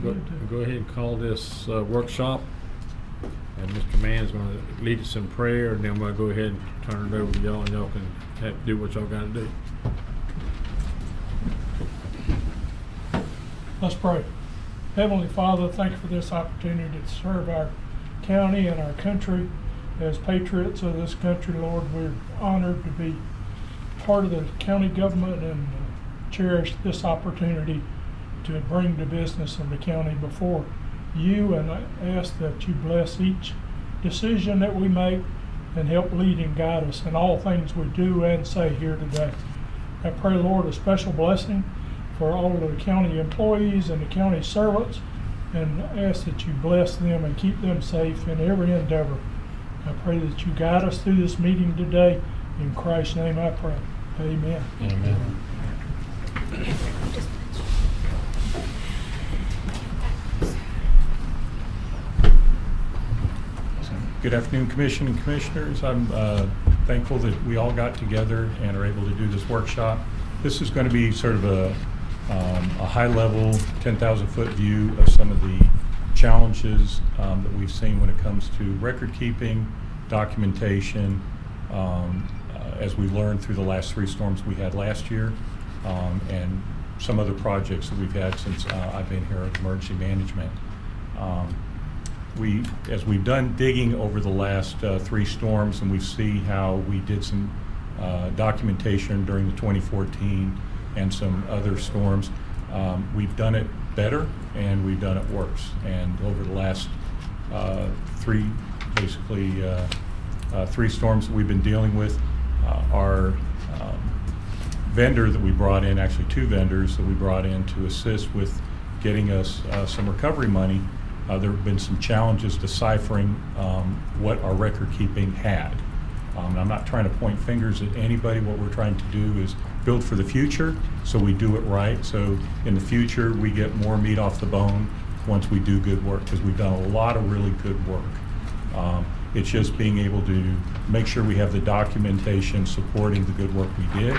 Go ahead and call this workshop, and Mr. Mann's going to lead us in prayer, and then we'll go ahead and turn it over to y'all, and y'all can do what y'all got to do. Let's pray. Heavenly Father, thank you for this opportunity to serve our county and our country. As patriots of this country, Lord, we're honored to be part of the county government and cherish this opportunity to bring the business of the county before you, and I ask that you bless each decision that we make and help lead and guide us in all things we do and say here today. I pray, Lord, a special blessing for all of the county employees and the county servants, and ask that you bless them and keep them safe in every endeavor. I pray that you guide us through this meeting today. In Christ's name I pray. Amen. Amen. Good afternoon, Commission and Commissioners. I'm thankful that we all got together and are able to do this workshop. This is going to be sort of a high-level, 10,000-foot view of some of the challenges that we've seen when it comes to record keeping, documentation, as we learned through the last 3 storms we had last year, and some other projects that we've had since I've been here at Emergency Management. As we've done digging over the last 3 storms, and we see how we did some documentation during the 2014 and some other storms, we've done it better and we've done it worse. And over the last 3 storms that we've been dealing with, our vendor that we brought in, actually 2 vendors that we brought in to assist with getting us some recovery money, there have been some challenges deciphering what our record keeping had. I'm not trying to point fingers at anybody. What we're trying to do is build for the future, so we do it right. So in the future, we get more meat off the bone once we do good work, because we've done a lot of really good work. It's just being able to make sure we have the documentation supporting the good work we did,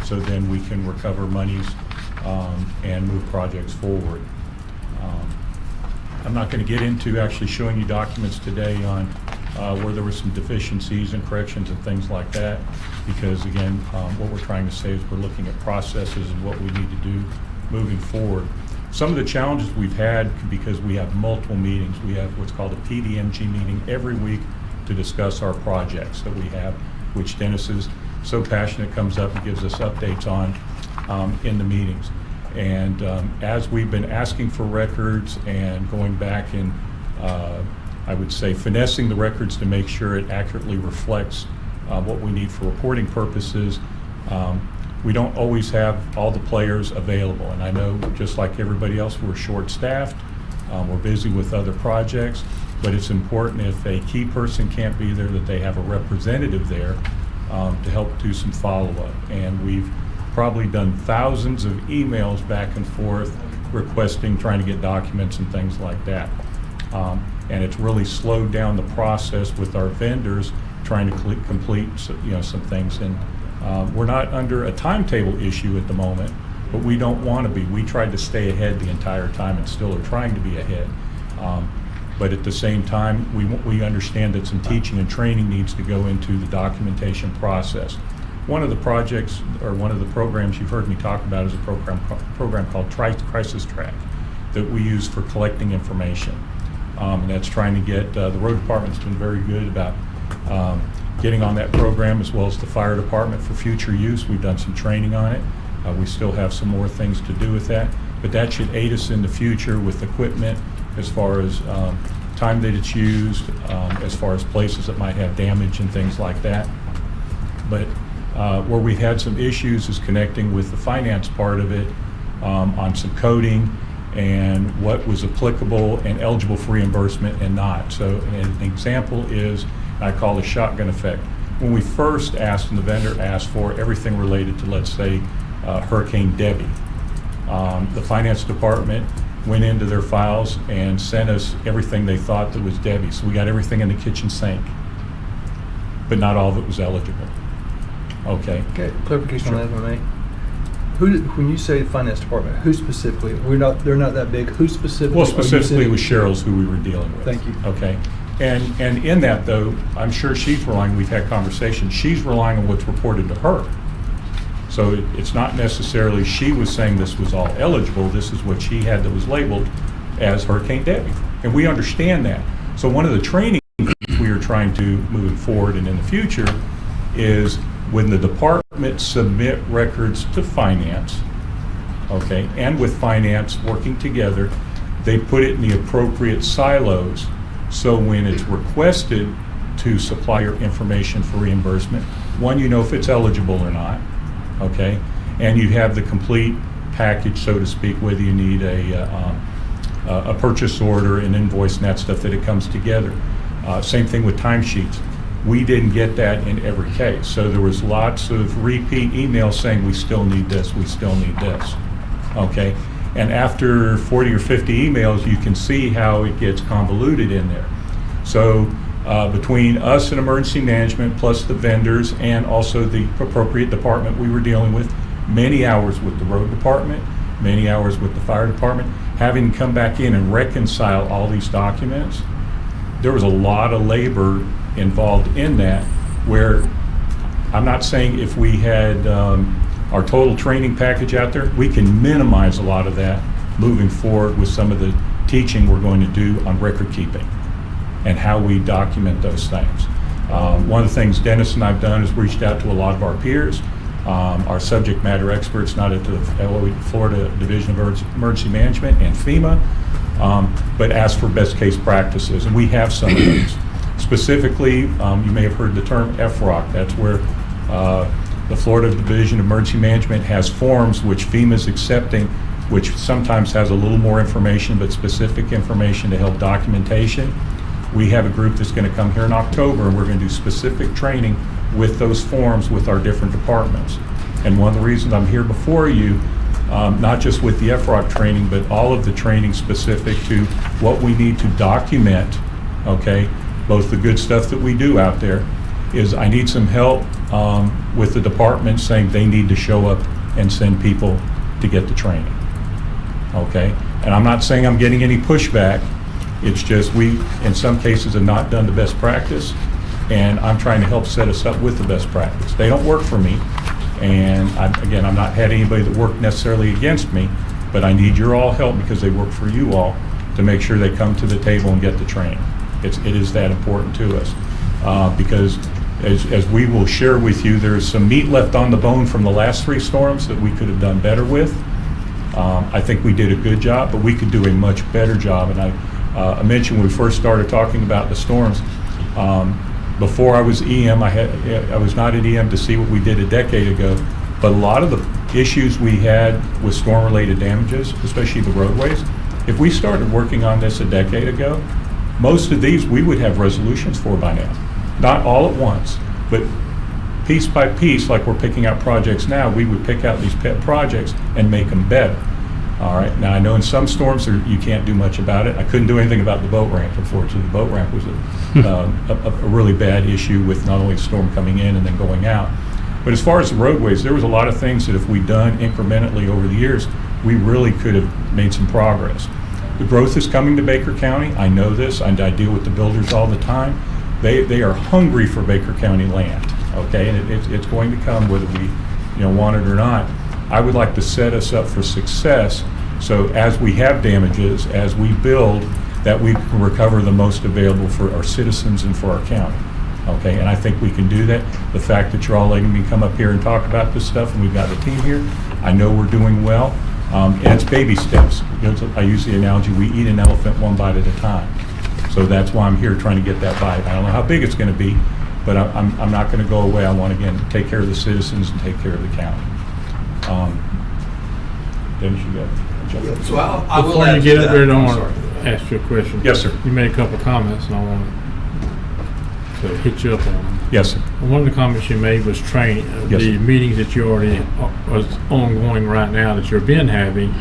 so then we can recover monies and move projects forward. I'm not going to get into actually showing you documents today on where there were some deficiencies and corrections and things like that, because again, what we're trying to say is we're looking at processes and what we need to do moving forward. Some of the challenges we've had, because we have multiple meetings, we have what's called a PDMG meeting every week to discuss our projects that we have, which Dennis is so passionate comes up and gives us updates on in the meetings. And as we've been asking for records and going back and I would say finessing the records to make sure it accurately reflects what we need for reporting purposes, we don't always have all the players available. And I know, just like everybody else, we're short-staffed, we're busy with other projects, but it's important if a key person can't be there that they have a representative there to help do some follow-up. And we've probably done thousands of emails back and forth requesting, trying to get documents and things like that. And it's really slowed down the process with our vendors trying to complete some things. And we're not under a timetable issue at the moment, but we don't want to be. We tried to stay ahead the entire time and still are trying to be ahead. But at the same time, we understand that some teaching and training needs to go into the documentation process. One of the projects, or one of the programs you've heard me talk about, is a program called Crisis Track that we use for collecting information. And that's trying to get, the road department's been very good about getting on that program, as well as the fire department, for future use. We've done some training on it. We still have some more things to do with that, but that should aid us in the future with equipment, as far as time that it's used, as far as places that might have damage and things like that. But where we've had some issues is connecting with the finance part of it on some coding and what was applicable and eligible for reimbursement and not. So an example is, I call the shotgun effect. When we first asked, and the vendor asked for everything related to, let's say, Hurricane Debbie, the finance department went into their files and sent us everything they thought that was Debbie. So we got everything in the kitchen sink, but not all of it was eligible. Okay. Okay, clarification on that, if I may. When you say finance department, who specifically? They're not that big. Who specifically? Well, are you specifically sending? with Cheryl's who we were dealing with. Thank you. Okay. And in that, though, I'm sure she's relying, we've had conversations, she's relying on what's reported to her. So it's not necessarily she was saying this was all eligible, this is what she had that was labeled as Hurricane Debbie. And we understand that. So one of the training we are trying to move forward and in the future is when the department submit records to finance, okay, and with finance working together, they put it in the appropriate silos. So when it's requested to supply your information for reimbursement, one, you know if it's eligible or not, okay? And you have the complete package, so to speak, whether you need a purchase order, an invoice, and that stuff, that it comes together. Same thing with timesheets. We didn't get that in every case. So there was lots of repeat emails saying, we still need this, we still need this, okay? And after 40 or 50 emails, you can see how it gets convoluted in there. So between us and emergency management, plus the vendors, and also the appropriate department we were dealing with, many hours with the road department, many hours with the fire department, having to come back in and reconcile all these documents, there was a lot of labor involved in that, where I'm not saying if we had our total training package out there, we can minimize a lot of that moving forward with some of the teaching we're going to do on record keeping and how we document those things. One of the things Dennis and I've done is reached out to a lot of our peers, our subject matter experts, not at the Florida Division of Emergency Management and FEMA, but asked for best case practices, and we have some of those. Specifically, you may have heard the term FROC. That's where the Florida Division of Emergency Management has forms which FEMA is accepting, which sometimes has a little more information, but specific information to help documentation. We have a group that's going to come here in October, and we're going to do specific training with those forms with our different departments. And one of the reasons I'm here before you, not just with the FROC training, but all of the training specific to what we need to document, okay, both the good stuff that we do out there, is I need some help with the department saying they need to show up and send people to get the training, okay? And I'm not saying I'm getting any pushback, it's just we, in some cases, have not done the best practice, and I'm trying to help set us up with the best practice. They don't work for me, and again, I'm not had anybody that worked necessarily against me, but I need your all help because they work for you all to make sure they come to the table and get the training. It is that important to us, because as we will share with you, there's some meat left on the bone from the last 3 storms that we could have done better with. I think we did a good job, but we could do a much better job. And I mentioned when we first started talking about the storms, before I was EM, I was not at EM to see what we did a decade ago, but a lot of the issues we had with storm-related damages, especially the roadways, if we started working on this a decade ago, most of these we would have resolutions for by now. Not all at once, but piece by piece, like we're picking out projects now, we would pick out these pet projects and make them better. All right, now I know in some storms you can't do much about it. I couldn't do anything about the boat ramp, unfortunately. The boat ramp was a really bad issue with not only the storm coming in and then going out. But as far as the roadways, there was a lot of things that if we'd done incrementally over the years, we really could have made some progress. The growth is coming to Baker County. I know this. I deal with the builders all the time. They are hungry for Baker County land, okay? And it's going to come whether we want it or not. I would like to set us up for success, so as we have damages, as we build, that we can recover the most available for our citizens and for our county, okay? And I think we can do that. The fact that you're all letting me come up here and talk about this stuff, and we've got a team here, I know we're doing well, and it's baby steps. I use the analogy, we eat an elephant one bite at a time. So that's why I'm here trying to get that bite. I don't know how big it's going to be, but I'm not going to go away. I want to, again, take care of the citizens and take care of the county. Dennis, you got So I will Before you add get to up that. there, I I'm want sorry. to ask you a question. Yes, sir. You made a couple of comments, and I want to hit you up on them. Yes, sir. One of the comments you made was training, Yes, the sir. meetings that you already was ongoing right now that you've been having.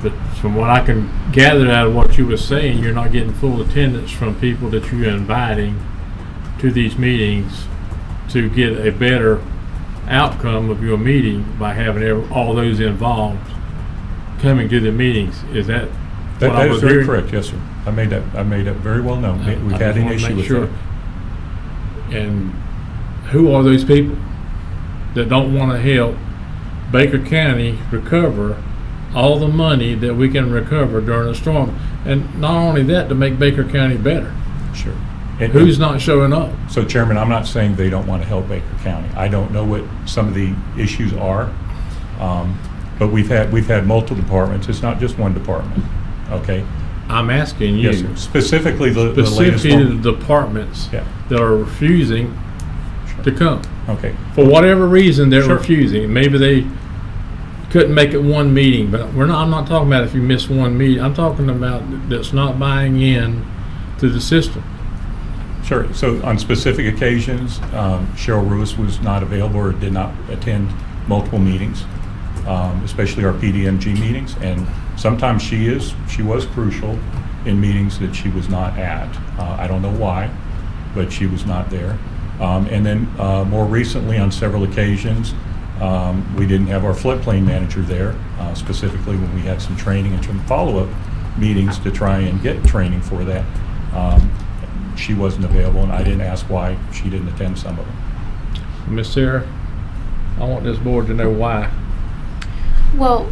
But from what I can gather out of what you were saying, you're not getting full attendance from people that you're inviting to these meetings to get a better outcome of your meeting by having all those involved coming to the meetings. Is that That what I is was very hearing? correct, yes, sir. I made that very well known. We've I had just an wanna issue make with sure. that. And who are those people that don't want to help Baker County recover all the money that we can recover during a storm? And not only that, to make Baker County better. Sure. And- Who's not showing up? So Chairman, I'm not saying they don't want to help Baker County. I don't know what some of the issues are. But we've had multiple departments. It's not just one department, okay? I'm asking you. Yes, sir. Specifically the latest Specifically one. the departments Yeah. that are refusing Sure. to come. Okay. For whatever reason, they're Sure. refusing. Maybe they couldn't make it one meeting, but I'm not talking about if you miss one meeting. I'm talking about that's not buying in to the system. Sure. So on specific occasions, Cheryl Lewis was not available or did not attend multiple meetings, especially our PDMG meetings. And sometimes she was crucial in meetings that she was not at. I don't know why, but she was not there. And then more recently, on several occasions, we didn't have our floodplain manager there, specifically when we had some training and some follow-up meetings to try and get training for that. She wasn't available, and I didn't ask why she didn't attend some of them. Miss Sarah, I want this board to know why. Well,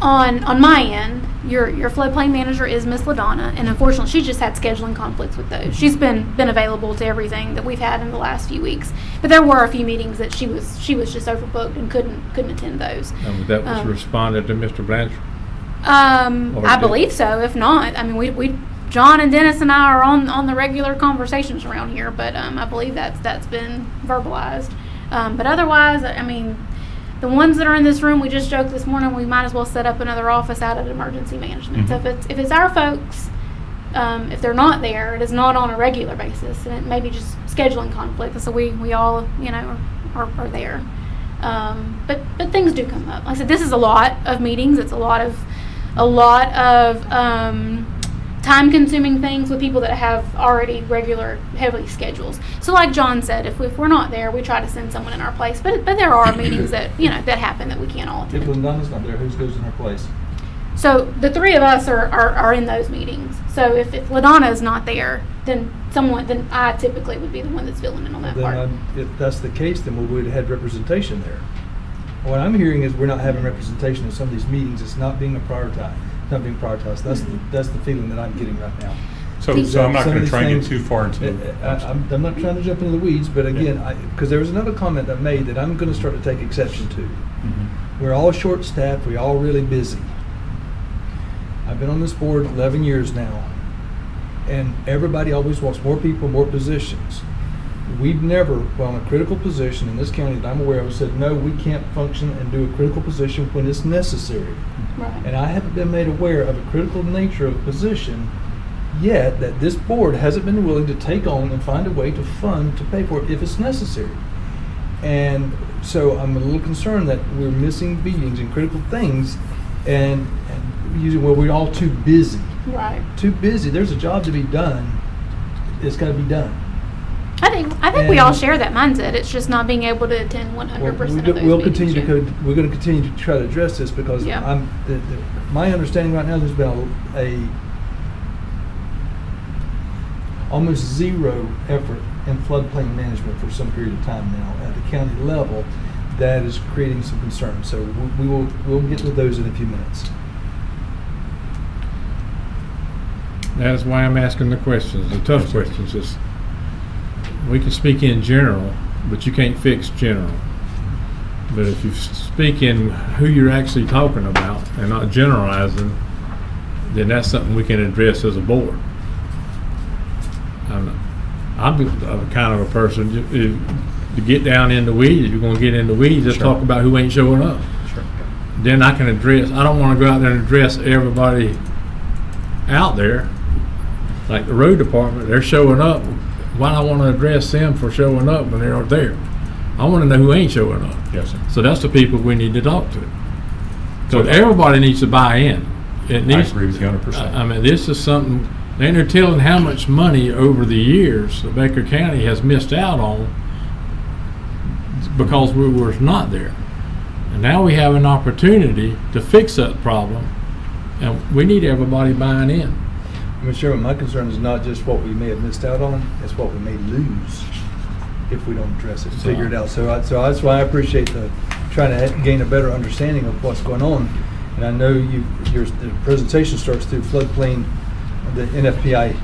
on my end, your floodplain manager is Miss LaDonna, and unfortunately, she just had scheduling conflicts with those. She's been available to everything that we've had in the last few weeks, but there were a few meetings that she was just overbooked and couldn't attend those. That was responded to Mr. Blanchard. Or I did- believe so. If not, I mean, we John and Dennis and I are on the regular conversations around here, but I believe that's been verbalized. But otherwise, I mean, the ones that are in this room, we just joked this morning, we might as well set up another office out at emergency management. So if it's our folks, if they're not there, it is not on a regular basis, and it may be just scheduling conflict. And so we all are there. But things do come up. Like I said, this is a lot of meetings. It's a lot of time-consuming things with people that have already regular, heavy schedules. So, like John said, if we're not there, we try to send someone in our place. But there are meetings that that happen that we can't all If attend. LaDonna's not there, who goes in her place? So the three of us are in those meetings. So if LaDonna is not there, then I typically would be the one that's filling in on that part. Then if that's the case, then we would have had representation there. What I'm hearing is we're not having representation in some of these meetings. It's not being prioritized. That's the feeling that I'm getting right now. So I'm not Some going of to these try and get things- too far into I'm not trying to jump into the weeds, but again, because there was another comment I made that I'm going to start to take exception to. Mhm. We're all short-staffed. We're all really busy. I've been on this board 11 years now, and everybody always wants more people, more positions. We've never, well, in a critical position in this county that I'm aware of, said, no, we can't function and do a critical position when it's necessary. Right. And I haven't been made aware of a critical nature of a position yet that this board hasn't been willing to take on and find a way to fund to pay for it if it's necessary. And so I'm a little concerned that we're missing meetings and critical things and using, well, we're all too busy. Right. Too busy. There's a job to be done. It's got to be done. I think we all And- share that mindset. It's just not being able to attend 100% of those We'll meetings. continue yeah. we're going to continue to try to address this because Yeah. my understanding right now, there's been a almost zero effort in floodplain management for some period of time now at the county level that is creating some concern. So we'll get to those in a few minutes. That's why I'm asking the questions, the tough questions. Is we can speak in general, but you can't fix general. But if you speak in who you're actually talking about and not generalizing, then that's something we can address as a board. I'm the kind of a person, to get down in the weeds, if you're gonna get in the weeds, let's Sure. talk about who ain't showing up. Sure. Then I can address, I don't wanna go out there and address everybody out there. Like the road department, they're showing up. Why do I wanna address them for showing up when they're there? I wanna know who ain't showing up. Yes, sir. So that's the people we need to talk to. So everybody needs to buy in. It needs. agree with you 100%. I mean, this is something, and they're telling how much money over the years that Baker County has missed out on because we were not there. And now we have an opportunity to fix that problem, and we need everybody buying in. Mr. Chairman, my concern is not just what we may have missed out on, it's what we may lose if we don't address it and figure it out. So that's why I appreciate trying to gain a better understanding of what's going on. And I know the presentation starts through floodplain, the NFIP.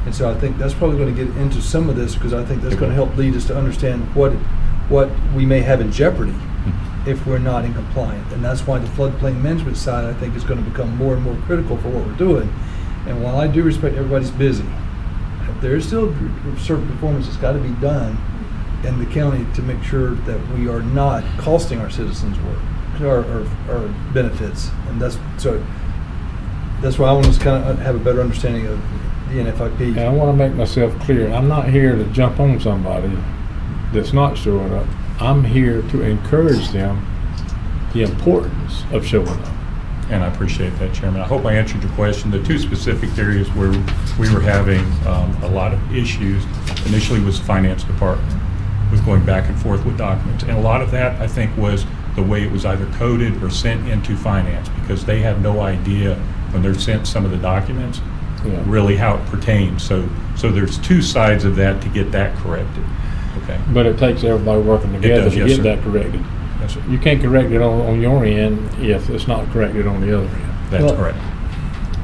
And so I think that's probably going to get into some of this, because I think that's going to help lead us to understand what we may have in jeopardy if we're not in compliance. And that's why the floodplain management side, I think, is going to become more and more critical for what we're doing. And while I do respect everybody's busy, there is still certain performance that's got to be done in the county to make sure that we are not costing our citizens work or benefits. And that's why I want us to kind of have a better understanding of the NFIP. And I want to make myself clear, I'm not here to jump on somebody that's not showing up. I'm here to encourage them the importance of showing up. And I appreciate that, Chairman. I hope I answered your question. The two specific areas where we were having a lot of issues initially was the finance department, with going back and forth with documents. And a lot of that, I think, was the way it was either coded or sent into finance, because they have no idea when they're sent some of the documents, really how it pertains. So there's two sides of that to get that corrected. Okay. But it takes everybody working together does, to yes, get sir. that corrected. Yes, sir. You can't correct it on your end if it's not corrected on the other end. That's Well, correct.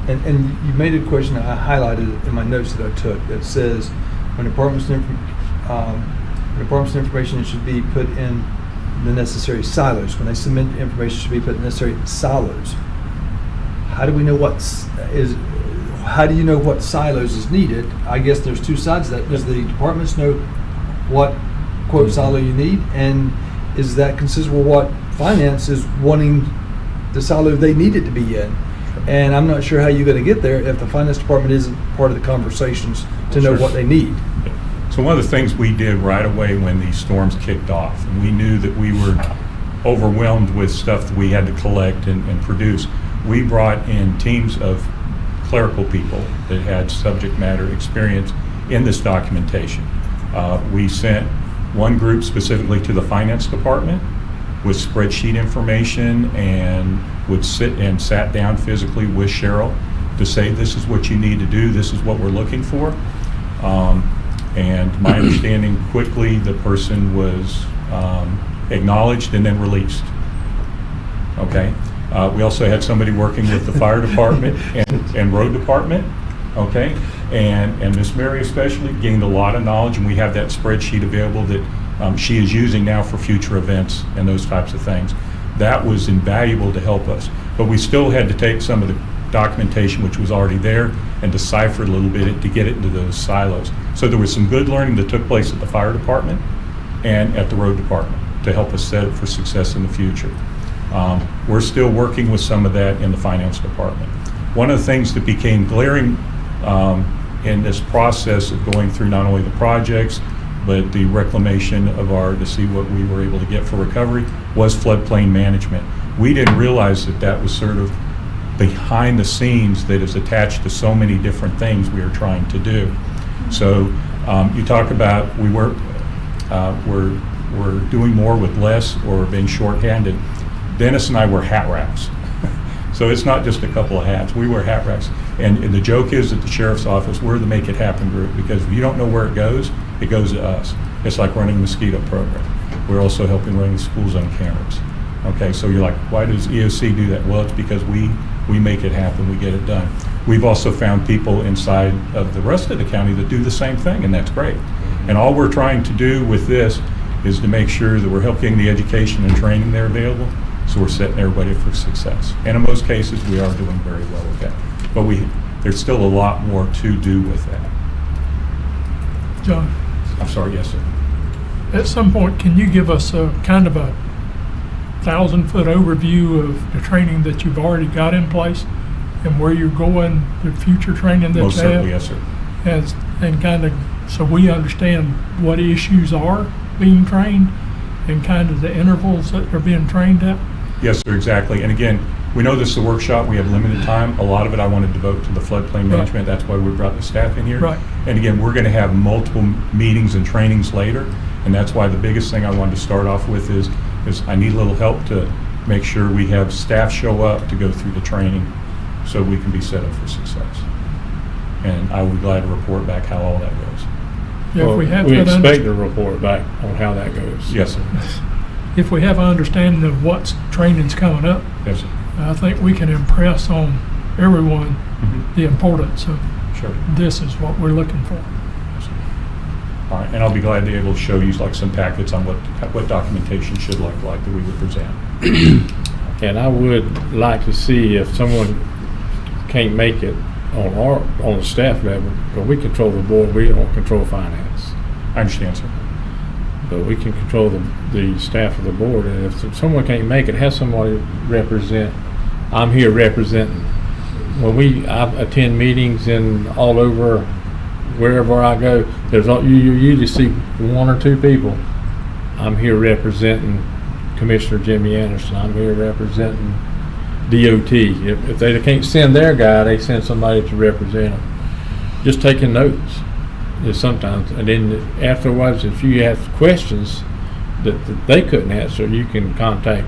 And you made a question I highlighted in my notes that I took that says when departments information should be put in the necessary silos. When they submit information, should be put in necessary silos. How do we know how do you know what silos is needed? I guess there's two sides to that. Does the departments know what quote silo you need, and is that consistent with what finance is wanting the silo they need it to be in? And I'm not sure how you're going to get there if the finance department isn't part of the conversations to know Sure. what they need. So one of the things we did right away when these storms kicked off, and we knew that we were overwhelmed with stuff that we had to collect and produce, we brought in teams of clerical people that had subject matter experience in this documentation. We sent one group specifically to the finance department with spreadsheet information, and sat down physically with Cheryl to say, this is what you need to do, this is what we're looking for. And my understanding, quickly the person was acknowledged and then released. Okay. We also had somebody working with the fire department and road department. Okay. And Miss Mary especially gained a lot of knowledge, and we have that spreadsheet available that she is using now for future events and those types of things. That was invaluable to help us. But we still had to take some of the documentation which was already there and decipher it a little bit to get it into those silos. So there was some good learning that took place at the fire department and at the road department to help us set it for success in the future. We're still working with some of that in the finance department. One of the things that became glaring in this process of going through not only the projects, but the reclamation to see what we were able to get for recovery, was floodplain management. We didn't realize that was sort of behind the scenes that is attached to so many different things we are trying to do. So you talk about we're doing more with less, or being shorthanded. Dennis and I were hat racks. So it's not just a couple of hats. We wear hat racks. And the joke is, at the sheriff's office, we're the Make It Happen group, because if you don't know where it goes to us. It's like running a mosquito program. We're also helping running school zone cameras. Okay, so you're like, why does EOC do that? Well, it's because we make it happen, we get it done. We've also found people inside of the rest of the county that do the same thing, and that's great. And all we're trying to do with this is to make sure that we're helping the education and training there available, so we're setting everybody for success. And in most cases, we are doing very well with that. But there's still a lot more to do with that. John, I'm sorry, yes, sir. at some point, can you give us a kind of a 1,000-foot overview of the training that you've already got in place and where you're going, the future training that Most you certainly, have? yes, sir. And kind of, so we understand what issues are being trained and kind of the intervals that they're being trained at? Yes, sir, exactly. And again, we know this is a workshop, we have limited time. A lot of it I want to devote to the floodplain management. That's why we brought the staff in here. Right. And again, we're going to have multiple meetings and trainings later, and that's why the biggest thing I wanted to start off with is I need a little help to make sure we have staff show up to go through the training so we can be set up for success. And I would be glad to report back how all that goes. Yeah, if we have We that expect a report back on how that goes. Yes, sir. if we have an understanding of what's training's coming up, Yes, sir. I think we can impress on everyone Mhm. the importance of Sure. this is what we're looking for. All right, and I'll be glad to be able to show you like some packets on what documentation should look like that we would present. And I would like to see if someone can't make it on the staff level, but we control the board, we don't control finance. I understand, sir. But we can control the staff of the board, and if someone can't make it, have somebody represent. I'm here representing. When I attend meetings and all over, wherever I go, you usually see one or two people. I'm here representing Commissioner Jimmy Anderson. I'm here representing DOT. If they can't send their guy, they send somebody to represent them. Just taking notes is sometimes, and then afterwards, if you have questions that they couldn't answer, you can contact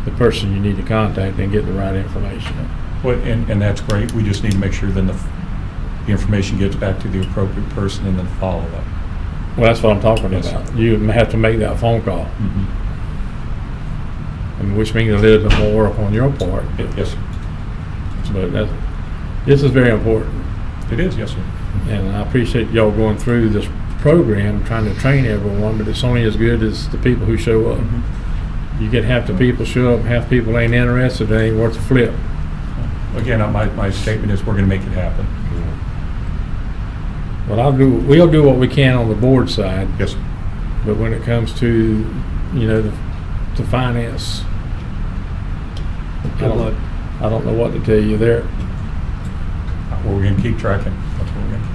the person you need to contact and get the right information. Well, and that's great. We just need to make sure then the information gets back to the appropriate person and then follow up. Well, that's what I'm talking Yes, about. sir. You have to make that phone call, Mhm. and which means a little bit more work on your part. Yes, sir. But this is very important, It is, yes, sir. and I appreciate y'all going through this program, trying to train everyone, but it's only as good as the people who show up. You get half the people show up, half people ain't interested, it ain't worth a flip. Again, my statement is we're going to make it happen. But we'll do what we can on the board side, Yes, sir. but when it comes to, the finance, Good luck. I don't know what to tell you there. Well, we're going to keep tracking. That's what we're going to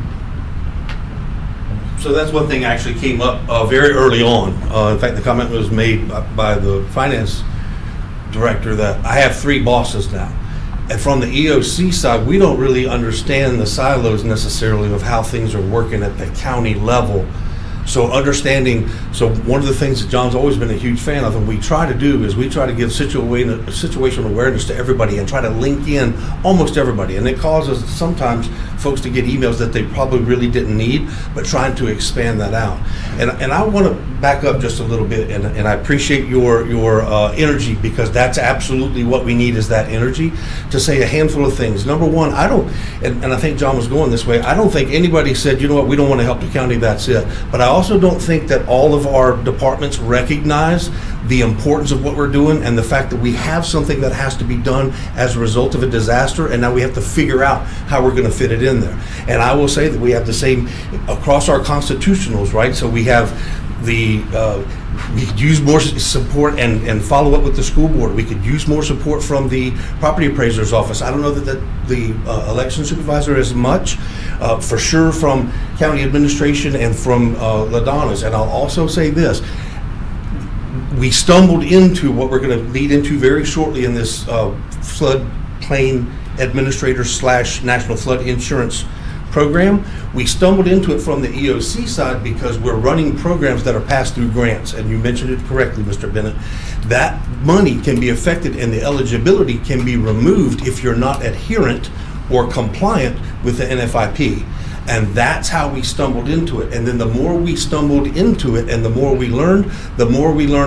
do. So that's one thing actually came up very early on. In fact, the comment was made by the finance director that I have 3 bosses now. And from the EOC side, we don't really understand the silos necessarily of how things are working at the county level. So one of the things that John's always been a huge fan of, and we try to do, is we try to give situational awareness to everybody and try to link in almost everybody. And it causes sometimes folks to get emails that they probably really didn't need, but trying to expand that out. And I want to back up just a little bit, and I appreciate your energy, because that's absolutely what we need, is that energy to say a handful of things. Number one, and I think John was going this way, I don't think anybody said, you know what, we don't want to help the county, that's it. But I also don't think that all of our departments recognize the importance of what we're doing and the fact that we have something that has to be done as a result of a disaster, and now we have to figure out how we're going to fit it in there. And I will say that we have the same across our constitutionals, right? So we have we could use more support and follow up with the school board. We could use more support from the property appraiser's office. I don't know that the election supervisor as much, for sure from county administration and from LaDonna's. And I'll also say this. We stumbled into what we're going to lead into very shortly in this floodplain administrator / National Flood Insurance program. We stumbled into it from the EOC side because we're running programs that are passed through grants, and you mentioned it correctly, Mr. Bennett. That money can be affected and the eligibility can be removed if you're not adherent or compliant with the NFIP. And that's how we stumbled into it. And then the more we stumbled into it and the more we learned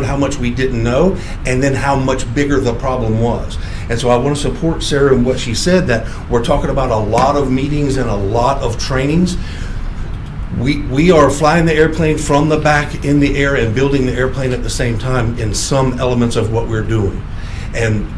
how much we didn't know, and then how much bigger the problem was. And so I want to support Sarah in what she said, that we're talking about a lot of meetings and a lot of trainings. We are flying the airplane from the back in the air and building the airplane at the same time in some elements of what we're doing. And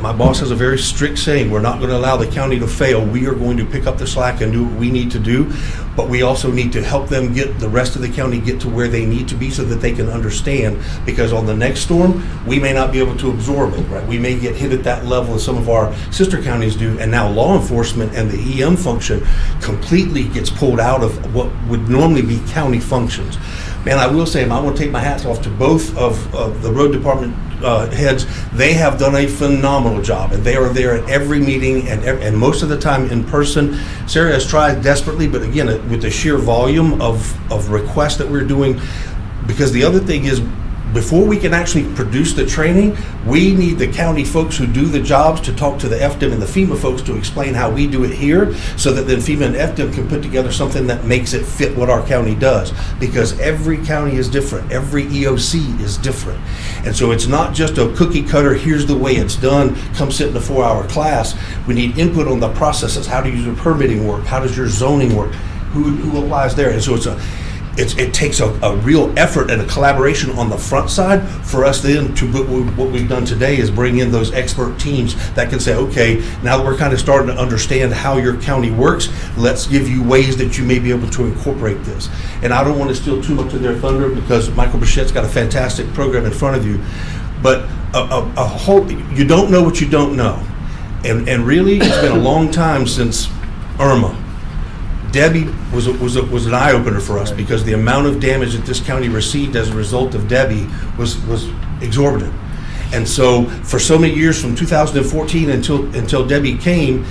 my boss has a very strict saying, we're not going to allow the county to fail. We are going to pick up the slack and do what we need to do, but we also need to help them get the rest of the county get to where they need to be so that they can understand, because on the next storm, we may not be able to absorb it, right? We may get hit at that level as some of our sister counties do, and now law enforcement and the EM function completely gets pulled out of what would normally be county functions. man, I will say, I want to take my hats off to both of the road department heads. They have done a phenomenal job, and they are there at every meeting and most of the time in person. Sarah has tried desperately, but again, with the sheer volume of requests that we're doing, because the other thing is, before we can actually produce the training, we need the county folks who do the jobs to talk to the FDM and the FEMA folks to explain how we do it here, so that then FEMA and FDM can put together something that makes it fit what our county does. Because every county is different, every EOC is different. And so it's not just a cookie cutter, here's the way it's done, come sit in a 4-hour class. We need input on the processes. How do your permitting work? How does your zoning work? Who applies there? And so it takes a real effort and a collaboration on the front side for us then to, what we've done today is bring in those expert teams that can say, okay, now that we're kind of starting to understand how your county works, let's give you ways that you may be able to incorporate this. And I don't want to steal too much of their thunder, because Michael Bichette's got a fantastic program in front of you, but a whole, you don't know what you don't know. And really, it's been a long time since Irma. Debbie was an eye-opener for us, because the amount of damage that this county received as a result of Debbie was exorbitant. And so for so many years, from 2014 until Debbie came,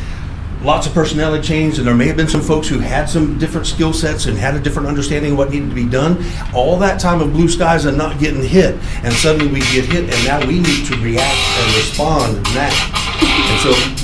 lots of personnel had changed, and there may have been some folks who had some different skill sets and had a different understanding of what needed to be done. All that time of blue skies and not getting hit, and suddenly we get hit, and now we need to react and respond now. And so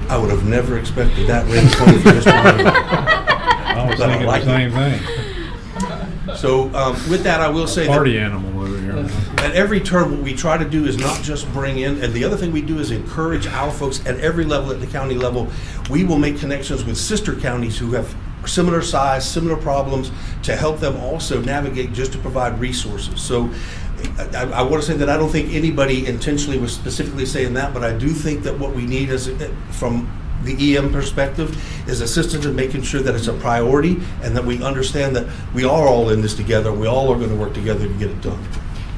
I would have never expected that rate coming from Mr. Miller. I was But I thinking like the same thing. So with that, I will say that Party animal over here. at every turn, what we try to do is not just bring in, and the other thing we do is encourage our folks at every level, at the county level. We will make connections with sister counties who have similar size, similar problems, to help them also navigate, just to provide resources. So I want to say that I don't think anybody intentionally was specifically saying that, but I do think that what we need is, from the EM perspective, is assistance in making sure that it's a priority, and that we understand that we are all in this together. We all are going to work together to get it done.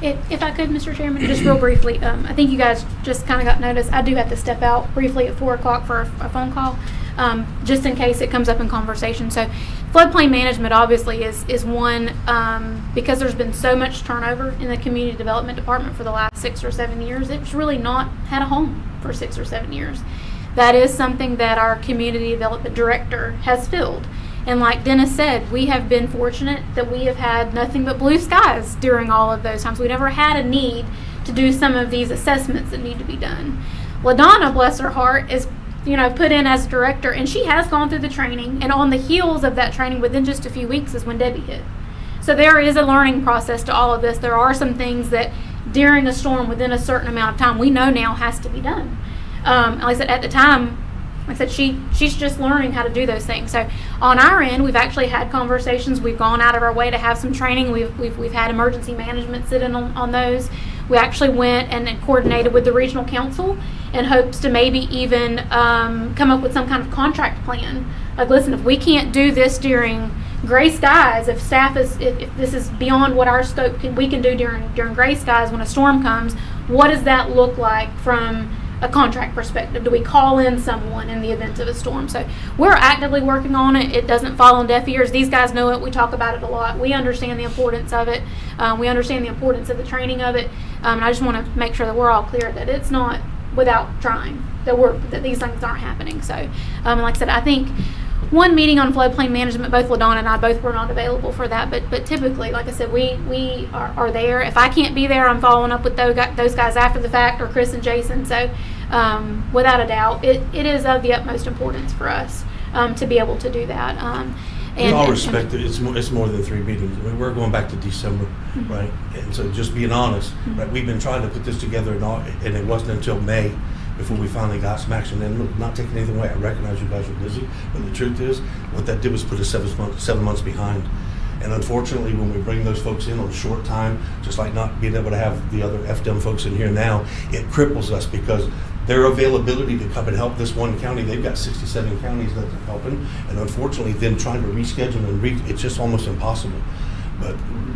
If I could, Mr. Chairman, just real briefly, I think you guys just kind of got notice. I do have to step out briefly at 4 o'clock for a phone call, just in case it comes up in conversation. So floodplain management obviously is one, because there's been so much turnover in the community development department for the last 6 or 7 years. It's really not had a home for 6 or 7 years. That is something that our community development director has filled. And like Dennis said, we have been fortunate that we have had nothing but blue skies during all of those times. We never had a need to do some of these assessments that need to be done. LaDonna, bless her heart, is put in as director, and she has gone through the training, and on the heels of that training, within just a few weeks, is when Debbie hit. So there is a learning process to all of this. There are some things that during a storm, within a certain amount of time, we know now has to be done. Like I said, at the time, like I said, she's just learning how to do those things. So on our end, we've actually had conversations. We've gone out of our way to have some training. We've had emergency management sit in on those. We actually went and coordinated with the regional council in hopes to maybe even come up with some kind of contract plan. Like, listen, if we can't do this during gray skies, if this is beyond what our scope we can do during gray skies when a storm comes, what does that look like from a contract perspective? Do we call in someone in the event of a storm? So we're actively working on it. It doesn't fall on deaf ears. These guys know it. We talk about it a lot. We understand the importance of it. We understand the importance of the training of it. And I just want to make sure that we're all clear that it's not without trying, that these things aren't happening. So like I said, I think one meeting on floodplain management, both LaDonna and I both were not available for that, but typically, like I said, we are there. If I can't be there, I'm following up with those guys after the fact, or Chris and Jason. So without a doubt, it is of the utmost importance for us to be able to do that. In all respect, it's more than 3 meetings. I mean, we're going back to December, right? And so just being honest, right, we've been trying to put this together, and it wasn't until May before we finally got some action. And look, not taking anything away, I recognize you guys are busy, but the truth is, what that did was put us 7 months behind. And unfortunately, when we bring those folks in on a short time, just like not being able to have the other FDM folks in here now, it cripples us, because their availability to come and help this one county, they've got 67 counties that they're helping, and unfortunately, then trying to reschedule it's just almost impossible. But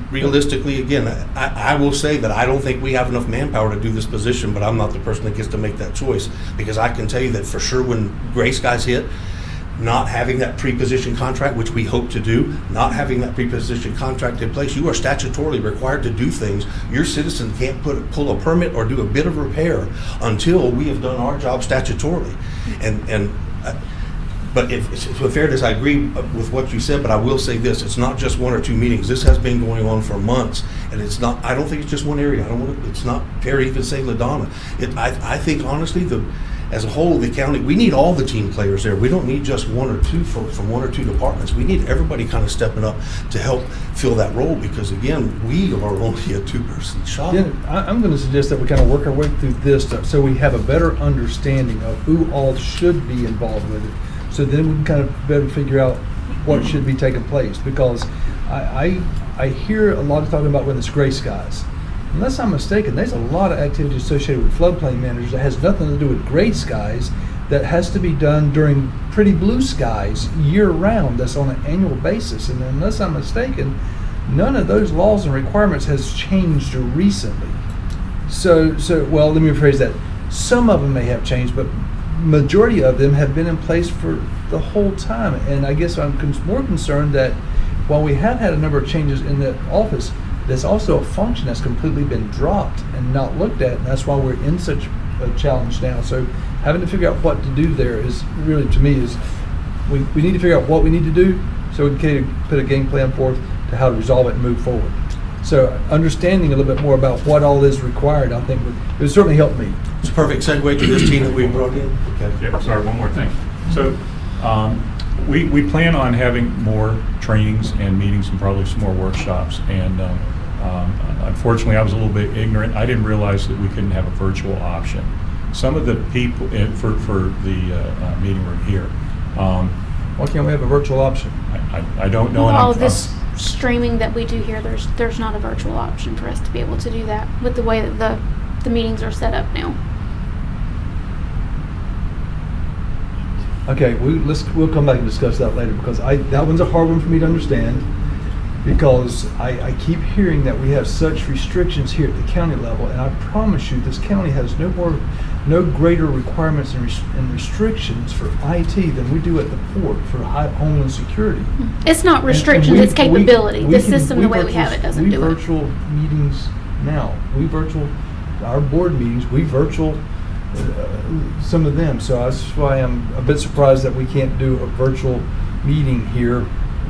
realistically, again, I will say that I don't think we have enough manpower to do this position, but I'm not the person that gets to make that choice, because I can tell you that for sure when gray skies hit, not having that pre-position contract, which we hope to do, not having that pre-position contract in place, you are statutorily required to do things. Your citizen can't pull a permit or do a bit of repair until we have done our job statutorily. But if in fairness, I agree with what you said, but I will say this, it's not just 1 or 2 meetings. This has been going on for months, and it's not, I don't think it's just one area. It's not fair to even say LaDonna. I think honestly, as a whole, the county, we need all the team players there. We don't need just 1 or 2 from 1 or 2 departments. We need everybody kind of stepping up to help fill that role, because again, we are only a 2-person shop. Yeah, I'm going to suggest that we kind of work our way through this stuff so we have a better understanding of who all should be involved with it. So then we can kind of better figure out what should be taking place, because I hear a lot of talking about when it's gray skies. Unless I'm mistaken, there's a lot of activity associated with floodplain managers that has nothing to do with gray skies, that has to be done during pretty blue skies year round. That's on an annual basis. And unless I'm mistaken, none of those laws and requirements has changed recently. So well, let me rephrase that. Some of them may have changed, but majority of them have been in place for the whole time. And I guess I'm more concerned that while we have had a number of changes in the office, there's also a function that's completely been dropped and not looked at, and that's why we're in such a challenge now. So having to figure out what to do there is really, to me, is we need to figure out what we need to do so we can put a game plan forth to how to resolve it and move forward. So understanding a little bit more about what all is required, I think would certainly help me. It's a perfect segue to this team that we brought in. Okay. Yeah, sorry, one more thing. So we plan on having more trainings and meetings and probably some more workshops. And unfortunately, I was a little bit ignorant. I didn't realize that we couldn't have a virtual option. Some of the people for the meeting room here. Why can't we have a virtual option? I don't know. With and all I'm- this streaming that we do here, there's not a virtual option for us to be able to do that with the way that the meetings are set up now. Okay, we'll come back and discuss that later, because that one's a hard one for me to understand, because I keep hearing that we have such restrictions here at the county level, and I promise you, this county has no greater requirements and restrictions for IT than we do at the port for Homeland Security. It's not restrictions, And we- it's capability. we The can- system, the way we have it, doesn't do We it. virtual meetings now. We virtual our board meetings. We virtual some of them. So that's why I'm a bit surprised that we can't do a virtual meeting here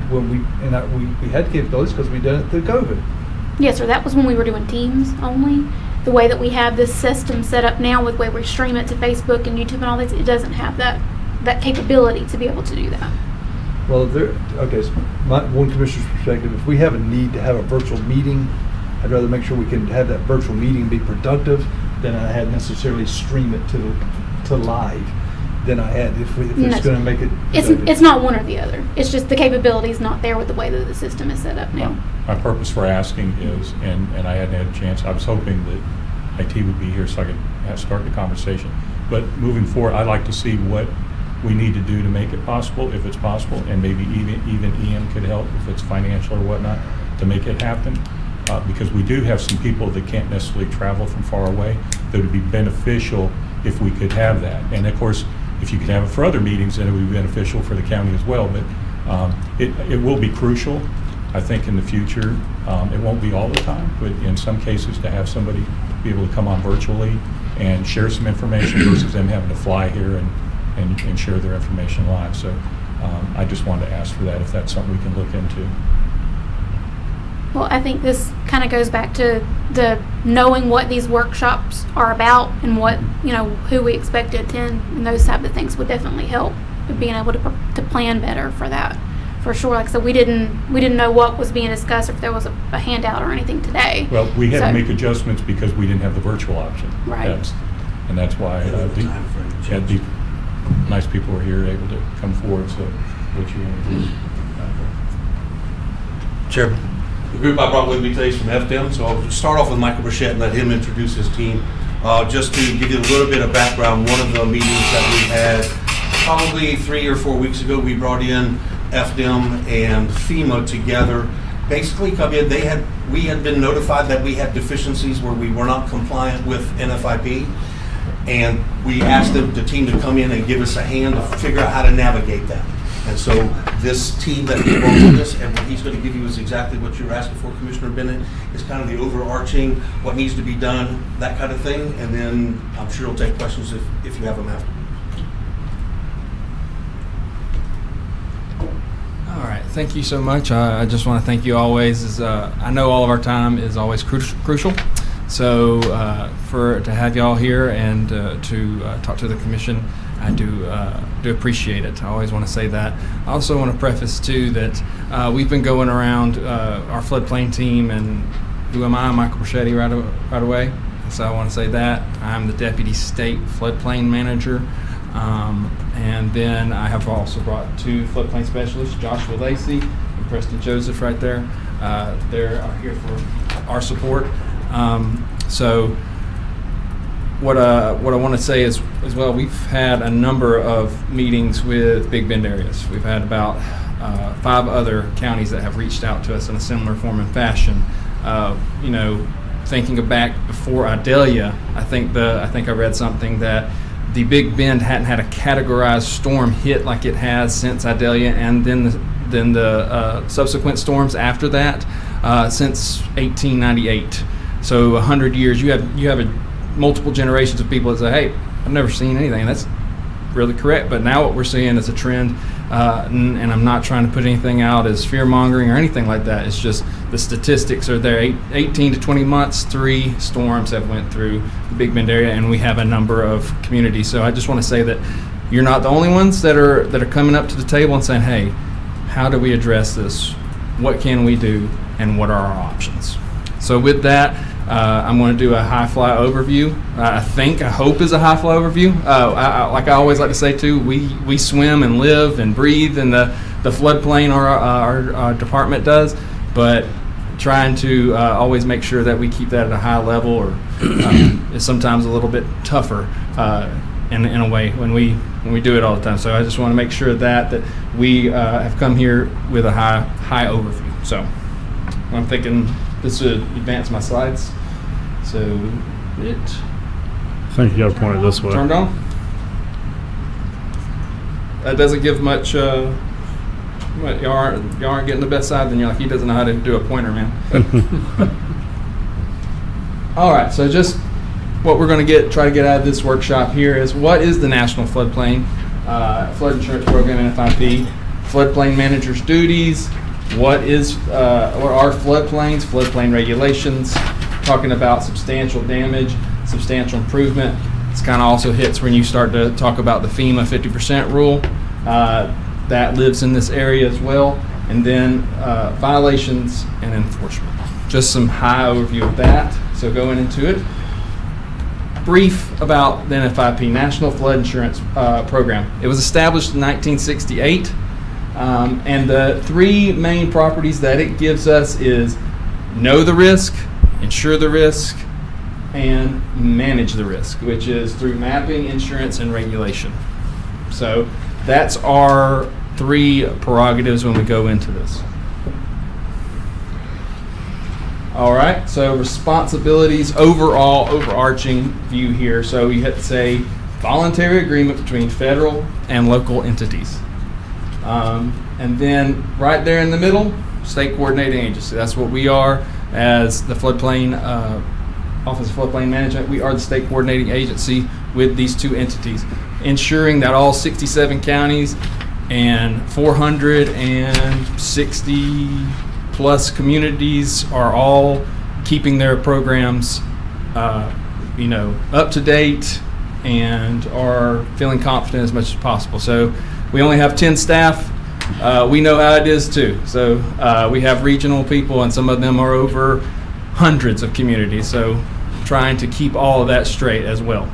when we had capabilities because we done it through COVID. Yes, sir, that was when we were doing Teams only. The way that we have this system set up now with where we stream it to Facebook and YouTube and all this, it doesn't have that capability to be able to do that. Well, okay, so my one commissioner's perspective, if we have a need to have a virtual meeting, I'd rather make sure we can have that virtual meeting be productive than I had necessarily stream it to live than I had if it's going to make it productive. It's not one or the other. It's just the capability is not there with the way that the system is set up now. My purpose for asking is, and I hadn't had a chance, I was hoping that IT would be here so I could start the conversation. But moving forward, I'd like to see what we need to do to make it possible, if it's possible, and maybe even Ian could help if it's financial or whatnot, to make it happen. Because we do have some people that can't necessarily travel from far away, that would be beneficial if we could have that. And of course, if you could have it for other meetings, then it would be beneficial for the county as well. But it will be crucial, I think, in the future. It won't be all the time, but in some cases, to have somebody be able to come on virtually and share some information versus them having to fly here and share their information live. So I just wanted to ask for that, if that's something we can look into. Well, I think this kind of goes back to the knowing what these workshops are about and what, who we expect to attend, and those type of things would definitely help with being able to plan better for that, for sure. Like I said, we didn't know what was being discussed, if there was a handout or anything today. Well, we had So- to make adjustments because we didn't have the virtual option. Right. And that's why the nice people were here able to come forward. So what you want to do? Chairman, the group I brought with me today is from FDM, so I'll start off with Michael Burchett and let him introduce his team. Just to give you a little bit of background, one of the meetings that we had probably 3 or 4 weeks ago, we brought in FDM and FEMA together. Basically come in, we had been notified that we had deficiencies where we were not compliant with NFIP. And we asked the team to come in and give us a hand to figure out how to navigate that. And so this team that we brought with us, and what he's going to give you is exactly what you're asking for, Commissioner Bennett. It's kind of the overarching, what needs to be done, that kind of thing. And then I'm sure he'll take questions if you have them after. All right, thank you so much. I just want to thank you always. I know all of our time is always crucial. So to have y'all here and to talk to the commission, I do appreciate it. I always want to say that. I also want to preface too that we've been going around our floodplain team, and who am I? Michael Brachetti, right away. So I want to say that I'm the deputy state floodplain manager. And then I have also brought 2 floodplain specialists, Joshua Lacey and Preston Joseph right there. They're here for our support. So what I want to say is as well, we've had a number of meetings with Big Bend areas. We've had about 5 other counties that have reached out to us in a similar form and fashion. Thinking back before Idalia, I think I read something that the Big Bend hadn't had a categorized storm hit like it has since Idalia, and then the subsequent storms after that since 1898. So 100 years. You have multiple generations of people that say, "Hey, I've never seen anything." And that's really correct. But now what we're seeing is a trend, and I'm not trying to put anything out as fear mongering or anything like that. It's just the statistics are there. 18 to 20 months, 3 storms have went through the Big Bend area, and we have a number of communities. So I just want to say that you're not the only ones that are coming up to the table and saying, "Hey, how do we address this? What can we do? And what are our options?" So with that, I'm going to do a high fly overview. I hope is a high fly overview. Like I always like to say too, we swim and live and breathe in the floodplain, our department does, but trying to always make sure that we keep that at a high level, or is sometimes a little bit tougher in a way when we do it all the time. So I just want to make sure that we have come here with a high overview. So I'm thinking this would advance my slides. So it I think you got to point it this way. turned on. That doesn't give much. Y'all aren't getting the best side. Then you're like, he doesn't know how to do a pointer, man. All right. So just what we're going to try to get out of this workshop here is, what is the National Floodplain Flood Insurance Program, NFIP? Floodplain manager's duties. What are floodplains? Floodplain regulations. Talking about substantial damage, substantial improvement. This kind of also hits when you start to talk about the FEMA 50% rule. That lives in this area as well. And then violations and enforcement. Just some high overview of that. So going into it. Brief about the NFIP, National Flood Insurance Program. It was established in 1968. And the 3 main properties that it gives us is know the risk, insure the risk, and manage the risk, which is through mapping, insurance, and regulation. So that's our 3 prerogatives when we go into this. All right, so responsibilities, overarching view here. So you have to say voluntary agreement between federal and local entities. And then right there in the middle, state coordinating agency. That's what we are as the floodplain, Office of Floodplain Management. We are the state coordinating agency with these 2 entities, ensuring that all 67 counties and 460 plus communities are all keeping their programs, up to date and are feeling confident as much as possible. So we only have 10 staff. We know how it is too. So we have regional people, and some of them are over hundreds of communities. So trying to keep all of that straight as well.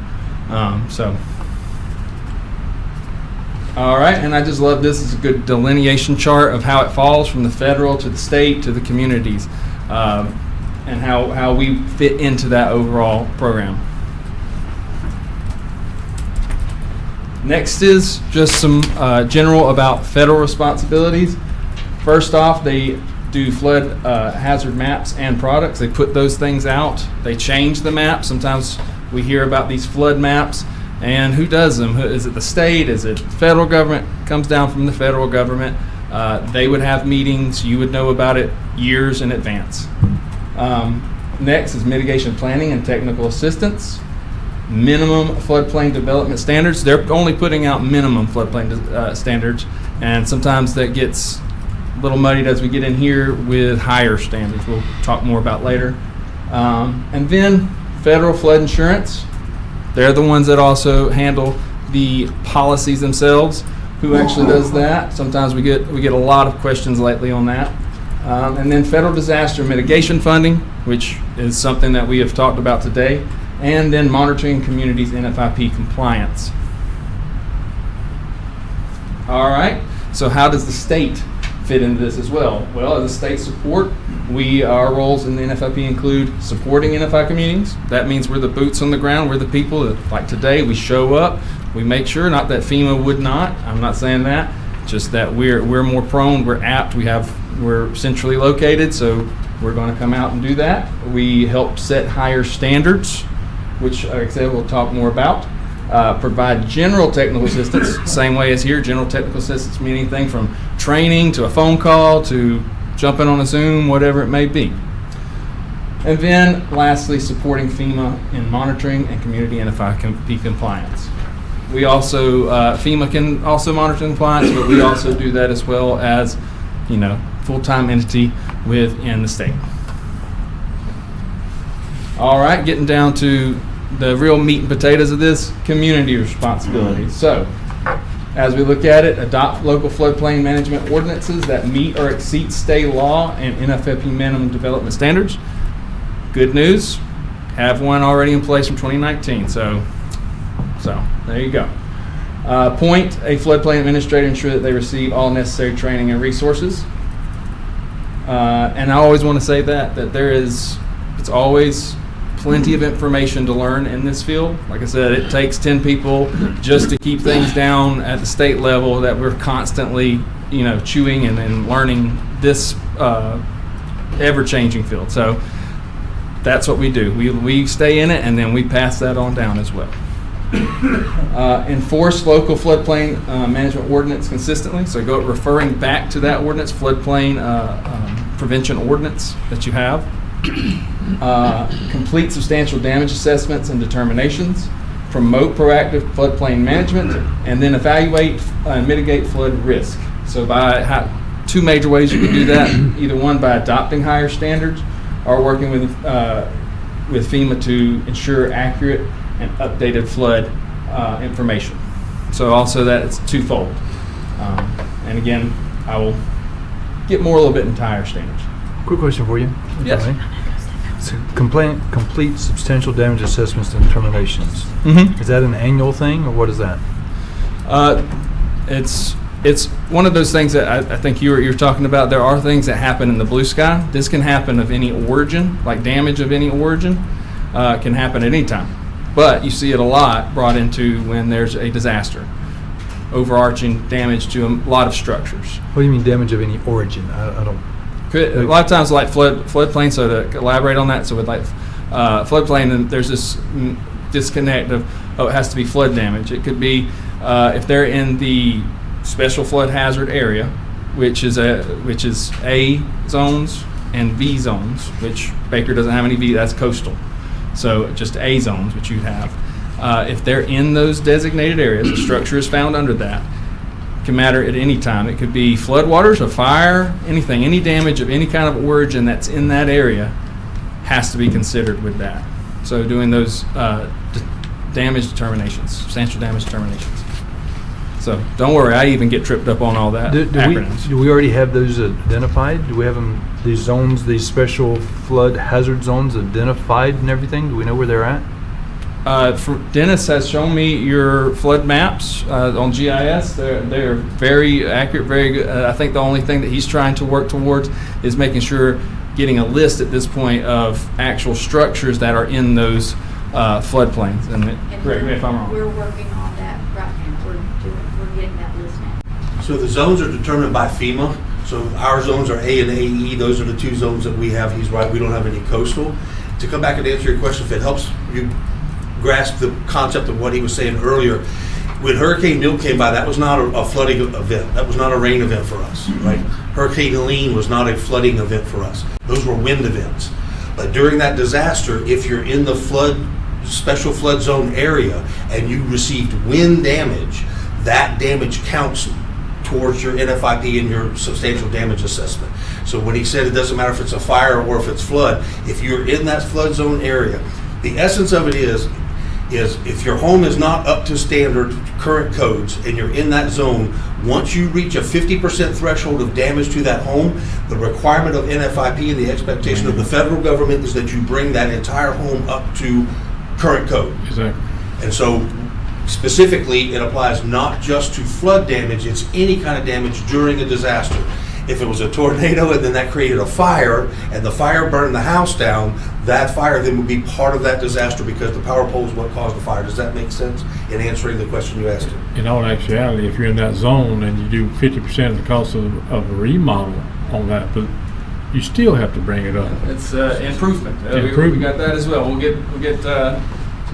All right, and I just love this. It's a good delineation chart of how it falls from the federal to the state to the communities, and how we fit into that overall program. Next is just some general about federal responsibilities. First off, they do flood hazard maps and products. They put those things out. They change the map. Sometimes we hear about these flood maps, And who does them? Is it the state? Is it federal government? Comes down from the federal government. They would have meetings. You would know about it years in advance. Next is mitigation planning and technical assistance. Minimum floodplain development standards. They're only putting out minimum floodplain standards, and sometimes that gets a little muddied as we get in here with higher standards. We'll talk more about later. And then federal flood insurance. They're the ones that also handle the policies themselves. Who actually does that? Sometimes we get a lot of questions lately on that. And then federal disaster mitigation funding, which is something that we have talked about today. And then monitoring communities' NFIP compliance. All right, so how does the state fit into this as well? Well, as a state support, our roles in the NFIP include supporting NFIP meetings. That means we're the boots on the ground. We're the people that, like today, we show up. We make sure, not that FEMA would not. I'm not saying that. Just that we're more prone. We're apt. We're centrally located, so we're going to come out and do that. We help set higher standards, which, like I said, we'll talk more about. Provide general technical assistance, same way as here. General technical assistance means anything from training to a phone call to jumping on a Zoom, whatever it may be. And then lastly, supporting FEMA in monitoring and community NFIP compliance. We also, FEMA can also monitor compliance, but we also do that as well as, full-time entity within the state. All right, getting down to the real meat and potatoes of this, community responsibility. So, as we look at it, adopt local floodplain management ordinances that meet or exceed state law and NFIP minimum development standards. Good news, have one already in place from 2019. So there you go. Appoint a floodplain administrator, ensure that they receive all necessary training and resources. And I always want to say that it's always plenty of information to learn in this field. Like I said, it takes 10 people just to keep things down at the state level that we're constantly, chewing and learning this ever-changing field. So that's what we do. We stay in it, and then we pass that on down as well. Enforce local floodplain management ordinance consistently. So go referring back to that ordinance, floodplain prevention ordinance that you have. Complete substantial damage assessments and determinations. Promote proactive floodplain management, and then evaluate and mitigate flood risk. So two major ways you can do that. Either one, by adopting higher standards, or working with FEMA to ensure accurate and updated flood information. So also that it's twofold. And again, I will get more a little bit into higher standards. Quick question for you. if Yes. I may. So complete substantial damage assessments and determinations. Mm-hmm. Is that an annual thing, or what is that? It's one of those things that I think you're talking about. There are things that happen in the blue sky. This can happen of any origin, like damage of any origin, can happen at any time. But you see it a lot brought into when there's a disaster, overarching damage to a lot of structures. What do you mean damage of any origin? I don't. A lot of times, like floodplain. So to elaborate on that, so with like floodplain, there's this disconnect of it has to be flood damage. It could be if they're in the special flood hazard area, which is A zones and V zones, which Baker doesn't have any V. That's coastal. So just A zones, which you have. If they're in those designated areas, the structure is found under that. Can matter at any time. It could be floodwaters, a fire, anything, any damage of any kind of origin that's in that area has to be considered with that. So doing those damage determinations, substantial damage determinations. So don't worry, I even get tripped up on all that acronyms. Do we already have those identified? Do we have them, these zones, these special flood hazard zones identified and everything? Do we know where they're at? Dennis has shown me your flood maps on GIS. They're very accurate, very good. I think the only thing that he's trying to work towards is making sure, getting a list at this point of actual structures that are in those floodplains. And correct me if I'm wrong. We're working on that right now. We're getting that list now. So the zones are determined by FEMA. So our zones are A and AE. Those are the two zones that we have. He's right. We don't have any coastal. To come back and answer your question, if it helps you grasp the concept of what he was saying earlier. When Hurricane Milton came by, that was not a flooding event. That was not a rain event for us, right? Hurricane Helene was not a flooding event for us. Those were wind events. But during that disaster, if you're in the special flood zone area and you received wind damage, that damage counts towards your NFIP and your substantial damage assessment. So when he said it doesn't matter if it's a fire or if it's flood, if you're in that flood zone area, the essence of it is if your home is not up to standard current codes and you're in that zone, once you reach a 50% threshold of damage to that home, the requirement of NFIP and the expectation of the federal government is that you bring that entire home up to current code. Exactly. And so specifically, it applies not just to flood damage, it's any kind of damage during a disaster. If it was a tornado and then that created a fire and the fire burned the house down, that fire then would be part of that disaster because the power pole is what caused the fire. Does that make sense in answering the question you asked? In all actuality, if you're in that zone and you do 50% of the cost of a remodel on that, but you still have to bring it up. It's improvement. We Improvement. got that as well. We'll get to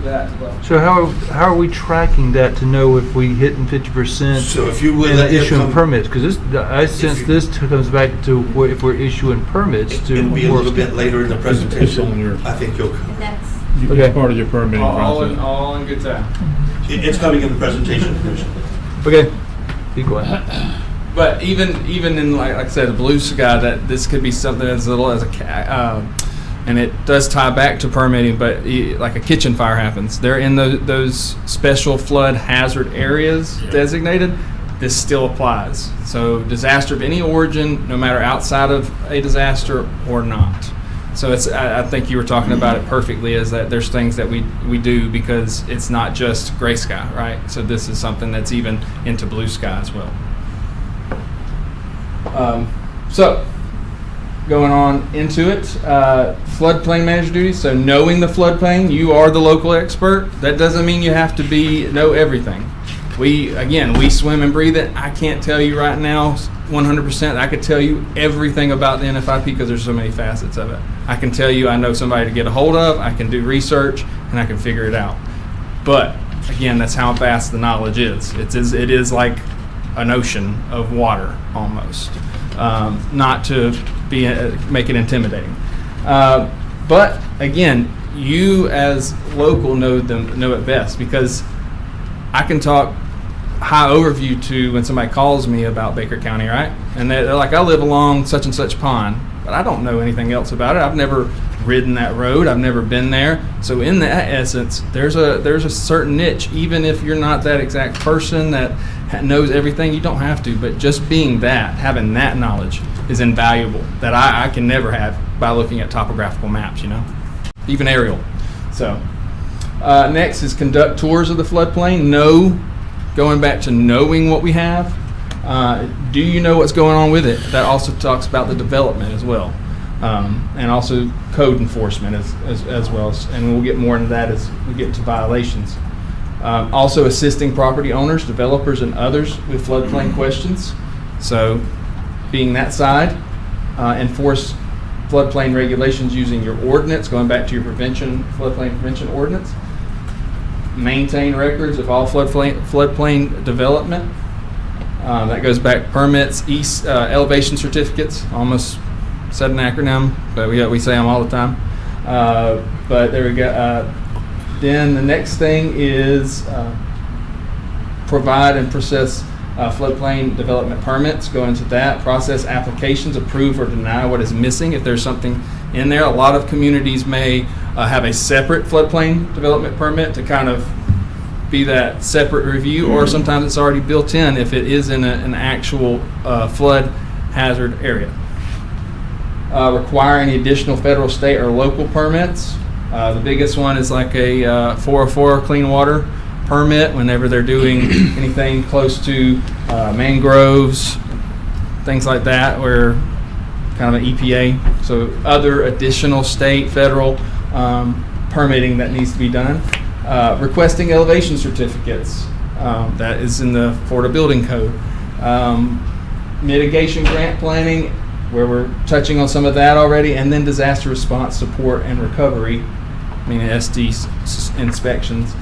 that as well. So how are we tracking that to know if we hitting 50%? So if you would and let him issuing come- permits? Because I sense you- this comes back to if we're issuing permits to It'll be a little work. bit later in the It's on presentation. your, I think you'll, And that's, Okay. it's part of your permitting process. All in good time. it's coming in the presentation, Commissioner. Okay, be quiet. But even in like I said, the blue sky, that this could be something as little as and it does tie back to permitting. But like a kitchen fire happens, they're in those special flood hazard areas designated. This still applies. So disaster of any origin, no matter outside of a disaster or not. So it's I think you were talking about it perfectly. Is that there's things that we do because it's not just gray sky, right? So this is something that's even into blue sky as well. So, going on into it, floodplain manager duties. So, knowing the floodplain, you are the local expert. That doesn't mean you have to know everything. We swim and breathe it. I can't tell you right now 100%. I could tell you everything about the NFIP because there's so many facets of it. I can tell you I know somebody to get a hold of. I can do research and I can figure it out. But again, that's how vast the knowledge is. It is like an ocean of water almost. Not to make it intimidating. But again, you as local know it best because I can talk high overview to when somebody calls me about Baker County, right? And they're like, I live along such and such pond, but I don't know anything else about it. I've never ridden that road. I've never been there. So in that essence, there's a certain niche. Even if you're not that exact person that knows everything, you don't have to. But just being having that knowledge is invaluable that I can never have by looking at topographical maps, even aerial. So next is conduct tours of the floodplain. Going back to knowing what we have. Do you know what's going on with it? That also talks about the development as well. And also code enforcement as well. And we'll get more into that as we get to violations. Also assisting property owners, developers, and others with floodplain questions. So being that side, enforce floodplain regulations using your ordinance, going back to your floodplain prevention ordinance. Maintain records of all floodplain development. That goes back permits, elevation certificates. Almost said an acronym, but we say them all the time. But there we go. Then the next thing is provide and process floodplain development permits. Go into that. Process applications, approve or deny what is missing. If there's something in there, a lot of communities may have a separate floodplain development permit to kind of be that separate review, or sometimes it's already built in if it is in an actual flood hazard area. Require any additional federal, state, or local permits. The biggest one is like a 404 clean water permit whenever they're doing anything close to mangroves, things like that, where kind of an EPA. So other additional state, federal permitting that needs to be done. Requesting elevation certificates. That is in the Florida Building Code. Mitigation grant planning, where we're touching on some of that already, and then disaster response support and recovery meaning SD inspections.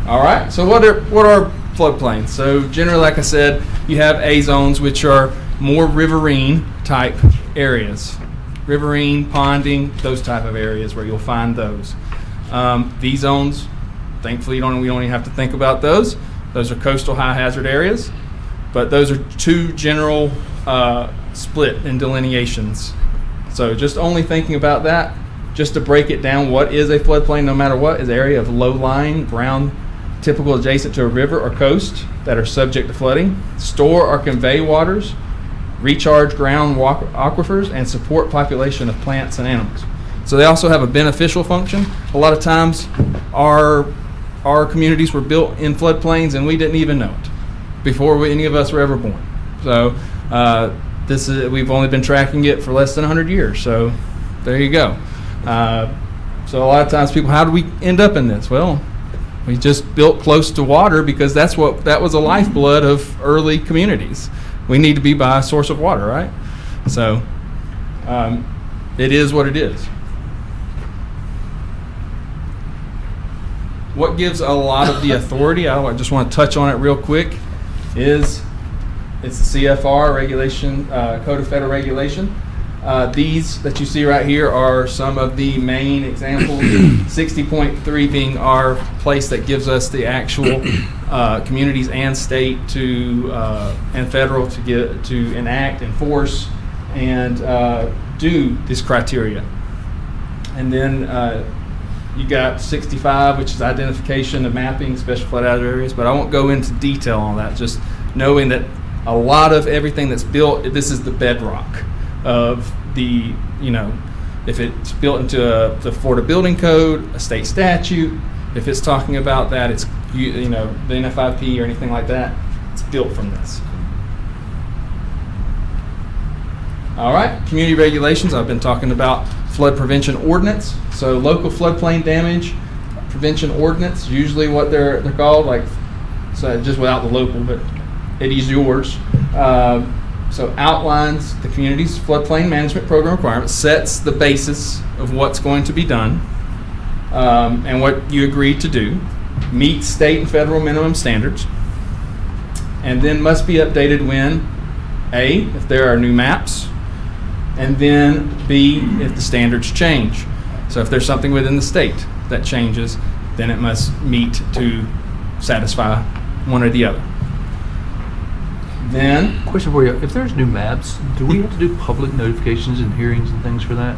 All right, so what are floodplains? So generally, like I said, you have A zones, which are more riverine type areas. Riverine, ponding, those type of areas where you'll find those. V zones, thankfully we don't even have to think about those. Those are coastal high hazard areas, but those are two general split and delineations. So just only thinking about that, just to break it down, what is a floodplain no matter what, is an area of low-lying ground typical adjacent to a river or coast that are subject to flooding, store or convey waters, recharge ground aquifers, and support population of plants and animals. So they also have a beneficial function. A lot of times our communities were built in floodplains and we didn't even know it before any of us were ever born. So we've only been tracking it for less than 100 years. So there you go. So a lot of times people, how do we end up in this? Well, we just built close to water because that was a lifeblood of early communities. We need to be by a source of water, right? So it is what it is. What gives a lot of the authority, I just want to touch on it real quick, it's the CFR regulation, Code of Federal Regulation. These that you see right here are some of the main examples. 60.3 being our place that gives us the actual communities and state and federal to enact, enforce, and do this criteria. And then you got 65, which is identification of mapping special flood hazard areas, but I won't go into detail on that. Just knowing that a lot of everything that's built, this is the bedrock of the, if it's built into the Florida Building Code, a state statute, if it's talking about that, it's, the NFIP or anything like that, it's built from this. All right, community regulations. I've been talking about flood prevention ordinance. So local floodplain damage prevention ordinance, usually what they're called, so just without the local, but it is yours. So outlines the community's floodplain management program requirements, sets the basis of what's going to be done and what you agreed to do, meets state and federal minimum standards, and then must be updated when A, if there are new maps, and then B, if the standards change. So if there's something within the state that changes, then it must meet to satisfy one or the other. Then, Question for you, if there's new maps, do we have to do public notifications and hearings and things for that?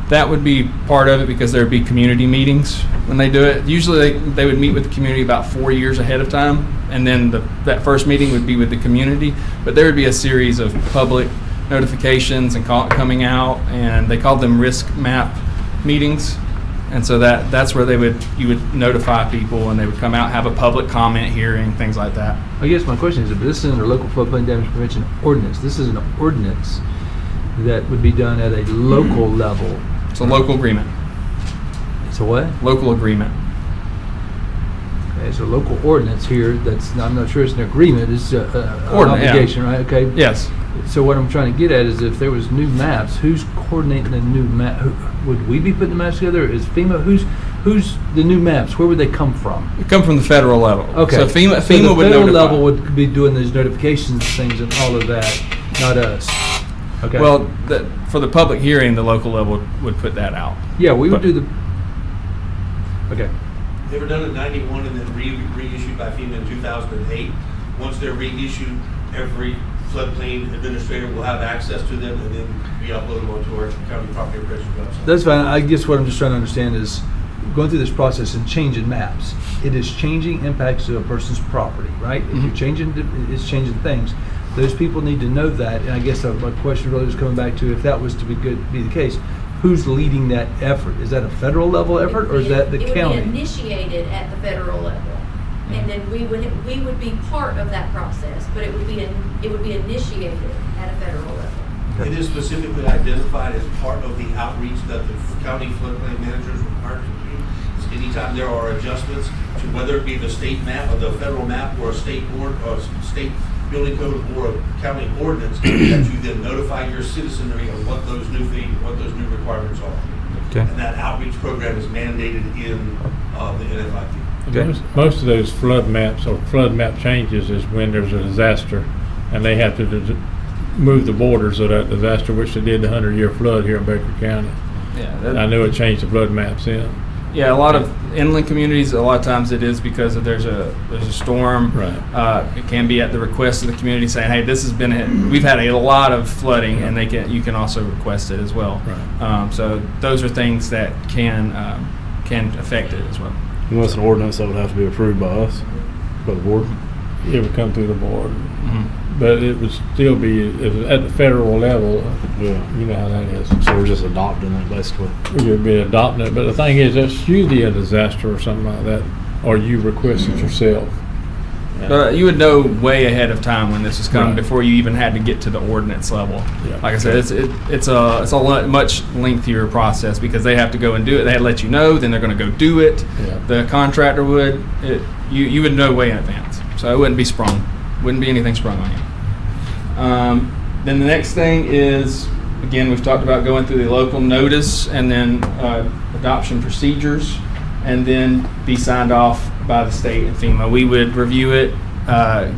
that would be part of it because there would be community meetings when they do it. Usually they would meet with the community about 4 years ahead of time, and then that first meeting would be with the community. But there would be a series of public notifications and coming out, and they called them risk map meetings. And so that's where you would notify people, and they would come out, have a public comment hearing, things like that. I guess my question is, if this is under local floodplain damage prevention ordinance, this is an ordinance that would be done at a local level. It's a local agreement. It's a what? Local agreement. Okay, so local ordinance here, I'm not sure it's an agreement, it's an obligation, right? Okay. Yes. So what I'm trying to get at is if there was new maps, who's coordinating the new map? Would we be putting the maps together? Is FEMA, who's the new maps? Where would they come from? It come from the federal level. Okay. So FEMA the would federal notify. level would be doing these notifications things and all of that, not us. Okay. Well, for the public hearing, the local level would put that out. Yeah, we would but- do the. Okay. They were done in '91 and then reissued by FEMA in 2008. Once they're reissued, every floodplain administrator will have access to them, and then we upload them onto our county property appraiser's website. That's fine. I guess what I'm just trying to understand is going through this process and changing maps. It is changing impacts to a person's property, right? If you're changing, it's changing things. Those people need to know that. And I guess my question really was coming back to if that was to be the case, who's leading that effort? Is that a federal level effort or is that the county? It would be initiated at the federal level. And then we would be part of that process, but it would be initiated at a federal level. It is specifically identified as part of the outreach that the county floodplain managers require to do. Anytime there are adjustments to whether it be the state map or the federal map or a state board or state building code or a county ordinance that you then notify your citizenry of what those new fees, what those new requirements are. Okay. And that outreach program is mandated in the NFIP. Okay. Most of those flood maps or flood map changes is when there's a disaster and they have to move the borders of that disaster, which they did the 100-year flood here in Baker County. Yeah, I knew it changed the flood maps in. yeah. A lot of inland communities, a lot of times it is because of there's a storm. Right. It can be at the request of the community saying, hey, this has been we've had a lot of flooding, and you can also request it as well. Right. So those are things that can affect it as well. And that's an ordinance that would have to be approved by us, by the board. It would come through the board, Mm-hmm. but it would still be at the federal level. Yeah. You know how that is. So we're just adopting it basically. You'd be adopting it, but the thing is, that's usually a disaster or something like that, or you request it yourself. But you would know way ahead of time when this was coming Right. before you even had to get to the ordinance level. Yeah. Like I said, it's a much lengthier process because they have to go and do it. They have to let you know, then they're going to go do it. Yeah. The contractor would. You would know way in advance, so it wouldn't be sprung. Wouldn't be anything sprung on you. Then the next thing is, again, we've talked about going through the local notice and then adoption procedures, and then be signed off by the state and FEMA. We would review it,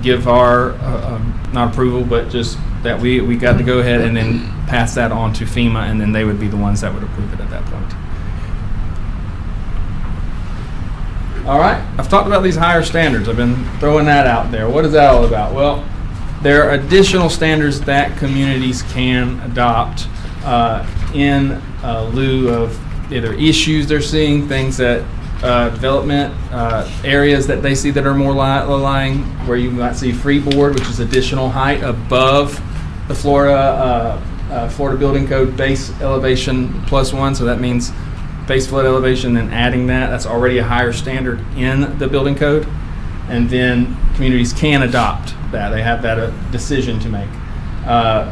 give our not approval, but just that we got to go ahead and then pass that on to FEMA, and then they would be the ones that would approve it at that point. All right, I've talked about these higher standards. I've been throwing that out there. What is that all about? Well, there are additional standards that communities can adopt in lieu of either issues they're seeing, things that development areas that they see that are more low-lying, where you might see freeboard, which is additional height above the Florida Building Code base elevation +1. So that means base flood elevation and adding that's already a higher standard in the building code. And then communities can adopt that. They have that decision to make.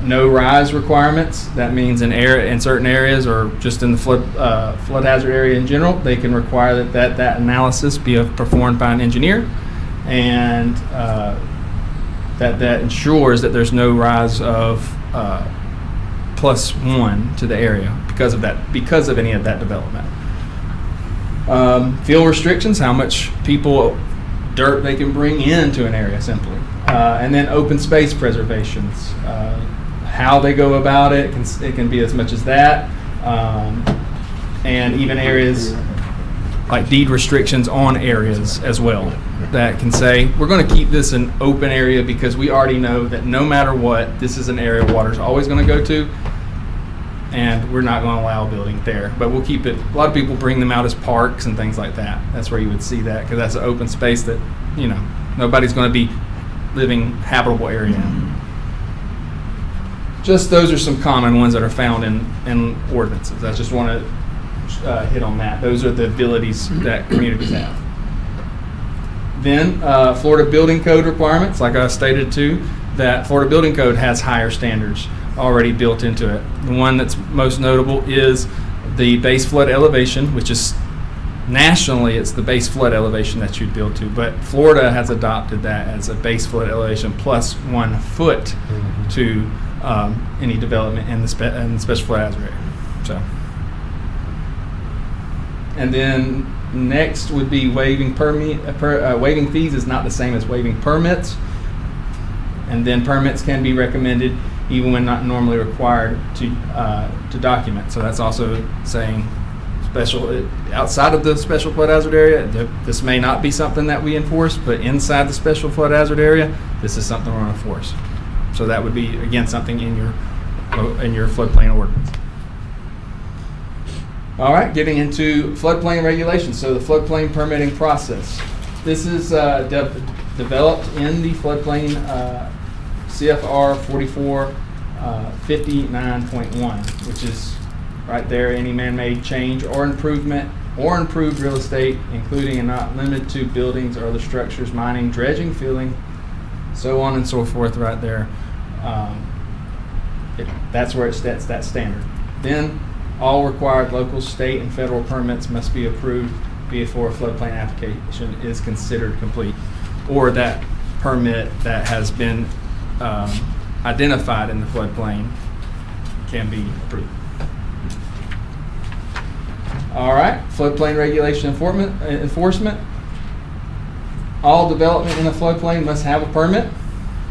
No rise requirements. That means in certain areas or just in the flood hazard area in general, they can require that analysis be performed by an engineer, and that ensures that there's no rise of +1 to the area because of any of that development. Field restrictions, how much dirt they can bring into an area simply. And then open space preservations, how they go about it. It can be as much as that, and even areas like deed restrictions on areas as well that can say we're going to keep this an open area because we already know that no matter what, this is an area water's always going to go to, and we're not going to allow building there. But we'll keep it. A lot of people bring them out as parks and things like that. That's where you would see that because that's an open space that nobody's going to be living habitable area in. Just those are some common ones that are found in ordinances. I just want to hit on that. Those are the abilities that communities have. Then Florida Building Code requirements, like I stated too, that Florida Building Code has higher standards already built into it. The one that's most notable is the base flood elevation, which is nationally, it's the base flood elevation that you'd build to, but Florida has adopted that as a base flood elevation +1 foot to any development in the special flood hazard area. So, and then next would be waiving waiving fees is not the same as waiving permits, and then permits can be recommended even when not normally required to document. So that's also saying outside of the special flood hazard area, this may not be something that we enforce, but inside the special flood hazard area, this is something we're going to enforce. So that would be, again, something in your floodplain ordinance. All right, getting into floodplain regulations. So the floodplain permitting process. This is developed in the floodplain CFR 4459.1, which is right there, any man-made change or improvement or improved real estate, including and not limited to buildings or other structures, mining, dredging, filling, so on and so forth right there. That's where it sets that standard. Then all required local, state, and federal permits must be approved before a floodplain application is considered complete, or that permit that has been identified in the floodplain can be approved. All right, floodplain regulation enforcement. All development in a floodplain must have a permit.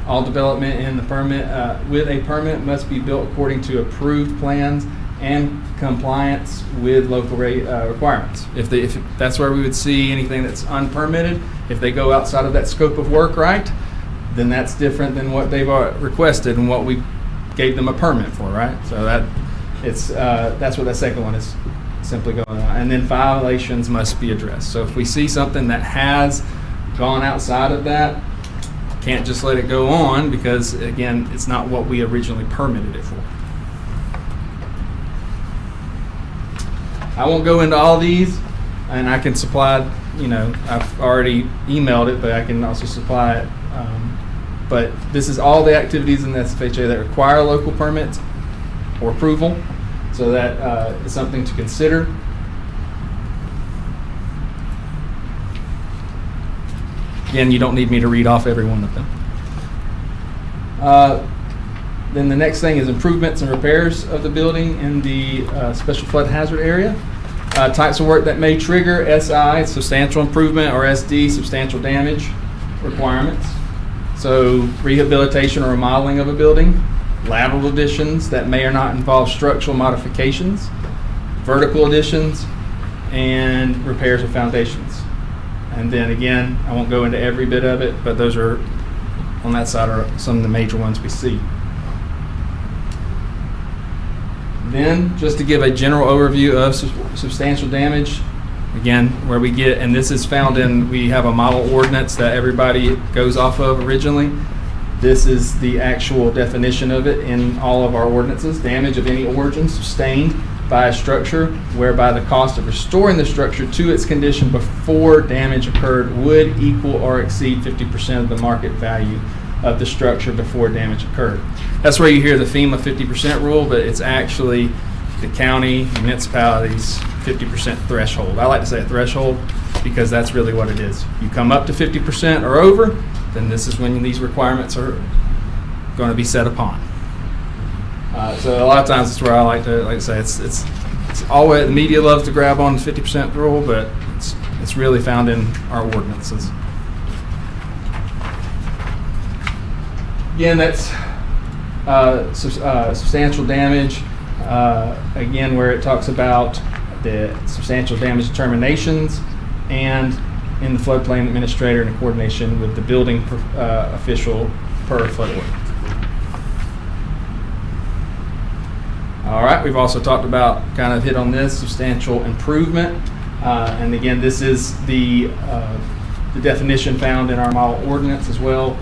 All development in the permit, with a permit must be built according to approved plans and compliance with local requirements. If that's where we would see anything that's unpermitted, if they go outside of that scope of work, right, then that's different than what they've requested and what we gave them a permit for, right? So that's what that second one is simply going on. And then violations must be addressed. So if we see something that has gone outside of that, can't just let it go on because, again, it's not what we originally permitted it for. I won't go into all these, and I can supply, I've already emailed it, but I can also supply it. But this is all the activities in the SFHA that require local permits or approval, so that is something to consider. Again, you don't need me to read off every one of them. Then the next thing is improvements and repairs of the building in the special flood hazard area. Types of work that may trigger SI, substantial improvement, or SD, substantial damage requirements. So rehabilitation or remodeling of a building, lateral additions that may or not involve structural modifications, vertical additions, and repairs of foundations. And then again, I won't go into every bit of it, but those are, on that side, are some of the major ones we see. Then, just to give a general overview of substantial damage, again, where we get, and this is found in, we have a model ordinance that everybody goes off of originally. This is the actual definition of it in all of our ordinances. Damage of any origin sustained by a structure whereby the cost of restoring the structure to its condition before damage occurred would equal or exceed 50% of the market value of the structure before damage occurred. That's where you hear the FEMA 50% rule, but it's actually the county, municipalities, 50% threshold. I like to say a threshold because that's really what it is. You come up to 50% or over, then this is when these requirements are going to be set upon. So a lot of times it's where I like to say it's always, the media loves to grab on the 50% rule, but it's really found in our ordinances. Again, that's substantial damage. Again, where it talks about the substantial damage determinations, and in the floodplain administrator in coordination with the building official per flood ordinance. All right, we've also talked about, kind of hit on this, substantial improvement. And again, this is the definition found in our model ordinance as well.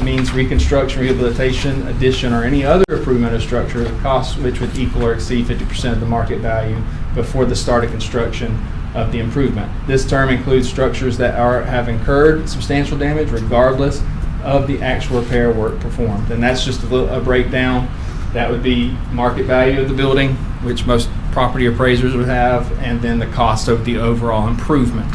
Means reconstruction, rehabilitation, addition, or any other improvement of structure, costs which would equal or exceed 50% of the market value before the start of construction of the improvement. This term includes structures that have incurred substantial damage regardless of the actual repair work performed. And that's just a breakdown. That would be market value of the building, which most property appraisers would have, and then the cost of the overall improvement.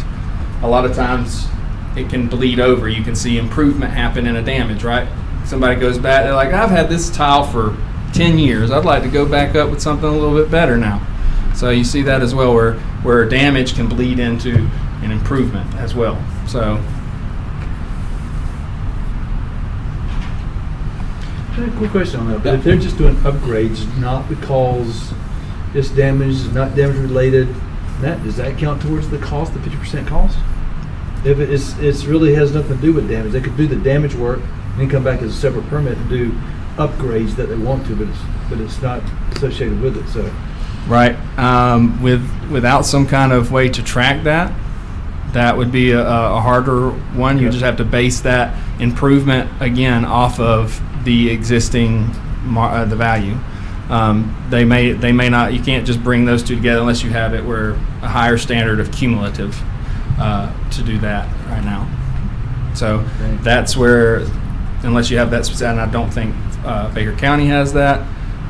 A lot of times it can bleed over. You can see improvement happen in a damage, right? Somebody goes back, they're like, I've had this tile for 10 years. I'd like to go back up with something a little bit better now. So you see that as well, where damage can bleed into an improvement as well. So. I have a quick question on that. But if they're just doing upgrades, not because it's damage, not damage related, does that count towards the cost, the 50% cost? If it's really has nothing to do with damage, they could do the damage work and then come back as a separate permit and do upgrades that they want to, but it's not associated with it. So. Right. Without some kind of way to track that, that would be a harder one. You just have to base that improvement again off of the existing the value. They may not. You can't just bring those two together unless you have it where a higher standard of cumulative to do that right now. So that's where, unless you have that specific, and I don't think Baker County has that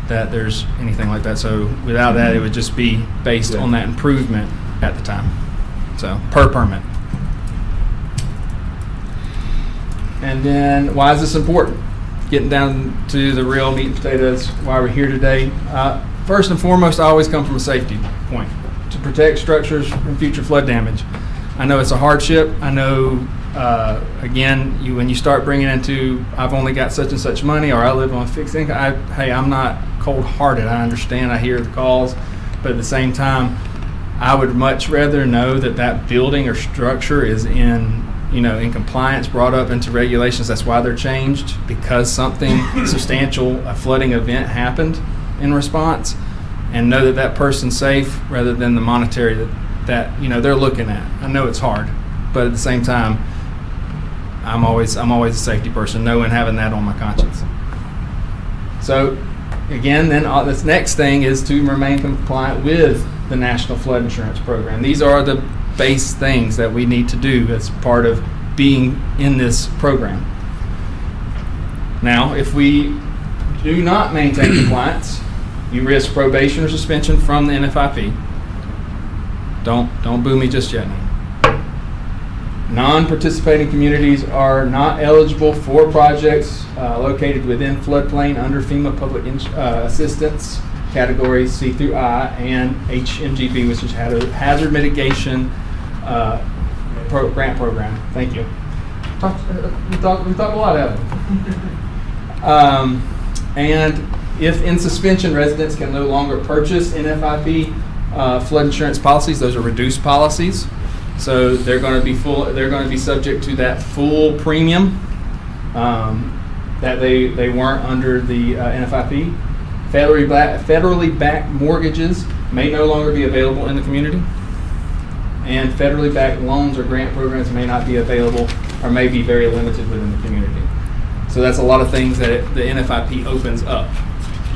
there's anything like that. So without that, it would just be based on that improvement at the time. So per permit. And then why is this important? getting down to the real meat and potatoes, why we're here today. First and foremost, I always come from a safety point, to protect structures from future flood damage. I know it's a hardship. I know, again, when you start bringing into, I've only got such and such money, or I live on fixed income, hey, I'm not cold-hearted. I understand, I hear the calls, but at the same time, I would much rather know that that building or structure is in compliance, brought up into regulations. That's why they're changed, because something substantial, a flooding event happened in response, and know that that person's safe rather than the monetary that they're looking at. I know it's hard, but at the same time, I'm always a safety person, knowing having that on my conscience. So again, then this next thing is to remain compliant with the National Flood Insurance Program. These are the base things that we need to do as part of being in this program. Now, if we do not maintain compliance, you risk probation or suspension from the NFIP. Don't boo me just yet. Non-participating communities are not eligible for projects located within floodplain under FEMA public assistance categories C through I and HMGB, which is Hazard Mitigation Grant Program. Thank you. We talked a lot of it. And if in suspension, residents can no longer purchase NFIP flood insurance policies. Those are reduced policies, so they're going to be They're going to be subject to that full premium that they weren't under the NFIP. Federally backed mortgages may no longer be available in the community, and federally backed loans or grant programs may not be available or may be very limited within the community. So that's a lot of things that the NFIP opens up.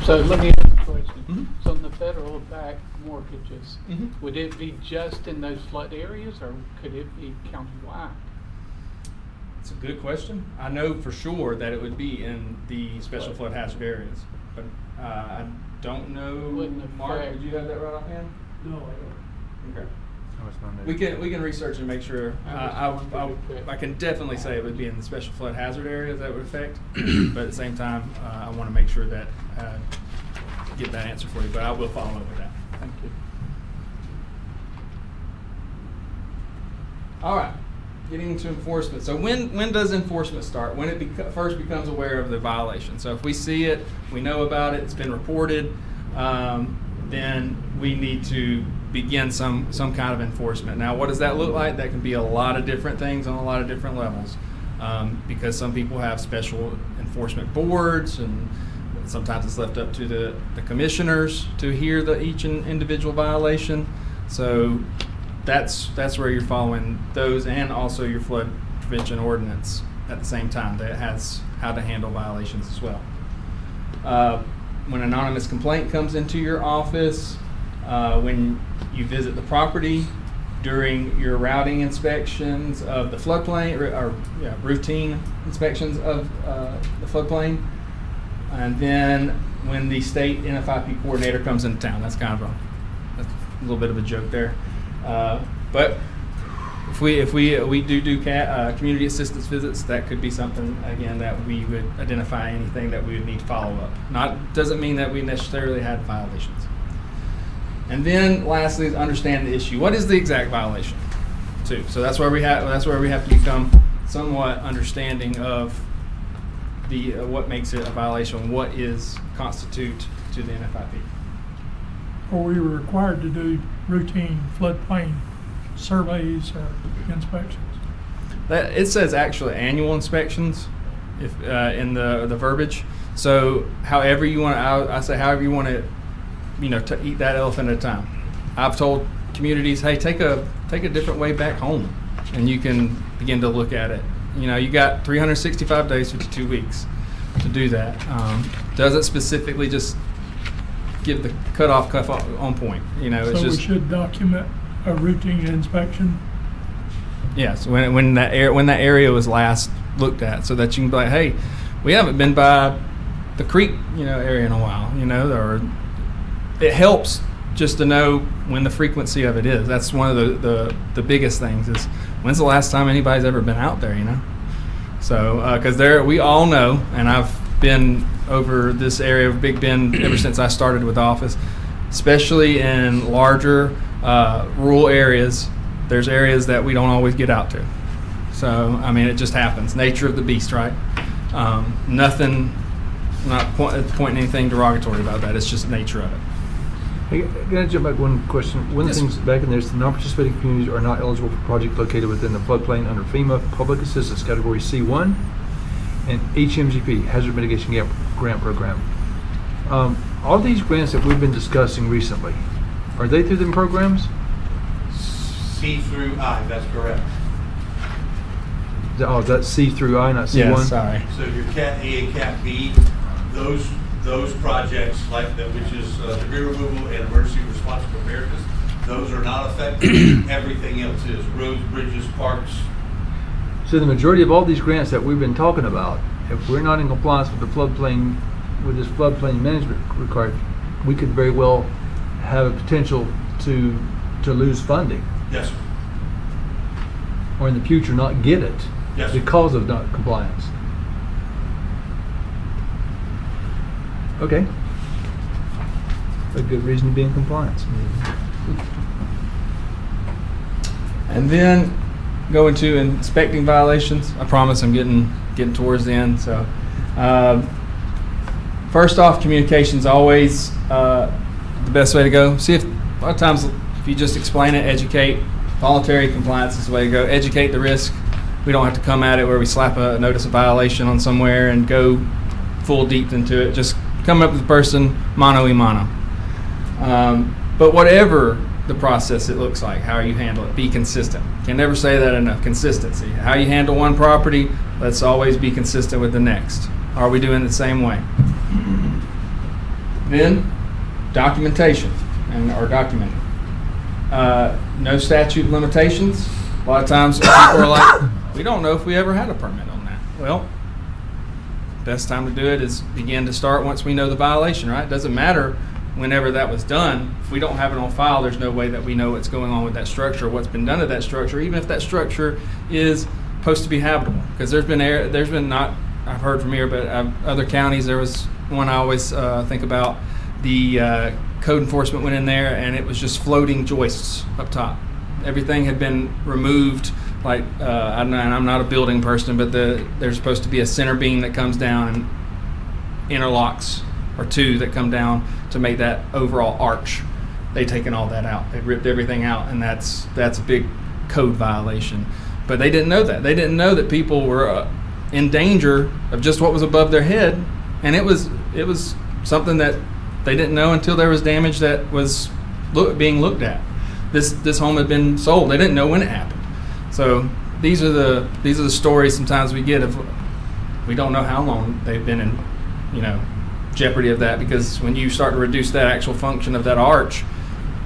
So let me ask a question. Mm-hmm. So in the federal backed mortgages, Mm-hmm. would it be just in those flood areas, or could it be countywide? It's a good question. I know for sure that it would be in the special flood hazard areas, but I don't know. Wouldn't Mark, affect- did you have that right offhand? No, I don't. Okay. We can research and make sure. I can definitely say it would be in the special flood hazard areas that would affect, but at the same time, I want to make sure that get that answer for you. But I will follow up with that. Thank you. All right, getting into enforcement. So when does enforcement start? When it first becomes aware of the violation. So if we see it, we know about it, it's been reported, then we need to begin some kind of enforcement. Now, what does that look like? That can be a lot of different things on a lot of different levels, because some people have special enforcement boards, and sometimes it's left up to the commissioners to hear each individual violation. So that's where you're following those, and also your flood prevention ordinance at the same time that has how to handle violations as well. When an anonymous complaint comes into your office, when you visit the property, during your routing inspections of the floodplain, or routine inspections of the floodplain, and then when the state NFIP coordinator comes into town. That's kind of a little bit of a joke there, but if we do community assistance visits, that could be something again that we would identify anything that we would need to follow up. Doesn't mean that we necessarily had violations. And then lastly is understand the issue. What is the exact violation too? So that's where we have to become somewhat understanding of the what makes it a violation, what is constitute to the NFIP. Are we required to do routine floodplain surveys or inspections? It says actually annual inspections, if in the verbiage. So however you want, I say however you want to, to eat that elephant at a time. I've told communities, hey, take a different way back home, and you can begin to look at it. You got 365 days, 52 weeks to do that. Doesn't specifically just give the cutoff on point. It's So just we should document a routine inspection. yes, when that area was last looked at, so that you can be like, hey, we haven't been by the creek, area in a while, or it helps just to know when the frequency of it is. That's one of the biggest things is when's the last time anybody's ever been out there, So, because we all know, and I've been over this area of Big Bend ever since I started with office, especially in larger rural areas. There's areas that we don't always get out to. So, I mean, it just happens. Nature of the beast, right? Nothing, not pointing anything derogatory about that. It's just nature of it. Hey, can I jump back one question? One of the Yes. things back in there is the non-participating communities are not eligible for projects located within the floodplain under FEMA Public Assistance Category C1 and HMGP Hazard Mitigation Grant Program. All these grants that we've been discussing recently, are they through them programs? C through I, that's correct. Oh, that's C through I, not C1? Yeah, sorry. So your Cat A and Cat B, those projects like that, which is debris removal and emergency response preparedness, those are not affected. Everything else is roads, bridges, parks. So the majority of all these grants that we've been talking about, if we're not in compliance with the floodplain, with this floodplain management required, we could very well have a potential to lose funding, Yes, sir. or in the future not get it Yes, sir. because of not compliance. Okay. A good reason to be in compliance. And then go into inspecting violations. I promise I'm getting towards the end. So, first off, communication's always the best way to go. See, if a lot of times if you just explain it, educate, voluntary compliance is the way to go. Educate the risk. We don't have to come at it where we slap a notice of violation on somewhere and go full deep into it. Just come up with the person mano a mano. But whatever the process it looks like, how you handle it, be consistent. Can never say that enough. Consistency. How you handle one property, let's always be consistent with the next. Are we doing it the same way? Then, documentation or documenting. No statute limitations. A lot of times people are like, we don't know if we ever had a permit on that. Well, best time to do it is begin to start once we know the violation, right? It doesn't matter whenever that was done. If we don't have it on file, there's no way that we know what's going on with that structure, what's been done to that structure, even if that structure is supposed to be habitable. Because there's been not, I've heard from here, but other counties, there was one I always think about. The code enforcement went in there and it was just floating joists up top. Everything had been removed. Like, I'm not a building person, but there's supposed to be a center beam that comes down and interlocks, or two that come down to make that overall arch. They've taken all that out. They ripped everything out, and that's a big code violation. But they didn't know that. They didn't know that people were in danger of just what was above their head, and it was something that they didn't know until there was damage that was being looked at. This home had been sold. They didn't know when it happened. So these are the stories sometimes we get of we don't know how long they've been in, jeopardy of that, because when you start to reduce that actual function of that arch,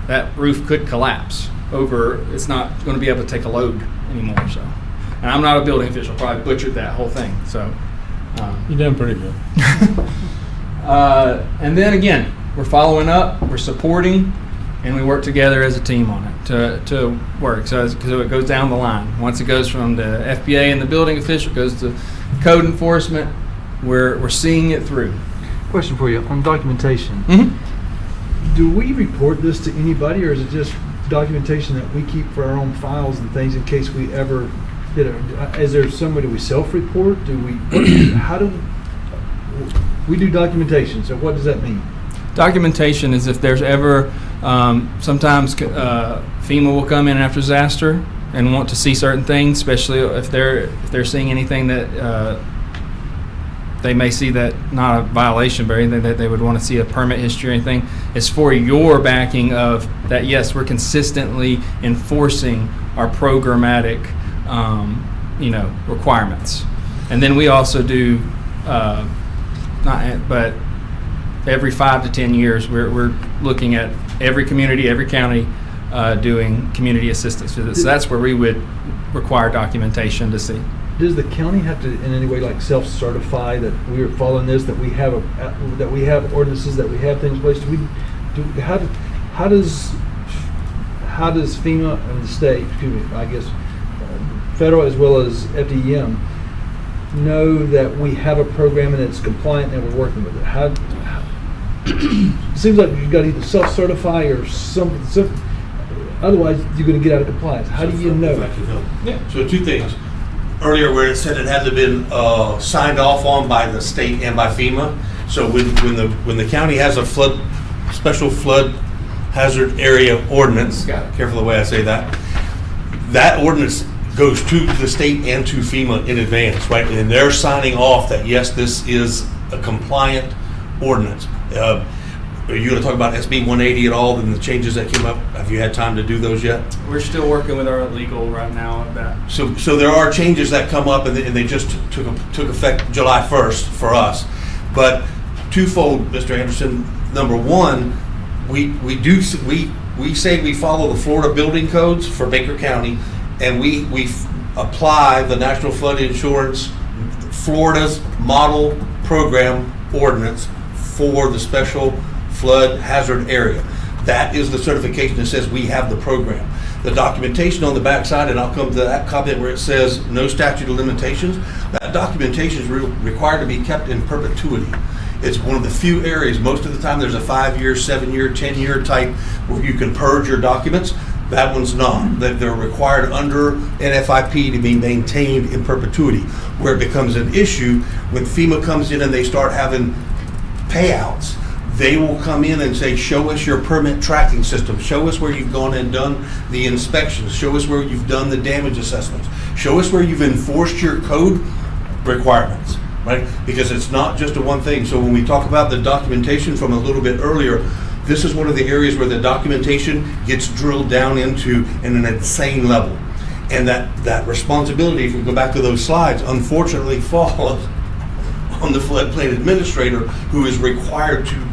that roof could collapse over. It's not going to be able to take a load anymore. So, and I'm not a building official, probably butchered that whole thing. So You've done pretty good. and then again, we're following up, we're supporting, and we work together as a team on it to work. So it goes down the line. Once it goes from the FBA and the building official, goes to code enforcement, we're seeing it through. Question for you on documentation. Mm-hmm. Do we report this to anybody, or is it just documentation that we keep for our own files and things in case we ever did it? Is there somebody we self-report? How do we do documentation? So what does that mean? Documentation is if there's ever, sometimes FEMA will come in after disaster and want to see certain things, especially if they're seeing anything that they may see that not a violation, but anything that they would want to see a permit history or anything. It's for your backing of that. Yes, we're consistently enforcing our programmatic, requirements, and then we also do but every 5 to 10 years, we're looking at every community, every county, doing community assistance visits. So that's where we would require documentation to see. Does the county have to, in any way, like self-certify that we are following this, that we have ordinances, that we have things in place? How does FEMA and the state, I guess, federal as well as FDEM, know that we have a program and it's compliant and we're working with it? It seems like you've got to either self-certify or something, otherwise you're going to get out of compliance. How do you know? If I can help. So 2 things. Earlier where it said it had to been signed off on by the state and by FEMA. So when the county has a special flood hazard area ordinance, careful the way I say that, that ordinance goes to the state and to FEMA in advance, right? And they're signing off that, yes, this is a compliant ordinance. Are you going to talk about SB 180 at all and the changes that came up? Have you had time to do those yet? We're still working with our legal right now on that. So there are changes that come up and they just took effect July 1st for us. But twofold, Mr. Anderson. Number one, we say we follow the Florida building codes for Baker County, and we apply the National Flood Insurance Florida's model program ordinance for the special flood hazard area. That is the certification that says we have the program. The documentation on the backside, and I'll come to that comment where it says no statute of limitations, that documentation is required to be kept in perpetuity. It's one of the few areas, most of the time there's a 5-year, 7-year, 10-year type where you can purge your documents. That one's not. They're required under NFIP to be maintained in perpetuity. Where it becomes an issue, when FEMA comes in and they start having payouts, they will come in and say, show us your permit tracking system, show us where you've gone and done the inspections, show us where you've done the damage assessments, show us where you've enforced your code requirements, right? Because it's not just a one thing. So when we talk about the documentation from a little bit earlier, this is one of the areas where the documentation gets drilled down into in an insane level. And that responsibility, if we go back to those slides, unfortunately falls on the floodplain administrator, who is required to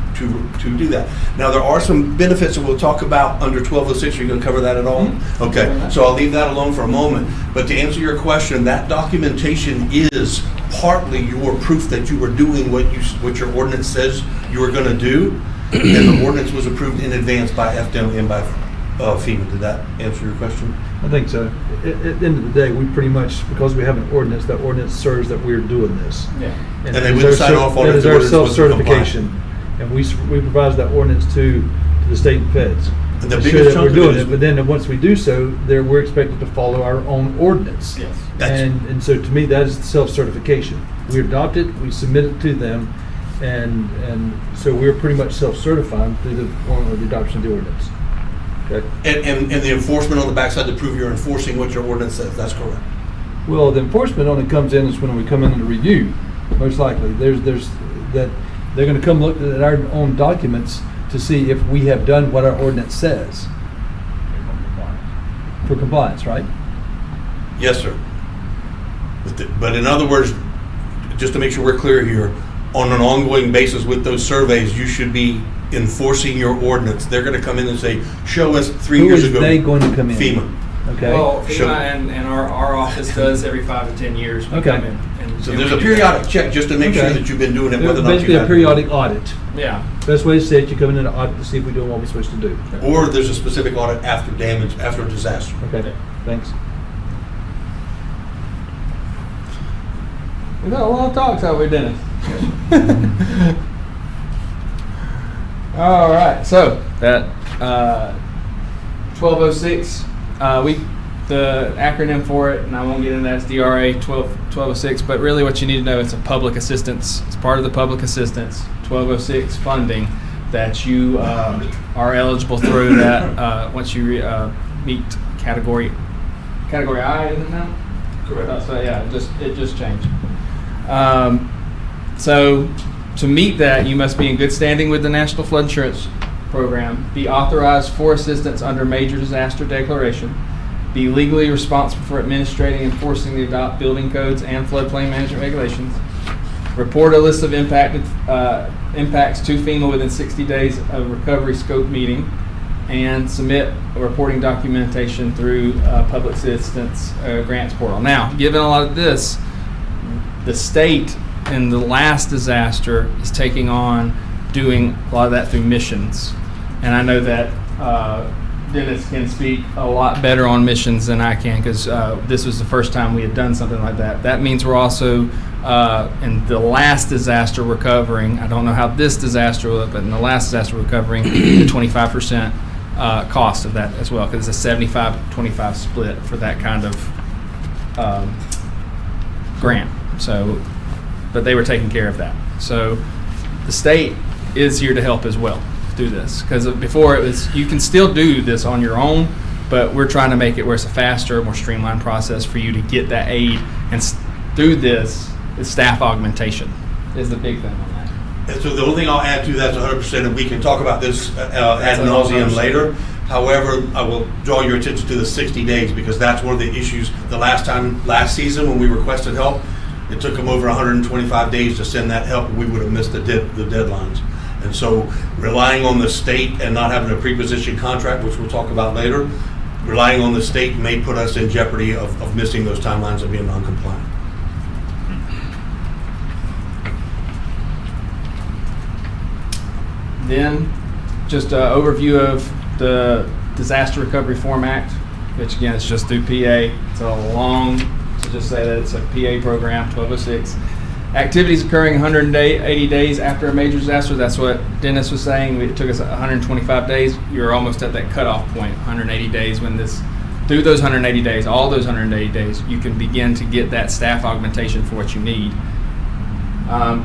do that. Now, there are some benefits that we'll talk about under 1206. Are you going to cover that at all? Mm-hmm. Okay, so I'll leave that alone for a moment. But to answer your question, that documentation is partly your proof that you were doing what your ordinance says you were going to do, and the ordinance was approved in advance by FDM and by FEMA. Did that answer your question? I think so. At the end of the day, we pretty much, because we have an ordinance, that ordinance serves that we're doing this. Yeah. And they wouldn't sign off on it That if is the our ordinance wasn't self-certification. And we provide that ordinance to the state and feds. And the to biggest show that chunk we're of doing it it, is- but then once we do so, we're expected to follow our own ordinance. Yes. And so to me, that is self-certification. We adopt it, we submit it to them, and so we're pretty much self-certifying through the form of the adoption of the ordinance. Okay. And the enforcement on the backside to prove you're enforcing what your ordinance says. That's correct. Well, the enforcement only comes in is when we come in to review, most likely. There's that they're going to come look at our own documents to see if we have done what our ordinance says. For compliance, right? Yes, sir. But in other words, just to make sure we're clear here, on an ongoing basis with those surveys, you should be enforcing your ordinance. They're going to come in and say, show us 3 years ago. Who is they going to come in? FEMA. Okay. Well, Sure. FEMA and our office does every 5 to 10 years. We Okay. come in and- So and there's we a do that. periodic check just to make sure Okay. that you've been doing it, whether or not Basically you a have. periodic audit. Yeah. Best way to say it, you come in and audit to see if we're doing what we're supposed to do. Or there's a specific audit after damage, after a disaster. Okay, thanks. We got a lot of talks out we, Dennis. All right, so that 1206, the acronym for it, and I won't get into that, is DRA 1206, but really what you need to know, it's a public assistance. It's part of the public assistance 1206 funding that you are eligible through that once you meet category I, isn't it now? Correct. So yeah, it just changed. So to meet that, you must be in good standing with the National Flood Insurance Program, be authorized for assistance under major disaster declaration, be legally responsible for administrating and enforcing the adopt building codes and floodplain management regulations, report a list of impacts to FEMA within 60 days of recovery scope meeting, and submit a reporting documentation through public assistance grants portal. Now, given a lot of this, the state in the last disaster is taking on doing a lot of that through missions. And I know that Dennis can speak a lot better on missions than I can, because this was the first time we had done something like that. That means we're also in the last disaster we're covering. I don't know how this disaster will, but in the last disaster we're covering the 25% cost of that as well, because it's a 75-25 split for that kind of grant. So, but they were taking care of that. So the state is here to help as well do this, because before it was, you can still do this on your own, but we're trying to make it where it's a faster, more streamlined process for you to get that aid. And through this is staff augmentation is the big thing on that. And so the only thing I'll add to that's 100%, and we can talk about this ad That's nauseum 100%. later. However, I will draw your attention to the 60 days, because that's one of the issues. The last season when we requested help, it took them over 125 days to send that help. We would have missed the deadlines. And so relying on the state and not having a pre-position contract, which we'll talk about later, relying on the state may put us in jeopardy of missing those timelines of being non-compliant. Then, just an overview of the Disaster Recovery Form Act, which again is just through PA. It's a long, to just say that it's a PA program, 1206. Activities occurring 180 days after a major disaster. That's what Dennis was saying. It took us 125 days. You're almost at that cutoff point, 180 days, when this, through those 180 days, all those 180 days, you can begin to get that staff augmentation for what you need.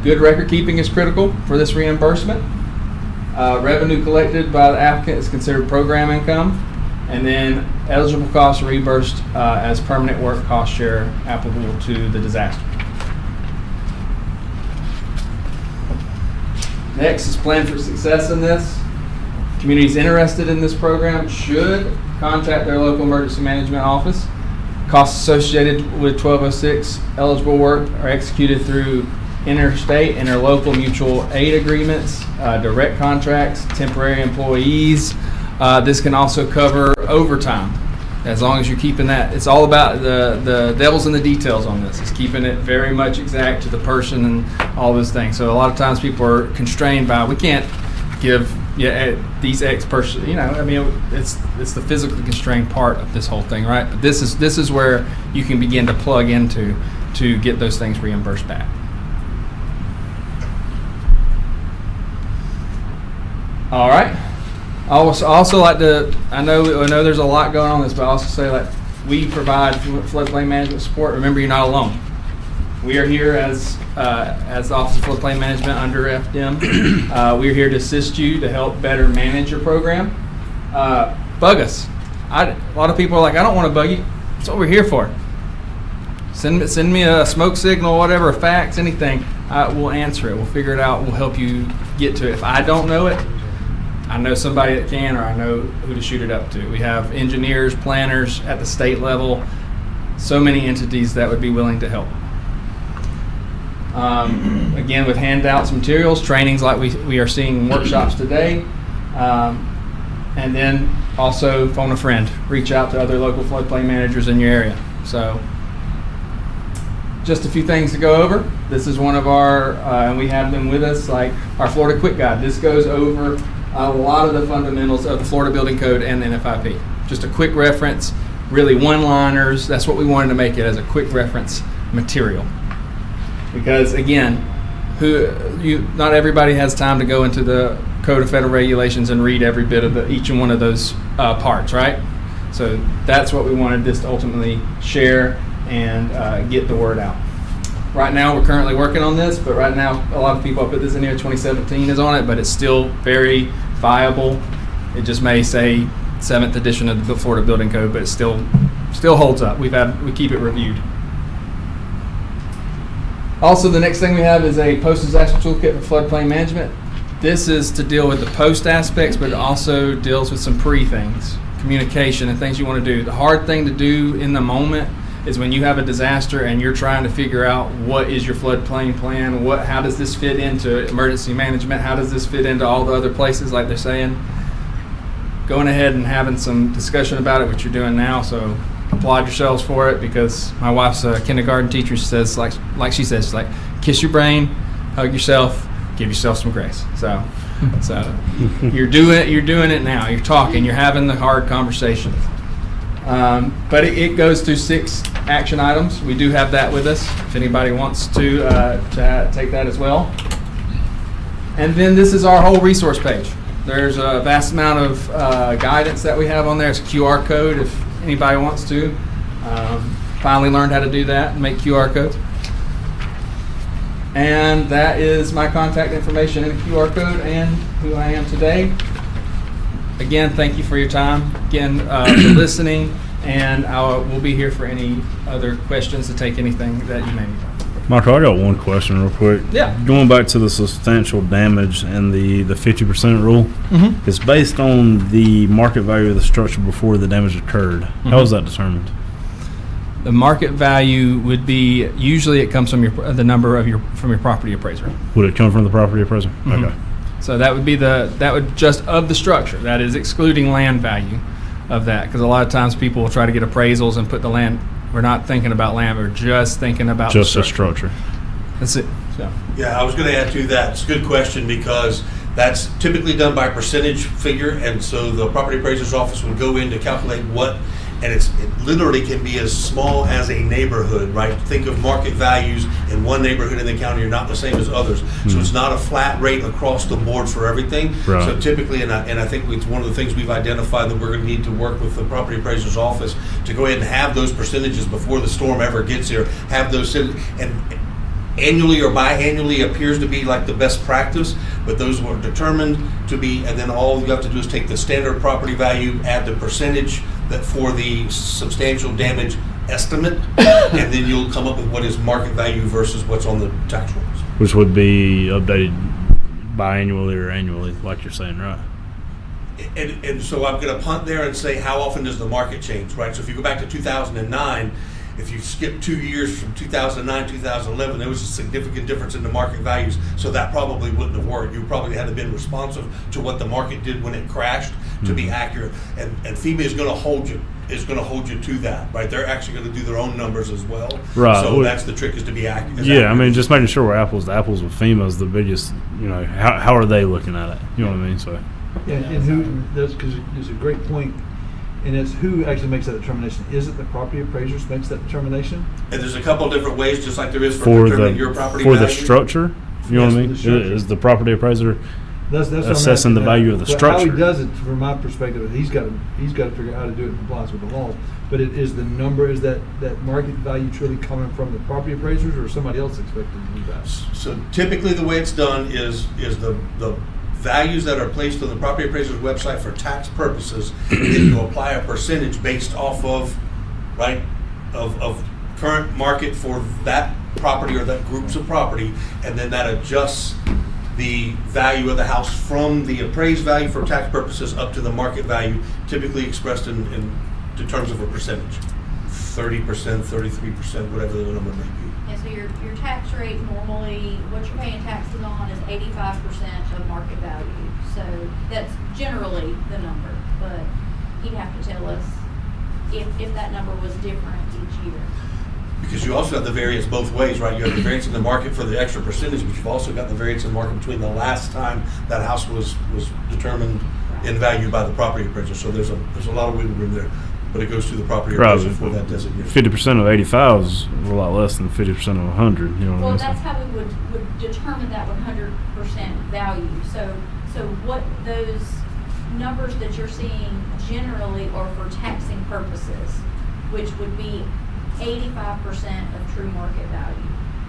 Good record keeping is critical for this reimbursement. Revenue collected by the applicant is considered program income, and then eligible costs are reimbursed as permanent work cost share applicable to the disaster. Next is plan for success in this. Communities interested in this program should contact their local emergency management office. Costs associated with 1206 eligible work are executed through interstate and interlocal mutual aid agreements, direct contracts, temporary employees. This can also cover overtime, as long as you're keeping that. It's all about the devil's in the details on this. It's keeping it very much exact to the person and all those things. So a lot of times people are constrained by, we can't give these X person, I mean, it's the physically constrained part of this whole thing, right? But this is where you can begin to plug into to get those things reimbursed back. All right. I also like to, I know there's a lot going on in this, but I also say that we provide floodplain management support. Remember, you're not alone. We are here as the Office of Floodplain Management under FDM. We're here to assist you to help better manage your program. Bug us. A lot of people are like, I don't want to bug you. That's what we're here for. Send me a smoke signal, whatever, a fax, anything. We'll answer it. We'll figure it out. We'll help you get to it. If I don't know it, I know somebody that can, or I know who to shoot it up to. We have engineers, planners at the state level, so many entities that would be willing to help. Again, with handouts, materials, trainings like we are seeing in workshops today, and then also phone a friend. Reach out to other local floodplain managers in your area. So, just a few things to go over. This is one of our, and we have them with us, like our Florida Quick Guide. This goes over a lot of the fundamentals of the Florida Building Code and the NFIP. Just a quick reference, really one-liners. That's what we wanted to make it, as a quick reference material. Because again, not everybody has time to go into the Code of Federal Regulations and read every bit of each one of those parts, right? So that's what we wanted this to ultimately share and get the word out. Right now, we're currently working on this, but right now, a lot of people, I put this in here, 2017 is on it, but it's still very viable. It just may say 7th edition of the Florida Building Code, but it still holds up. We keep it reviewed. Also, the next thing we have is a post-disaster toolkit for floodplain management. This is to deal with the post aspects, but it also deals with some pre things, communication and things you want to do. The hard thing to do in the moment is when you have a disaster and you're trying to figure out what is your floodplain plan, how does this fit into emergency management, how does this fit into all the other places, like they're saying. Going ahead and having some discussion about it, what you're doing now, so applaud yourselves for it, because my wife's a kindergarten teacher. She says, like she says, kiss your brain, hug yourself, give yourself some grace. So So you're doing it now. You're talking. You're having the hard conversation. But it goes through 6 action items. We do have that with us. If anybody wants to take that as well. And then this is our whole resource page. There's a vast amount of guidance that we have on there. It's a QR code if anybody wants to. Finally learned how to do that and make QR codes. And that is my contact information and QR code and who I am today. Again, thank you for your time. Again, for listening. And we'll be here for any other questions to take anything that you may need. Michael, I got one question real quick. Yeah. Going back to the substantial damage and the 50% rule, Mm-hmm. it's based on the market value of the structure before the damage occurred. How is that determined? The market value would be, usually it comes from the number of from your property appraiser. Would it come from the property appraiser? Mhm. Okay. So that would be just of the structure. That is excluding land value of that, because a lot of times people will try to get appraisals and put the land. We're not thinking about land. We're just thinking about Just the the structure. That's it. So. Yeah, I was going to add to that. It's a good question because that's typically done by percentage figure, and so the property appraiser's office would go in to calculate what, and it literally can be as small as a neighborhood, right? Think of market values in one neighborhood in the county are not the same as others, so it's not a flat rate across the board for everything. Right. So typically, and I think it's one of the things we've identified that we're going to need to work with the property appraiser's office to go ahead and have those percentages before the storm ever gets here. Have those and annually or biannually appears to be like the best practice, but those were determined to be, and then all you have to do is take the standard property value, add the percentage that for the substantial damage estimate, and then you'll come up with what is market value versus what's on the tax rolls. Which would be updated biannually or annually, like you're saying, right? And so I'm going to punt there and say, how often does the market change, right? So if you go back to 2009, if you skip 2 years from 2009, 2011, there was a significant difference in the market values, so that probably wouldn't have worked. You probably had to have been responsive to what the market did when it crashed to be accurate. And FEMA is going to hold you to that, right? They're actually going to do their own numbers as well. Right. So that's the trick, is to be accurate. Yeah, I mean, just making sure we're apples to apples with FEMA is the biggest, how are they looking at it? You know what I mean? So. Yeah, and who, that's because it's a great point, and it's who actually makes that determination. Is it the property appraisers makes that determination? And there's a couple different ways, just like there is for determining your property value. the structure, you know Yes, what I for mean? the structure. Is the property appraiser That's what I'm assessing asking the now. value of the But structure? How he does it, from my perspective, he's got to figure out how to do it in compliance with the laws. But it is the number, is that market value truly coming from the property appraisers, or somebody else expected to do that? So typically, the way it's done is the values that are placed on the property appraiser's website for tax purposes, and then you apply a percentage based off of, right, of current market for that property or that groups of property, and then that adjusts the value of the house from the appraised value for tax purposes up to the market value, typically expressed in terms of a percentage, 30%, 33%, whatever the number may be. And so your tax rate normally, what you're paying taxes on is 85% of market value. So that's generally the number, but he'd have to tell us if that number was different each year. Because you also have the variance both ways, right? You have the variance in the market for the extra percentage, but you've also got the variance in the market between the last time that house was determined in value by the property appraiser. So there's a lot of wiggle room there, but it goes to the property appraiser for that designation. 50% of 85 is a lot less than 50% of 100. You know what I Well, mean? that's how we would determine that 100% value. So what those numbers that you're seeing generally are for taxing purposes, which would be 85% of true market value.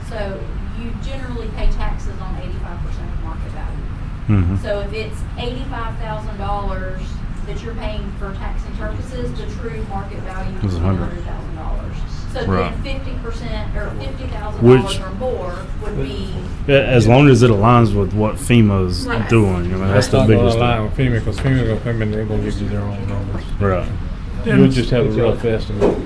So you generally pay taxes on 85% of market value. Mhm. So if it's $85,000 that you're paying for taxing purposes, the true market value Is is $100,000. $100,000. So Right. then 50% or $50,000 Which- or more would be. As long as it aligns with what FEMA's Right. doing, that's That's the not biggest gonna align thing. with FEMA, because FEMA gonna come in, they're gonna give you their own numbers. Right. You'll just have a rough estimate.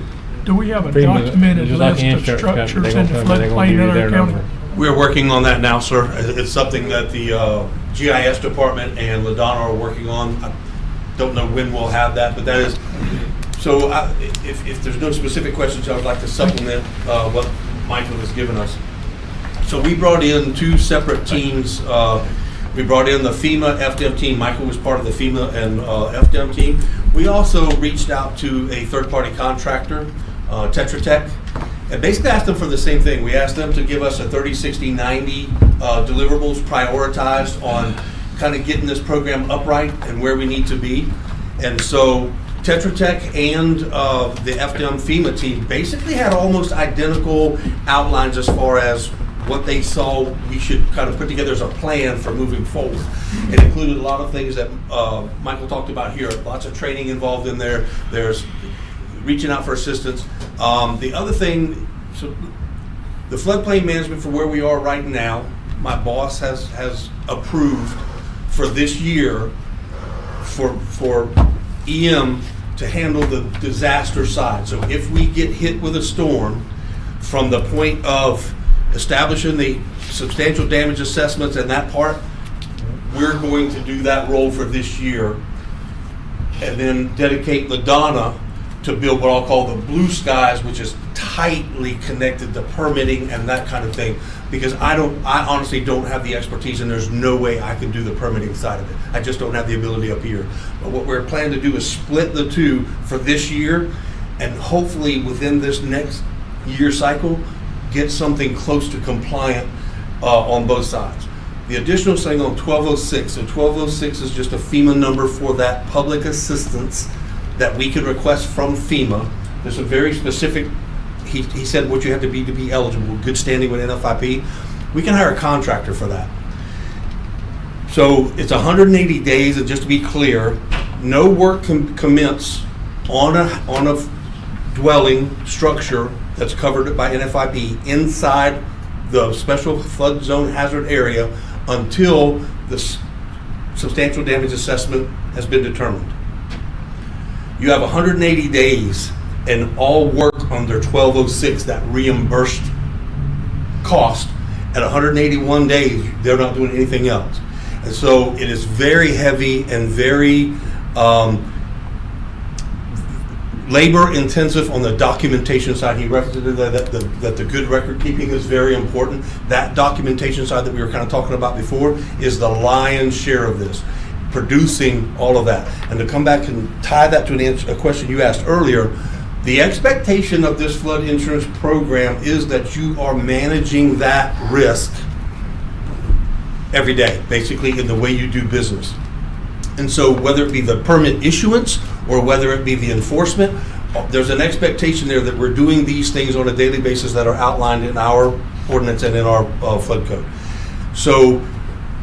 Do we have a FEMA, documented just like list the of insurance company, structures they're in gonna the come in, they're gonna floodplain give in you their our county? number. We're working on that now, sir. It's something that the GIS department and LaDonna are working on. I don't know when we'll have that, but that is, so if there's no specific questions, I would like to supplement what Michael has given us. So we brought in two separate teams. We brought in the FEMA FDM team. Michael was part of the FEMA and FDM team. We also reached out to a third-party contractor, Tetra Tech, and basically asked them for the same thing. We asked them to give us a 30, 60, 90 deliverables prioritized on kind of getting this program upright and where we need to be. And so Tetra Tech and the FDM FEMA team basically had almost identical outlines as far as what they saw we should kind of put together as a plan for moving forward. It included a lot of things that Michael talked about here, lots of training involved in there. There's reaching out for assistance. The other thing, so the floodplain management for where we are right now, my boss has approved for this year for EM to handle the disaster side. So if we get hit with a storm, from the point of establishing the substantial damage assessments and that part, we're going to do that role for this year, and then dedicate LaDonna to build what I'll call the blue skies, which is tightly connected to permitting and that kind of thing, because I honestly don't have the expertise, and there's no way I can do the permitting side of it. I just don't have the ability up here. But what we're planning to do is split the two for this year, and hopefully within this next year cycle, get something close to compliant on both sides. The additional thing on 1206, so 1206 is just a FEMA number for that public assistance that we could request from FEMA. There's a very specific, he said what you have to be eligible, good standing with NFIP. We can hire a contractor for that. So it's 180 days, and just to be clear, no work can commence on a dwelling structure that's covered by NFIP inside the special flood zone hazard area until the substantial damage assessment has been determined. You have 180 days, and all work under 1206, that reimbursed cost, at 181 days, they're not doing anything else. And so it is very heavy and very labor intensive on the documentation side. He referenced that the good record keeping is very important. That documentation side that we were kind of talking about before is the lion's share of this, producing all of that. And to come back and tie that to a question you asked earlier, the expectation of this flood insurance program is that you are managing that risk every day, basically in the way you do business. And so whether it be the permit issuance or whether it be the enforcement, there's an expectation there that we're doing these things on a daily basis that are outlined in our ordinance and in our flood code. So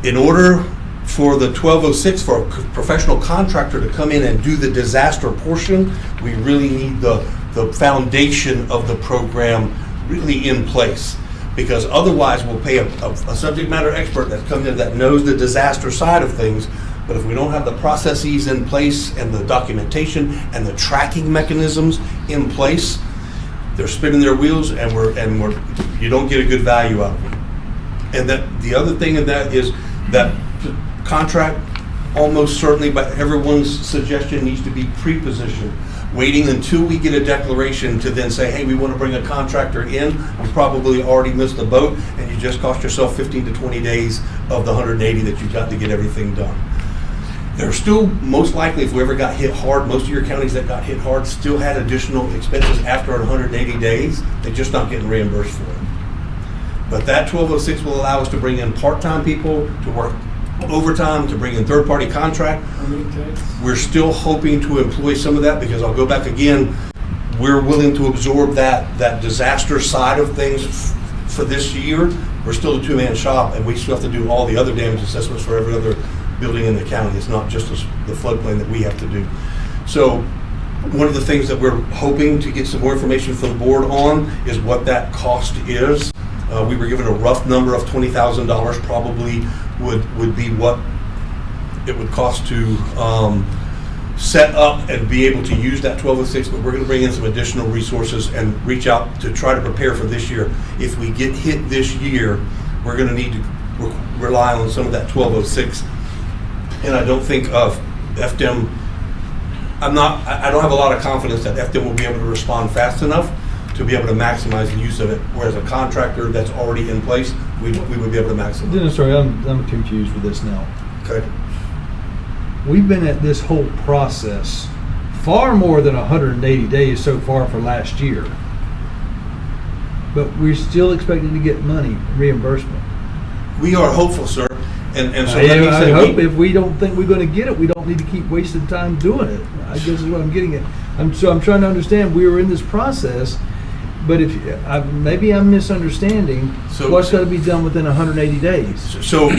in order for the 1206, for a professional contractor to come in and do the disaster portion, we really need the foundation of the program really in place. Because otherwise we'll pay a subject matter expert that comes in that knows the disaster side of things. But if we don't have the processes in place and the documentation and the tracking mechanisms in place, they're spinning their wheels, and you don't get a good value out of them. And that the other thing in that is that contract, almost certainly by everyone's suggestion, needs to be pre-positioned. Waiting until we get a declaration to then say, hey, we want to bring a contractor in, you probably already missed the boat, and you just cost yourself 15 to 20 days of the 180 that you've got to get everything done. There's still, most likely, if we ever got hit hard, most of your counties that got hit hard still had additional expenses after 180 days. They're just not getting reimbursed for it. But that 1206 will allow us to bring in part-time people to work overtime, to bring in third-party contract. We're still hoping to employ some of that, because I'll go back again, we're willing to absorb that disaster side of things for this year. We're still a two-man shop, and we still have to do all the other damage assessments for every other building in the county. It's not just the floodplain that we have to do. So one of the things that we're hoping to get some more information from the board on is what that cost is. We were given a rough number of $20,000 probably would be what it would cost to set up and be able to use that 1206, but we're going to bring in some additional resources and reach out to try to prepare for this year. If we get hit this year, we're going to need to rely on some of that 1206. And I don't think of FDM, I don't have a lot of confidence that FDM will be able to respond fast enough, to be able to maximize the use of it, whereas a contractor that's already in place, we would be able to maximize. Dennis, sorry, I'm confused with this now. Okay. We've been at this whole process far more than 180 days so far for last year. But we're still expecting to get money, reimbursement. We are hopeful, sir, and so let me I say, hope if we don't think we're gonna get it, we don't need to keep wasting time doing it. I guess is what I'm getting at. I'm trying to understand, we were in this process, but maybe I'm misunderstanding, So- what's gotta be done within 180 days? so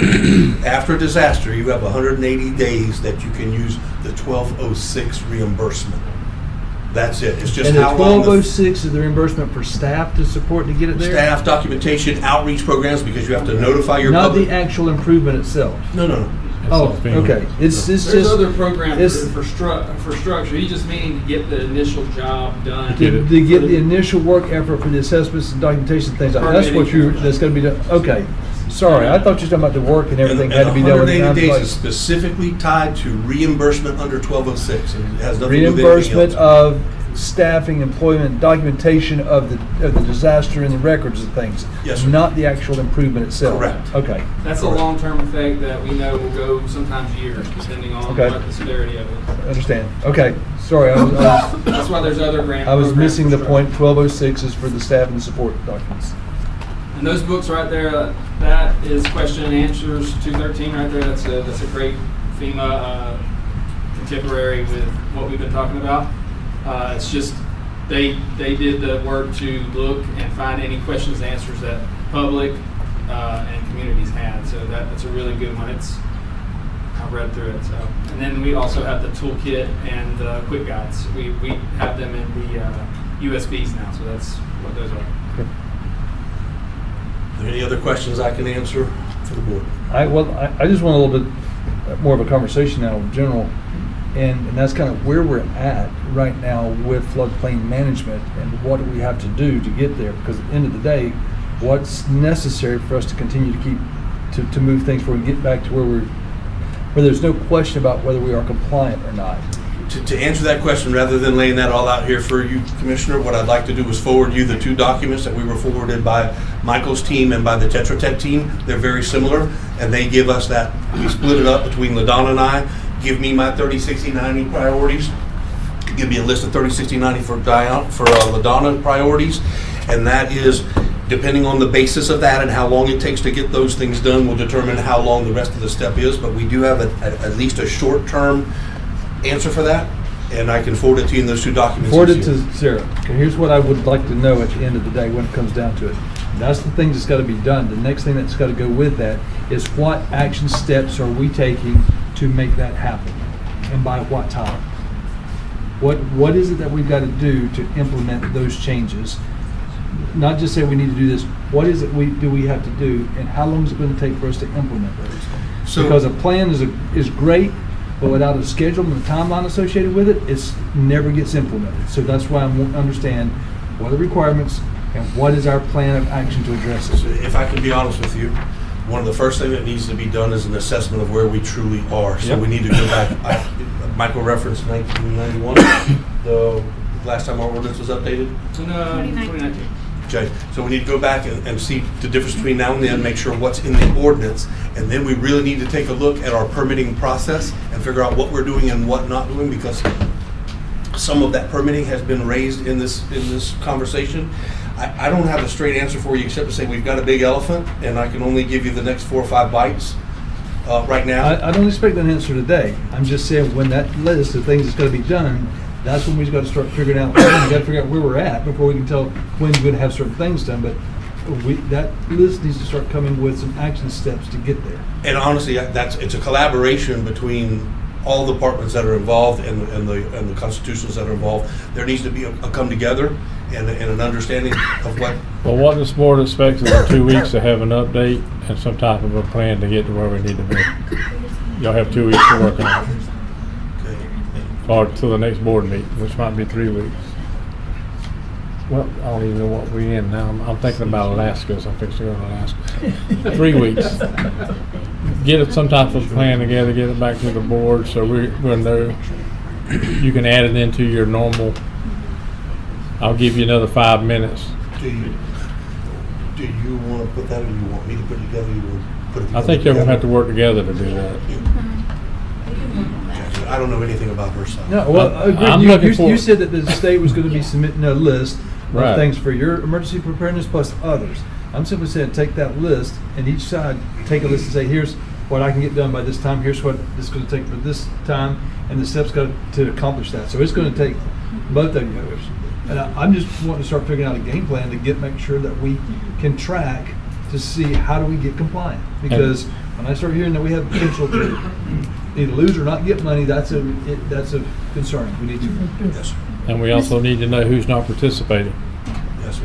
after a disaster, you have 180 days that you can use the 1206 reimbursement. That's it. It's just And the how long the 1206 is the reimbursement for staff to support to get it there? staff, documentation, outreach programs, because you have to notify your Not public. the actual improvement itself? No. Oh, It's FEMA. okay. It's There's just, other programs it's- for structure. He's just meaning to get the initial job done. Get it. to get the initial work effort for the assessments and documentation, things like that. That's what that's gonna be done. Okay. Sorry, I thought you were talking about the work and everything had to be done within 180 time. days is specifically tied to reimbursement under 1206, and it has nothing to do with anything Reimbursement else. of staffing, employment, documentation of the disaster and the records and things. Yes, sir. Not the actual improvement itself. Correct. Okay. That's a long-term effect that we know will go sometimes years, depending on Okay. what the severity of it. Understand. Okay. Sorry, That's why there's other grant. I was programs missing the for point. 1206 is for the staff and support documents. And those books right there, that is question and answers 213 right there. That's a great FEMA contemporary with what we've been talking about. It's just they did the work to look and find any questions and answers that public and communities had. So that's a really good one. I've read through it. So, and then we also have the toolkit and the quick guides. We have them in the USBs now. So that's what those are. Are there any other questions I can answer for the board? I just want a little bit more of a conversation now in general, and that's kind of where we're at right now with floodplain management and what do we have to do to get there, because at the end of the day, what's necessary for us to continue to keep, to move things forward and get back to where there's no question about whether we are compliant or not. To answer that question, rather than laying that all out here for you, Commissioner, what I'd like to do is forward you the two documents that we were forwarded by Michael's team and by the Tetra Tech team. They're very similar, and they give us that, we split it up between LaDonna and I, give me my 30, 60, 90 priorities, give me a list of 30, 60, 90 for LaDonna priorities, and that is, depending on the basis of that and how long it takes to get those things done, will determine how long the rest of the step is, but we do have at least a short-term answer for that, and I can forward it to you in those two documents. Forward it to Sarah. Okay, here's what I would like to know at the end of the day when it comes down to it. That's the thing that's got to be done. The next thing that's got to go with that is what action steps are we taking to make that happen, and by what time? What is it that we've got to do to implement those changes? Not just say we need to do this. What is it do we have to do, and how long is it going to take for us to implement those? So- Because a plan is great, but without a schedule and a timeline associated with it, it never gets implemented. So that's why I want to understand what are the requirements and what is our plan of action to address So it. if I can be honest with you, one of the first things that needs to be done is an assessment of where we truly are. So Yep. we need to go back, Michael referenced 1991, the last time our ordinance was updated. 2019. Okay, so we need to go back and see the difference between now and then, make sure what's in the ordinance, and then we really need to take a look at our permitting process and figure out what we're doing and what not doing, because some of that permitting has been raised in this conversation. I don't have a straight answer for you except to say we've got a big elephant, and I can only give you the next 4 or 5 bites right now. I don't expect an answer today. I'm just saying when that list of things that's got to be done, that's when we've got to start figuring out, we got to figure out where we're at before we can tell when we're going to have certain things done. But that list needs to start coming with some action steps to get there. And honestly, it's a collaboration between all the departments that are involved and the constitutions that are involved. There needs to be a come together and an understanding of what. Well, what this board expects is in 2 weeks to have an update and some type of a plan to get to where we need to be. Y'all have 2 weeks to work on it, or till the next board meeting, which might be 3 weeks. Well, I don't even know what we're in now. I'm thinking about Alaska, so I'm fixing to go to Alaska. 3 weeks. Get some type of plan together, get it back to the board, so we'll know. You can add it into your normal I'll give you another 5 minutes. Do you want to put that, or do you want me to put it together? You want to put it together? I think you're gonna have to work together to do that. We can work on that. I don't know anything about her side. No, well, I'm agreed. looking You for- said that the state was gonna be submitting a list Right. of things for your emergency preparedness plus others. I'm simply saying, take that list, and each side, take a list and say, here's what I can get done by this time, here's what this is gonna take for this time, and the steps got to accomplish that. So it's gonna take both of you. And I'm just wanting to start figuring out a game plan to make sure that we can track to see how do we get compliant. Because when I start hearing that we have potential to either lose or not get money, that's a concern. We need to. Yes, sir. And we also need to know who's not participating. Yes, sir.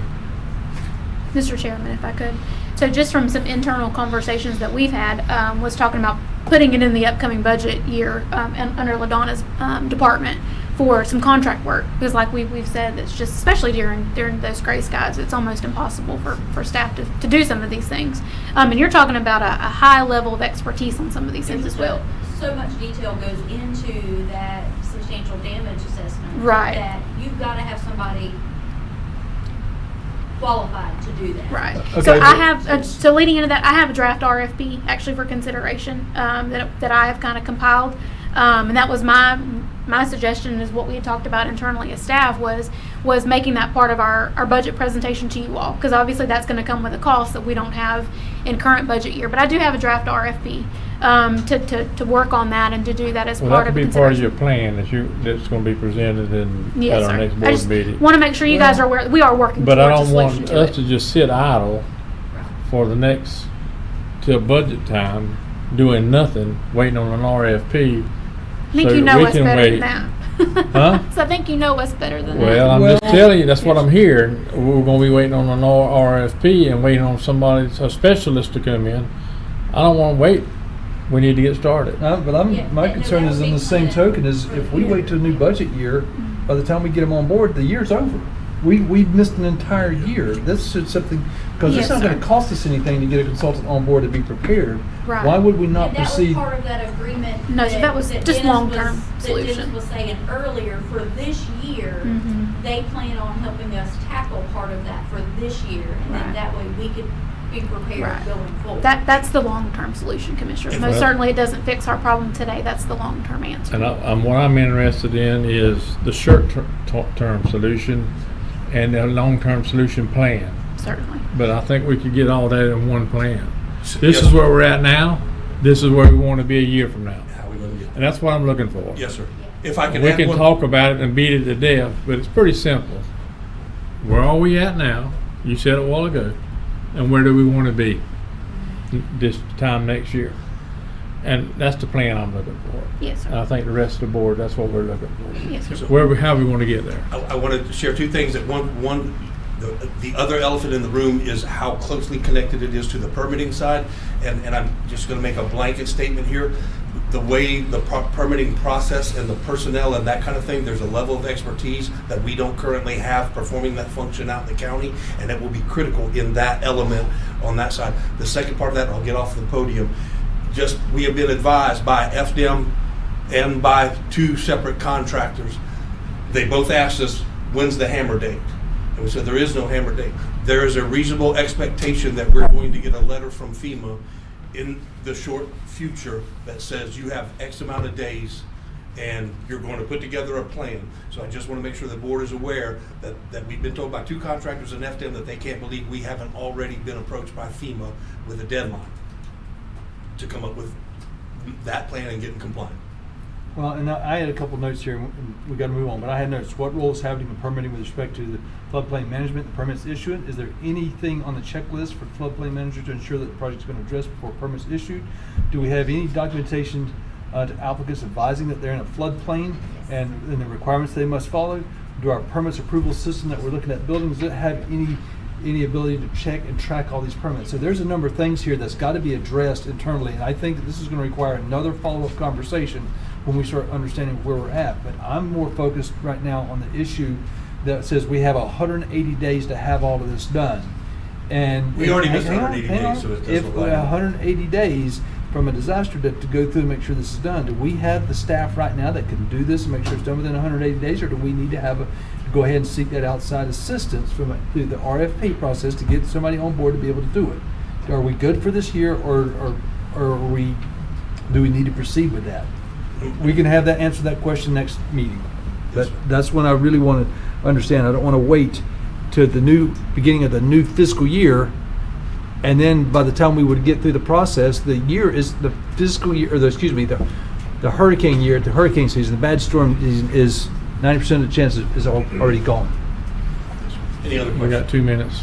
Mr. Chairman, if I could. So just from some internal conversations that we've had, was talking about putting it in the upcoming budget year and under LaDonna's department for some contract work. Because like we've said, it's just, especially during those gray skies, it's almost impossible for staff to do some of these things. And you're talking about a high level of expertise on some of these things as well. So much detail goes into that substantial damage assessment. Right. That you've got to have somebody qualified to do that. Right. Okay, So I but- have, so leading into that, I have a draft RFP actually for consideration that I have kind of compiled. And that was my suggestion, is what we had talked about internally as staff was making that part of our budget presentation to you all. Because obviously that's going to come with a cost that we don't have in current budget year. But I do have a draft RFP to work on that and to do that as Well, part that of could a be part of consideration. your plan that's gonna be presented at Yes, our sir. next I board just meeting. want to make sure you guys are aware, we are working But I towards a don't solution want to us it. to just sit idle for the next, till budget time, doing nothing, waiting on an RFP. I think so you that know we us can better wait. than that. Huh? So I think you know us better than that. Well, I'm just Well- telling you, that's what I'm hearing. We're gonna be waiting on an RFP and waiting on a specialist to come in. I don't wanna wait. We need to get started. But Yeah, my no, concern that is would in be the same kinda token is for if we you. wait till a new budget year, by the time we get them on board, the year's over. We missed an entire year. This should something, because Yes, it's not sir. gonna cost us anything to get a consultant on board to be prepared. Right. Why would we not And that was proceed? part of that agreement. No, so that was just Dennis long-term was- solution. That Dennis was saying earlier, for this year, Mhm. they plan on helping us tackle part of that for this year. And Right. then that way we could be prepared Right. going forward. That's the long-term solution, Commissioner. Most Well- certainly, it doesn't fix our problem today. That's the long-term answer. And what I'm interested in is the short-term solution and the long-term solution plan. Certainly. But I think we could get all that in one plan. Yes, This is where we're at now. This is where we want to be a year from now. How we gonna get And that's what I'm looking for. Yes, sir. If I can We add can one. talk about it and beat it to death, but it's pretty simple. Where are we at now? You said it a while ago. And where do we want to be this time next year? And that's the plan I'm looking for. Yes, And sir. I think the rest of the board, that's what we're looking for. Yes, sir. How we want to get there. I wanted to share two things. That one, the other elephant in the room is how closely connected it is to the permitting side. And I'm just going to make a blanket statement here. The way the permitting process and the personnel and that kind of thing, there's a level of expertise that we don't currently have performing that function out in the county, and it will be critical in that element on that side. The second part of that, I'll get off the podium, we have been advised by FDM and by two separate contractors. They both asked us, when's the hammer date? And we said, there is no hammer date. There is a reasonable expectation that we're going to get a letter from FEMA in the short future that says you have X amount of days and you're going to put together a plan. So I just want to make sure the board is aware that we've been told by two contractors in FDM that they can't believe we haven't already been approached by FEMA with a deadline to come up with that plan and get in compliant. Well, and I had a couple notes here, and we got to move on, but I had notes. What role is having in permitting with respect to the floodplain management, the permits issued? Is there anything on the checklist for floodplain manager to ensure that the project's been addressed before permits issued? Do we have any documentation to applicants advising that they're in a floodplain and the requirements they must follow? Do our permits approval system that we're looking at building, does it have any ability to check and track all these permits? So there's a number of things here that's got to be addressed internally, and I think that this is going to require another follow-up conversation when we start understanding where we're at. But I'm more focused right now on the issue that says we have 180 days to have all of this done. And We already missed hang on, 180 hang days, on. so it doesn't If apply. 180 days, from a disaster to go through and make sure this is done. Do we have the staff right now that can do this and make sure it's done within 180 days, or do we need to have go ahead and seek that outside assistance through the RFP process to get somebody on board to be able to do it? Are we good for this year, or do we need to proceed with that? We can have that answer that question next meeting. But that's when I really want to understand. I don't want to wait to the beginning of the new fiscal year, and then by the time we would get through the process, the fiscal year, or the hurricane year, the hurricane season, the bad storm season is 90% of the chance is already gone. Any other We questions? got 2 minutes.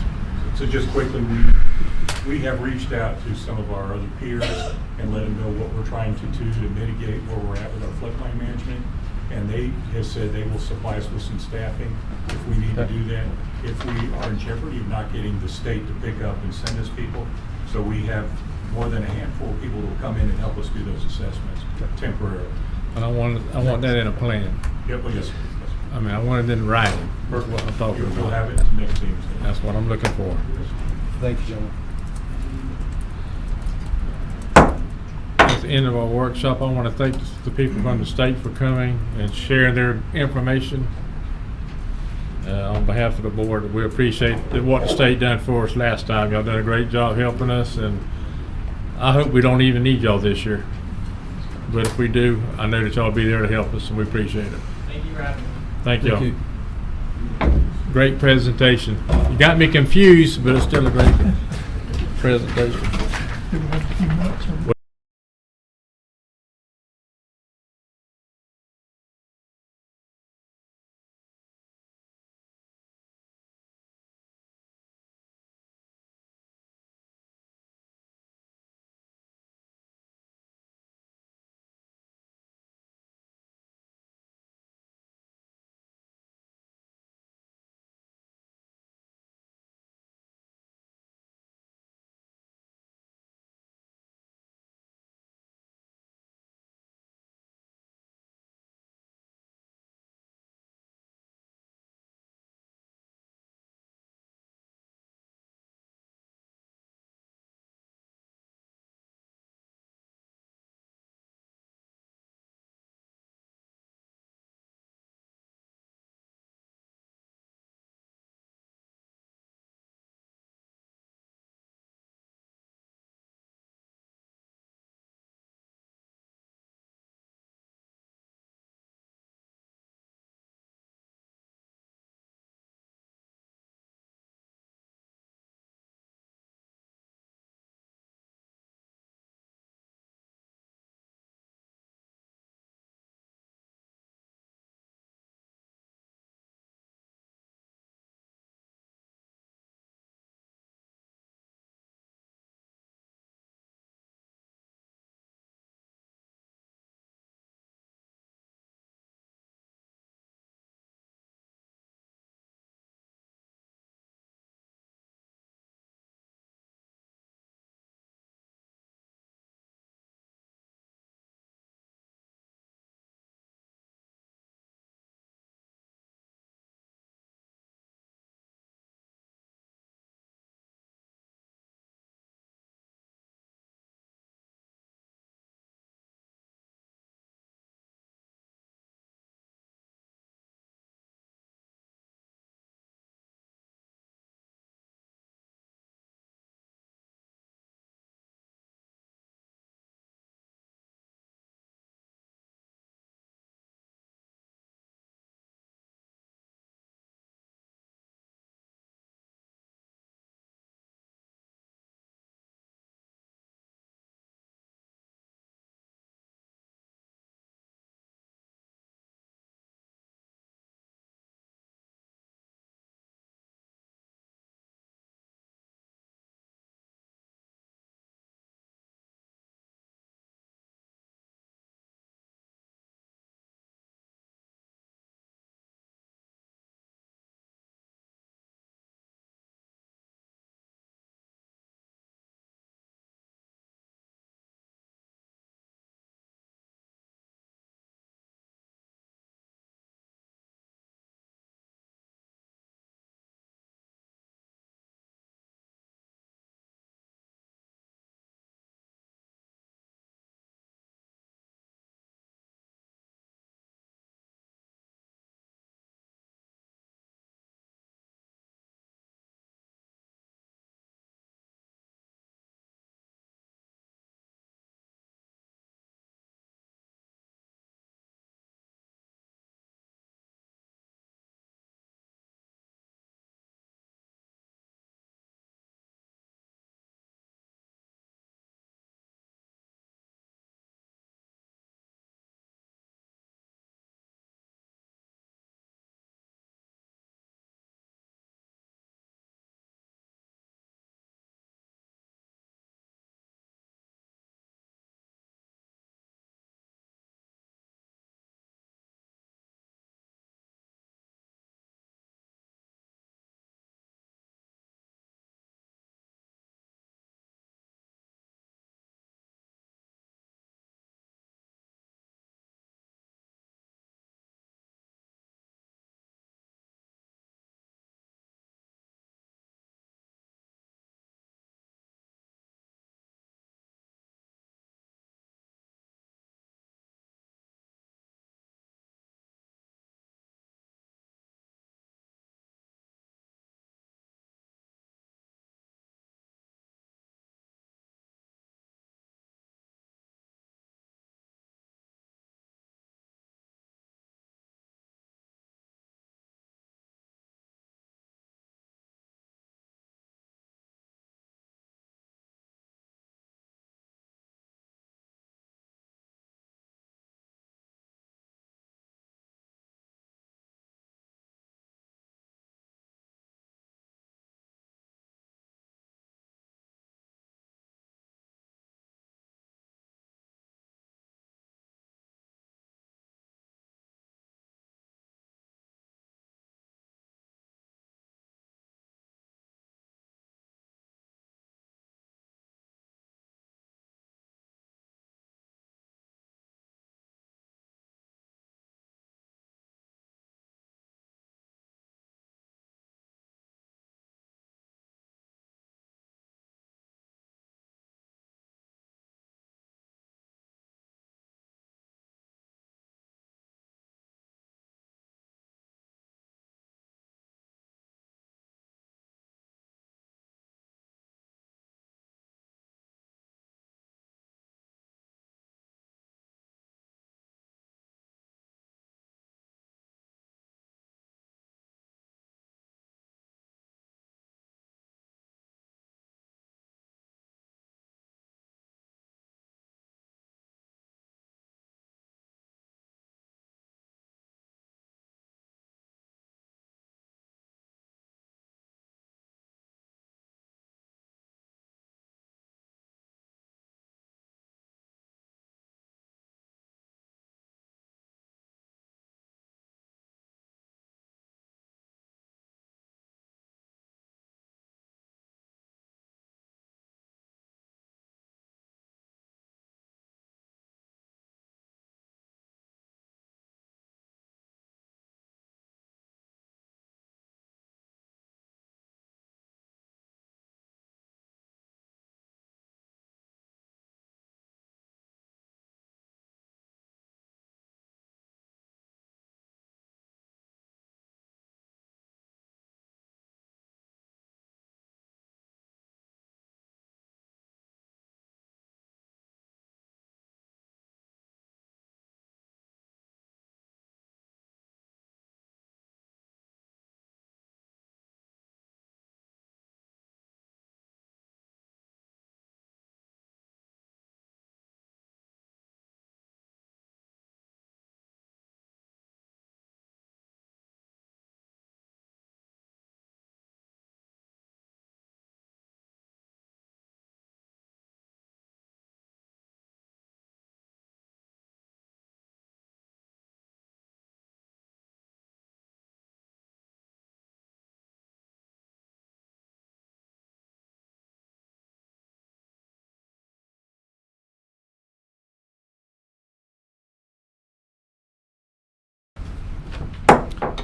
So just quickly, we have reached out to some of our other peers and let them know what we're trying to do to mitigate where we're at with our floodplain management. And they have said they will supply us with some staffing if we need to do that, if we are in jeopardy of not getting the state to pick up and send us people. So we have more than a handful of people who will come in and help us do those assessments temporarily. And I want that in a plan. Yep, well, yes, sir. Yes, sir. I mean, I want it in writing. That's what I'm talking You'll have about. it next meeting. That's what I'm looking for. Thank you, gentlemen. At the end of our workshop, I want to thank the people from the state for coming and sharing their information. On behalf of the board, we appreciate what the state done for us last time. Y'all done a great job helping us, and I hope we don't even need y'all this year. But if we do, I know that y'all will be there to help us, and we appreciate it. Thank you for having me. Thank Thank y'all. you. Great presentation. You got me confused, but it's still a great presentation. Do we have a few minutes or?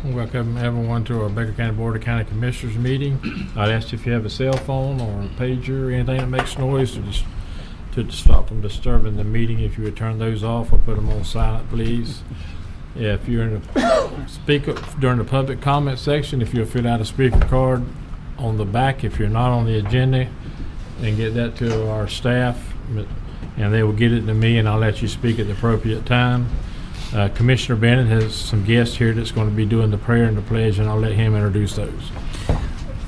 Welcome everyone to our Baker County Board of County Commissioners meeting. I'd ask you if you have a cell phone or a pager or anything that makes noise to stop from disturbing the meeting. If you would turn those off or put them on silent, please. If you're in the speaker during the public comment section, if you'll fill out a speaker card on the back, if you're not on the agenda, and get that to our staff, and they will get it to me, and I'll let you speak at the appropriate time. Commissioner Bennett has some guests here that's going to be doing the prayer and the pledge, and I'll let him introduce those.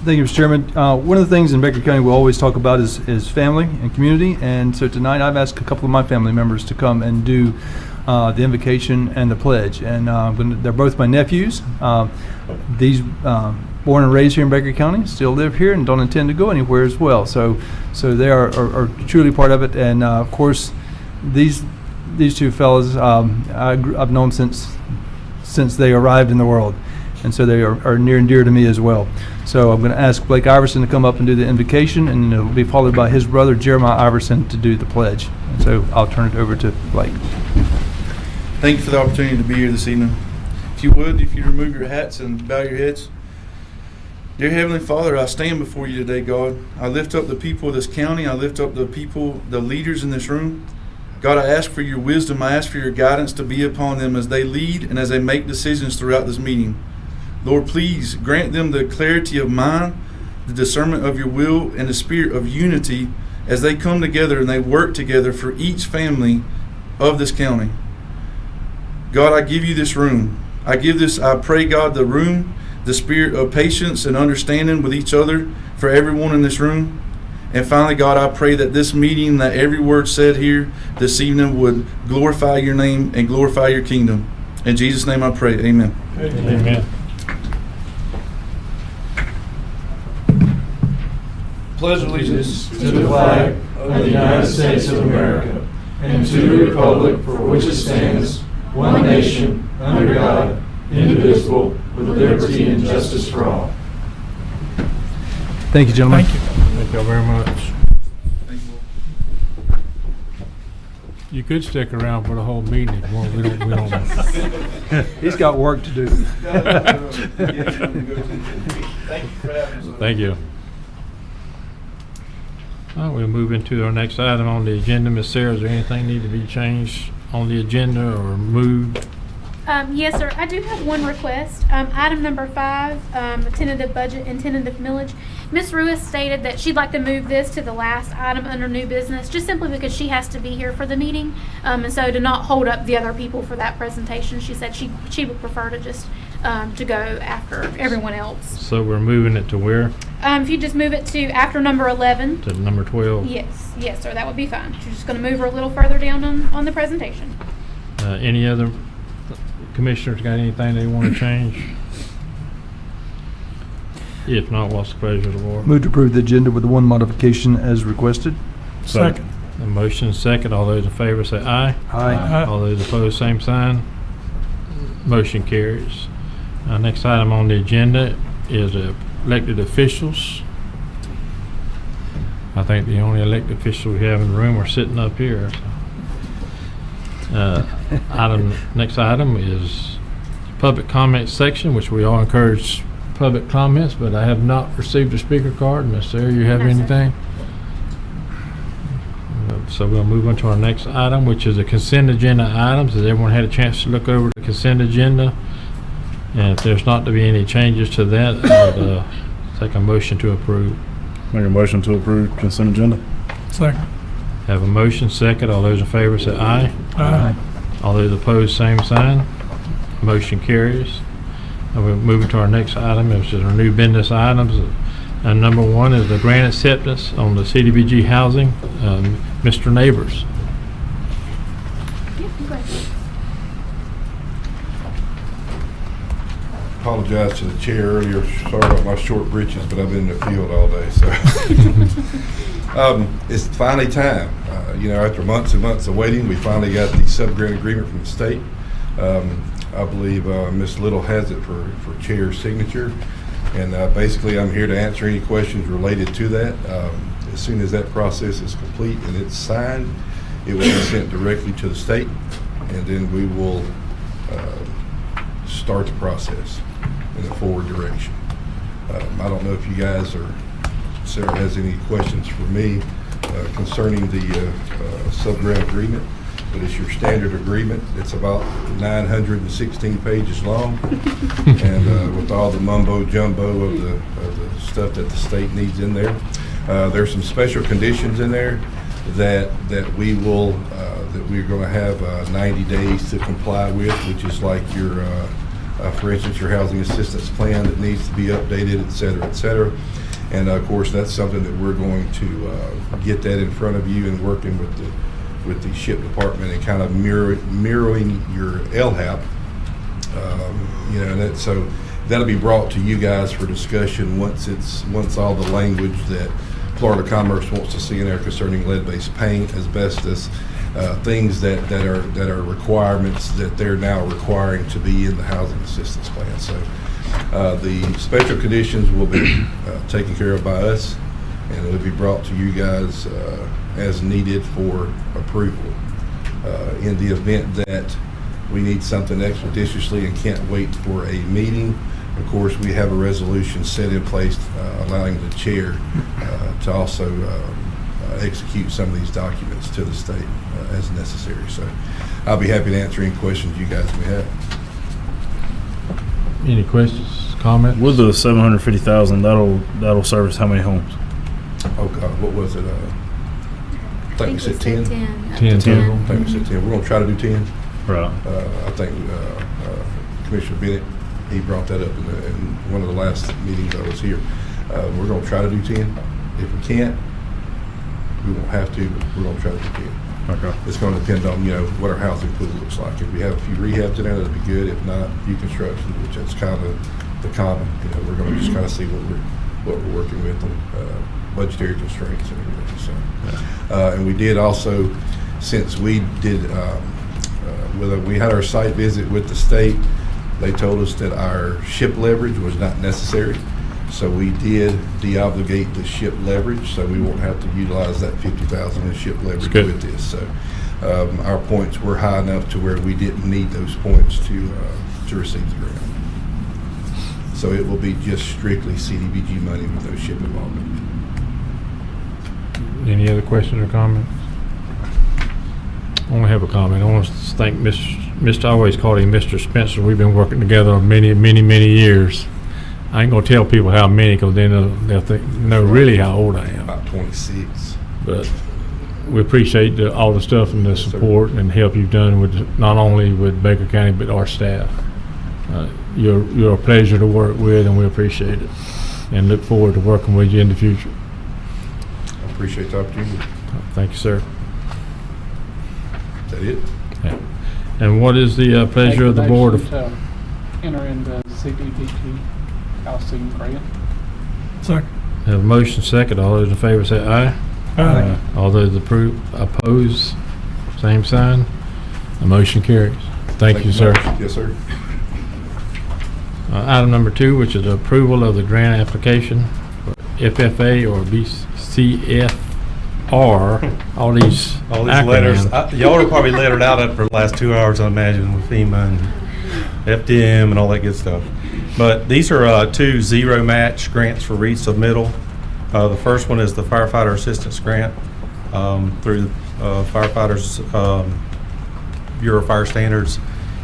Thank you, Mr. Chairman. One of the things in Baker County we always talk about is family and community, and so tonight I've asked a couple of my family members to come and do the invocation and the pledge, and they're both my nephews. These born and raised here in Baker County, still live here and don't intend to go anywhere as well. So they are truly part of it, and of course these two fellas I've known since they arrived in the world, and so they are near and dear to me as well. So I'm going to ask Blake Iverson to come up and do the invocation, and it'll be followed by his brother Jeremiah Iverson to do the pledge. And so I'll turn it over to Blake. Thank you for the opportunity to be here this evening. If you remove your hats and bow your heads. Dear Heavenly Father, I stand before you today, God. I lift up the people of this county. I lift up the leaders in this room. God, I ask for your wisdom. I ask for your guidance to be upon them as they lead and as they make decisions throughout this meeting. Lord, please grant them the clarity of mind, the discernment of your will, and the spirit of unity as they come together and they work together for each family of this county. God, I give you this room. I pray, God, the room, the spirit of patience and understanding with each other for everyone in this room. And finally, God, I pray that this meeting, that every word said here this evening would glorify your name and glorify your kingdom. In Jesus' name I pray, amen. Amen. Pledge allegiance to the flag of the United States of America and to the republic for which it stands, one nation, under God, indivisible, with liberty and justice for all. Thank you, gentlemen. Thank you. Thank you very much. Thank you. You could stick around for the whole meeting if you want. We don't. He's got work to do. Thank you for having us. Thank you. All right, we'll move into our next item on the agenda. Ms. Sarah, is there anything need to be changed on the agenda or moved? Yes, sir. I do have one request. Item number 5, tentative budget and tentative millage. Ms. Ruiz stated that she'd like to move this to the last item under new business, just simply because she has to be here for the meeting. And so to not hold up the other people for that presentation, she said she would prefer to just to go after everyone else. So we're moving it to where? If you just move it to after number 11. To number 12? Yes, sir. That would be fine. She's just going to move her a little further down on the presentation. Any other commissioners got anything they want to change? If not, what's the pleasure of the board? Move to approve the agenda with the one modification as requested. Second. A motion second. All those in favor say aye. Aye. All those opposed, same sign. Motion carries. Next item on the agenda is elected officials. I think the only elected official we have in the room are sitting up here. Next item is public comment section, which we all encourage public comments, but I have not received a speaker card. Ms. Sarah, you have No, sir. anything? So we'll move on to our next item, which is the consent agenda items. Has everyone had a chance to look over the consent agenda? And if there's not to be any changes to that, I'll take a motion to approve. Make a motion to approve consent agenda. Second. Have a motion second. All those in favor say aye. Aye. All those opposed, same sign. Motion carries. And we're moving to our next item, which is our new business items. And number 1 is the grant acceptance on the CDBG housing. Mr. Neighbors. Yeah, go ahead. Apologize to the chair earlier. Sorry about my short britches, but I've been in the field all day. So it's finally time. After months and months of waiting, we finally got the sub-grant agreement from the state. I believe Ms. Little has it for chair's signature. And basically, I'm here to answer any questions related to that. As soon as that process is complete and it's signed, it will be sent directly to the state. And then we will start the process in a forward direction. I don't know if you guys or Sarah has any questions for me concerning the sub-grant agreement, but it's your standard agreement. It's about 916 pages long, and with all the mumbo jumbo of the stuff that the state needs in there. There's some special conditions in there that we will that we're going to have 90 days to comply with, which is like your, for instance, your housing assistance plan that needs to be updated, et cetera, et cetera. And of course, that's something that we're going to get that in front of you and working with the SHIP department and kind of mirroring your LHAP. You know, and that, so that'll be brought to you guys for discussion once all the language that Florida Commerce wants to see in there concerning lead-based paint, asbestos, things that are requirements that they're now requiring to be in the housing assistance plan. So the special conditions will be taken care of by us, and it'll be brought to you guys as needed for approval. In the event that we need something expeditiously and can't wait for a meeting, of course, we have a resolution set in place allowing the chair to also execute some of these documents to the state as necessary. So I'll be happy to answer any questions you guys may have. Any questions, comments? With the 750,000, that'll service how many homes? Oh God, what was it? I think we said 10. 10 total. I think we said 10. We're going to try to do 10. Right. I think Commissioner Bennett, he brought that up in one of the last meetings I was here. We're going to try to do 10. If we can't, we won't have to, but we're going to try to do 10. Okay. It's going to depend on, you know, what our housing pool looks like. If we have a few rehabs in there, that'd be good. If not, new construction, which is kind of the common. You know, we're going to just kind of see what we're working with and budgetary constraints and everything. So, and we did also, since we did, we had our site visit with the state, they told us that our SHIP leverage was not necessary. So we did de-obligate the SHIP leverage, so we won't have to utilize that 50,000 in SHIP leverage with this. So our points were high enough to where we didn't need those points to receive the grant. So it will be just strictly CDBG money with no SHIP involvement. Any other questions or comments? I only have a comment. I want to thank Mr. I always called him Mr. Spencer. We've been working together many years. I ain't gonna tell people how many, because then they'll know really how old I am. About 26. But we appreciate all the stuff and the support and help you've done with not only with Baker County but our staff. You're a pleasure to work with, and we appreciate it, and look forward to working with you in the future. I appreciate the opportunity. Thank you, sir. Is that it? Yeah. And what is the pleasure of the board of? To enter into CDBG housing grant. Second. Have a motion second. All those in favor say aye. Aye. All those oppose, same sign. The motion carries. Thank you, sir. much. Yes, sir. Item number 2, which is approval of the grant application for FFA or BCFR. All these letters. acronyms. Y'all are probably lettered out for the last 2 hours, I imagine, with FEMA and FDM and all that good stuff. But these are 2 zero match grants for resubmittal. The first one is the firefighter assistance grant through Firefighters Bureau of Fire Standards.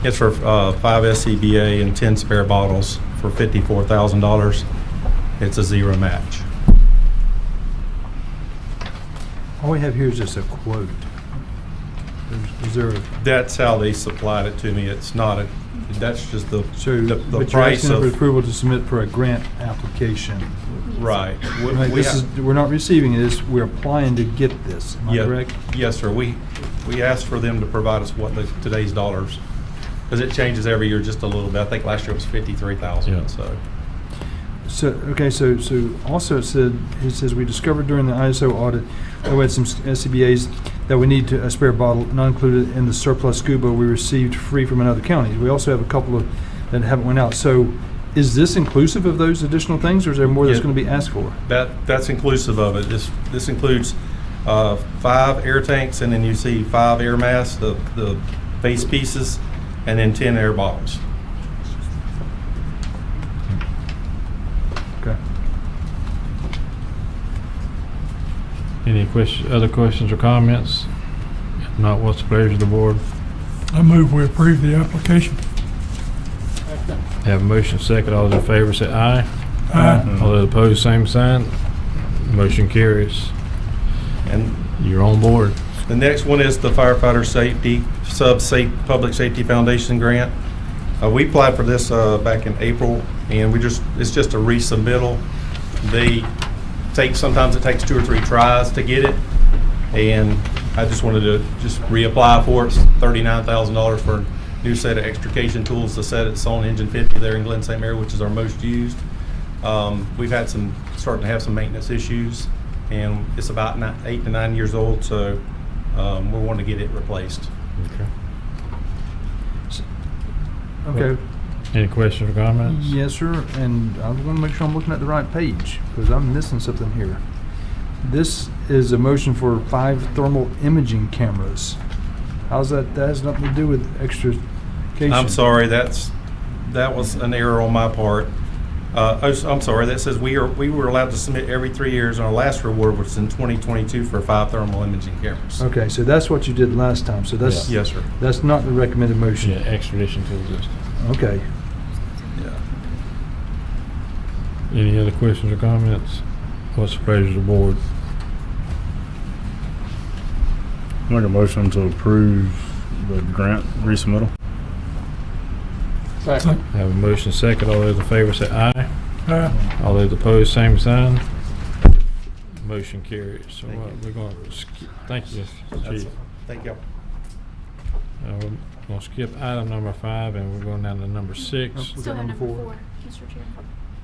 It's for 5 SCBA and 10 spare bottles for $54,000. It's a zero match. All we have here is just a quote. Is there a... That's how they supplied it to me. It's not a, that's just the but you're price asking for of, approval to submit for a grant application. right. Right, we're not receiving it, we're applying to get this, am I correct? Yes, sir. We asked for them to provide us what today's dollars, because it changes every year just a little bit. I think last year it was 53,000. Yeah. So So, okay, so also it says we discovered during the ISO audit that we had some SCBA's that we need a spare bottle, not included in the surplus scuba we received free from another county. We also have a couple of that haven't went out. So is this inclusive of those additional things, or is there more that's going to be asked for? that's inclusive of it. This includes 5 air tanks, and then you see 5 air masks, the base pieces, and then 10 air bottles. other questions or comments? If not, what's the pleasure of the board? I move we approve the application. Have a motion second. All those in favor say aye. Aye. All those opposed, same sign. Motion carries. And You're on board. the next one is the firefighter safety, public safety foundation grant. We applied for this back in April, and it's just a resubmittal. Sometimes it takes 2 or 3 tries to get it, and I just wanted to just reapply for it. It's $39,000 for a new set of extrication tools to set its on Engine 50 there in Glen St. Mary, which is our most used. We've had starting to have some maintenance issues, and it's about 8 to 9 years old, so we want to get it replaced. Okay. Any questions or comments? Yes, sir, and I want to make sure I'm looking at the right page, because I'm missing something here. This is a motion for 5 thermal imaging cameras. How's that? That has nothing to do with extrication. I'm sorry, that was an error on my part. I'm sorry, that says we were allowed to submit every 3 years, and our last reward was in 2022 for 5 thermal imaging cameras. Okay, so that's what you did last time, so that's, Yes, sir. that's not the recommended motion. Yeah, extradition to the system. Okay. Yeah. Any other questions or comments? What's the pleasure of the board? Make a motion to approve the grant resubmittal. Second. Have a motion second. All those in favor say aye. Aye. All those opposed, same sign. Motion carries. So we're going to skip. Thank you, Chief. Thank you. We're going to skip item number 5, and we're going down to number 6. Still have number 4, Mr. Chair.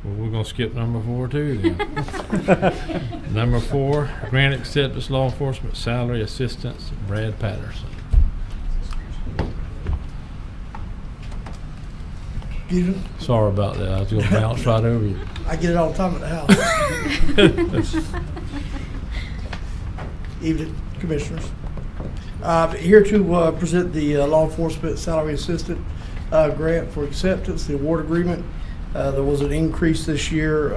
Well, we're going to skip number 4 too then. Number 4, grant acceptance law enforcement salary assistance, Brad Patterson. Sorry about that. I was going to bounce right over you. I get it all the time at the house. Evening, Commissioners. Here to present the law enforcement salary assistant grant for acceptance, the award agreement. There was an increase this year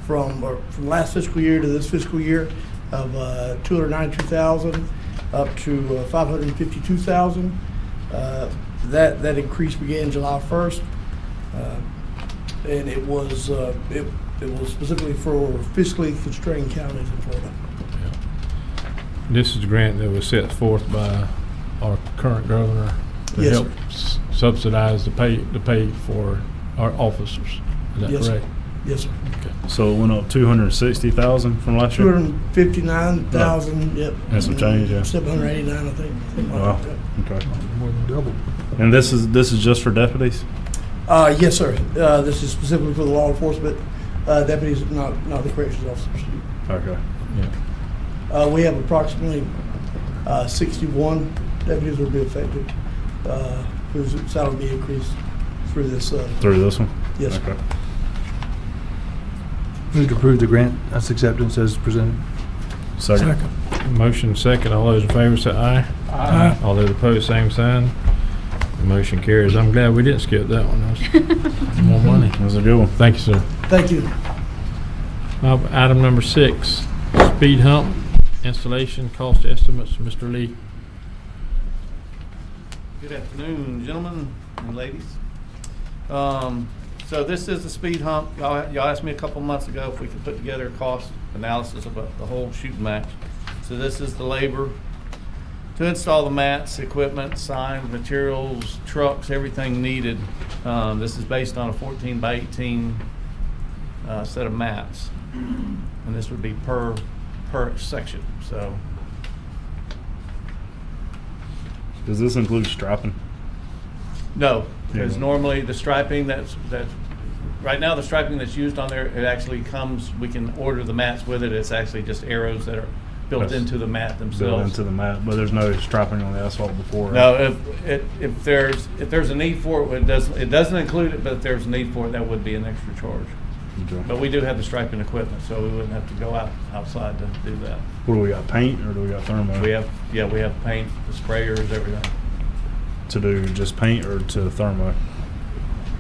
from last fiscal year to this fiscal year of $292,000 up to $552,000. That increase began July 1st, and it was specifically for fiscally constrained counties in Florida. This is a grant that was set forth by our current governor to Yes, help subsidize the pay for our officers. Is that Yes, sir. correct? Yes, sir. Okay. So it went up 260,000 from last year. 259,000. Yep. And some change, yeah. 789, I think. Something like Wow. that. Okay. More than double. And this is just for deputies. Yes, sir. This is specifically for the law enforcement deputies, not the corrections officers. Okay. Yeah. We have approximately 61 deputies will be affected, whose salary will be increased through this. Through this one. Yes, sir. Okay. Move to approve the grant as acceptance as presented. Second. Motion second. All those in favor say aye. Aye. All those opposed, same sign. The motion carries. I'm glad we didn't skip that one. That's more money. That was a good one. Thank you, sir. Thank you. Item number 6, speed hump installation cost estimates. Mr. Lee. Good afternoon, gentlemen and ladies. So this is the speed hump. Y'all asked me a couple months ago if we could put together a cost analysis of the whole shooting match. So this is the labor to install the mats, equipment, signs, materials, trucks, everything needed. This is based on a 14 by 18 set of mats, and this would be per section. So Does this include striping? no, because Yeah. normally the striping that's right now the striping that's used on there, it actually comes. We can order the mats with it. It's actually just arrows that are built That's into the mat Built themselves. into the mat, but there's no striping on the asphalt before. right? No, if there's a need for it, it doesn't include it, but if there's a need for it, that would be an extra charge. Okay. But we do have the striping equipment, so we wouldn't have to go outside to do that. What do we got? Paint or do we got thermo? We have paint, the sprayers, everything. To do just paint or to thermo?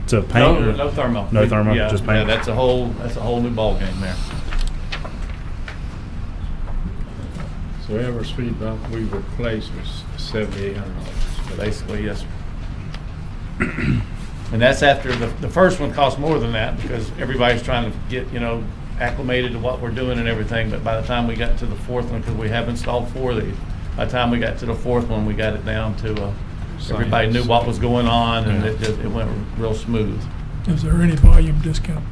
To paint? or- No thermo. No thermo, Yeah, just paint. Yeah, that's a whole new ball game there. Whatever speed bump we replaced was $7,800. Basically, yes, sir. And that's after the first one cost more than that because everybody's trying to get, acclimated to what we're doing and everything. But by the time we got to the fourth one, because we have installed 4 of these, by the time we got to the fourth one, we got it down to everybody knew what was going on and it went real smooth. Is there any volume discount?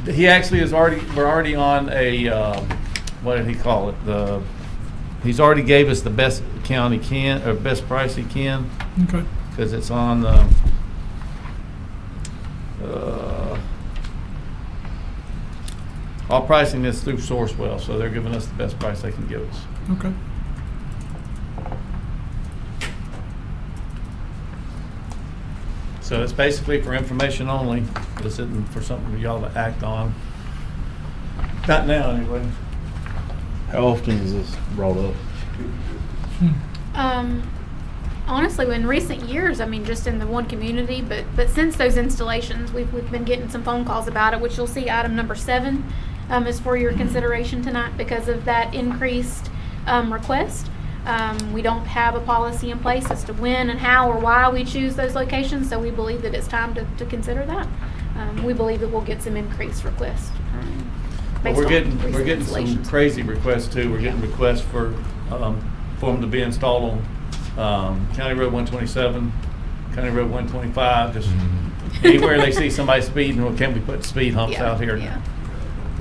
He actually we're already on a, what did he call it? He's already gave us the best count he can, or best price he can. Okay. Because it's on all pricing is through Sourcewell, so they're giving us the best price they can give us. Okay. So it's basically for information only. This isn't for something for y'all to act on. Not now, anyway. How often is this brought up? Honestly, in recent years, I mean, just in the one community, but since those installations, we've been getting some phone calls about it, which you'll see item number 7 is for your consideration tonight because of that increased request. We don't have a policy in place as to when and how or why we choose those locations, so we believe that it's time to consider that. We believe that we'll get some increased requests. But we're getting some crazy requests too. We're getting requests for them to be installed on County Road 127, County Road 125. Just anywhere they see somebody speeding, well, can we put speed humps out here? Yeah.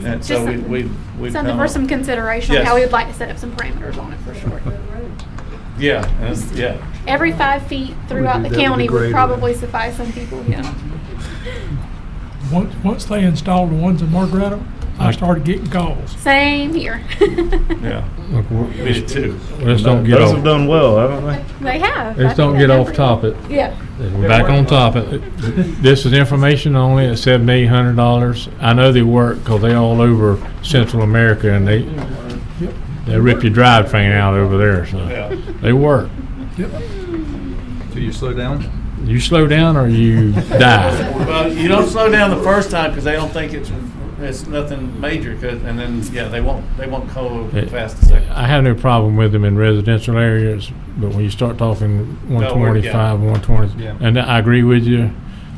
And so we've something for some consideration. Yes. How we would like to set up some parameters on it for sure. Yeah, yeah. Every 5 feet throughout the county would probably suffice some people. Yeah. Once they installed the ones in Margaretto, I started getting calls. Same here. Yeah. Look, We did too. Let's don't get Those off. have done well, haven't they? They have. Let's don't get off topic. Yeah. We're back on topic. This is information only at $7,800. I know they work because they all over Central America and they rip your drivetrain out over there. So they work. Do you slow down? You slow down or you die. Well, you don't slow down the first time because they don't think it's nothing major. And then they won't go fast the second. I have no problem with them in residential areas, but when you start talking 125, 120, and I agree with you.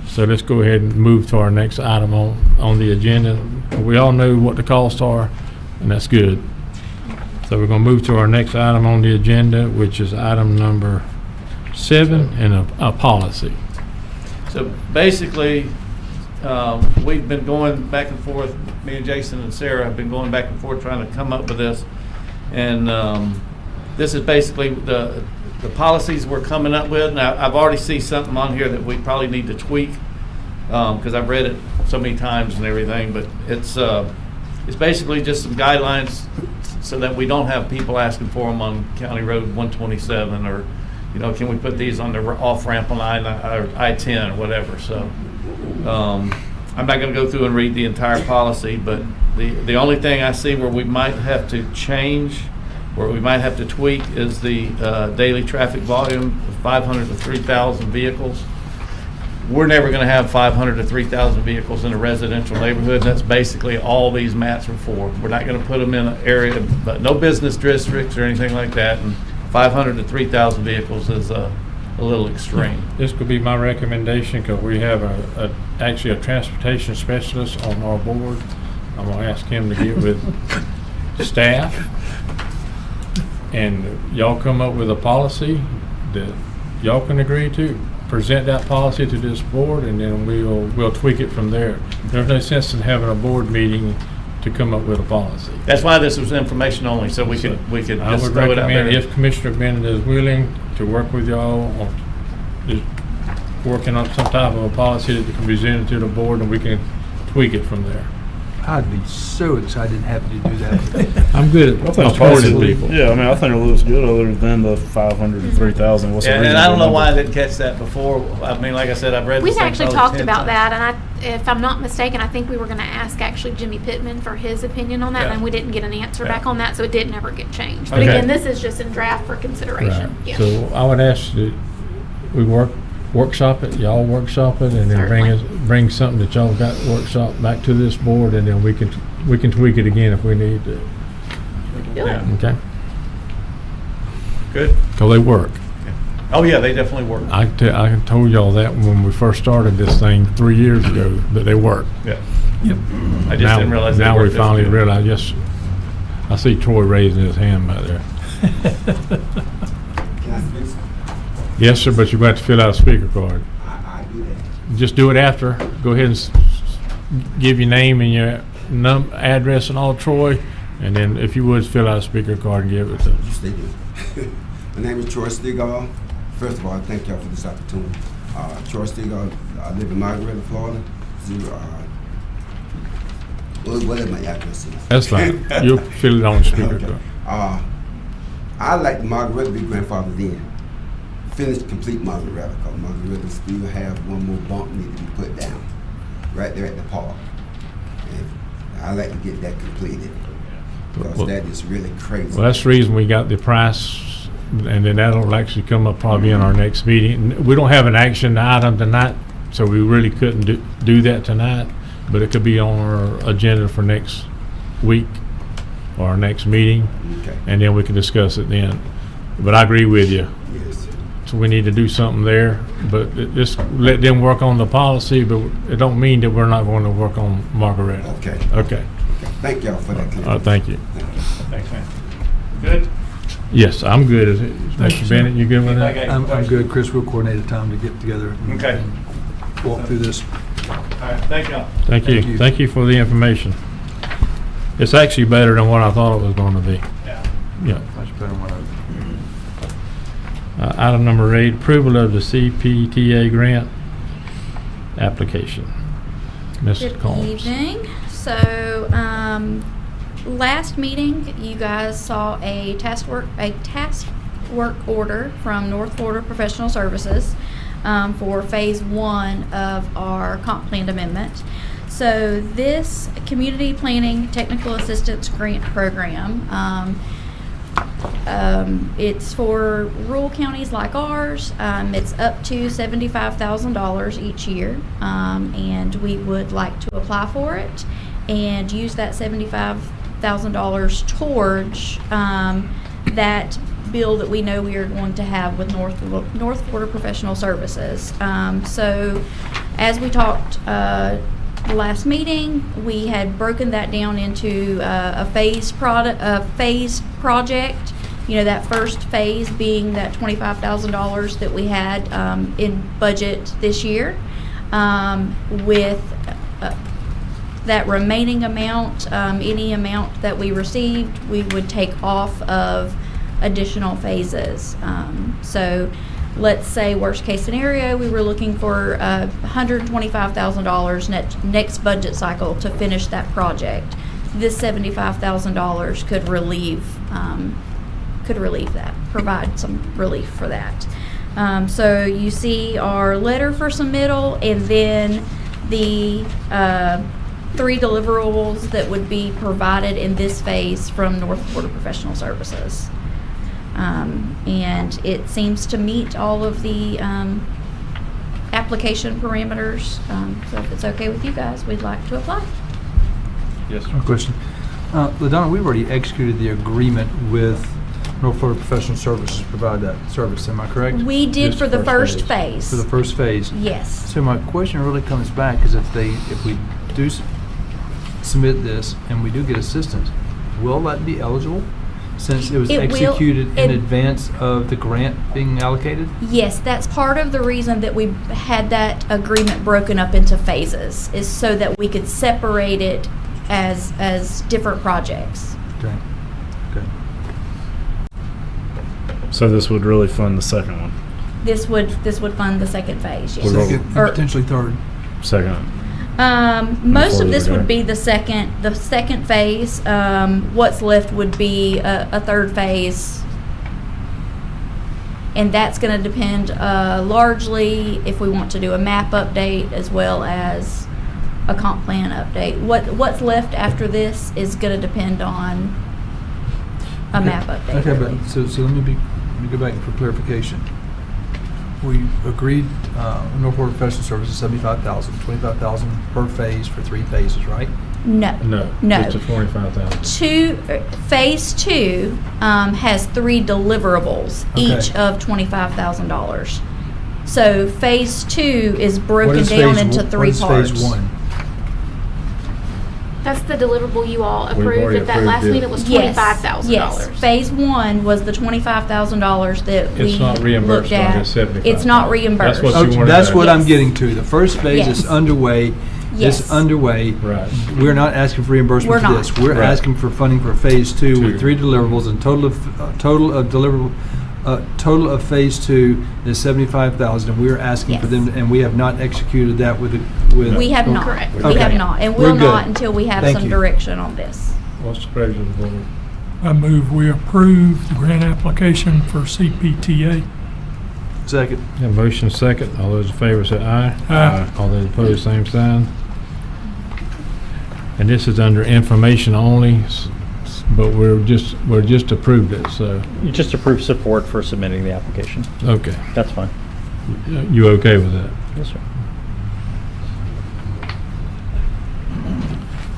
So let's go ahead and move to our next item on the agenda. We all know what the costs are, and that's good. So we're going to move to our next item on the agenda, which is item number 7 and a policy. So basically, we've been going back and forth, me and Jason and Sarah have been going back and forth trying to come up with this. And this is basically the policies we're coming up with. Now, I've already seen something on here that we probably need to tweak because I've read it so many times and everything. But it's basically just some guidelines so that we don't have people asking for them on County Road 127 or, can we put these on the off-ramp on I-10 or whatever. So I'm not going to go through and read the entire policy, but the only thing I see where we might have to change, where we might have to tweak is the daily traffic volume of 500 to 3,000 vehicles. We're never going to have 500 to 3,000 vehicles in a residential neighborhood. That's basically all these mats are for. We're not going to put them in an area, but no business districts or anything like that. And 500 to 3,000 vehicles is a little extreme. This could be my recommendation because we have actually a transportation specialist on our board. I'm going to ask him to get with staff and y'all come up with a policy that y'all can agree to. Present that policy to this board and then we'll tweak it from there. There's no sense in having a board meeting to come up with a policy. That's why this was information only, so we could I just would throw it out there. recommend if Commissioner Bennett is willing to work with y'all on just working on some type of a policy that can be presented to the board and we can tweak it from there. I'd be so excited having to do that. I'm good at supporting people. Yeah, I think it looks good other than the 500 to 3,000. What's the And I don't know reasonable why I number? didn't catch that before. I mean, like I said, I've read this We've thing actually probably talked 10 about times. that, and if I'm not mistaken, I think we were going to ask actually Jimmy Pittman for his opinion on that, Yeah. and we didn't get an answer Yeah. back on that, so it did never get changed. But Okay. again, this is just in draft for consideration. Right. Yeah. So I would ask that we workshop it, y'all workshop it, and then Certainly. bring something that y'all got workshop back to this board, and then we can tweak it again if we need to. Do it. Okay? Good. Because they work. Oh, yeah, they definitely work. I told y'all that when we first started this thing 3 years ago, that they work. Yeah. Yep. I just didn't realize they Now worked we this finally good. realize, yes, I see Troy raising his hand back there. Yes, sir, but you're going to have to fill out a speaker card. I do that. Just do it after. Go ahead and give your name and your address and all, Troy, and then if you would, fill out a speaker card and give it to them. Yes, they do. My name is Troy Stigall. First of all, thank y'all for this opportunity. Troy Stigall, I live in Margaret, Florida. Whatever my address is. That's fine. You'll fill it on the speaker Okay. card. I'd like Margaret to be grandfathered in. Finished, complete Margaret, because Margaret still have one more bump need to be put down, right there at the park. And I'd like to get that completed, because Well- that is really crazy. Well, that's the reason we got the price, and then that'll actually come up probably in our next meeting. We don't have an action item tonight, so we really couldn't do that tonight, but it could be on our agenda for next week or our next meeting, Okay. and then we can discuss it then. But I agree with you. Yes. So we need to do something there, but just let them work on the policy, but it don't mean that we're not going to work on Margaret. Okay. Okay. Thank y'all for that. Thank you. Thanks, man. Good? Yes, I'm good. Mr. Bennett, you good with that? Okay. I'm good. Chris, we'll coordinate a time to get together and Okay. walk through this. All right, thank y'all. Thank you. Thank you. Thank you for the information. It's actually better than what I thought it was going to be. Yeah. Yeah. Much better than what I. Item number 8, approval of the CPTA grant application. Ms. Good Combs. evening. So, last meeting, you guys saw a task work order from North Florida Professional Services for Phase 1 of our comp plan amendment. So this Community Planning Technical Assistance Grant Program, it's for rural counties like ours. It's up to $75,000 each year, and we would like to apply for it and use that $75,000 towards that bill that we know we are going to have with North Florida Professional Services. So, as we talked the last meeting, we had broken that down into a phased project. You know, that first phase being that $25,000 that we had in budget this year, with that remaining amount, any amount that we received, we would take off of additional phases. So let's say worst case scenario, we were looking for $125,000 next budget cycle to finish that project. This $75,000 could relieve that, provide some relief for that. So you see our letter for submittal, and then the 3 deliverables that would be provided in this phase from North Florida Professional Services. And it seems to meet all of the application parameters. So if it's okay with you guys, we'd like to apply. Yes, One question. LaDonna, we've already executed the agreement with North Florida Professional Services to provide that service, am I correct? We did Just for the first phase. For the first phase? Yes. So my question really comes back is if we do submit this and we do get assistance, will that be eligible since it was It will. executed in It- advance of the grant being allocated? Yes, that's part of the reason that we had that agreement broken up into phases, is so that we could separate it as different projects. Okay. Okay. So this would really fund the second one. This would fund the second phase, yes. Second and Or- potentially third. Second. Most Before of this the would grant. be the second phase. What's left would be a third phase. And that's gonna depend, largely if we want to do a map update as well as a comp plan update. What's left after this is gonna depend on a map update. Okay, really. but so let me go back for clarification. We agreed, North Florida Professional Services, $75,000, $25,000 per phase for 3 phases, right? No. No. Just the 25,000. Phase 2 has 3 deliverables, Okay. each of $25,000. So phase 2 is What broken is down phase into one- 3 parts. What is phase 1? That's the deliverable you all We've approved already at that approved last it. meeting. It was Yes, $25,000. yes. Phase 1 was the $25,000 that we It's not reimbursed looked on at. this 75,000. It's not reimbursed. That's what you wanted That's to- what I'm Yes. getting to. The first phase is Yes. underway. Yes. It's underway. Right. We're not asking for reimbursement We're for not. this. We're Right. asking for funding for phase 2 Two. with 3 deliverables, and total of deliverable, total of phase 2 is 75,000, and we're asking for Yes. them, and we have not executed that with. We have not. Correct. We have Okay. not, and We're will good. not until we have Thank some you. direction on this. What's the pleasure of the board? I move we approve the grant application for CPTA. Second. Yeah, motion second. All those in favor say aye. Aye. All those opposed, same sign. And this is under information only, but we're just approved it, so, You just approve support for submitting the application. okay. That's fine. You okay with that? Yes, sir.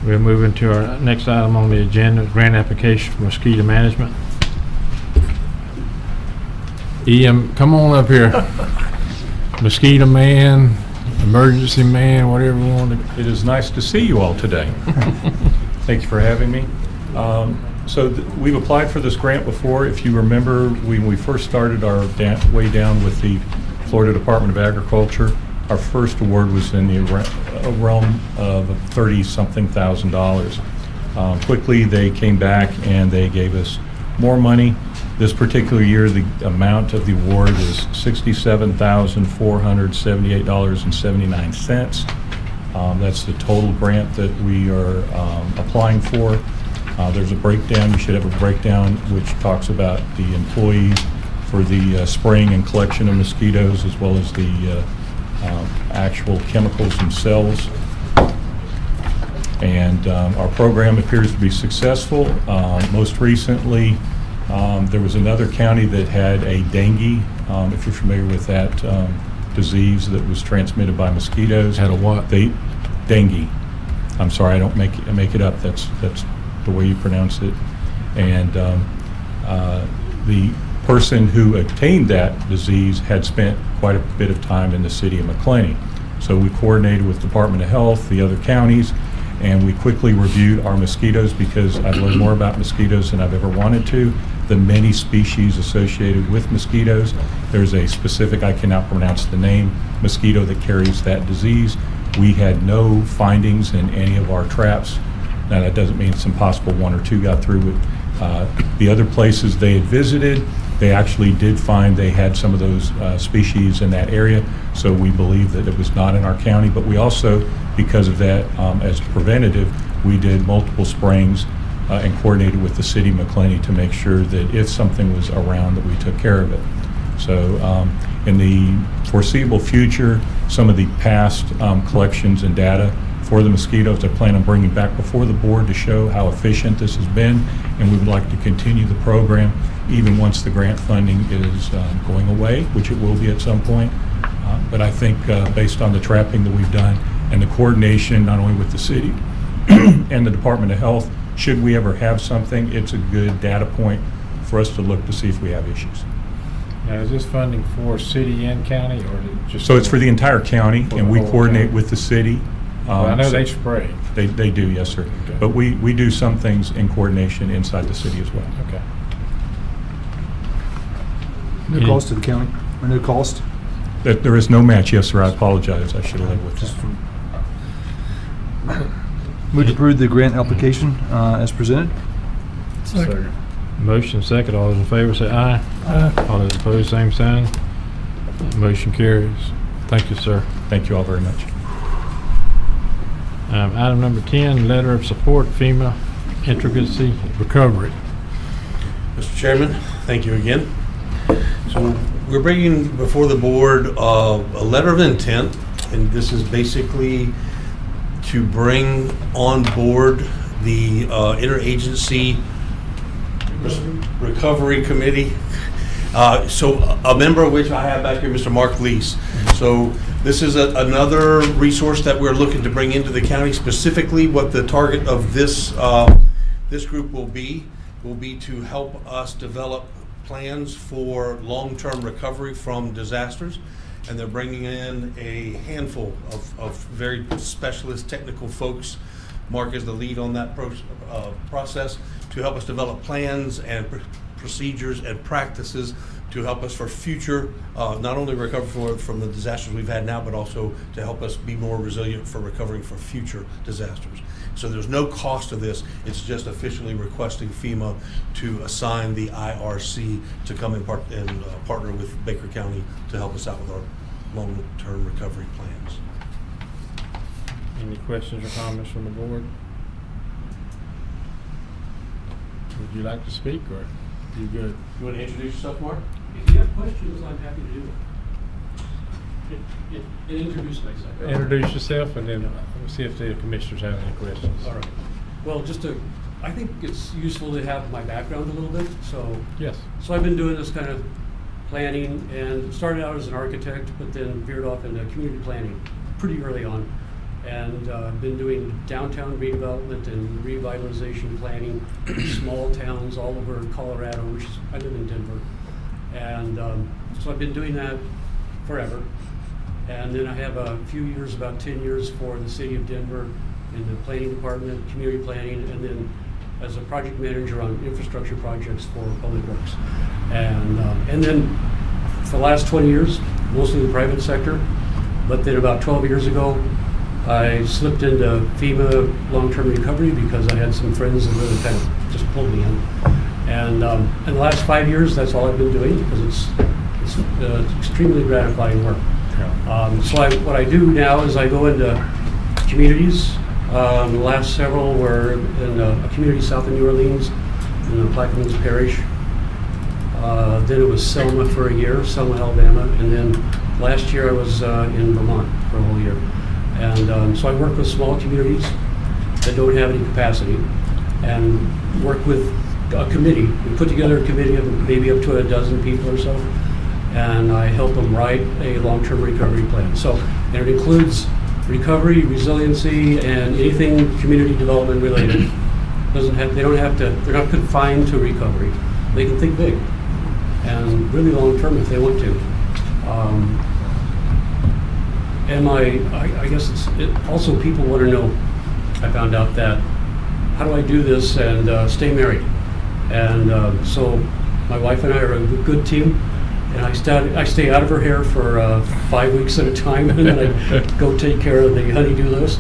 We're moving to our next item on the agenda, grant application for mosquito management. Come on up here. Mosquito man, emergency man, whatever you want to. It is nice to see you all today. Thank you for having me. So we've applied for this grant before. If you remember, when we first started our way down with the Florida Department of Agriculture, our first award was in the realm of $30-something thousand. Quickly, they came back and they gave us more money. This particular year, the amount of the award is $67,478.79. That's the total grant that we are applying for. There's a breakdown. You should have a breakdown which talks about the employees for the spraying and collection of mosquitoes, as well as the actual chemicals themselves. And our program appears to be successful. Most recently, there was another county that had a dengue, if you're familiar with that disease that was transmitted by mosquitoes. Had a what? Dengue. I'm sorry, I don't make it up. That's the way you pronounce it. And the person who obtained that disease had spent quite a bit of time in the city of McClenny. So we coordinated with Department of Health, the other counties, and we quickly reviewed our mosquitoes because I've learned more about mosquitoes than I've ever wanted to. The many species associated with mosquitoes. There's a specific, I cannot pronounce the name, mosquito that carries that disease. We had no findings in any of our traps. Now that doesn't mean it's impossible 1 or 2 got through it. The other places they had visited, they actually did find they had some of those species in that area, so we believe that it was not in our county. But we also, because of that, as preventative, we did multiple sprayings and coordinated with the city of McClenny to make sure that if something was around, that we took care of it. So in the foreseeable future, some of the past collections and data for the mosquitoes I plan on bringing back before the board to show how efficient this has been, and we would like to continue the program even once the grant funding is going away, which it will be at some point. But I think based on the trapping that we've done and the coordination not only with the city and the Department of Health, should we ever have something, it's a good data point for us to look to see if we have issues. Now, is this funding for city and county, or is it just? So it's for the entire county, For and the we whole coordinate county. with the city. Well, I know So they spray. They do, yes, sir. Okay. But we do some things in coordination inside the city as well. Okay. No Any- cost to the county, or no cost? There is no match, yes, sir, I apologize, I should have led with Just that. Move to approve the grant application as presented. Second. Motion second. All those in favor say aye. Aye. All those opposed, same sign. Motion carries. Thank you, sir. Thank you all very much. Item number 10, letter of support, FEMA intricacy recovery. Mr. Chairman, thank you again. So we're bringing before the board a letter of intent, and this is basically to bring on board the interagency recovery committee. So a member of which I have back here, Mr. Mark Lease. So This is another resource that we're looking to bring into the county. Specifically, what the target of this group will be to help us develop plans for long-term recovery from disasters. And they're bringing in a handful of very specialist technical folks. Mark is the lead on that process to help us develop plans and procedures and practices to help us for future, not only recover from the disasters we've had now, but also to help us be more resilient for recovering for future disasters. So there's no cost to this. It's just officially requesting FEMA to assign the IRC to come and partner with Baker County to help us out with our long-term recovery plans. Any questions or comments from the board? Would you like to speak, or you good? You want to introduce yourself, Mark? If you have questions, I'm happy to do it. And introduce myself. Introduce yourself, and then we'll see if the commissioners have any questions. All right. Well, I think it's useful to have my background a little bit. So yes. So I've been doing this kind of planning, and started out as an architect, but then veered off into community planning pretty early on. And been doing downtown redevelopment and revitalization planning in small towns all over Colorado, I live in Denver. And so I've been doing that forever. And then I have a few years, about 10 years for the city of Denver in the planning department, community planning, and then as a project manager on infrastructure projects for public works. And then for the last 20 years, mostly the private sector. But then about 12 years ago, I slipped into FEMA long-term recovery because I had some friends that really kind of just pulled me in. And in the last 5 years, that's all I've been doing because it's extremely gratifying work. So what I do now is I go into communities. The last several were in a community south of New Orleans, in the Plaquemines Parish. Then it was Selma for a year, Selma, Alabama. And then last year I was in Vermont for a whole year. And so I work with small communities that don't have any capacity and work with a committee. We put together a committee of maybe up to a dozen people or so, and I help them write a long-term recovery plan. So, and it includes recovery, resiliency, and anything community development related. They're not confined to recovery. They can think big and really long-term if they want to. And I guess also people want to know, I found out that, how do I do this and stay married? And so my wife and I are a good team, and I stay out of her hair for 5 weeks at a time, and then I go take care of the honey-do list.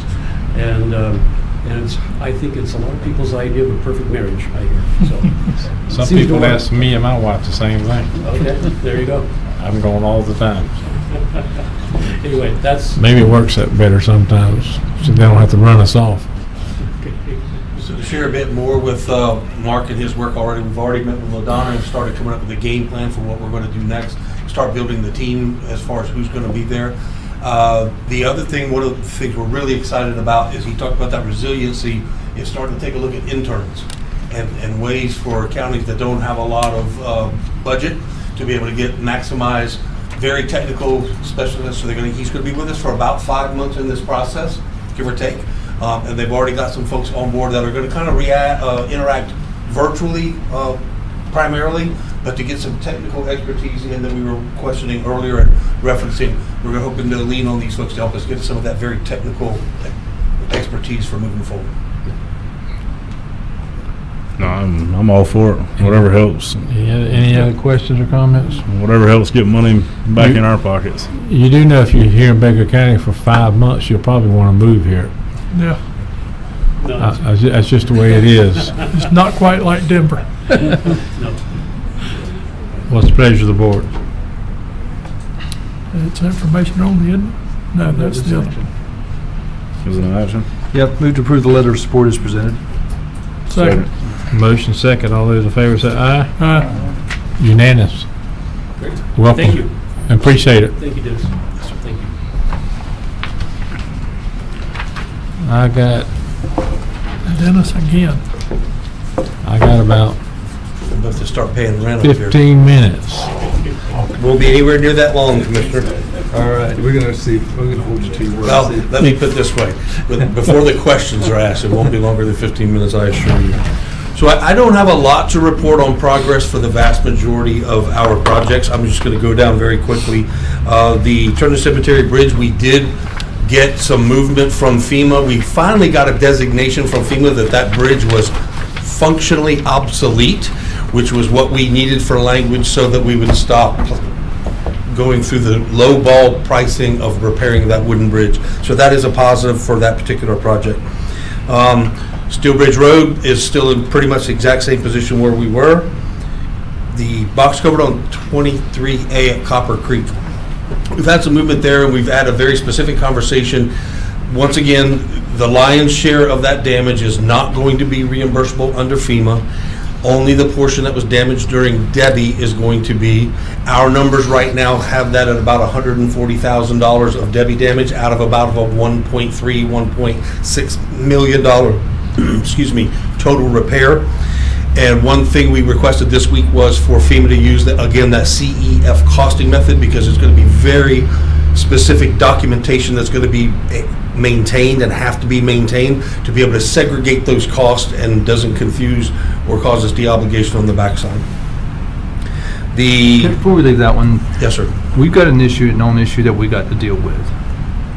And I think it's a lot of people's idea of a perfect marriage, I hear. So some people ask me and my wife the same thing. Okay, there you go. I'm going all the time. Anyway, that's... Maybe it works out better sometimes, so they don't have to run us off. So to share a bit more with Mark and his work already, we've already met with LaDonna and started coming up with a game plan for what we're going to do next. Start building the team as far as who's going to be there. The other thing, one of the things we're really excited about is he talked about that resiliency, is starting to take a look at interns and ways for counties that don't have a lot of budget to be able to maximize very technical specialists. So he's going to be with us for about 5 months in this process, give or take. And they've already got some folks on board that are going to kind of interact virtually primarily, but to get some technical expertise in that we were questioning earlier and referencing. We're hoping to lean on these folks to help us get some of that very technical expertise for moving forward. No, I'm all for it. Whatever helps. Any other questions or comments? Whatever helps get money back in our pockets. You do know if you're here in Baker County for 5 months, you'll probably want to move here. Yeah. That's just the way it is. It's not quite like Denver. No. What's the pleasure of the board? It's information only, isn't it? No, that's the other one. Is it an action? Yep, move to approve the letter of support as presented. Second. Motion second. All those in favor say aye. Aye. Unanimous. Great. Welcome. Thank you. Appreciate it. Thank you, Dennis. Thank you. I got Dennis again. about I'm about to start paying rent up here. 15 minutes. Won't be anywhere near that long, Commissioner. All right, we're gonna hold you to your word. Well, let me put it this way, before the questions are asked, it won't be longer than 15 minutes, I assure you. So I don't have a lot to report on progress for the vast majority of our projects. I'm just going to go down very quickly. The Turner Cemetery Bridge, we did get some movement from FEMA. We finally got a designation from FEMA that that bridge was functionally obsolete, which was what we needed for language so that we would stop going through the low ball pricing of repairing that wooden bridge. So that is a positive for that particular project. Steel Bridge Road is still in pretty much the exact same position where we were. The box culvert on 23A at Copper Creek. We've had some movement there, and we've had a very specific conversation. Once again, the lion's share of that damage is not going to be reimbursable under FEMA. Only the portion that was damaged during Debbie is going to be. Our numbers right now have that at about $140,000 of Debbie damage out of about a $1.3, $1.6 million, excuse me, total repair. And one thing we requested this week was for FEMA to use, that CEF costing method, because it's going to be very specific documentation that's going to be maintained and have to be maintained to be able to segregate those costs and doesn't confuse or cause us de-obligation on the backside. Before we leave that one. Yes, sir. We've got an issue, a known issue that we got to deal with.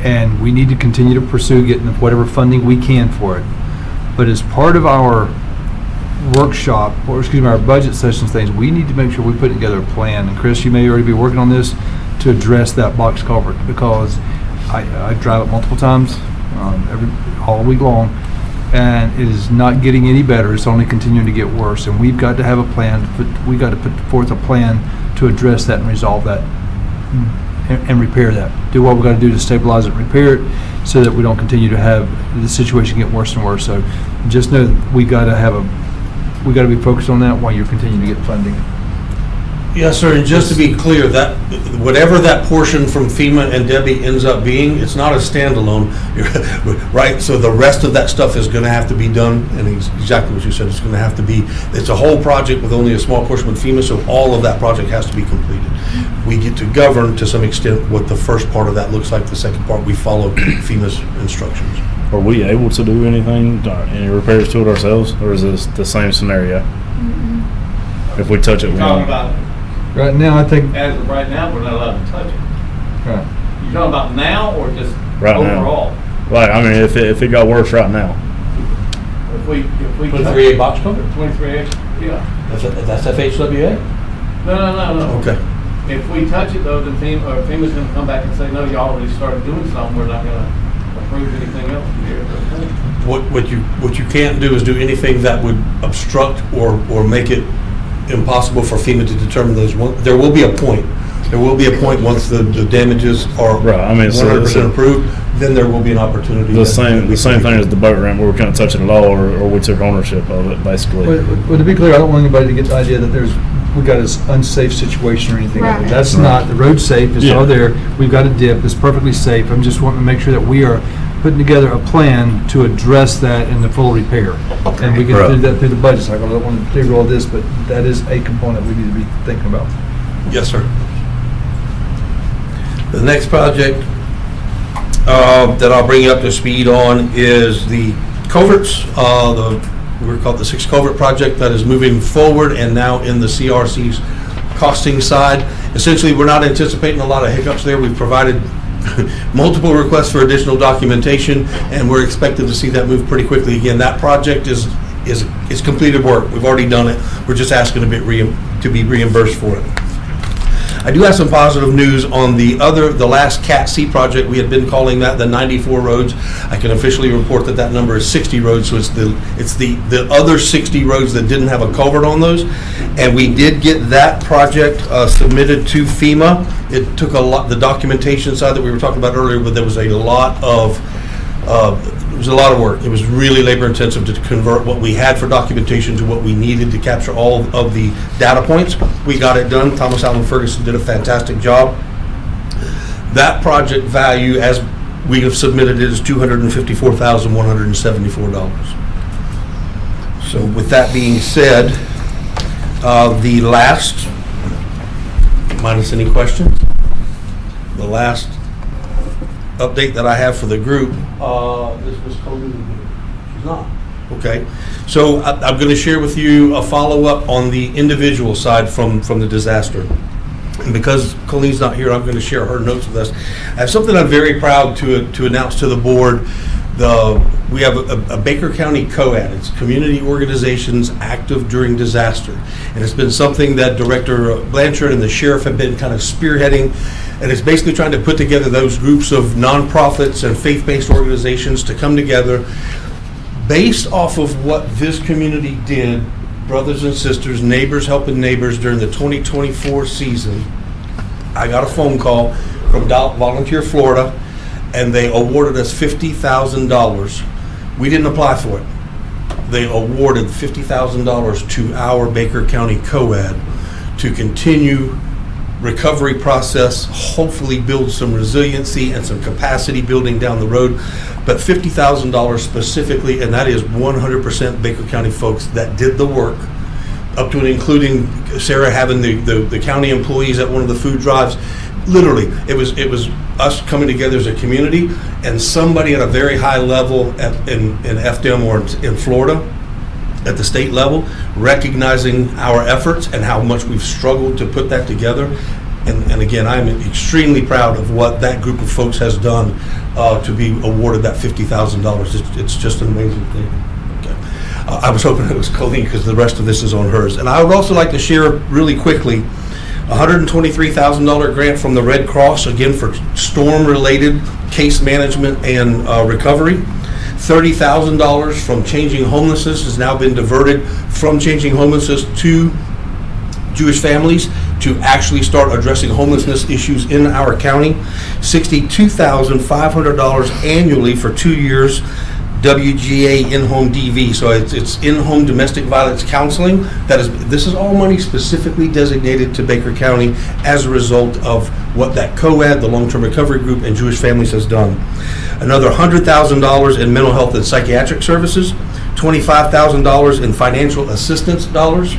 And we need to continue to pursue getting whatever funding we can for it. But as part of our workshop, or excuse me, our budget sessions things, we need to make sure we put together a plan. And Chris, you may already be working on this to address that box culvert, because I drive it multiple times, all week long, and it is not getting any better. It's only continuing to get worse, and we've got to have a plan. We've got to put forth a plan to address that and resolve that and repair that. Do what we've got to do to stabilize it, repair it, so that we don't continue to have the situation get worse and worse. So just know that we got to be focused on that while you're continuing to get funding. Yes, sir, and just to be clear, that whatever that portion from FEMA and Debbie ends up being, it's not a standalone, right? So the rest of that stuff is going to have to be done, and exactly what you said, it's going to have to be, it's a whole project with only a small portion with FEMA, so all of that project has to be completed. We get to govern, to some extent, what the first part of that looks like. The second part, we follow FEMA's instructions. Are we able to do anything, any repairs to it ourselves, or is this the same scenario? If we touch it, we Talking don't. about, Right now, I think. as of right now, we're not allowed to touch it. Right. You talking about now or just Right overall? now. Right, I mean, if it got worse right now. If we 23A box culvert? 23A, yeah. That's FHWA? No. Okay. If we touch it though, then FEMA's gonna come back and say, no, you already started doing something, we're not gonna approve anything else from here. What you can't do is do anything that would obstruct or make it impossible for FEMA to determine those. There will be a point. There will be a point once the damages are Right, I mean, so 100% approved, then there will be an opportunity. The same thing as the boat ramp, where we couldn't touch it at all, or we took ownership of it, basically. Well, to be clear, I don't want anybody to get the idea that we got an unsafe situation or anything. Right. That's not, the road's safe, it's all there, we've got a dip, it's perfectly safe. I'm just wanting to make sure that we are putting together a plan to address that in the full repair. And we can do that through the budget cycle. I don't want to clear all this, but that is a component we need to be thinking about. Yes, sir. The next project that I'll bring you up to speed on is the culverts. We're called the 6 Culvert Project that is moving forward and now in the CRC's costing side. Essentially, we're not anticipating a lot of hiccups there. We've provided multiple requests for additional documentation, and we're expected to see that move pretty quickly. Again, that project is completed work. We've already done it. We're just asking to be reimbursed for it. I do have some positive news on the last Cat C project. We had been calling that the 94 roads. I can officially report that number is 60 roads, so it's the other 60 roads that didn't have a culvert on those. And we did get that project submitted to FEMA. It took a lot, the documentation side that we were talking about earlier, but there was a lot of work. It was really labor intensive to convert what we had for documentation to what we needed to capture all of the data points. We got it done. Thomas Allen Ferguson did a fantastic job. That project value, as we have submitted it, is $254,174. So with that being said, the last, minus any questions, the last update that I have for the group, is Ms. Coleman here? She's not. Okay. So I'm going to share with you a follow-up on the individual side from the disaster. And because Colleen's not here, I'm going to share her notes with us. I have something I'm very proud to announce to the board. We have a Baker County COAD. It's Community Organizations Active During Disaster. And it's been something that Director Blanchard and the sheriff have been kind of spearheading. And it's basically trying to put together those groups of nonprofits and faith-based organizations to come together based off of what this community did, brothers and sisters, neighbors helping neighbors during the 2024 season. I got a phone call from Volunteer Florida, and they awarded us $50,000. We didn't apply for it. They awarded $50,000 to our Baker County COAD to continue recovery process, hopefully build some resiliency and some capacity building down the road, but $50,000 specifically, and that is 100% Baker County folks that did the work, up to and including Sarah having the county employees at one of the food drives. Literally, it was us coming together as a community, and somebody at a very high level in FDM or in Florida, at the state level, recognizing our efforts and how much we've struggled to put that together. And again, I'm extremely proud of what that group of folks has done to be awarded that $50,000. It's just an amazing thing. Okay. I was hoping it was Colleen because the rest of this is on hers. And I would also like to share really quickly a $123,000 grant from the Red Cross, again for storm-related case management and recovery. $30,000 from Changing Homelessness has now been diverted from Changing Homelessness to Jewish families to actually start addressing homelessness issues in our county. $62,500 annually for 2 years, WGA in-home DV. So it's in-home domestic violence counseling. This is all money specifically designated to Baker County as a result of what that COAD, the Long-Term Recovery Group, and Jewish Families has done. Another $100,000 in mental health and psychiatric services, $25,000 in financial assistance dollars,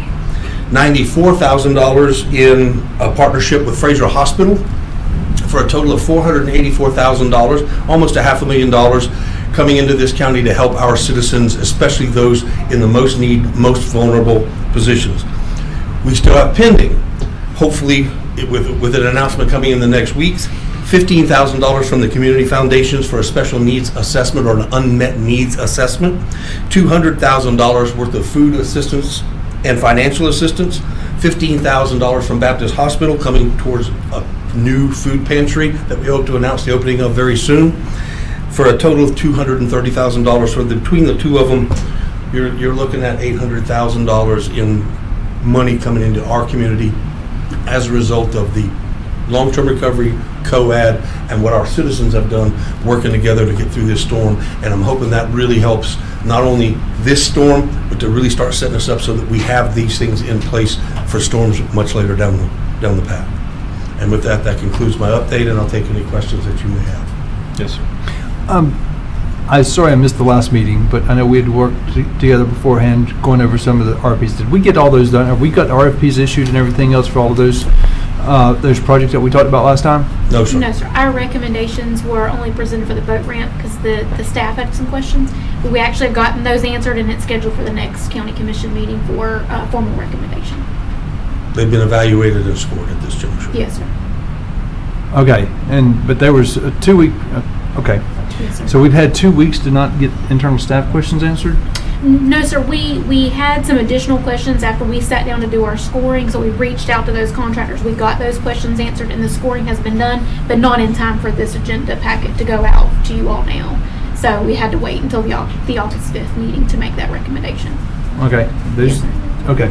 $94,000 in a partnership with Fraser Hospital, for a total of $484,000, almost $500,000 coming into this county to help our citizens, especially those in the most need, most vulnerable positions. We still have pending, hopefully with an announcement coming in the next weeks, $15,000 from the community foundations for a special needs assessment or an unmet needs assessment, $200,000 worth of food assistance and financial assistance, $15,000 from Baptist Hospital coming towards a new food pantry that we hope to announce the opening of very soon, for a total of $230,000. So between the two of them, you're looking at $800,000 in money coming into our community as a result of the long-term recovery COAD and what our citizens have done working together to get through this storm. And I'm hoping that really helps not only this storm, but to really start setting us up so that we have these things in place for storms much later down the path. And with that, that concludes my update, and I'll take any questions that you may have. Yes, sir. Sorry I missed the last meeting, but I know we had worked together beforehand going over some of the RFPs. Did we get all those done? Have we got RFPs issued and everything else for all of those projects that we talked about last time? No, sir. No, sir. Our recommendations were only presented for the boat ramp because the staff had some questions. But we actually have gotten those answered, and it's scheduled for the next county commission meeting for formal recommendation. They've been evaluated and scored at this juncture. Yes, sir. Okay, but there was a 2-week, okay. Yes, sir. So we've had 2 weeks to not get internal staff questions answered? No, sir. We had some additional questions after we sat down to do our scoring, so we reached out to those contractors. We got those questions answered, and the scoring has been done, but not in time for this agenda packet to go out to you all now. So we had to wait until the August 5th meeting to make that recommendation. Okay. Yes, sir. Okay.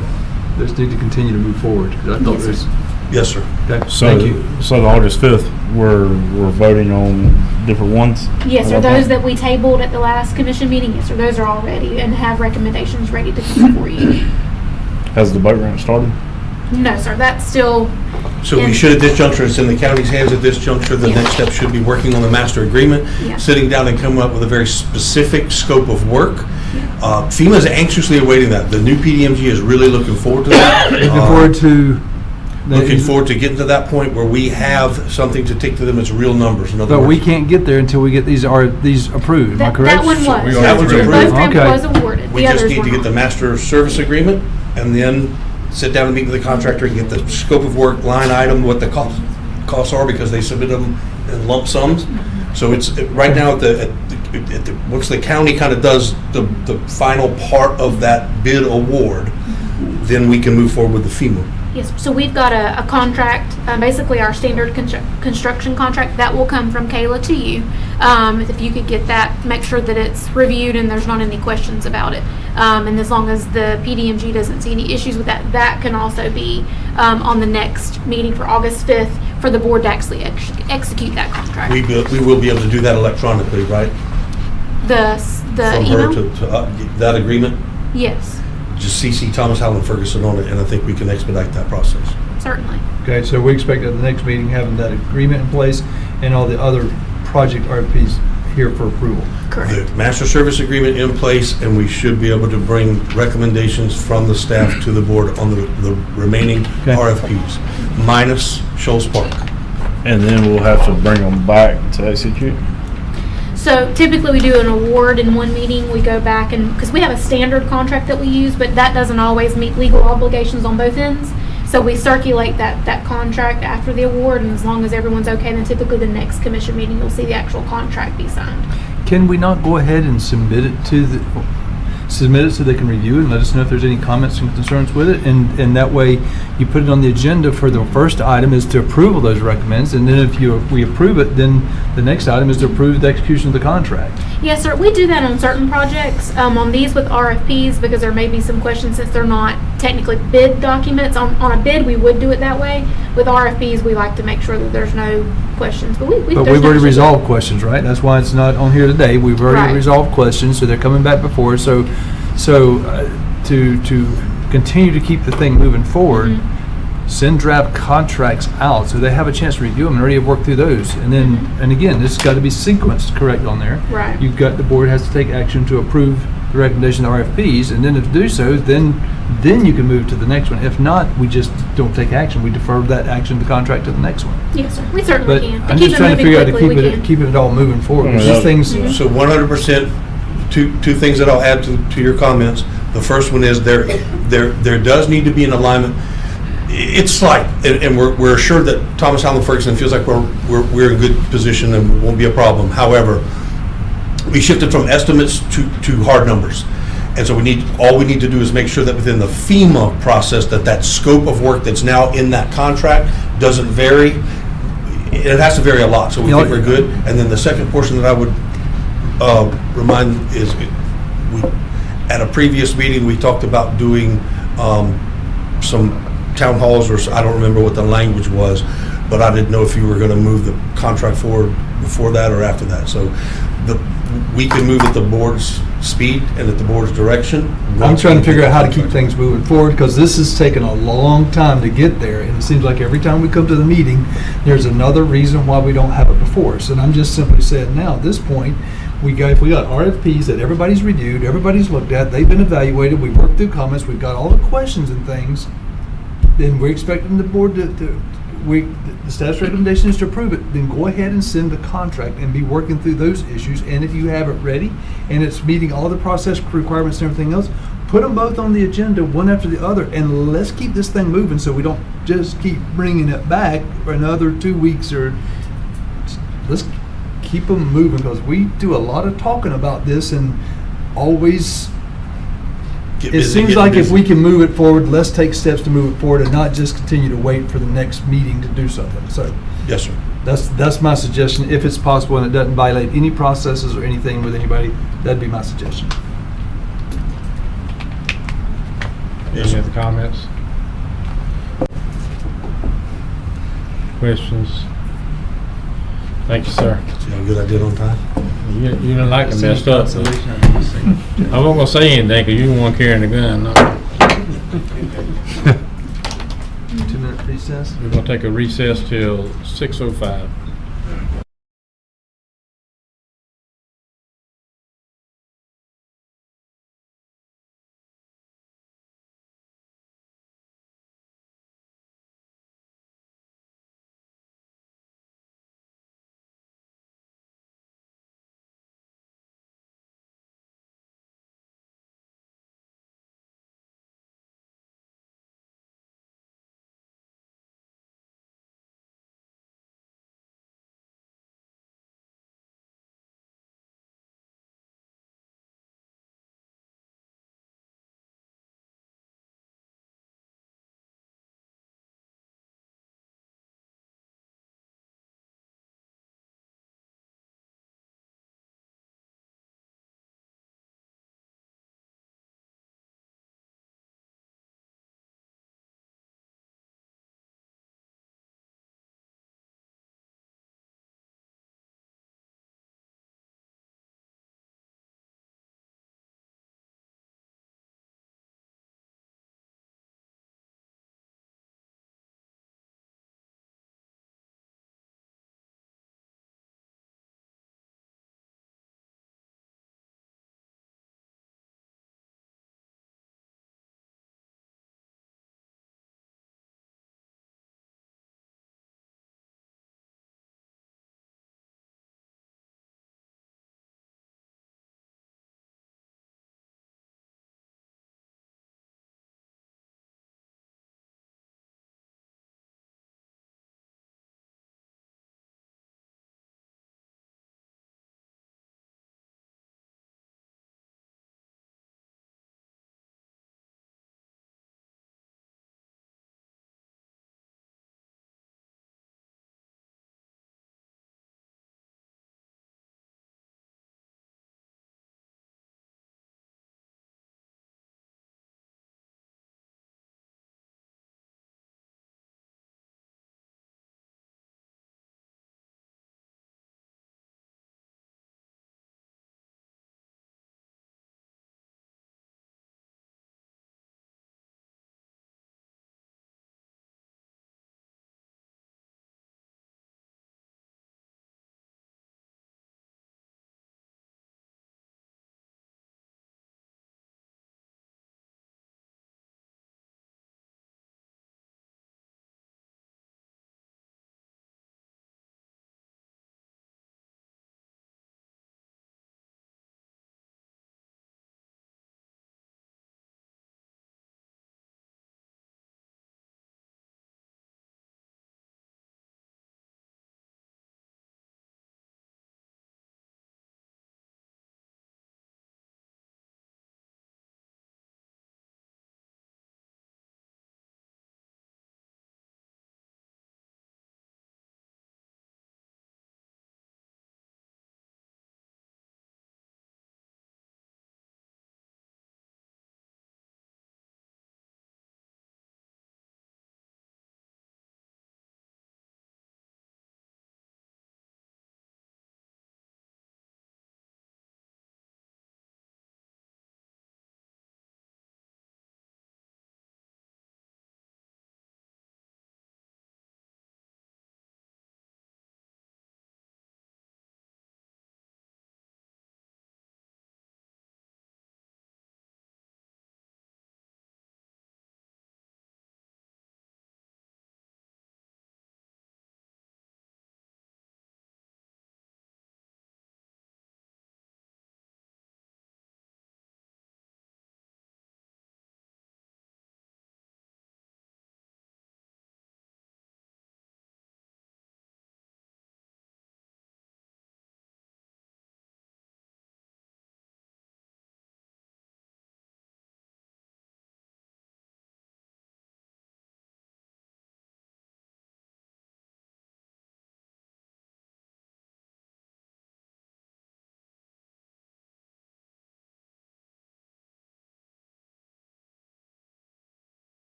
Those need to continue to move forward, because I thought Yes, there's... Yes, sir. Okay, So, thank you. so the August 5th, we're voting on different ones? Yes, sir. About Those that? that we tabled at the last commission meeting, yes, sir. Those are all ready and have recommendations ready to come for you. Has the boat ramp started? No, sir. That's still. So we should at this juncture, it's in the county's hands at this juncture. The next step should be working on the master agreement, sitting down and coming up with a very specific scope of work. FEMA is anxiously awaiting that. The new PDMG is really looking forward to that. Looking forward to looking forward to getting to that point where we have something to take to them as real numbers. In other But we words, can't get there until we get these approved, am I correct? That one was. That was The approved. boat ramp Okay. was awarded. we The just others need were to get not. the master service agreement and then sit down and meet with the contractor and get the scope of work, line item, what the costs are, because they submit them in lump sums. So it's, right now, once the county kind of does the final part of that bid award, then we can move forward with the FEMA. Yes, so we've got a contract, basically our standard construction contract, that will come from Kayla to you. If you could get that, make sure that it's reviewed and there's not any questions about it. And as long as the PDMG doesn't see any issues with that, that can also be on the next meeting for August 5th for the board to actually execute that contract. We will be able to do that electronically, right? The From email? her to that agreement? Yes, Just CC Thomas Howland Ferguson on it, and I think we can expedite that process. certainly. Okay, so we expect at the next meeting having that agreement in place and all the other project RFPs here for approval. Correct. The master service agreement in place, and we should be able to bring recommendations from the staff to the board on the remaining Okay. RFPs, minus Shoals Park. And then we'll have to bring them back to execute. So typically we do an award in one meeting, we go back and, because we have a standard contract that we use, but that doesn't always meet legal obligations on both ends. So we circulate that contract after the award, and as long as everyone's okay, then typically the next commission meeting, you'll see the actual contract be signed. Can we not go ahead and submit it so they can review it and let us know if there's any comments and concerns with it? And that way, you put it on the agenda for the first item is to approval those recommends, and then if we approve it, then the next item is to approve the execution of the contract. Yes, sir, we do that on certain projects, on these with RFPs, because there may be some questions since they're not technically bid documents. On a bid, we would do it that way. With RFPs, we like to make sure that there's no questions, but But there's we've no already issue. resolved questions, right? That's why it's not on here today. We've already Right. resolved questions, so they're coming back before us. So to continue to keep the thing moving forward, Mm-hmm. send draft contracts out so they have a chance to review them and already have worked through those. And then, and again, this has got to be sequenced correct on there. Right. You've got, the board has to take action to approve the recommendation of RFPs, and then if do so, then you can move to the next one. If not, we just don't take action. We defer that action, the contract, to the next one. Yes, sir, we certainly But can. To I'm keep just it trying to moving figure out to quickly, we can. keep it all moving forward. Yeah. These things, So 100%, two things that I'll add to your comments. The first one is there does need to be an alignment. It's slight, and we're assured that Thomas Howland Ferguson feels like we're in good position and won't be a problem. However, we shifted from estimates to hard numbers. And so all we need to do is make sure that within the FEMA process, that scope of work that's now in that contract doesn't vary. It has to vary a lot, so we think we're good. And then the second portion that I would remind is, at a previous meeting, we talked about doing some town halls, or I don't remember what the language was, but I didn't know if you were going to move the contract forward before that or after that. So we can move at the board's speed and at the board's direction. I'm trying to figure out how to keep things moving forward, because this has taken a long time to get there, and it seems like every time we come to the meeting, there's another reason why we don't have it before us. And I'm just simply saying now, at this point, if we got RFPs that everybody's reviewed, everybody's looked at, they've been evaluated, we've worked through comments, we've got all the questions and things, then we're expecting the board the staff's recommendation is to approve it, then go ahead and send the contract and be working through those issues. And if you have it ready and it's meeting all the process requirements and everything else, put them both on the agenda, one after the other, and let's keep this thing moving so we don't just keep bringing it back for another 2 weeks. Or let's keep them moving, because we do a lot of talking about this and always. It seems like if we can move it forward, let's take steps to move it forward and not just continue to wait for the next meeting to do something. So Yes, sir. that's my suggestion. If it's possible and it doesn't violate any processes or anything with anybody, that'd be my suggestion. Any other comments? Questions? Thank you, sir. See how good I did on time? You didn't like to mess up. I wasn't gonna say anything, because you the one carrying the gun. No. 2-minute recess. We're gonna take a recess till 6:05.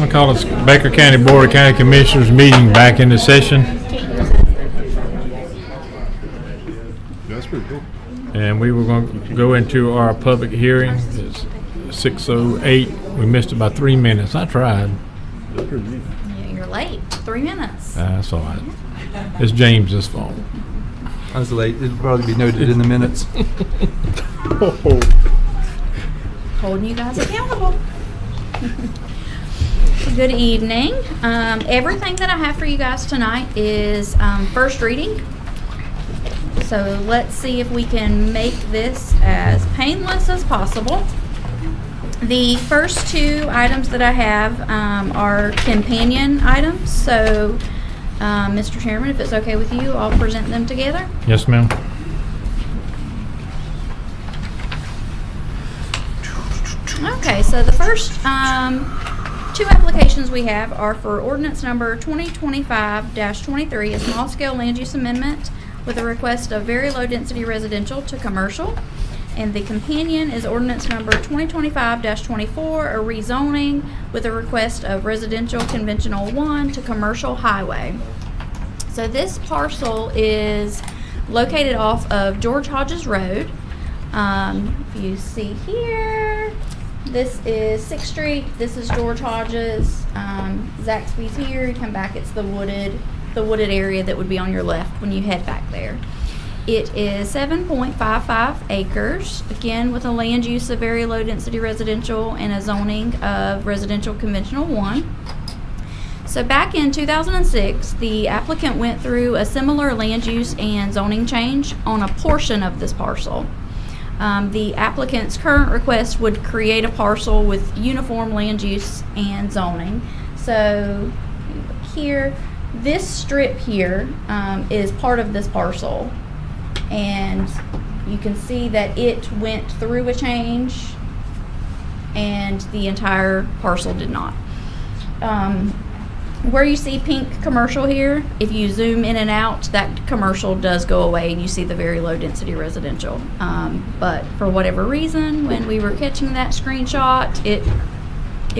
I'll call this Baker County Board of County Commissioners meeting back into session. That's pretty cool. And we were going to go into our public hearing. It's 6:08. We missed it by 3 minutes. I tried. That's pretty neat. Yeah, you're late, 3 minutes. That's all right. It's James's fault. I was late. It'll probably be noted in the minutes. Holding you guys accountable. Good evening. Everything that I have for you guys tonight is first reading. So let's see if we can make this as painless as possible. The first two items that I have are companion items. So, Mr. Chairman, if it's okay with you, I'll present them together. Yes, ma'am. Okay, so the first two applications we have are for ordinance number 2025-23, a small-scale land use amendment with a request of very low-density residential to commercial. And the companion is ordinance number 2025-24, a rezoning with a request of residential conventional 1 to commercial highway. So this parcel is located off of George Hodges Road. If you see here, this is 6th Street, this is George Hodges, Zaxby's here, you come back, it's the wooded area that would be on your left when you head back there. It is 7.55 acres, again with a land use of very low density residential and a zoning of residential conventional 1. So back in 2006, the applicant went through a similar land use and zoning change on a portion of this parcel. The applicant's current request would create a parcel with uniform land use and zoning. So here, this strip here is part of this parcel. And you can see that it went through a change and the entire parcel did not. Where you see pink commercial here, if you zoom in and out, that commercial does go away and you see the very low density residential. But for whatever reason, when we were catching that screenshot, it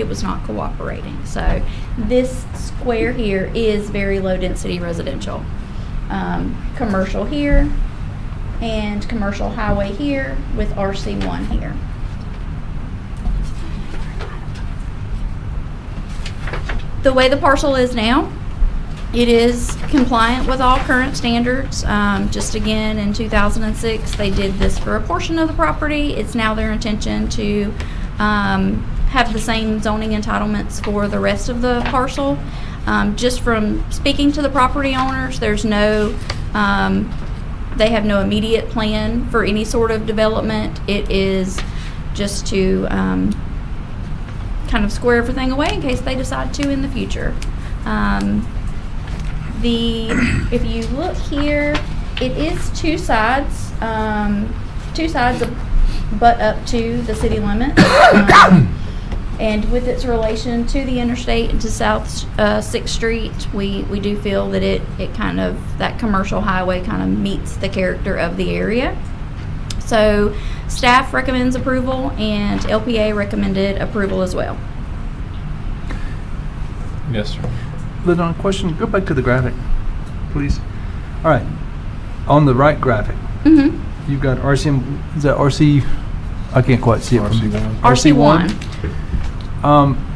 was not cooperating. So this square here is very low density residential. Commercial here and commercial highway here with RC1 here. The way the parcel is now, it is compliant with all current standards. Just again, in 2006, they did this for a portion of the property. It's now their intention to have the same zoning entitlements for the rest of the parcel. Just from speaking to the property owners, there's no, they have no immediate plan for any sort of development. It is just to kind of square everything away in case they decide to in the future. If you look here, it is two sides butt up to the city limits. And with its relation to the interstate and to South 6th Street, we do feel that it kind of, that commercial highway kind of meets the character of the area. So staff recommends approval and LPA recommended approval as well. Yes, sir. Lydon, question, go back to the graphic, please. All right, on the right graphic, you've got RCM, is that RC, I can't quite see it. RC1. RC1.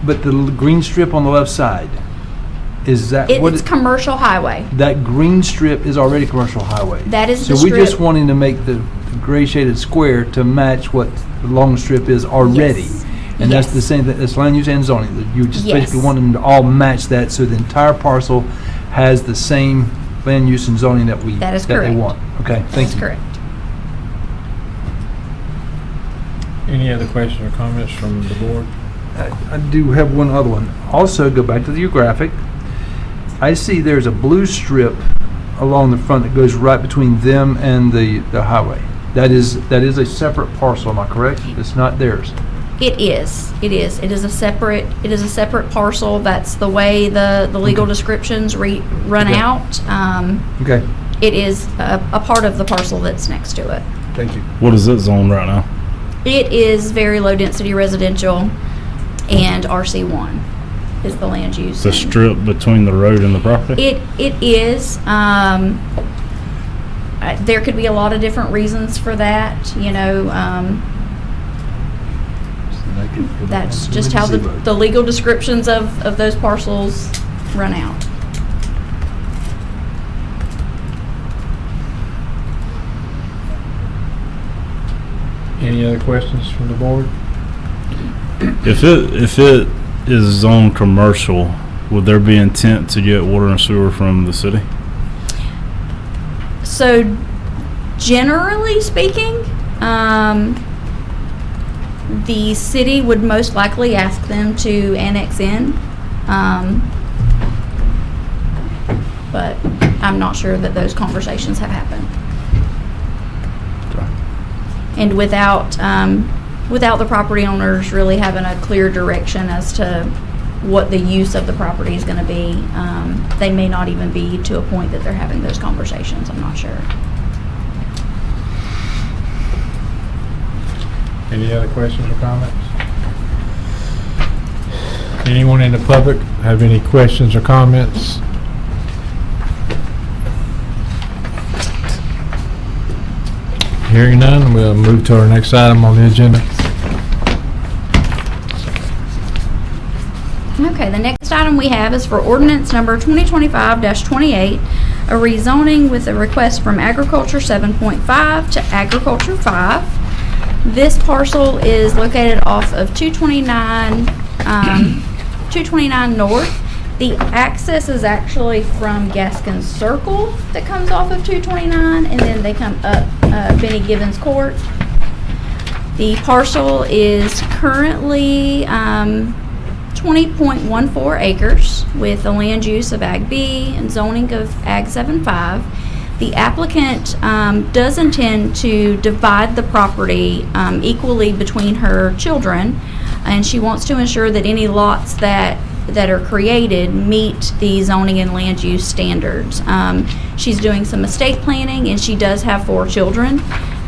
But the green strip on the left side, is that what? It's commercial highway. That green strip is already commercial highway. That is so the we're strip. just wanting to make the gray shaded square to match what the long strip is already. Yes. And Yes. that's the same thing, that's land use and zoning. That you just Yes. basically want them to all match that so the entire parcel has the same land use and zoning that we That is they correct. want. Okay, thank That's you. correct. Any other questions or comments from the board? I do have one other one. Also, go back to your graphic. I see there's a blue strip along the front that goes right between them and the highway. That is a separate parcel, am I correct? It's not theirs. It is. It is. It is a separate parcel. That's the way the legal descriptions run Okay. out. Okay, It is a part of the parcel that's next to it. thank you. What is it zone right now? It is very low density residential and RC1. is the land use. The strip between the road and the property? It is. There could be a lot of different reasons for that, you know. That's just how the legal descriptions of those parcels run out. Any other questions from the board? If it is zoned commercial, would there be intent to get water and sewer from the city? So, generally speaking, the city would most likely ask them to annex in, but I'm not sure that those conversations have happened. And without the property owners really having a clear direction as to what the use of the property is going to be, they may not even be to a point that they're having those conversations. I'm not sure. Any other questions or comments? Anyone in the public have any questions or comments? Hearing none, we'll move to our next item on the agenda. Okay, the next item we have is for ordinance number 2025-28, a rezoning with a request from Agriculture 7.5 to Agriculture 5. This parcel is located off of 229 North. The access is actually from Gaskin Circle that comes off of 229, and then they come up Benny Gibbons Court. The parcel is currently 20.14 acres with a land use of Ag B and zoning of Ag 7.5. The applicant does intend to divide the property equally between her children, and she wants to ensure that any lots that are created meet the zoning and land use standards. She's doing some estate planning, and she does have 4 children.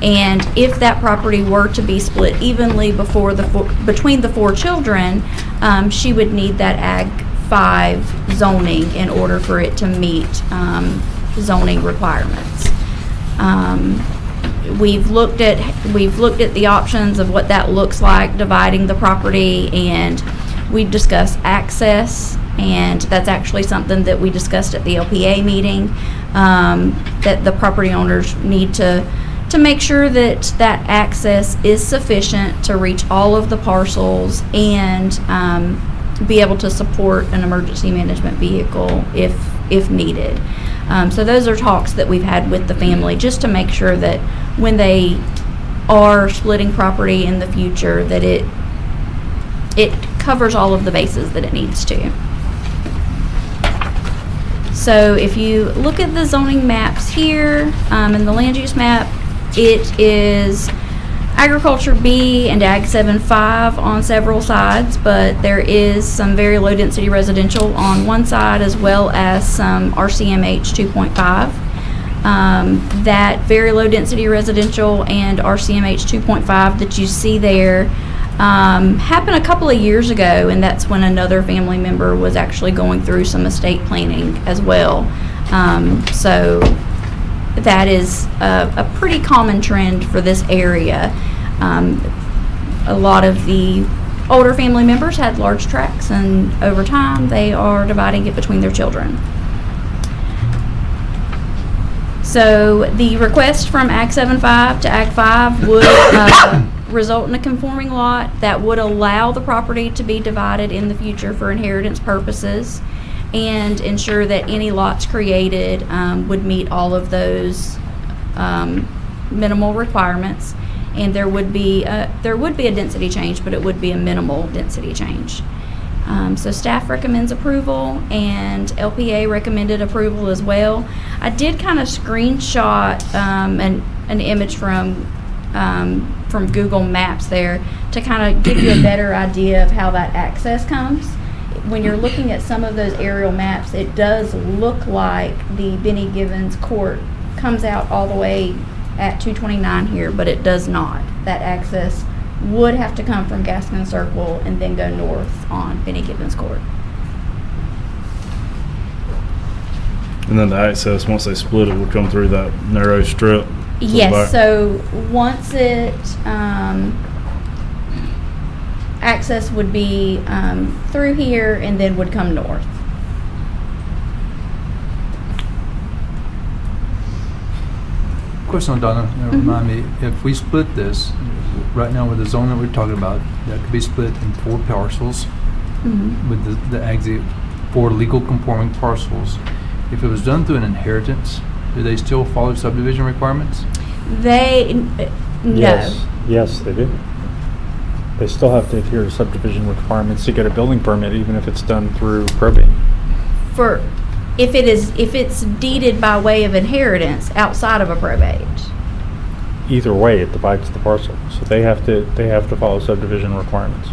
And if that property were to be split evenly between the 4 children, she would need that Ag 5 zoning in order for it to meet zoning requirements. We've looked at the options of what that looks like, dividing the property, and we discussed access, and that's actually something that we discussed at the LPA meeting, that the property owners need to make sure that that access is sufficient to reach all of the parcels and be able to support an emergency management vehicle if needed. So those are talks that we've had with the family, just to make sure that when they are splitting property in the future, that it covers all of the bases that it needs to. So if you look at the zoning maps here, and the land use map, it is Agriculture B and Ag 7.5 on several sides, but there is some very low density residential on one side, as well as some RCMH 2.5. That very low density residential and RCMH 2.5 that you see there happened a couple of years ago, and that's when another family member was actually going through some estate planning as well. So that is a pretty common trend for this area. A lot of the older family members had large tracts, and over time they are dividing it between their children. So the request from Ag 7.5 to Ag 5 would result in a conforming lot that would allow the property to be divided in the future for inheritance purposes, and ensure that any lots created would meet all of those minimal requirements. And there would be a density change, but it would be a minimal density change. So staff recommends approval, and LPA recommended approval as well. I did kind of screenshot an image from Google Maps there to kind of give you a better idea of how that access comes. When you're looking at some of those aerial maps, it does look like the Benny Gibbons Court comes out all the way at 229 here, but it does not. That access would have to come from Gaskin Circle and then go north on Benny Gibbons Court. And then the access, once they split it, would come through that narrow strip. to the Yes, back. so once it, access would be through here and then would come north. Question on Donna, remind me, if we split this, right now with the zone that we're talking about, that could be split in 4 parcels with the exit, 4 legal conforming parcels. If it was done through an inheritance, do they still follow subdivision requirements? They, no. Yes, they do. They still have to adhere to subdivision requirements to get a building permit, even if it's done through probate. For, if it's deeded by way of inheritance outside of a probate. Either way, it divides the parcel, so they have to follow subdivision requirements.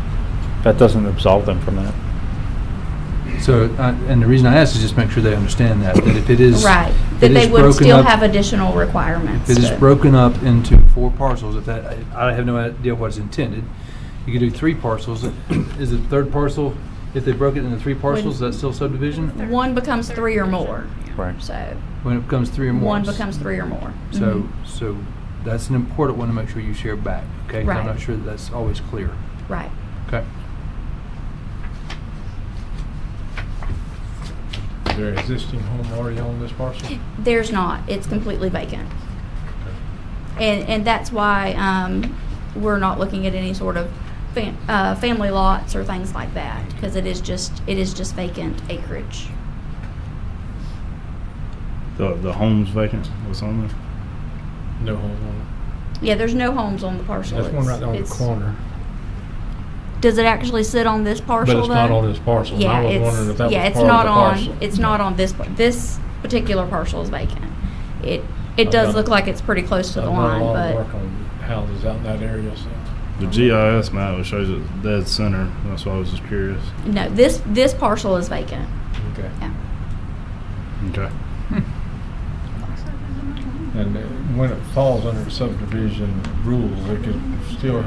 That doesn't absolve them from that. So, and the reason I ask is just make sure they understand that if it is. Right, if that it they is would broken still up- have additional requirements. If it is to- broken up into 4 parcels, if that, I have no idea what's intended. You could do 3 parcels. Is it 3rd parcel, if they broke it into 3 parcels, is that still subdivision? One becomes 3 or more. Right. So, When it becomes 3 or more? one becomes 3 or more. So that's an important one to make sure you share back, okay? 'Cause Right. I'm not sure that that's always clear. Right. Okay. Is there an existing home already on this parcel? There's not. It's completely vacant. And that's why we're not looking at any sort of family lots or things like that, because it is just vacant acreage. The home's vacant. What's on there? No home on Yeah, there's no homes on the parcel. it. There's one right there on the It's- corner. Does it actually sit on this parcel But it's not though? on this parcel. And Yeah, I was wondering if that was it's part not of the parcel. It's not on this particular parcel is vacant. It I've does done- look like it's pretty close to the I've done line, a lot of but work on houses out in that area, so. The GIS map shows it dead center. That's why I was just curious. no, this parcel is vacant. Okay. Yeah. Okay. And when it falls under subdivision rules, it could still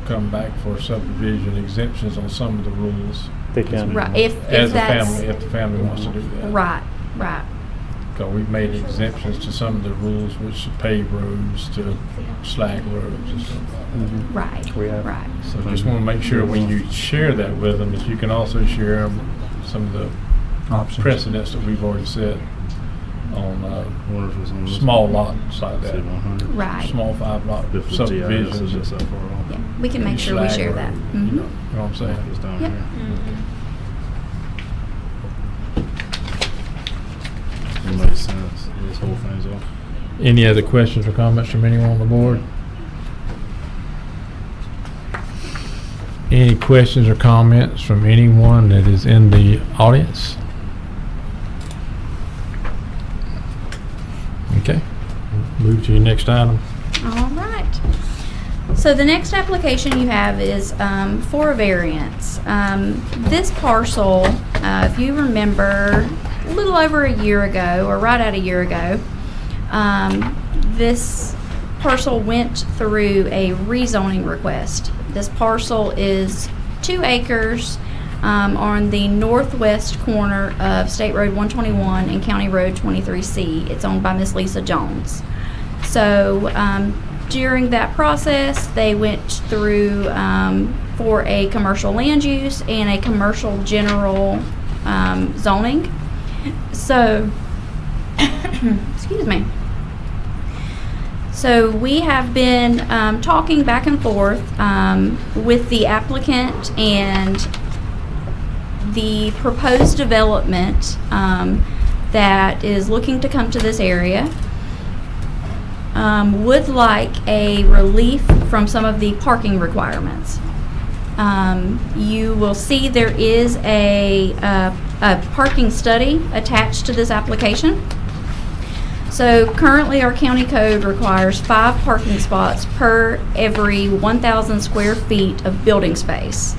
come back for subdivision exemptions on some of the rules. They can. Right, if As a that's- family, if the family wants to do that. Right. Because we've made exemptions to some of the rules, which to pave roads, to slag roads and stuff like that. Right. We have. Right. So just want to make sure when you share that with them, that you can also share some of the Options. precedents that we've already set on Wonder if it's on this small one. lots like that. See 100. Right. Small 5 lot If the GIS is subdivisions. just that far off. Yeah. We can make sure we slag share that. road, Mhm. You know what I'm saying? It's down Yep. here. It makes sense. This whole thing's off. Any other questions or comments from anyone on the board? Any questions or comments from anyone that is in the audience? Okay, move to your next item. All right. So the next application you have is for a variance. This parcel, if you remember, a little over a year ago, or right at a year ago, this parcel went through a rezoning request. This parcel is 2 acres on the northwest corner of State Road 121 and County Road 23C. It's owned by Miss Lisa Jones. So during that process, they went through for a commercial land use and a commercial general zoning. So, excuse me. So we have been talking back and forth with the applicant and the proposed development that is looking to come to this area. Would like a relief from some of the parking requirements. You will see there is a parking study attached to this application. So currently our county code requires 5 parking spots per every 1,000 square feet of building space.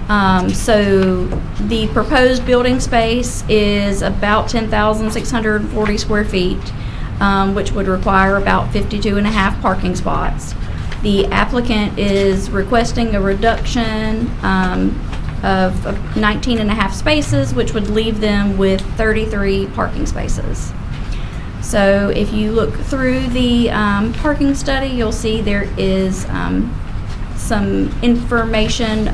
So the proposed building space is about 10,640 square feet, which would require about 52.5 parking spots. The applicant is requesting a reduction of 19 and a half spaces, which would leave them with 33 parking spaces. So if you look through the parking study, you'll see there is some information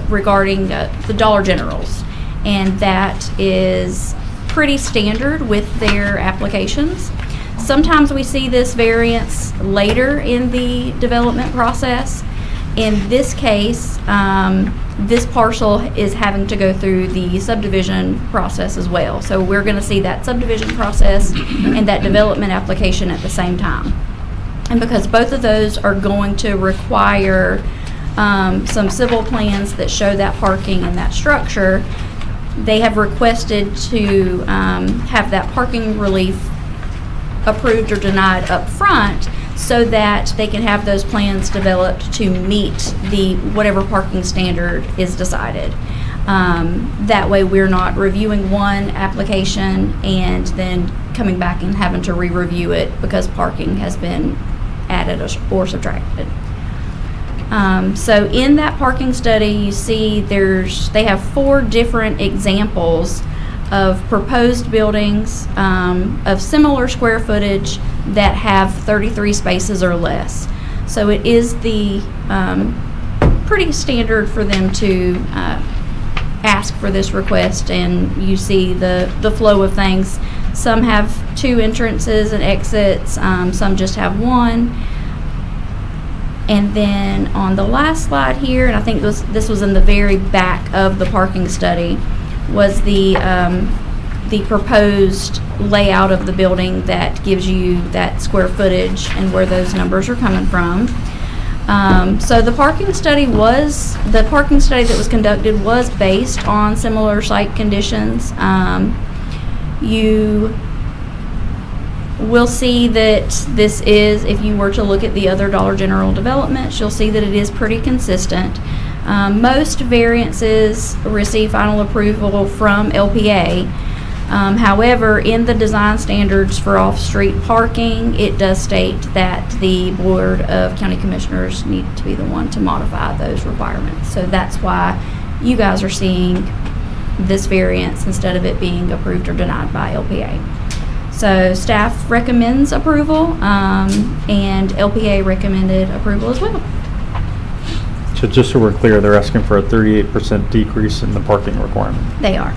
regarding the Dollar Generals, and that is pretty standard with their applications. Sometimes we see this variance later in the development process. In this case, this parcel is having to go through the subdivision process as well. So we're going to see that subdivision process and that development application at the same time. And because both of those are going to require some civil plans that show that parking and that structure, they have requested to have that parking relief approved or denied up front, so that they can have those plans developed to meet the whatever parking standard is decided. That way we're not reviewing one application and then coming back and having to re-review it because parking has been added or subtracted. So in that parking study, you see they have 4 different examples of proposed buildings of similar square footage that have 33 spaces or less. So it is the pretty standard for them to ask for this request, and you see the flow of things. Some have 2 entrances and exits, some just have 1. And then on the last slide here, and I think this was in the very back of the parking study, was the proposed layout of the building that gives you that square footage and where those numbers are coming from. So the parking study that was conducted was based on similar site conditions. You will see that this is, if you were to look at the other Dollar General developments, you'll see that it is pretty consistent. Most variances receive final approval from LPA. However, in the design standards for off-street parking, it does state that the Board of County Commissioners need to be the one to modify those requirements. So that's why you guys are seeing this variance instead of it being approved or denied by LPA. So staff recommends approval, and LPA recommended approval as well. So just so we're clear, they're asking for a 38% decrease in the parking requirement. They are.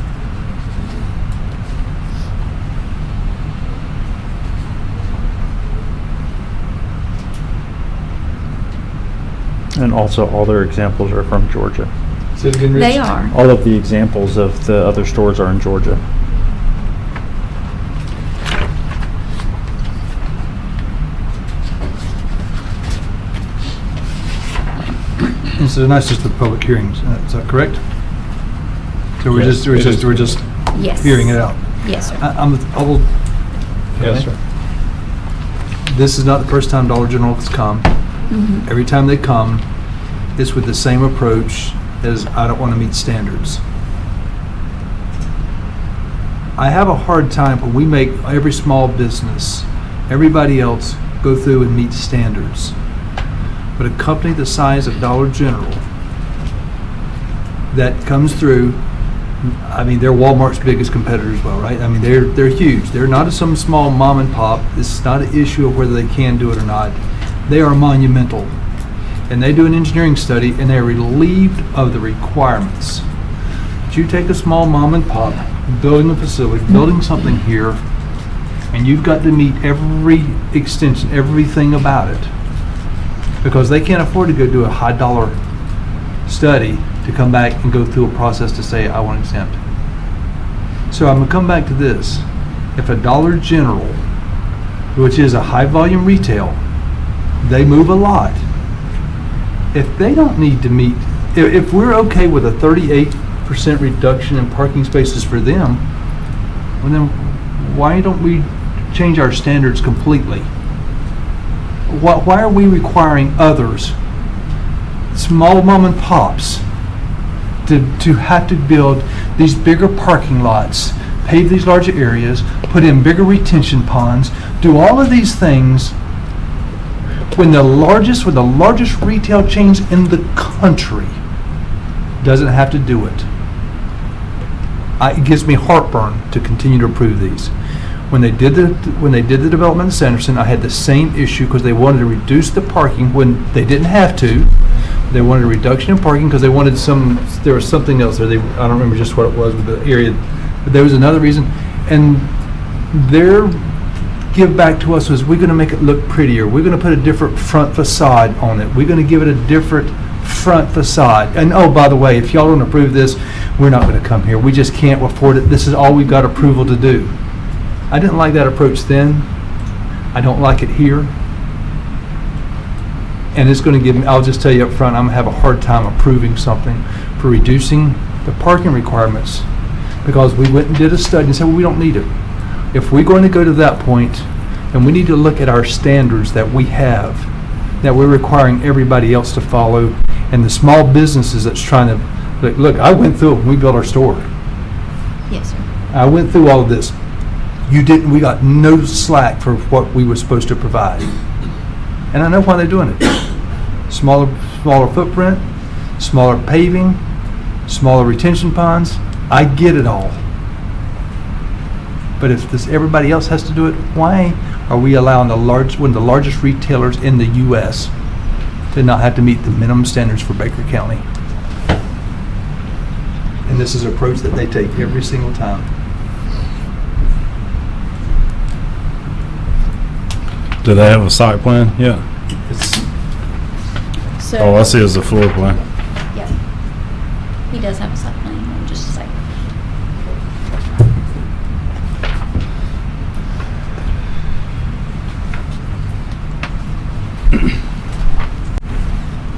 And also all their examples are from Georgia. Say it again, Rich. They are. All of the examples of the other stores are in Georgia. And so tonight's just the public hearings, is that correct? So we're Yes, we're just Yes. hearing it out. Yes, sir. I will. Yes, sir. This is not the first time Dollar General has come. Mhm. Every time they come, it's with the same approach as I don't want to meet standards. I have a hard time when we make every small business, everybody else go through and meet standards. But a company the size of Dollar General that comes through, I mean, they're Walmart's biggest competitor as well, right? I mean, they're huge. They're not some small mom and pop. This is not an issue of whether they can do it or not. They are monumental. And they do an engineering study, and they're relieved of the requirements. But you take a small mom and pop, building a facility, building something here, and you've got to meet every extension, everything about it. Because they can't afford to go do a high dollar study to come back and go through a process to say, I want exempt. So I'm gonna come back to this. If a Dollar General, which is a high volume retail, they move a lot. If they don't need to meet, if we're okay with a 38% reduction in parking spaces for them, well then why don't we change our standards completely? Why are we requiring others, small mom and pops, to have to build these bigger parking lots, pave these larger areas, put in bigger retention ponds, do all of these things when the largest retail chains in the country doesn't have to do it. It gives me heartburn to continue to approve these. When they did the development in Sanderson, I had the same issue because they wanted to reduce the parking when they didn't have to. They wanted a reduction in parking because they wanted there was something else there. I don't remember just what it was with the area, but there was another reason. And their give back to us was, we're going to make it look prettier. We're going to put a different front facade on it. We're going to give it a different front facade. And oh, by the way, if y'all don't approve this, we're not going to come here. We just can't afford it. This is all we've got approval to do. I didn't like that approach then. I don't like it here. And it's going to give me, I'll just tell you up front, I'm going to have a hard time approving something for reducing the parking requirements, because we went and did a study and said, well, we don't need it. If we're going to go to that point, then we need to look at our standards that we have, that we're requiring everybody else to follow, and the small businesses that's trying to, look, I went through it when we built our store. Yes, sir. I went through all of this. We got no slack for what we were supposed to provide. And I know why they're doing it. Smaller footprint, smaller paving, smaller retention ponds. I get it all. But if everybody else has to do it, why are we allowing one of the largest retailers in the U.S. to not have to meet the minimum standards for Baker County? And this is an approach that they take every single time. Do they have a site plan? Yeah. So, All I see is the floor plan. yeah. He does have a site plan. Hold on just a second.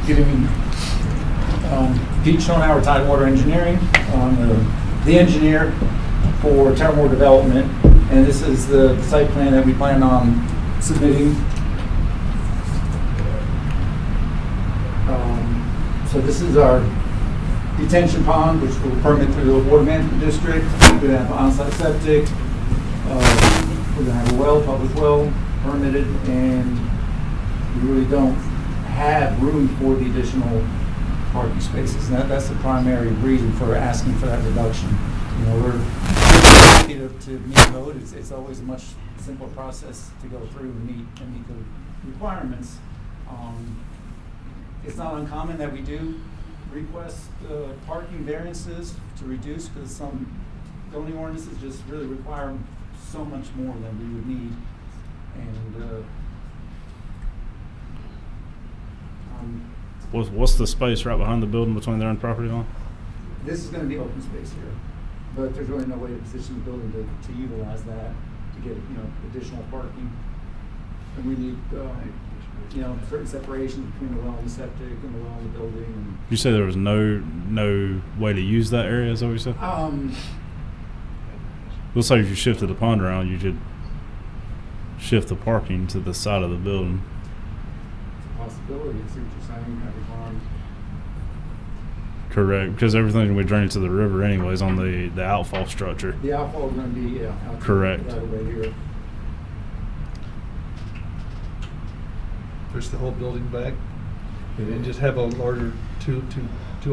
Good evening. Pete Schoenauer, Tidewater Engineering. I'm the engineer for Terramore Development, and this is the site plan that we plan on submitting. So this is our detention pond, which will permit through the Water Management District. We're going to have on-site septic. We're going to have a well, public well, permitted, and we really don't have room for the additional parking spaces. And that's the primary reason for asking for that reduction. You know, we're happy to meet code. It's always a much simpler process to go through and meet the requirements. It's not uncommon that we do request parking variances to reduce, because some zoning ordinances just really require so much more than we would need. And What's the space right behind the building between their own property line? this is going to be open space here, but there's really no way to position the building to utilize that, to get, additional parking. And we need, certain separation between the well and the septic and the well and the building. And You say there was no way to use that area, is that what you said? Looks like if you shifted the pond around, you could shift the parking to the side of the building. It's a possibility, I see what you're saying, have a pond. Correct, because everything we drain to the river anyways on the outfall structure. The outfall is going to be, out Correct. right away here. Push the whole building back and then just have a larger two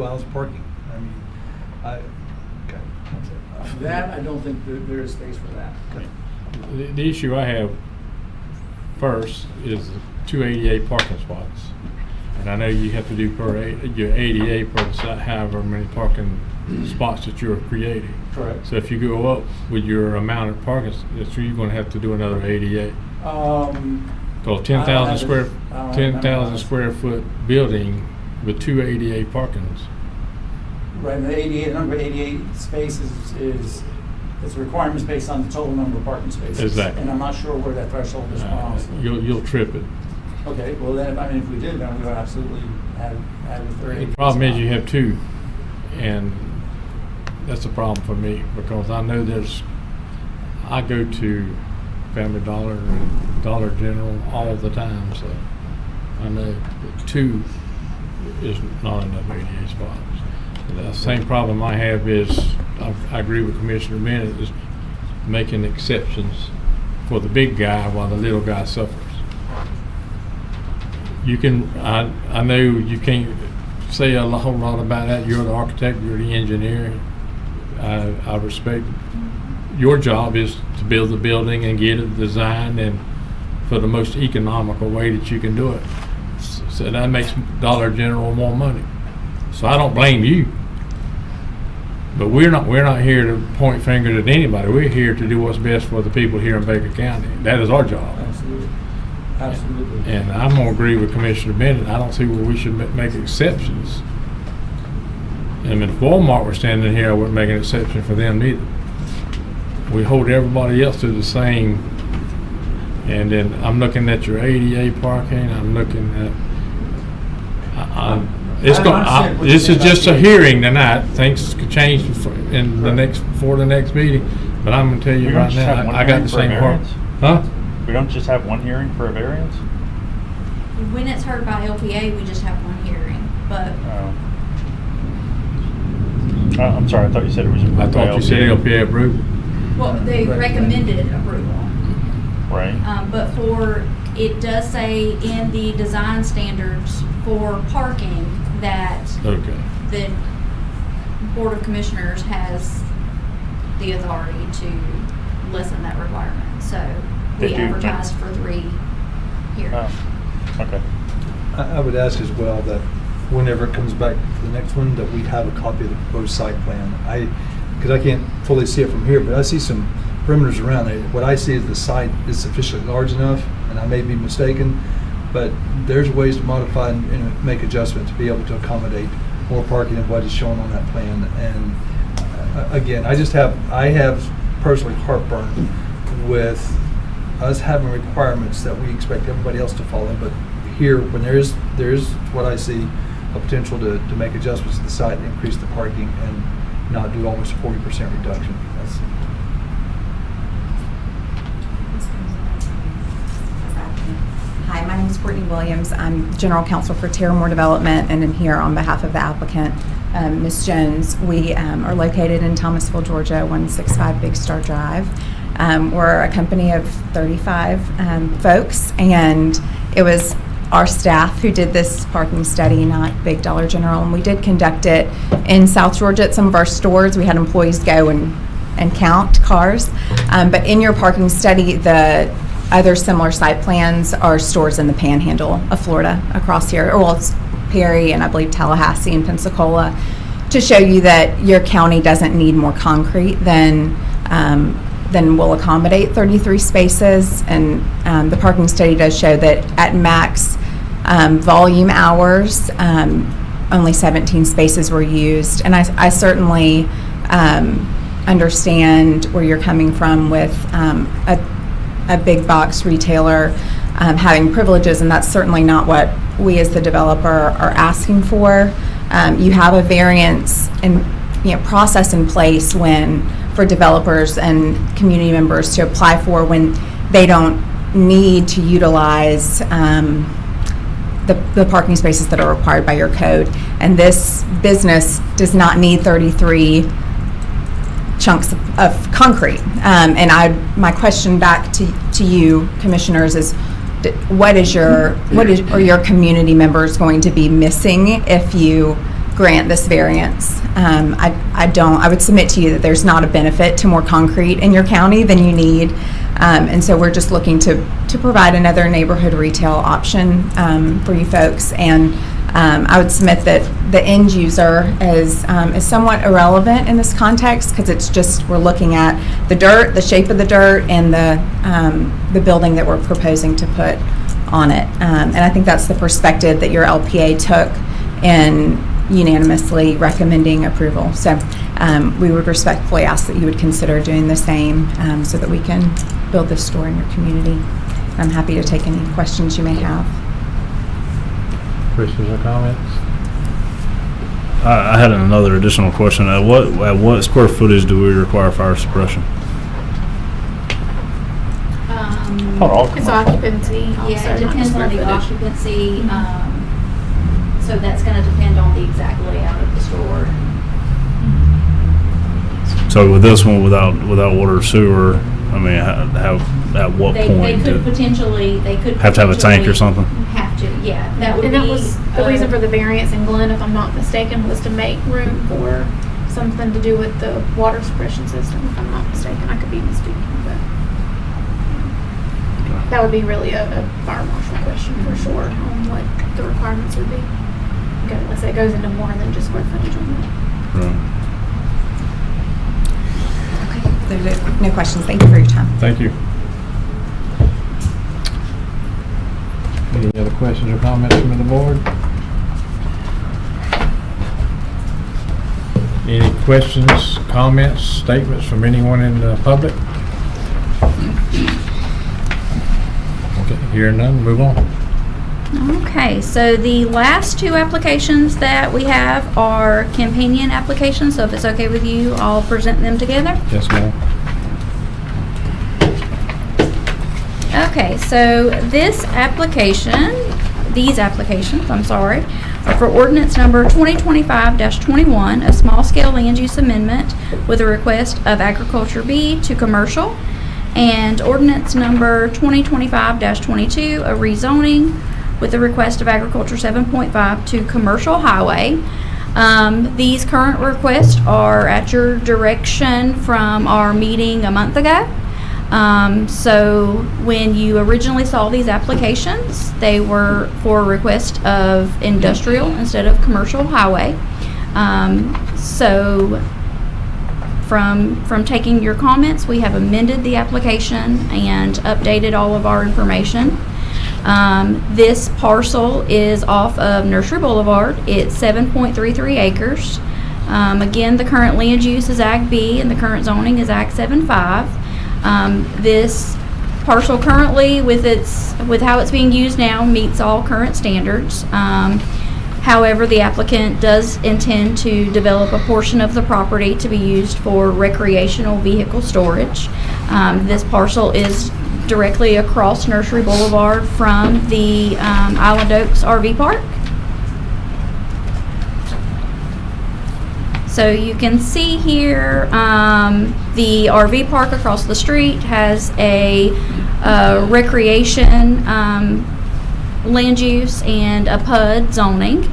aisles of parking. I mean, That, I don't think there is space for that. The issue I have first is 288 parking spots. And I know you have to do your 88 per site, however many parking spots that you're creating. Correct. So if you go up with your amount of parking, you're going to have to do another 88. So 10,000 square foot building with 288 parkings. Right, and the number 88 spaces is requirements based on the total number of parking spaces. Exactly. And I'm not sure where that threshold is from. You'll trip it. Okay, well then, if we did, then we would absolutely have a 30. The problem is you have two, and that's a problem for me, because I know I go to Family Dollar and Dollar General all the time, so I know that two is not enough 88 spots. The same problem I have is, I agree with Commissioner Bennett, is making exceptions for the big guy while the little guy suffers. I know you can't say a whole lot about that. You're the architect, you're the engineer. I respect your job is to build the building and get it designed and for the most economical way that you can do it. So that makes Dollar General more money. So I don't blame you. But we're not here to point fingers at anybody. We're here to do what's best for the people here in Baker County. That is our job. Absolutely. Absolutely. And I'm gonna agree with Commissioner Bennett. I don't see where we should make exceptions. I mean, if Walmart were standing here, I wouldn't make an exception for them either. We hold everybody else to the same. And then I'm looking at your ADA parking. I'm looking at. This is just a hearing tonight. Things could change in the next meeting. But I'm gonna tell you right now, I got the same part. Huh? We don't just have one hearing for a variance? When it's heard by LPA, we just have one hearing, but I'm sorry, I thought you said it was approved. I thought you said LPA approved. well, they recommended approval. Right. But it does say in the design standards for parking that the Board of Commissioners has the authority to lessen that requirement. So we advertised for 3 hearings. Oh, okay. I would ask as well that whenever it comes back to the next one, that we have a copy of the proposed site plan. Because I can't fully see it from here, but I see some perimeters around it. What I see is the site is sufficiently large enough, and I may be mistaken, but there's ways to modify and make adjustments to be able to accommodate more parking than what is shown on that plan. And again, I have personally heartburn with us having requirements that we expect everybody else to follow, but here, when there's what I see, a potential to make adjustments to the site, increase the parking, and not do almost a 40% reduction. Hi, my name is Courtney Williams. I'm General Counsel for Terramore Development, and I'm here on behalf of the applicant, Ms. Jones. We are located in Thomasville, Georgia, 165 Big Star Drive. We're a company of 35 folks, and it was our staff who did this parking study, not Big Dollar General. And we did conduct it in South Georgia at some of our stores. We had employees go and count cars. But in your parking study, the other similar site plans are stores in the Panhandle of Florida across here, or well, it's Perry and I believe Tallahassee and Pensacola, to show you that your county doesn't need more concrete than will accommodate 33 spaces. And the parking study does show that at max volume hours, only 17 spaces were used. And I certainly understand where you're coming from with a big box retailer having privileges, and that's certainly not what we as the developer are asking for. You have a variance and process in place for developers and community members to apply for when they don't need to utilize the parking spaces that are required by your code. And this business does not need 33 chunks of concrete. And my question back to you, commissioners, is what are your community members going to be missing if you grant this variance? I would submit to you that there's not a benefit to more concrete in your county than you need. And so we're just looking to provide another neighborhood retail option for you folks. And I would submit that the end user is somewhat irrelevant in this context, because it's just, we're looking at the dirt, the shape of the dirt, and the building that we're proposing to put on it. And I think that's the perspective that your LPA took in unanimously recommending approval. So we would respectfully ask that you would consider doing the same so that we can build this store in your community. I'm happy to take any questions you may have. Questions or comments? I had another additional question. At what square footage do we require fire suppression? It's occupancy. Yeah, it depends on the occupancy. So that's going to depend on the exact layout of the store. So with this one, without water or sewer, I mean, how at what point They could potentially have to have a tank or something? Have Yeah, that would be. And that was the reason for the variance in Glen, if I'm not mistaken, was to make room for something to do with the water suppression system, if I'm not mistaken. I could be misspeaking, but that would be really a fire marshal question for sure on what the requirements would be. Okay, let's say it goes into more than just square footage on that. There are no questions. Thank you for your time. Thank you. Any other questions or comments from the board? Any questions, comments, statements from anyone in the public? Okay, hearing none, move on. Okay, so the last two applications that we have are companion applications, so if it's okay with you, I'll present them together. Yes, ma'am. Okay, so these applications, are for ordinance number 2025-21, a small-scale land use amendment with a request of agriculture B to commercial, and ordinance number 2025-22, a rezoning with a request of agriculture 7.5 to commercial highway. These current requests are at your direction from our meeting a month ago. So when you originally saw these applications, they were for a request of industrial instead of commercial highway. So from taking your comments, we have amended the application and updated all of our information. This parcel is off of Nursery Boulevard. It's 7.33 acres. Again, the current land use is Ag B and the current zoning is Ag 7.5. This parcel currently, with how it's being used now, meets all current standards. However, the applicant does intend to develop a portion of the property to be used for recreational vehicle storage. This parcel is directly across Nursery Boulevard from the Island Oaks RV Park. So you can see here, the RV park across the street has a recreation land use and a PUD zoning.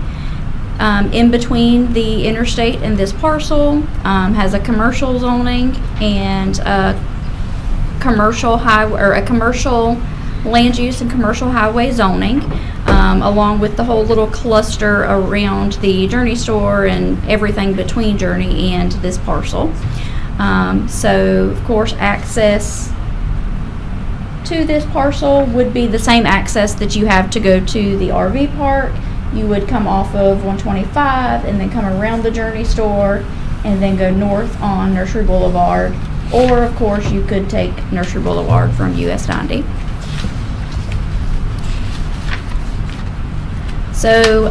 In between the interstate and this parcel has a commercial zoning and a commercial highway, or a commercial land use and commercial highway zoning, along with the whole little cluster around the Journey store and everything between Journey and this parcel. So of course access to this parcel would be the same access that you have to go to the RV park. You would come off of 125 and then come around the Journey store and then go north on Nursery Boulevard, or of course you could take Nursery Boulevard from US 90. So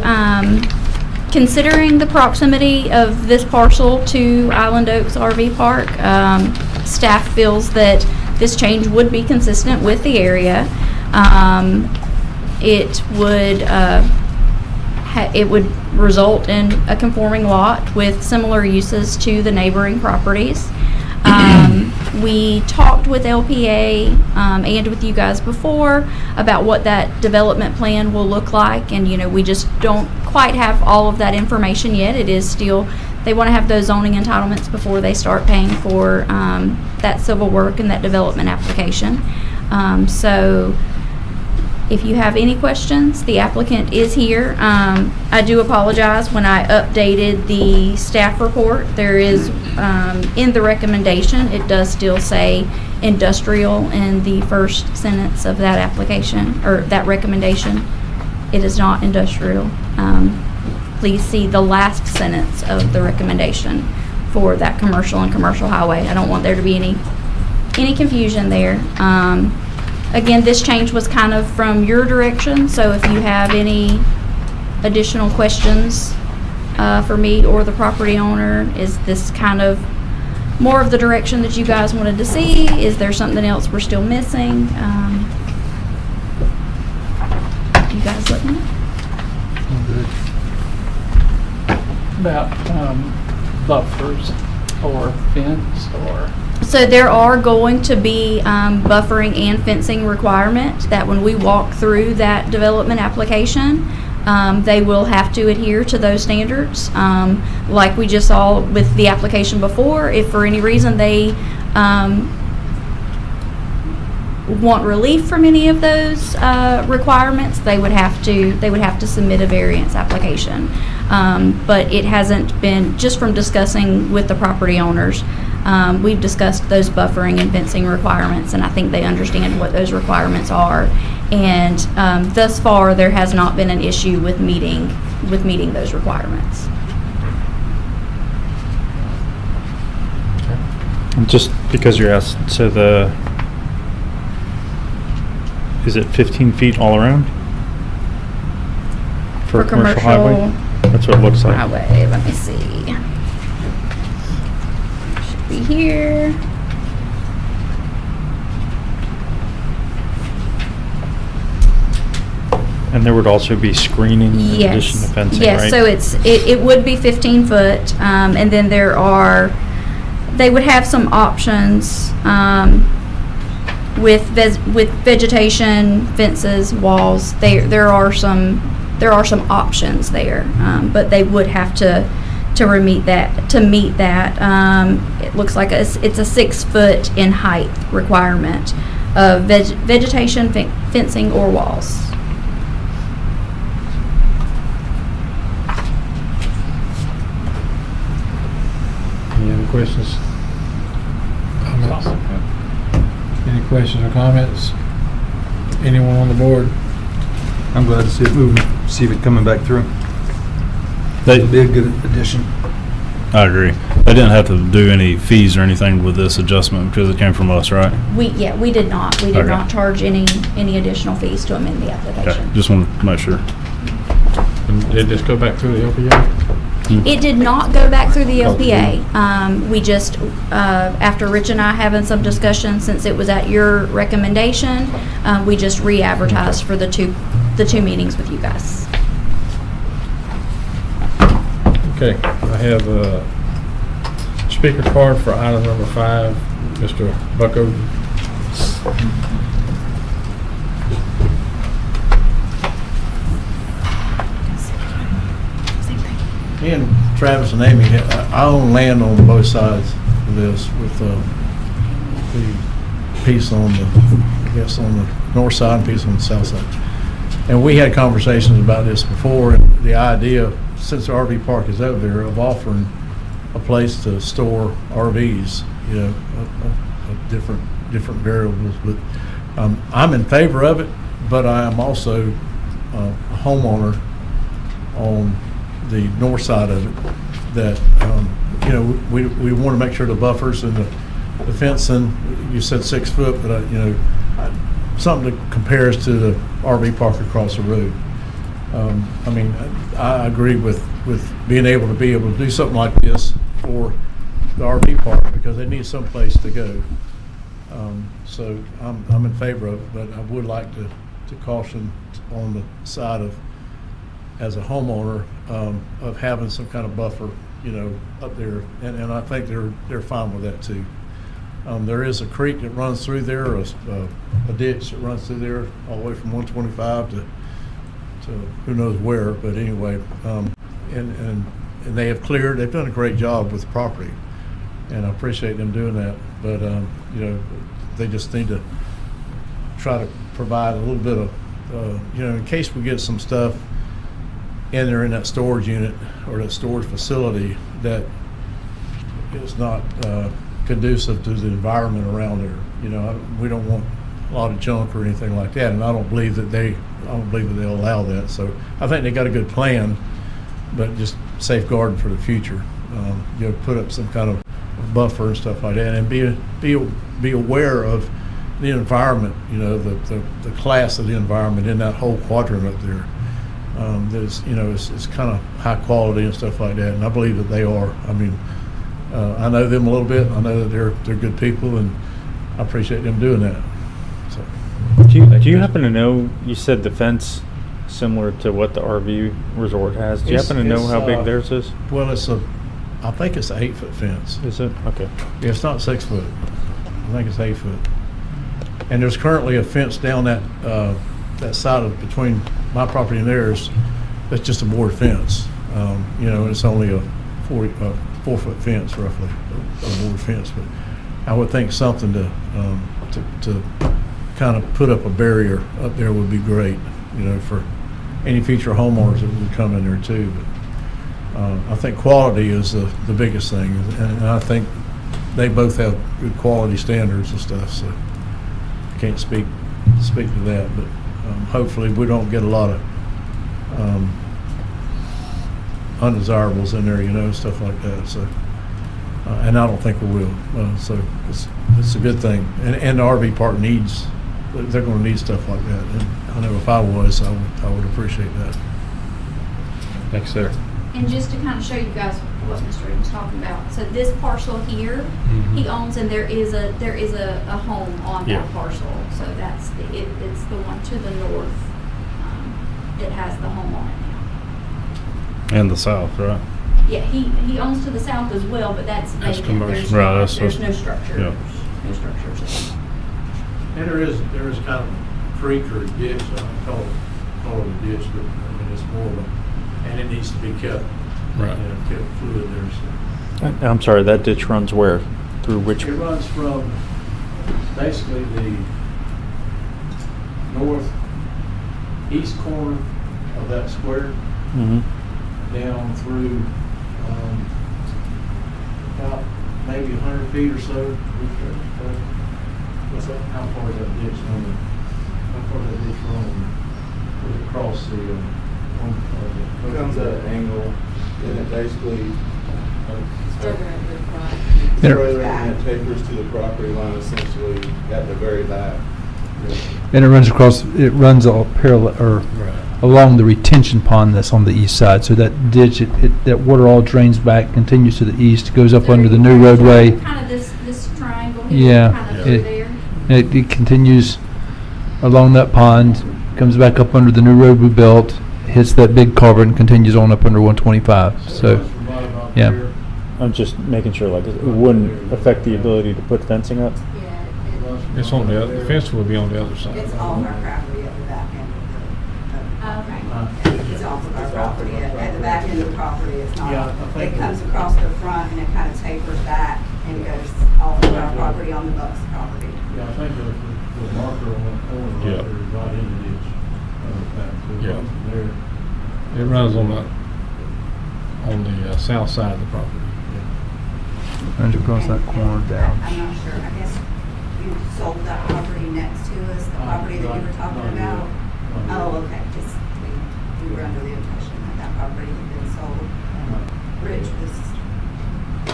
considering the proximity of this parcel to Island Oaks RV Park, staff feels that this change would be consistent with the area. It would result in a conforming lot with similar uses to the neighboring properties. We talked with LPA and with you guys before about what that development plan will look like, and we just don't quite have all of that information yet. It is still, they want to have those zoning entitlements before they start paying for that civil work and that development application. So if you have any questions, the applicant is here. I do apologize, when I updated the staff report, there is, in the recommendation, it does still say industrial in the first sentence of that application, or that recommendation. It is not industrial. Please see the last sentence of the recommendation for that commercial and commercial highway. I don't want there to be any confusion there. Again, this change was kind of from your direction, so if you have any additional questions for me or the property owner, is this kind of more of the direction that you guys wanted to see? Is there something else we're still missing? You guys let me know. About buffers or fence or So there are going to be buffering and fencing requirements that when we walk through that development application, they will have to adhere to those standards. Like we just saw with the application before, if for any reason they want relief from any of those requirements, they would have to submit a variance application. But it hasn't been, just from discussing with the property owners, we've discussed those buffering and fencing requirements, and I think they understand what those requirements are. And thus far, there has not been an issue with meeting those requirements. Just because you're asked, so is it 15 feet all around? For a commercial highway? That's what it looks like. Highway, let me see. Should be here. And there would also be screening in addition to fencing, yes. right? So it would be 15 foot, and then they would have some options with vegetation, fences, walls. There are some options there, but they would have to meet that. It looks like it's a 6 foot in height requirement of vegetation, fencing, or walls. Any other questions? Comments? Any questions or comments? Anyone on the board? I'm glad to see it moving, see it coming back through. It'll be a good addition. I agree. They didn't have to do any fees or anything with this adjustment because it came from us, right? We did not. We did Okay. not charge any additional fees to amend the Okay, application. just wanted to make sure. And did this go back through the LPA? It did not go back through the LPA. We just, after Rich and I having some discussion, since it was at your recommendation, we just re-advertised for the two meetings with you guys. Okay, I have a speaker card for item number 5, Mr. Bucko. Me and Travis and Amy, I own land on both sides of this with the piece on the north side and piece on the south side. And we had conversations about this before, and the idea, since the RV park is over there, of offering a place to store RVs, of different variables. But I'm in favor of it, but I am also a homeowner on the north side of it that, we want to make sure the buffers and the fencing, you said 6 foot, but, something that compares to the RV park across the road. I agree with being able to do something like this for the RV park because they need some place to go. So I'm in favor of it, but I would like to caution on the side of, as a homeowner, of having some kind of buffer, up there, and I think they're fine with that too. There is a creek that runs through there, a ditch that runs through there all the way from 125 to who knows where, but anyway, and they have cleared. They've done a great job with the property, and I appreciate them doing that. But they just need to try to provide a little bit of, in case we get some stuff in there in that storage unit or that storage facility that is not conducive to the environment around there. We don't want a lot of junk or anything like that, and I don't believe that they'll allow that. So I think they got a good plan, but just safeguarding for the future. Put up some kind of buffer and stuff like that, and be aware of the environment. The class of the environment in that whole quadrant up there. There's, it's kind of high quality and stuff like that, and I believe that they are. I know them a little bit. I know that they're good people, and I appreciate them doing that. So, do you happen to know? You said the fence similar to what the RV resort has. Do you happen to know how big theirs is? Well, it's I think it's an 8-foot fence. Is it? Okay. Yeah, it's not 6 foot. I think it's 8 foot. And there's currently a fence down that side of, between my property and theirs, that's just a board fence. You know, it's only a 4-foot fence roughly, a board fence, but I would think something to kind of put up a barrier up there would be great, you know, for any future homeowners that would come in there too. But I think quality is the biggest thing, and I think they both have good quality standards and stuff, so I can't speak to that, but hopefully we don't get a lot of undesirables in there, you know, stuff like that. So, and I don't think we will. So it's a good thing. And the RV park needs, they're going to need stuff like that. And I know if I was, I would appreciate that. Thanks, sir. And just to kind of show you guys what Mr. Reed was talking about, so this parcel here, he owns, and there is a home on that parcel. So that's it's the one to the north that has the home on it now. And the south, right? Yeah, he owns to the south as well, but that's vacant. commercial. Right, There's no structure. Yeah. No structures. And there is kind of a creek or a ditch, I don't call it a ditch, but I mean, it's more of a, and it needs to be kept, Right. you know, kept fluid there. So. I'm sorry, that ditch runs where? Through which? It runs from basically the northeast corner of that square Mm-hmm. down through about maybe 100 feet or so. What's that? How far is that ditch running? How far is that ditch running? Across the It comes at an angle, and it basically There- further and it tapers to the property line essentially at the very back. And it runs all parallel, or along the retention pond that's on the east side. So that ditch, that water all drains back, continues to the east, goes up under the new roadway. Kind of this triangle here, kind of through there. It continues along that pond, comes back up under the new road we built, hits that big culvert and continues on up under 125. So, yeah. I'm just making sure, like, it wouldn't affect the ability to put fencing up? It's on the other, the fence will be on the other side. It's all of our property at the back end Okay. It's off of our property, at the back end of the property, it's Yeah, I not, think it comes across the front and it kind of tapers back and goes off of our property on the Bucks property. Yeah, I think the marker on that corner right there is right in the ditch. Yeah. It runs on the south side of the property. Runs across that corner down. I'm not sure, I guess you sold that property next to us, the property that you were talking about? Oh, okay, just, we were under the impression that that property had been sold, and Rich was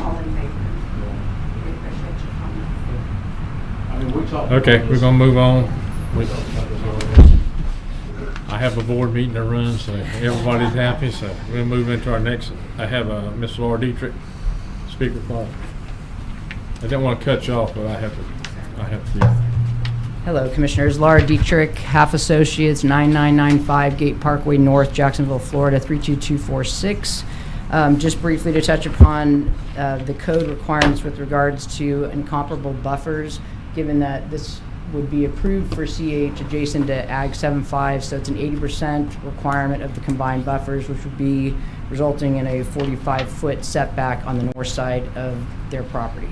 all in favor. We appreciate your comments. I mean, we talked. Okay, about we're this- gonna move on. We talked about this already. I have a board meeting to run, so everybody's happy, so we're gonna move into our next, I have Miss Laura Dietrich, speaker phone. I didn't want to cut you off, but I have to. Hello, Commissioners. Laura Dietrich, Half Associates, 9995 Gate Parkway North, Jacksonville, Florida, 32246. Just briefly to touch upon the code requirements with regards to incomparable buffers, given that this would be approved for CH adjacent to Ag 75, so it's an 80% requirement of the combined buffers, which would be resulting in a 45-foot setback on the north side of their property,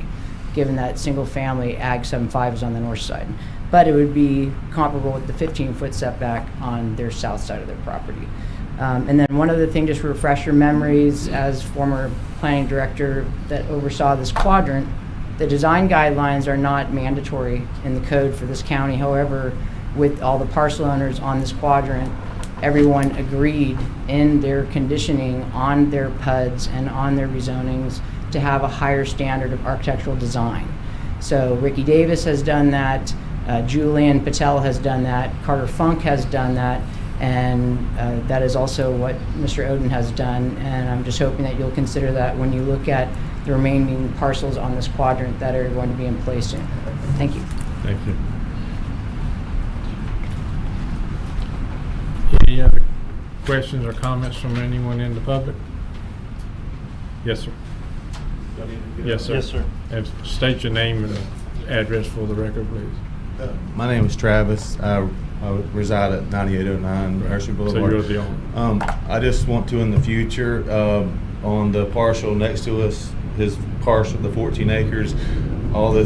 given that single-family Ag 75 is on the north side. But it would be comparable with the 15-foot setback on their south side of their property. And then one other thing, just to refresh your memories, as former planning director that oversaw this quadrant, the design guidelines are not mandatory in the code for this county. However, with all the parcel owners on this quadrant, everyone agreed in their conditioning on their PUDs and on their rezonings to have a higher standard of architectural design. So Ricky Davis has done that, Julian Patel has done that, Carter Funk has done that, and that is also what Mr. Oden has done, and I'm just hoping that you'll consider that when you look at the remaining parcels on this quadrant that are going to be in place soon. Thank you. Thank you. Any other questions or comments from anyone in the public? Yes, sir. Yes, sir. Yes, sir. And state your name and address for the record, please. My name is Travis. I reside at 9809 Hershey Boulevard. So you're the owner. I just want to, in the future, on the parcel next to us, his parcel, the 14 acres, all the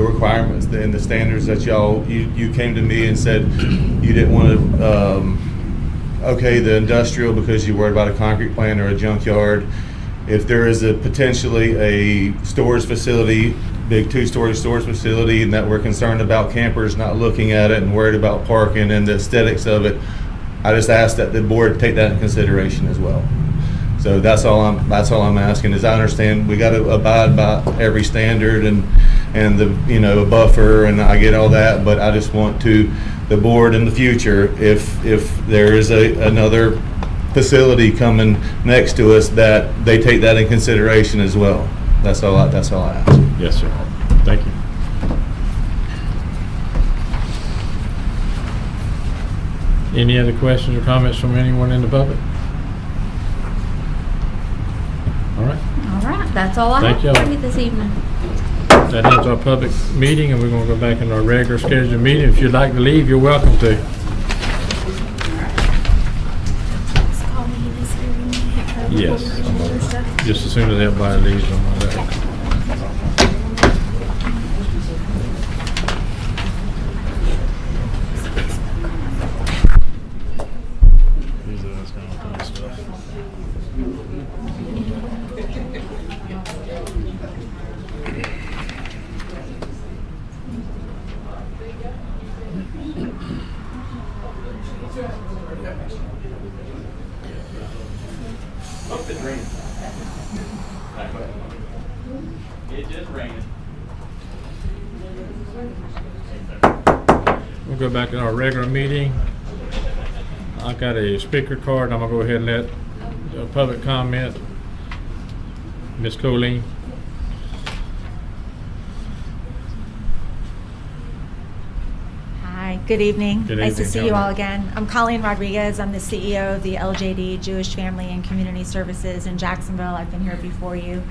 requirements and the standards that you came to me and said you didn't want to okay the industrial because you're worried about a concrete plant or a junkyard. If there is potentially a storage facility, big 2-story storage facility, and that we're concerned about campers not looking at it and worried about parking and the aesthetics of it, I just ask that the board take that in consideration as well. So that's all I'm asking. Is I understand we got to abide by every standard and the a buffer, and I get all that, but I just want the board in the future, if there is another facility coming next to us, that they take that in consideration as well. That's all I ask. Yes, sir. Thank you. Any other questions or comments from anyone in the public? All right. All right, that's all I Thank have for y'all. you this evening. That ends our public meeting, and we're going to go back in our regular scheduled meeting. If you'd like to leave, you're welcome to. Yes. Just as soon as everybody leaves on my left. We'll go back to our regular meeting. I got a speaker card. I'm gonna go ahead and let public comment. Ms. Colleen. Hi, good evening. Good Nice to evening, see you Colleen. all again. I'm Colleen Rodriguez. I'm the CEO of the LJD Jewish Family and Community Services in Jacksonville. I've been here before you.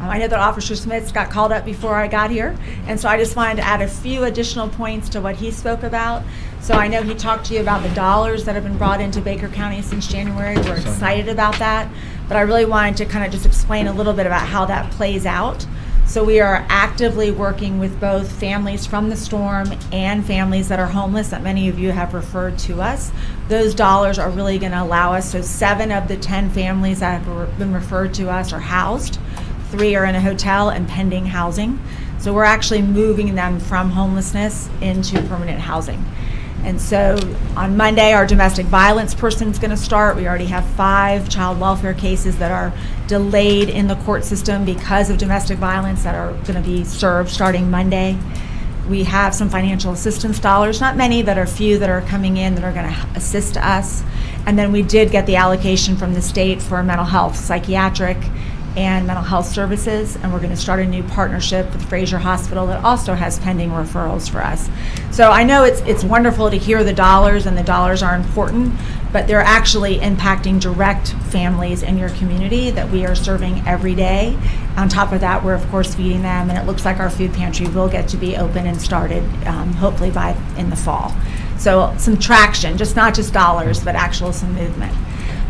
I know that Officer Smith got called up before I got here, and so I just wanted to add a few additional points to what he spoke about. So I know he talked to you about the dollars that have been brought into Baker County since January. We're excited about that, but I really wanted to kind of just explain a little bit about how that plays out. So we are actively working with both families from the storm and families that are homeless that many of you have referred to us. Those dollars are really going to allow us, so 7 of the 10 families that have been referred to us are housed. 3 are in a hotel and pending housing. So we're actually moving them from homelessness into permanent housing. And so on Monday, our domestic violence person's going to start. We already have 5 child welfare cases that are delayed in the court system because of domestic violence that are going to be served starting Monday. We have some financial assistance dollars, not many, but a few that are coming in that are going to assist us. And then we did get the allocation from the state for mental health, psychiatric, and mental health services, and we're going to start a new partnership with Fraser Hospital that also has pending referrals for us. So I know it's wonderful to hear the dollars, and the dollars are important, but they're actually impacting direct families in your community that we are serving every day. On top of that, we're of course feeding them, and it looks like our food pantry will get to be open and started hopefully in the fall. So some traction, not just dollars, but some movement.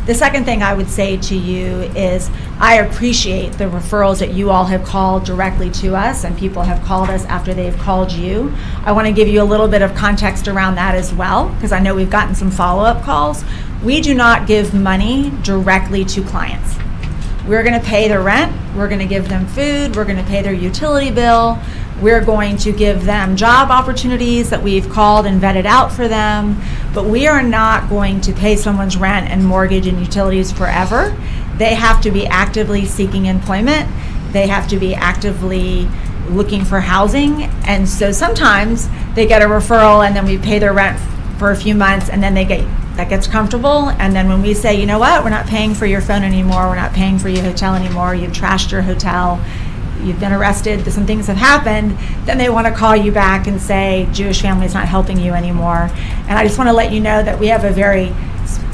The second thing I would say to you is I appreciate the referrals that you all have called directly to us, and people have called us after they've called you. I want to give you a little bit of context around that as well, because I know we've gotten some follow-up calls. We do not give money directly to clients. We're going to pay their rent, we're going to give them food, we're going to pay their utility bill, we're going to give them job opportunities that we've called and vetted out for them, but we are not going to pay someone's rent and mortgage and utilities forever. They have to be actively seeking employment. They have to be actively looking for housing. And so sometimes they get a referral and then we pay their rent for a few months, and then that gets comfortable, and then when we say, you know what, we're not paying for your phone anymore, we're not paying for your hotel anymore, you've trashed your hotel, you've been arrested, some things have happened, then they want to call you back and say, Jewish Family's not helping you anymore. And I just want to let you know that we have a very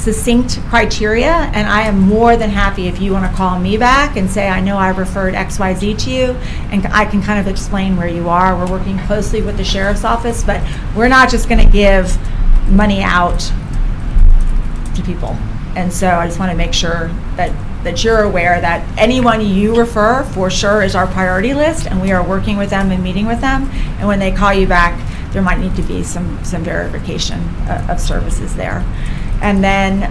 succinct criteria, and I am more than happy if you want to call me back and say, I know I referred XYZ to you, and I can kind of explain where you are. We're working closely with the sheriff's office, but we're not just going to give money out to people. And so I just want to make sure that you're aware that anyone you refer for sure is our priority list, and we are working with them and meeting with them. And when they call you back, there might need to be some verification of services there. And then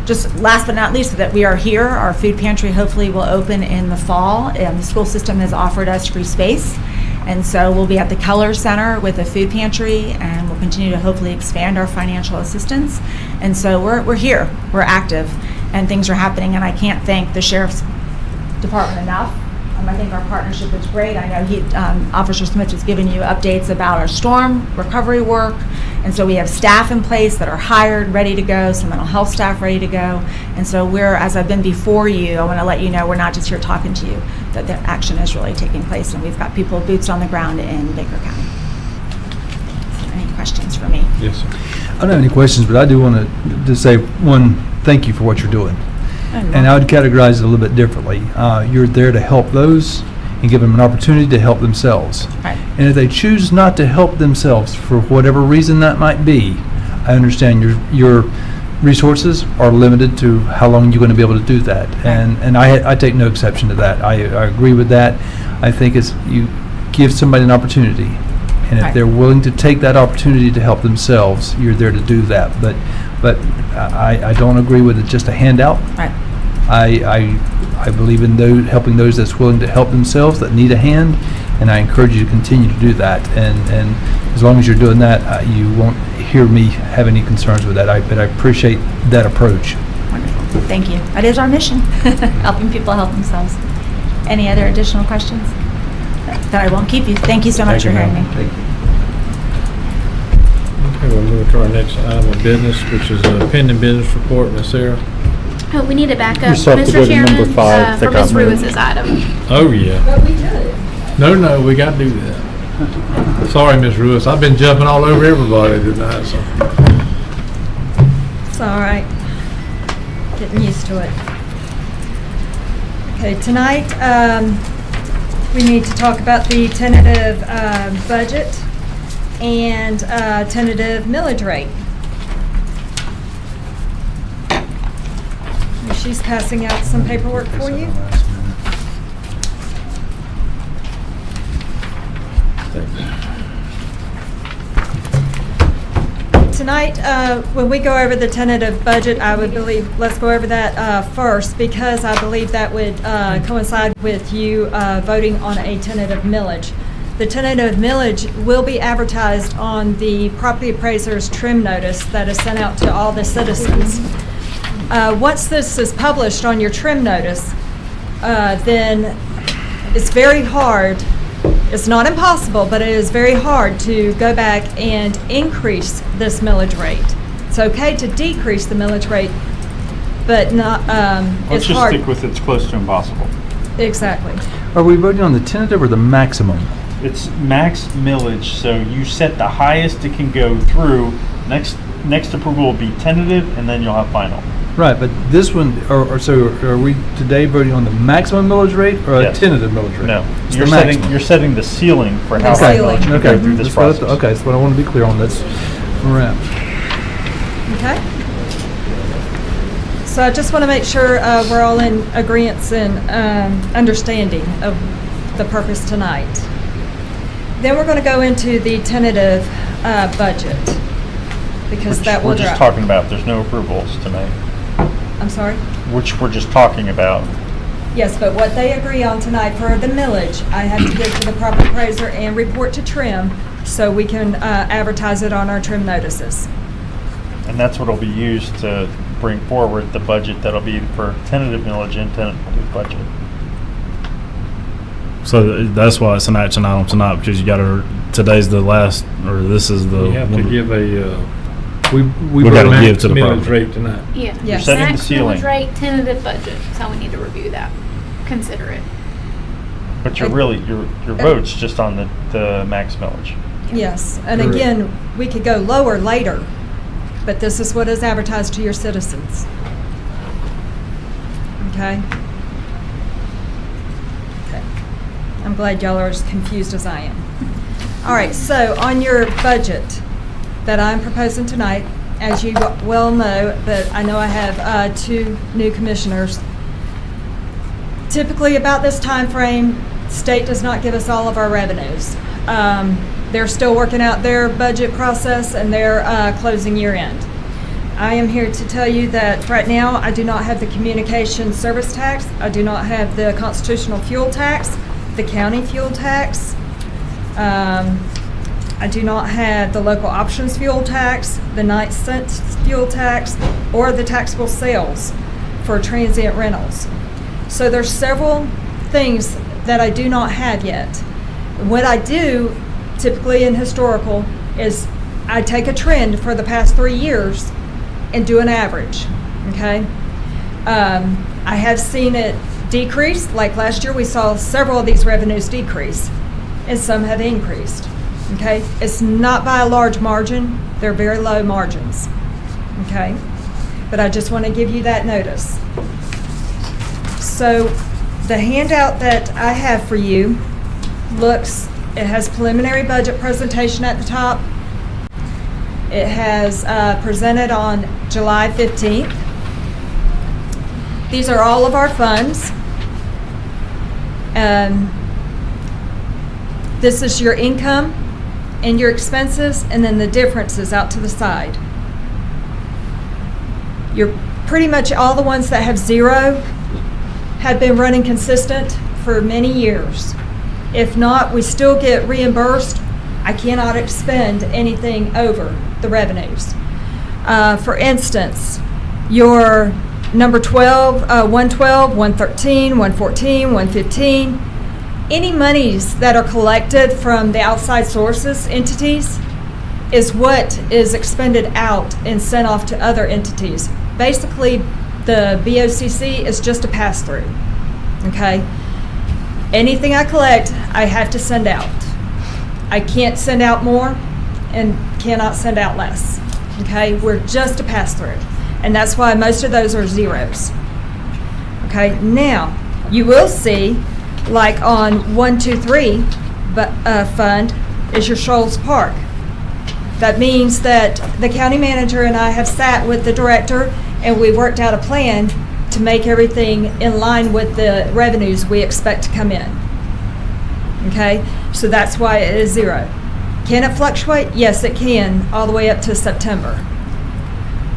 just last but not least, that we are here. Our food pantry hopefully will open in the fall, and the school system has offered us free space. And so we'll be at the Keller Center with a food pantry, and we'll continue to hopefully expand our financial assistance. And so we're here, we're active, and things are happening, and I can't thank the Sheriff's Department enough. I think our partnership is great. I know Officer Smith has given you updates about our storm recovery work, and so we have staff in place that are hired, ready to go, some mental health staff ready to go. And so as I've been before you, I want to let you know we're not just here talking to you, that the action is really taking place, and we've got people boots on the ground in Baker County. Is there any questions for me? Yes, sir. I don't have any questions, but I do want to say one, thank you for what you're doing. And I would categorize it a little bit differently. You're there to help those and give them an opportunity to help themselves. Right. And if they choose not to help themselves for whatever reason that might be, I understand your resources are limited to how long you're going to be able to do that. And I take no exception to that. I agree with that. I think it's you give somebody an opportunity. And if they're willing to take that opportunity to help themselves, you're there to do that. But I don't agree with it just a handout. Right. I believe in helping those that's willing to help themselves, that need a hand, and I encourage you to continue to do that. And as long as you're doing that, you won't hear me have any concerns with that. But I appreciate that approach. Wonderful. Thank you. That is our mission, helping people help themselves. Any other additional questions? That I won't keep you. Thank you so much for hearing me. Thank you. Okay, we'll move to our next item of business, which is a pending business report. Ms. Sarah? Oh, we need to back up, You still have to Mr. go to Chairman, number 5 for that got Ms. moved. Ruiz's item. Oh, yeah. But we could. No, we got to do that. Sorry, Ms. Ruiz. I've been jumping all over everybody tonight, so. It's all right. Getting used to it. Okay, tonight, we need to talk about the tentative budget and tentative millage rate. She's passing out some paperwork for you. Tonight, when we go over the tentative budget, I would believe, let's go over that first, because I believe that would coincide with you voting on a tentative millage. The tentative millage will be advertised on the property appraiser's trim notice that is sent out to all the citizens. Once this is published on your trim notice, then it's very hard. It's not impossible, but it is very hard to go back and increase this millage rate. It's okay to decrease the millage rate, but not, Let's it's just hard. stick with it's close to impossible. Exactly. Are we voting on the tentative or the maximum? It's max millage, so you set the highest it can go through. Next approval will be tentative, and then you'll have final. Right, but this one, so are we today voting on the maximum millage rate or a Yes. tentative millage rate? No, It's you're the setting maximum. you're setting the ceiling for how The high ceiling. millage you Okay, go through this that's what I- process. okay, that's what I want to be clear on. That's where we're at. Okay. So I just want to make sure we're all in agreeance and understanding of the purpose tonight. Then we're going to go into the tentative budget, because that will We're just drop. talking about. There's no approvals tonight, I'm sorry? which we're just talking about. Yes, but what they agree on tonight for the millage, I have to give to the property appraiser and report to trim, so we can advertise it on our trim notices. And that's what'll be used to bring forward the budget that'll be for tentative millage and tentative budget. So that's why it's an action item tonight, because you got to, today's the last, or this is the. You have to give a, We We gotta max give to the millage property. rate tonight. Yeah. You're setting the Max ceiling. millage rate, tentative budget. So we need to review that. Consider it. But you're really, your vote's just on the max millage. Yes, and Correct. again, we could go lower later. but this is what is advertised to your citizens. Okay? Okay. I'm glad y'all are as confused as I am. All right, so on your budget that I'm proposing tonight, as you well know, but I know I have 2 new commissioners. Typically about this time frame, state does not give us all of our revenues. They're still working out their budget process and their closing year end. I am here to tell you that right now I do not have the communication service tax. I do not have the constitutional fuel tax, the county fuel tax. I do not have the local options fuel tax, the 9-cent fuel tax, or the taxable sales for transient rentals. So there's several things that I do not have yet. What I do typically in historical is I take a trend for the past 3 years and do an average, okay? I have seen it decrease. Like last year, we saw several of these revenues decrease, and some have increased, okay? It's not by a large margin. They're very low margins, okay? But I just want to give you that notice. So the handout that I have for you it has preliminary budget presentation at the top. It has presented on July 15th. These are all of our funds. This is your income and your expenses, and then the differences out to the side. You're pretty much all the ones that have 0 have been running consistent for many years. If not, we still get reimbursed. I cannot expend anything over the revenues. For instance, your number 12, 112, 113, 114, 115, any monies that are collected from the outside sources, entities, is what is expended out and sent off to other entities. Basically, the BOCC is just a pass-through, okay? Anything I collect, I have to send out. I can't send out more and cannot send out less, okay? We're just a pass-through, and that's why most of those are zeros. Okay, now, you will see, like on 123 fund is your Shoals Park. That means that the county manager and I have sat with the director and we worked out a plan to make everything in line with the revenues we expect to come in. Okay, so that's why it is 0. Can it fluctuate? Yes, it can, all the way up to September.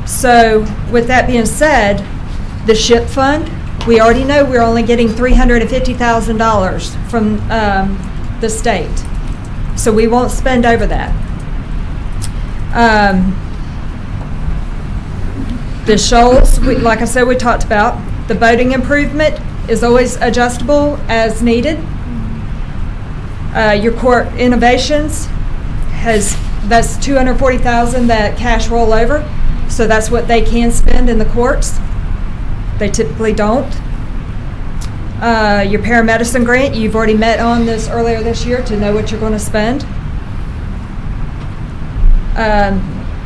So with that being said, the SHIP fund, we already know we're only getting $350,000 from the state. So we won't spend over that. The Shoals, like I said, we talked about. The boating improvement is always adjustable as needed. Your court innovations that's $240,000 that cash roll over. So that's what they can spend in the courts. They typically don't. Your paramedicine grant, you've already met on this earlier this year to know what you're going to spend.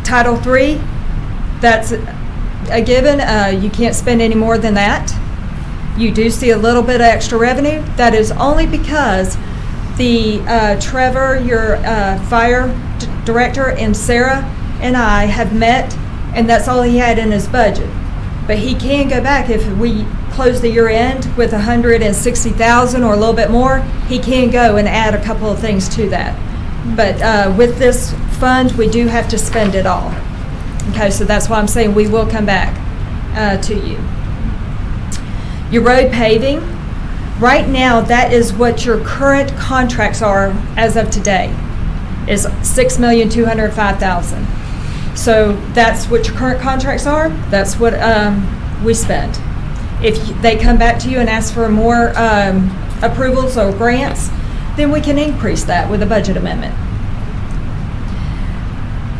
Title III, that's a given. You can't spend any more than that. You do see a little bit of extra revenue. That is only because the Trevor, your fire director, and Sarah and I have met, and that's all he had in his budget. But he can go back if we close the year end with $160,000 or a little bit more. He can go and add a couple of things to that. But with this fund, we do have to spend it all. Okay, so that's why I'm saying we will come back to you. Your road paving, right now, that is what your current contracts are as of today, is $6,205,000. So that's what your current contracts are. That's what we spend. If they come back to you and ask for more approvals or grants, then we can increase that with a budget amendment.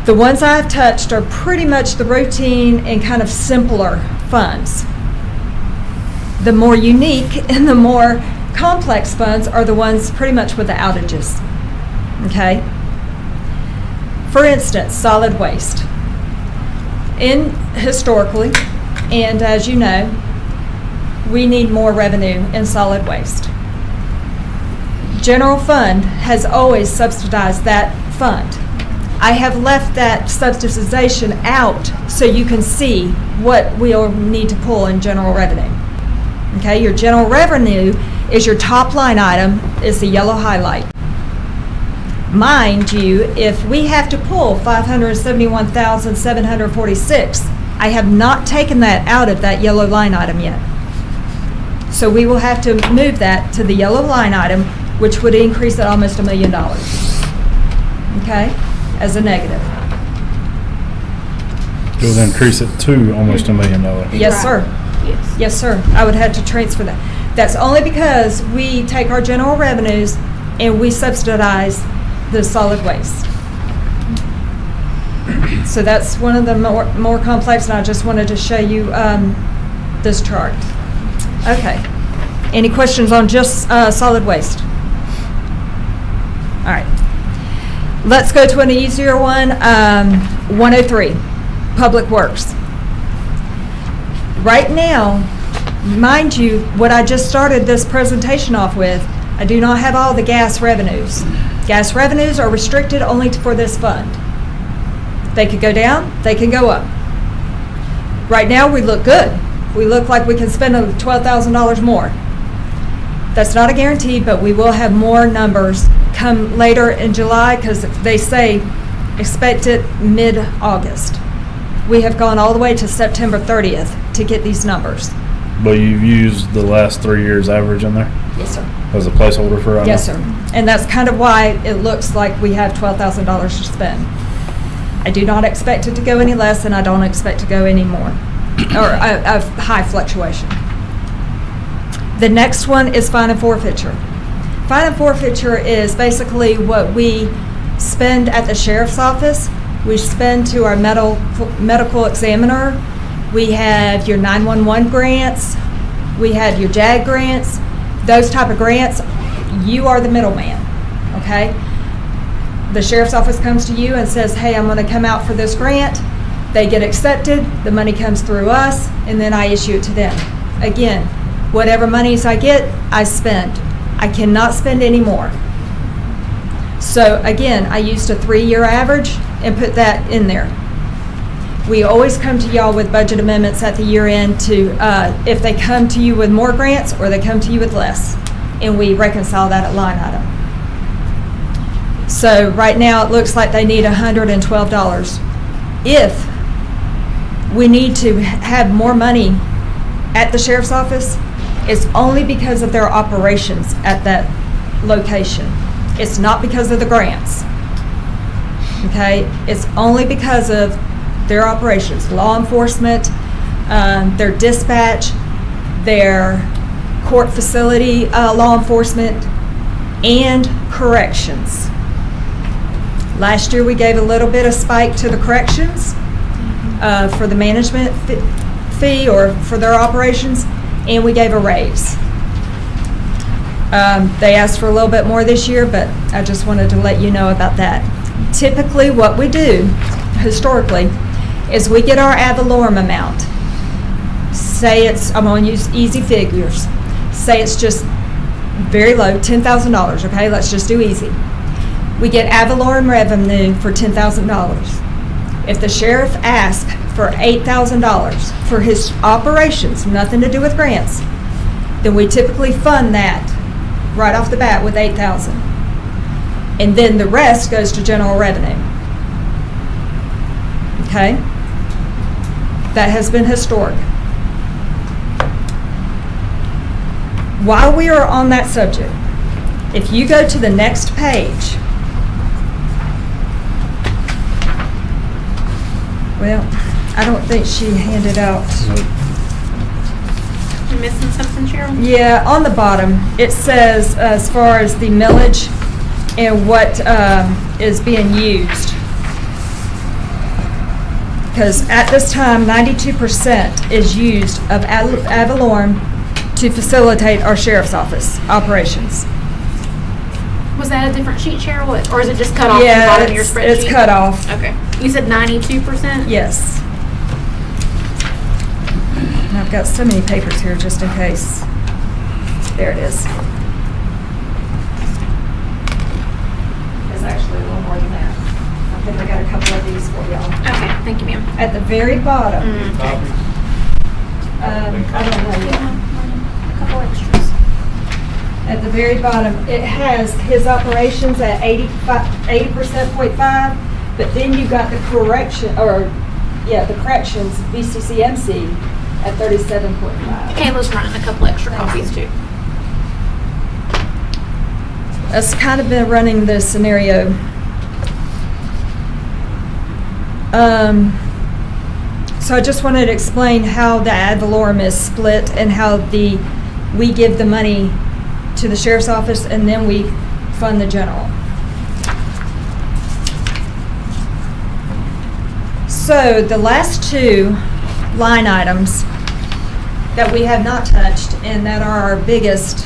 The ones I've touched are pretty much the routine and kind of simpler funds. The more unique and the more complex funds are the ones pretty much with the outages. Okay? For instance, solid waste. historically, and as you know, we need more revenue in solid waste. General fund has always subsidized that fund. I have left that subsidization out so you can see what we'll need to pull in general revenue. Okay, your general revenue is your top line item, is the yellow highlight. Mind you, if we have to pull $571,746, I have not taken that out of that yellow line item yet. So we will have to move that to the yellow line item, which would increase it almost $1 million. Okay, as a negative. It would increase it to almost $1 million. Yes, sir. Yes, sir. I would have to transfer that. That's only because we take our general revenues and we subsidize the solid waste. So that's one of the more complex, and I just wanted to show you this chart. Okay. Any questions on just solid waste? All right. Let's go to an easier one. 103, Public Works. Right now, mind you, what I just started this presentation off with, I do not have all the gas revenues. Gas revenues are restricted only for this fund. They could go down, they can go up. Right now, we look good. We look like we can spend $12,000 more. That's not a guarantee, but we will have more numbers come later in July, because they say expect it mid-August. We have gone all the way to September 30th to get these numbers. But you've used the last 3 years average in there? Yes, sir. As a placeholder for right Yes, now? sir. And that's kind of why it looks like we have $12,000 to spend. I do not expect it to go any less, and I don't expect to go any more, or a high fluctuation. The next one is fine and forfeiture. Fine and forfeiture is basically what we spend at the sheriff's office. We spend to our medical examiner. We have your 911 grants. We have your JAG grants. Those type of grants, you are the middleman, okay? The sheriff's office comes to you and says, hey, I'm going to come out for this grant. They get accepted, the money comes through us, and then I issue it to them. Again, whatever monies I get, I spend. I cannot spend any more. So again, I used a 3-year average and put that in there. We always come to y'all with budget amendments at the year end to, if they come to you with more grants or they come to you with less, and we reconcile that at line item. So right now, it looks like they need $112. If we need to have more money at the sheriff's office, it's only because of their operations at that location. It's not because of the grants. Okay? It's only because of their operations, law enforcement, their dispatch, their court facility law enforcement, and corrections. Last year, we gave a little bit of spike to the corrections for the management fee or for their operations, and we gave a raise. They asked for a little bit more this year, but I just wanted to let you know about that. Typically, what we do, historically, is we get our ad valorem amount. Say it's, I'm going to use easy figures. Say it's just very low, $10,000, okay? Let's just do easy. We get ad valorem revenue for $10,000. If the sheriff asks for $8,000 for his operations, nothing to do with grants, then we typically fund that right off the bat with $8,000. And then the rest goes to general revenue. Okay? That has been historic. While we are on that subject, if you go to the next page, well, I don't think she handed out. You missing something, Cheryl? Yeah, on the bottom, it says as far as the millage and what is being used. Because at this time, 92% is used of ad valorem to facilitate our sheriff's office operations. Was that a different sheet, Cheryl, or is it just cut off Yeah, the bottom of your it's- spreadsheet? it's cut off. Okay. You said 92%? Yes. And I've got so many papers here just in case. There it is. It's actually a little more than that. I think I got a couple of these for y'all. Okay, thank you, ma'am. At the very bottom. I don't know yet. A couple extras. At the very bottom, it has his operations at 80%.5, but then you got the corrections, BCCMC at 37.5. Kayla's running a couple extra copies too. That's kind of been running the scenario. So I just wanted to explain how the ad valorem is split and how we give the money to the sheriff's office and then we fund the general. So the last two line items that we have not touched and that are our biggest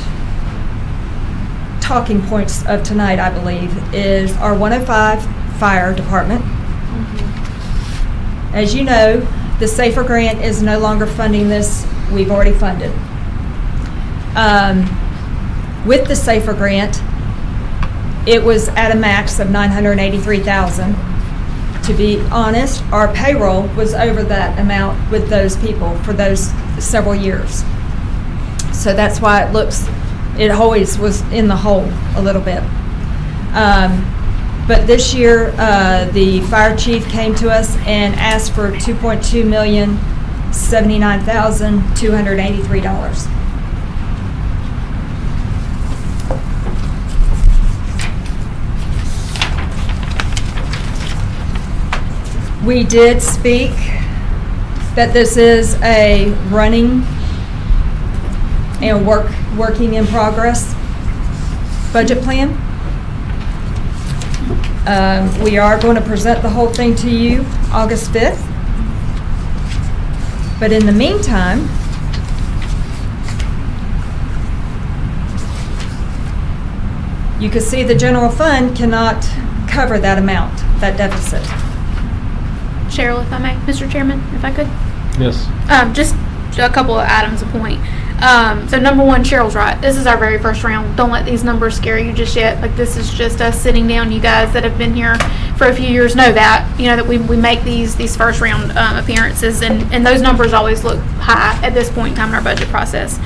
talking points of tonight, I believe, is our 105 fire department. As you know, the SAFER grant is no longer funding this. We've already funded. With the SAFER grant, it was at a max of $983,000. To be honest, our payroll was over that amount with those people for those several years. So that's why it always was in the hole a little bit. But this year, the fire chief came to us and asked for $2,279,283. We did speak that this is a running and working in progress budget plan. We are going to present the whole thing to you August 5th. But in the meantime, you can see the general fund cannot cover that amount, that deficit. Cheryl, if I may, Mr. Chairman, if I could. Yes. Just a couple of items of point. So number one, Cheryl's right. This is our very first round. Don't let these numbers scare you just yet. Like, this is just us sitting down. You guys that have been here for a few years know that, that we make these first round appearances, and those numbers always look high at this point in time in our budget process.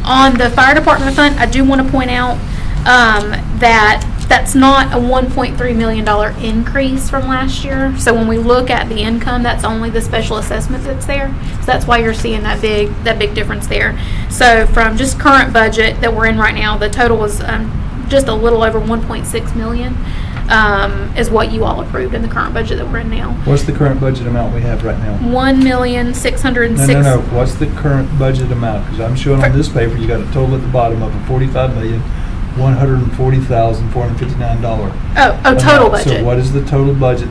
On the fire department fund, I do want to point out that that's not a $1.3 million increase from last year. So when we look at the income, that's only the special assessment that's there. So that's why you're seeing that big difference there. So from just current budget that we're in right now, the total was just a little over 1.6 million is what you all approved in the current budget that we're in now. What's the current budget amount we have right now? $1,606,000. No. What's the current budget amount? Because I'm showing on this paper, you got a total at the bottom of $45,140,459. Oh, total budget. So what is the total budget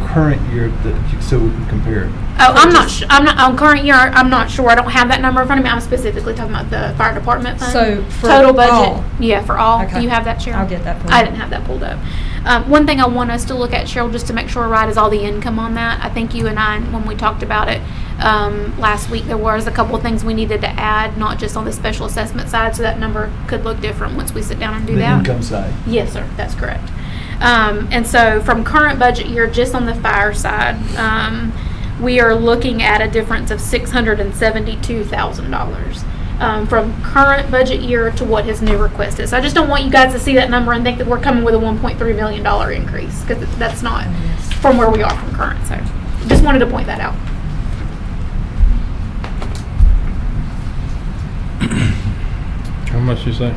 current year so we can compare it? Oh, I'm not sure. On current year, I'm not sure. I don't have that number in front of me. I'm specifically talking about the fire department fund. So for total budget, all? Yeah, for all. Okay. Do you have that, Cheryl? I'll get that for you. I didn't have that pulled up. One thing I want us to look at, Cheryl, just to make sure we're right, is all the income on that. I think you and I, when we talked about it last week, there was a couple of things we needed to add, not just on the special assessment side, so that number could look different once we sit down and do that. The income side. Yes, sir. That's correct. And so from current budget year, just on the fire side, we are looking at a difference of $672,000 from current budget year to what his new request is. So I just don't want you guys to see that number and think that we're coming with a $1.3 million increase, because that's not from where we are from current. So just wanted to point that out. How much you say?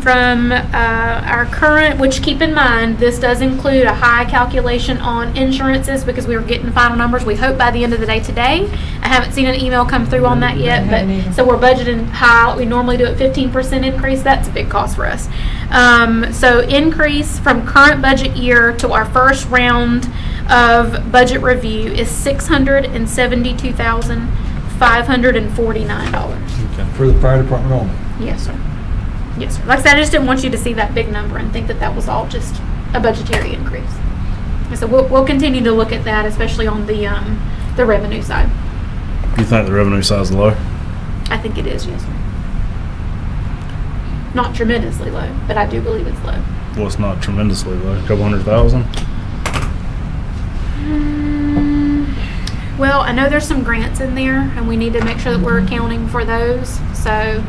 From our current, which keep in mind, this does include a high calculation on insurances because we were getting final numbers. We hope by the end of the day today. I haven't seen an email come through on that yet, but so we're budgeting high. We normally do a 15% increase. That's a big cost for us. So increase from current budget year to our first round of budget review is $672,549. Okay. For the fire department only? Yes, sir. Yes, sir. Like I said, I just didn't want you to see that big number and think that that was all just a budgetary increase. And so we'll continue to look at that, especially on the revenue side. You think the revenue size is low? I think it is, yes, sir. Not tremendously low, but I do believe it's low. Well, it's not tremendously low. A couple 100,000. Well, I know there's some grants in there, and we need to make sure that we're accounting for those. So,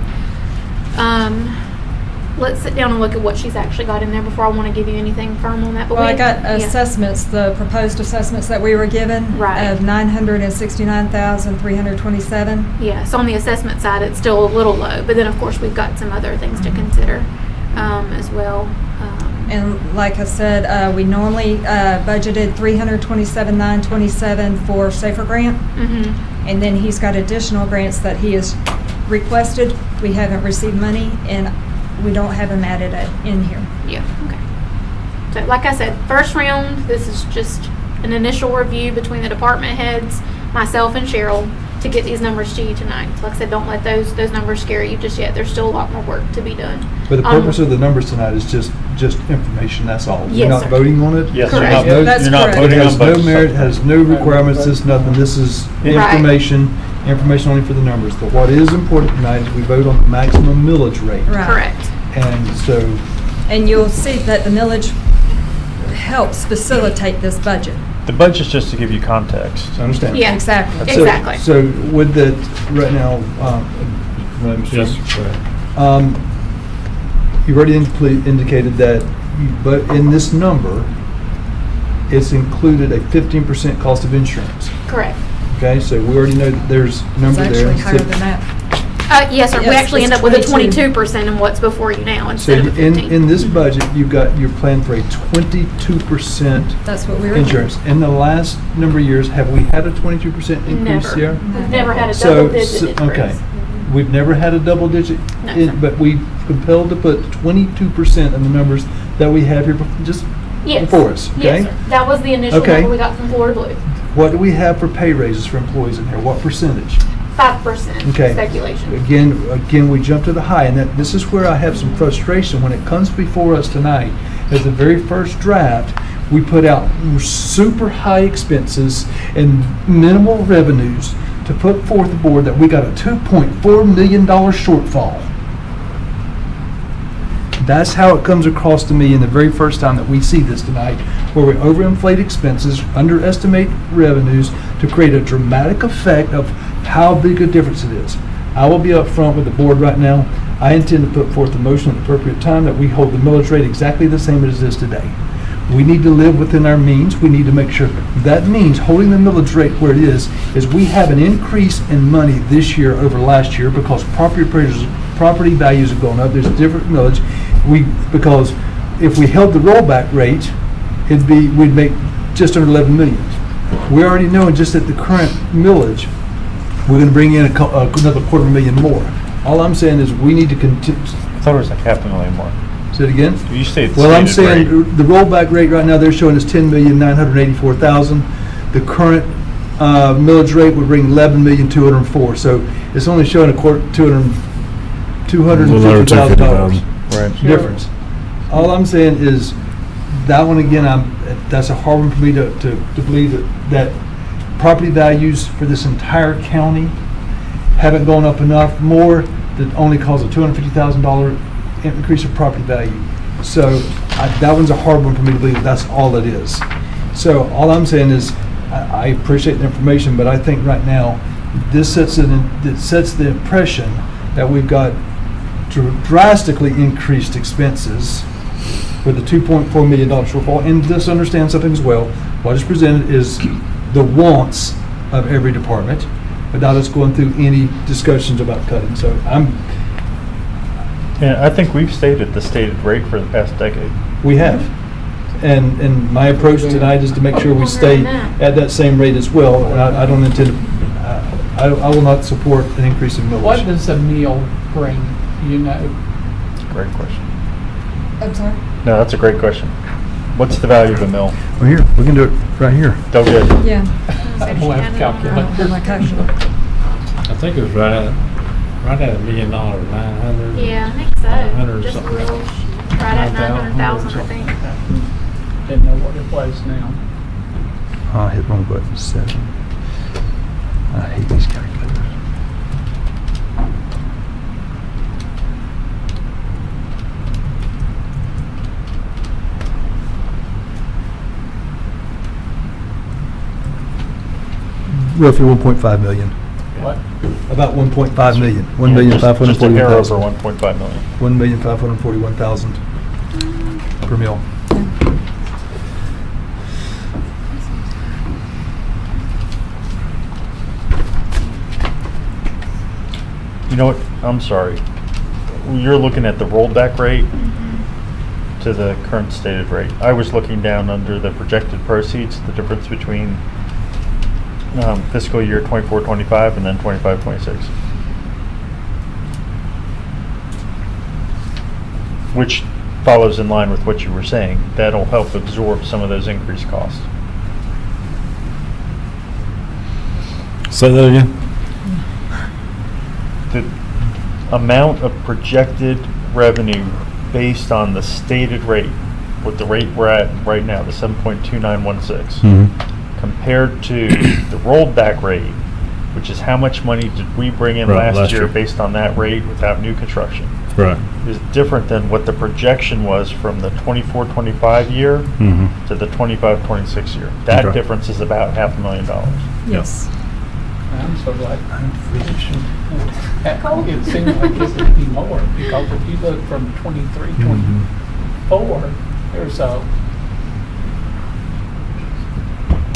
let's sit down and look at what she's actually got in there before I want to give you anything firm on that. But Well, I got yeah. assessments, the proposed assessments that we were given Right. of 969,327. Yeah, so on the assessment side, it's still a little low, but then of course we've got some other things to consider as well. And like I said, we normally budgeted 327,927 for Safer Grant. And then he's got additional grants that he has requested. We haven't received money, and we don't have them added in here. Yeah, okay. So like I said, first round, this is just an initial review between the department heads, myself and Cheryl, to get these numbers to you tonight. So like I said, don't let those numbers scare you just yet. There's still a lot more work to be done. But the purpose of the numbers tonight is just information, that's all. Yes, You're not sir. voting on it? Yes, Correct. you're That's not correct. voting It on has no budget. merit, has no requirements, this, nothing. This is Right. information only for the numbers. But what is important tonight is we vote on the maximum millage rate. Right. Correct. And so, And you'll see that the millage helps facilitate this budget. The budget's just to give you context. I understand. Yeah, Exactly. So- exactly. So with that, right now, Yes, sir. you've already indicated that, but in this number, it's included a 15% cost of insurance. Correct. Okay, so we already know that there's a It's number there. actually higher So- than that. Yes, sir. We Yes, actually it's end up with a 22. 22% in what's before you now So instead of a 15. in this budget, you're planning for a 22% That's what we were. insurance. In the last number of years, have we had a 22% increase Never. here? We've never had a So, double-digit increase. okay, we've never had a double digit, No, sir. but we compelled to put 22% in the numbers that we have here just Yes. before us, Yes, okay? sir. That was the initial Okay. number we got from Florida Blue. What do we have for pay raises for employees in here? What percentage? 5% Okay. speculation. Again, we jump to the high, and this is where I have some frustration when it comes before us tonight. As the very first draft, we put out super high expenses and minimal revenues to put forth the board that we got a $2.4 million shortfall. That's how it comes across to me in the very first time that we see this tonight, where we overinflate expenses, underestimate revenues to create a dramatic effect of how big a difference it is. I will be up front with the board right now. I intend to put forth a motion at the appropriate time that we hold the millage rate exactly the same as it is today. We need to live within our means. We need to make sure that means holding the millage rate where it is we have an increase in money this year over last year because property values have gone up. There's different millage. Because if we held the rollback rate, we'd make just under 11 million. We already know just at the current millage, we're going to bring in another $250,000 more. All I'm saying is we need to continue. I thought it was like $500,000 more. Say it again? You stated Well, I'm stated saying rate. the rollback rate right now, they're showing us $10,984,000. The current millage rate would bring $11,204,000. So it's only showing $250,000 Right. difference. All I'm saying is that one again, that's a hard one for me to believe that property values for this entire county haven't gone up enough more that only cause a $250,000 increase of property value. So that one's a hard one for me to believe that's all it is. So all I'm saying is I appreciate the information, but I think right now this sets the impression that we've got drastically increased expenses with the $2.4 million shortfall. And just understand something as well. What is presented is the wants of every department, without us going through any discussions about cutting. So Yeah, I think we've stated the stated rate for the past decade. we have. And my approach tonight is to make sure we stay at that same rate as well. And I don't intend to, I will not support an increase in millage. What does a meal bring, you know? That's a great question. I'm sorry? No, that's a great question. What's the value of a mill? Well, here, we can do it right here. Go get it. Yeah. I don't have a calculator. Have my calculator. I think it was right at $1 million, 900. Yeah, I think so. 100 Just a something. little, right at 900,000, I think. Didn't know what it was now. I hit wrong button, 7. I hate these calculators. roughly 1.5 million. What? About 1.5 million. Just a hair over 1,541,000. 1.5 million. 1,541,000 per mil. You know what? I'm sorry. You're looking at the rollback rate to the current stated rate. I was looking down under the projected proceeds, the difference between fiscal year 24-25 and then 25-26. Which follows in line with what you were saying. That'll help absorb some of those increased costs. Say that again. The amount of projected revenue based on the stated rate, with the rate we're at right now, the 7.2916, compared to the rolled back rate, which is how much money did we bring in Right, last year based on that rate without new construction, Right. is different than what the projection was from the 24-25 year to the 25-26 year. That Okay. difference is about $500,000. Yes. I'm so glad I'm finishing. It seems like it would be more, because if you look from 23, 24, there's a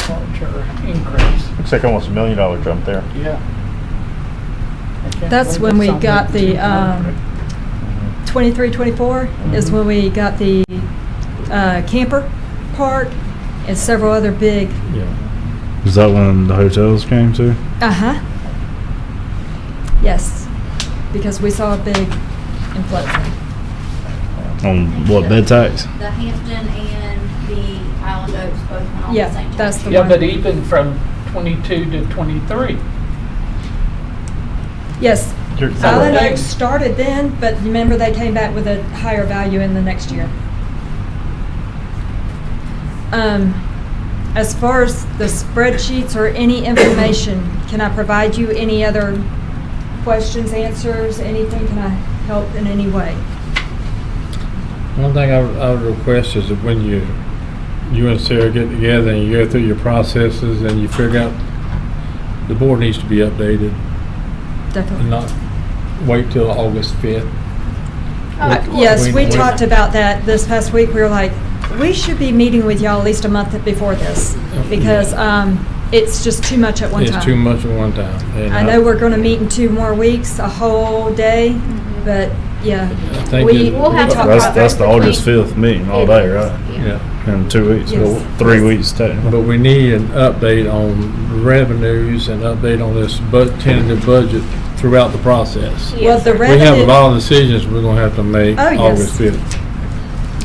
larger increase. Looks like almost $1 million jump there. Yeah. I can't That's believe when we it's got only the 200. 23-24 is when we got the camper park and several other big, Is that when the hotels came too? uh-huh. Yes, because we saw a big inflation. On what, bed tax? The Hampton and the Island Oaks both went on Yeah, the same time. that's the Yeah, one. but even from 22 to 23. Yes, You're- Island Oaks started then, but remember they came back with a higher value in the next year. As far as the spreadsheets or any information, can I provide you any other questions, answers, anything? Can I help in any way? One thing I would request is that when you and Sarah get together and you go through your processes and you figure out, the board needs to be updated and Definitely. not wait till August 5th. Yes, we talked about that this past week. We were like, we should be meeting with y'all at least a month before this, because it's just too much at one time. It's too much at one time. And I know we're going to meet in 2 more weeks, a whole day, but yeah. I think We'll have to talk That's about that's the very August quickly. 5th meeting all day, right? Yeah. In 2 weeks, Yes. well, 3 weeks technically. But we need an update on revenues and update on this tentative budget throughout the process. Well, the We have a revenue, lot of decisions we're gonna have to make Oh, yes. August 5th.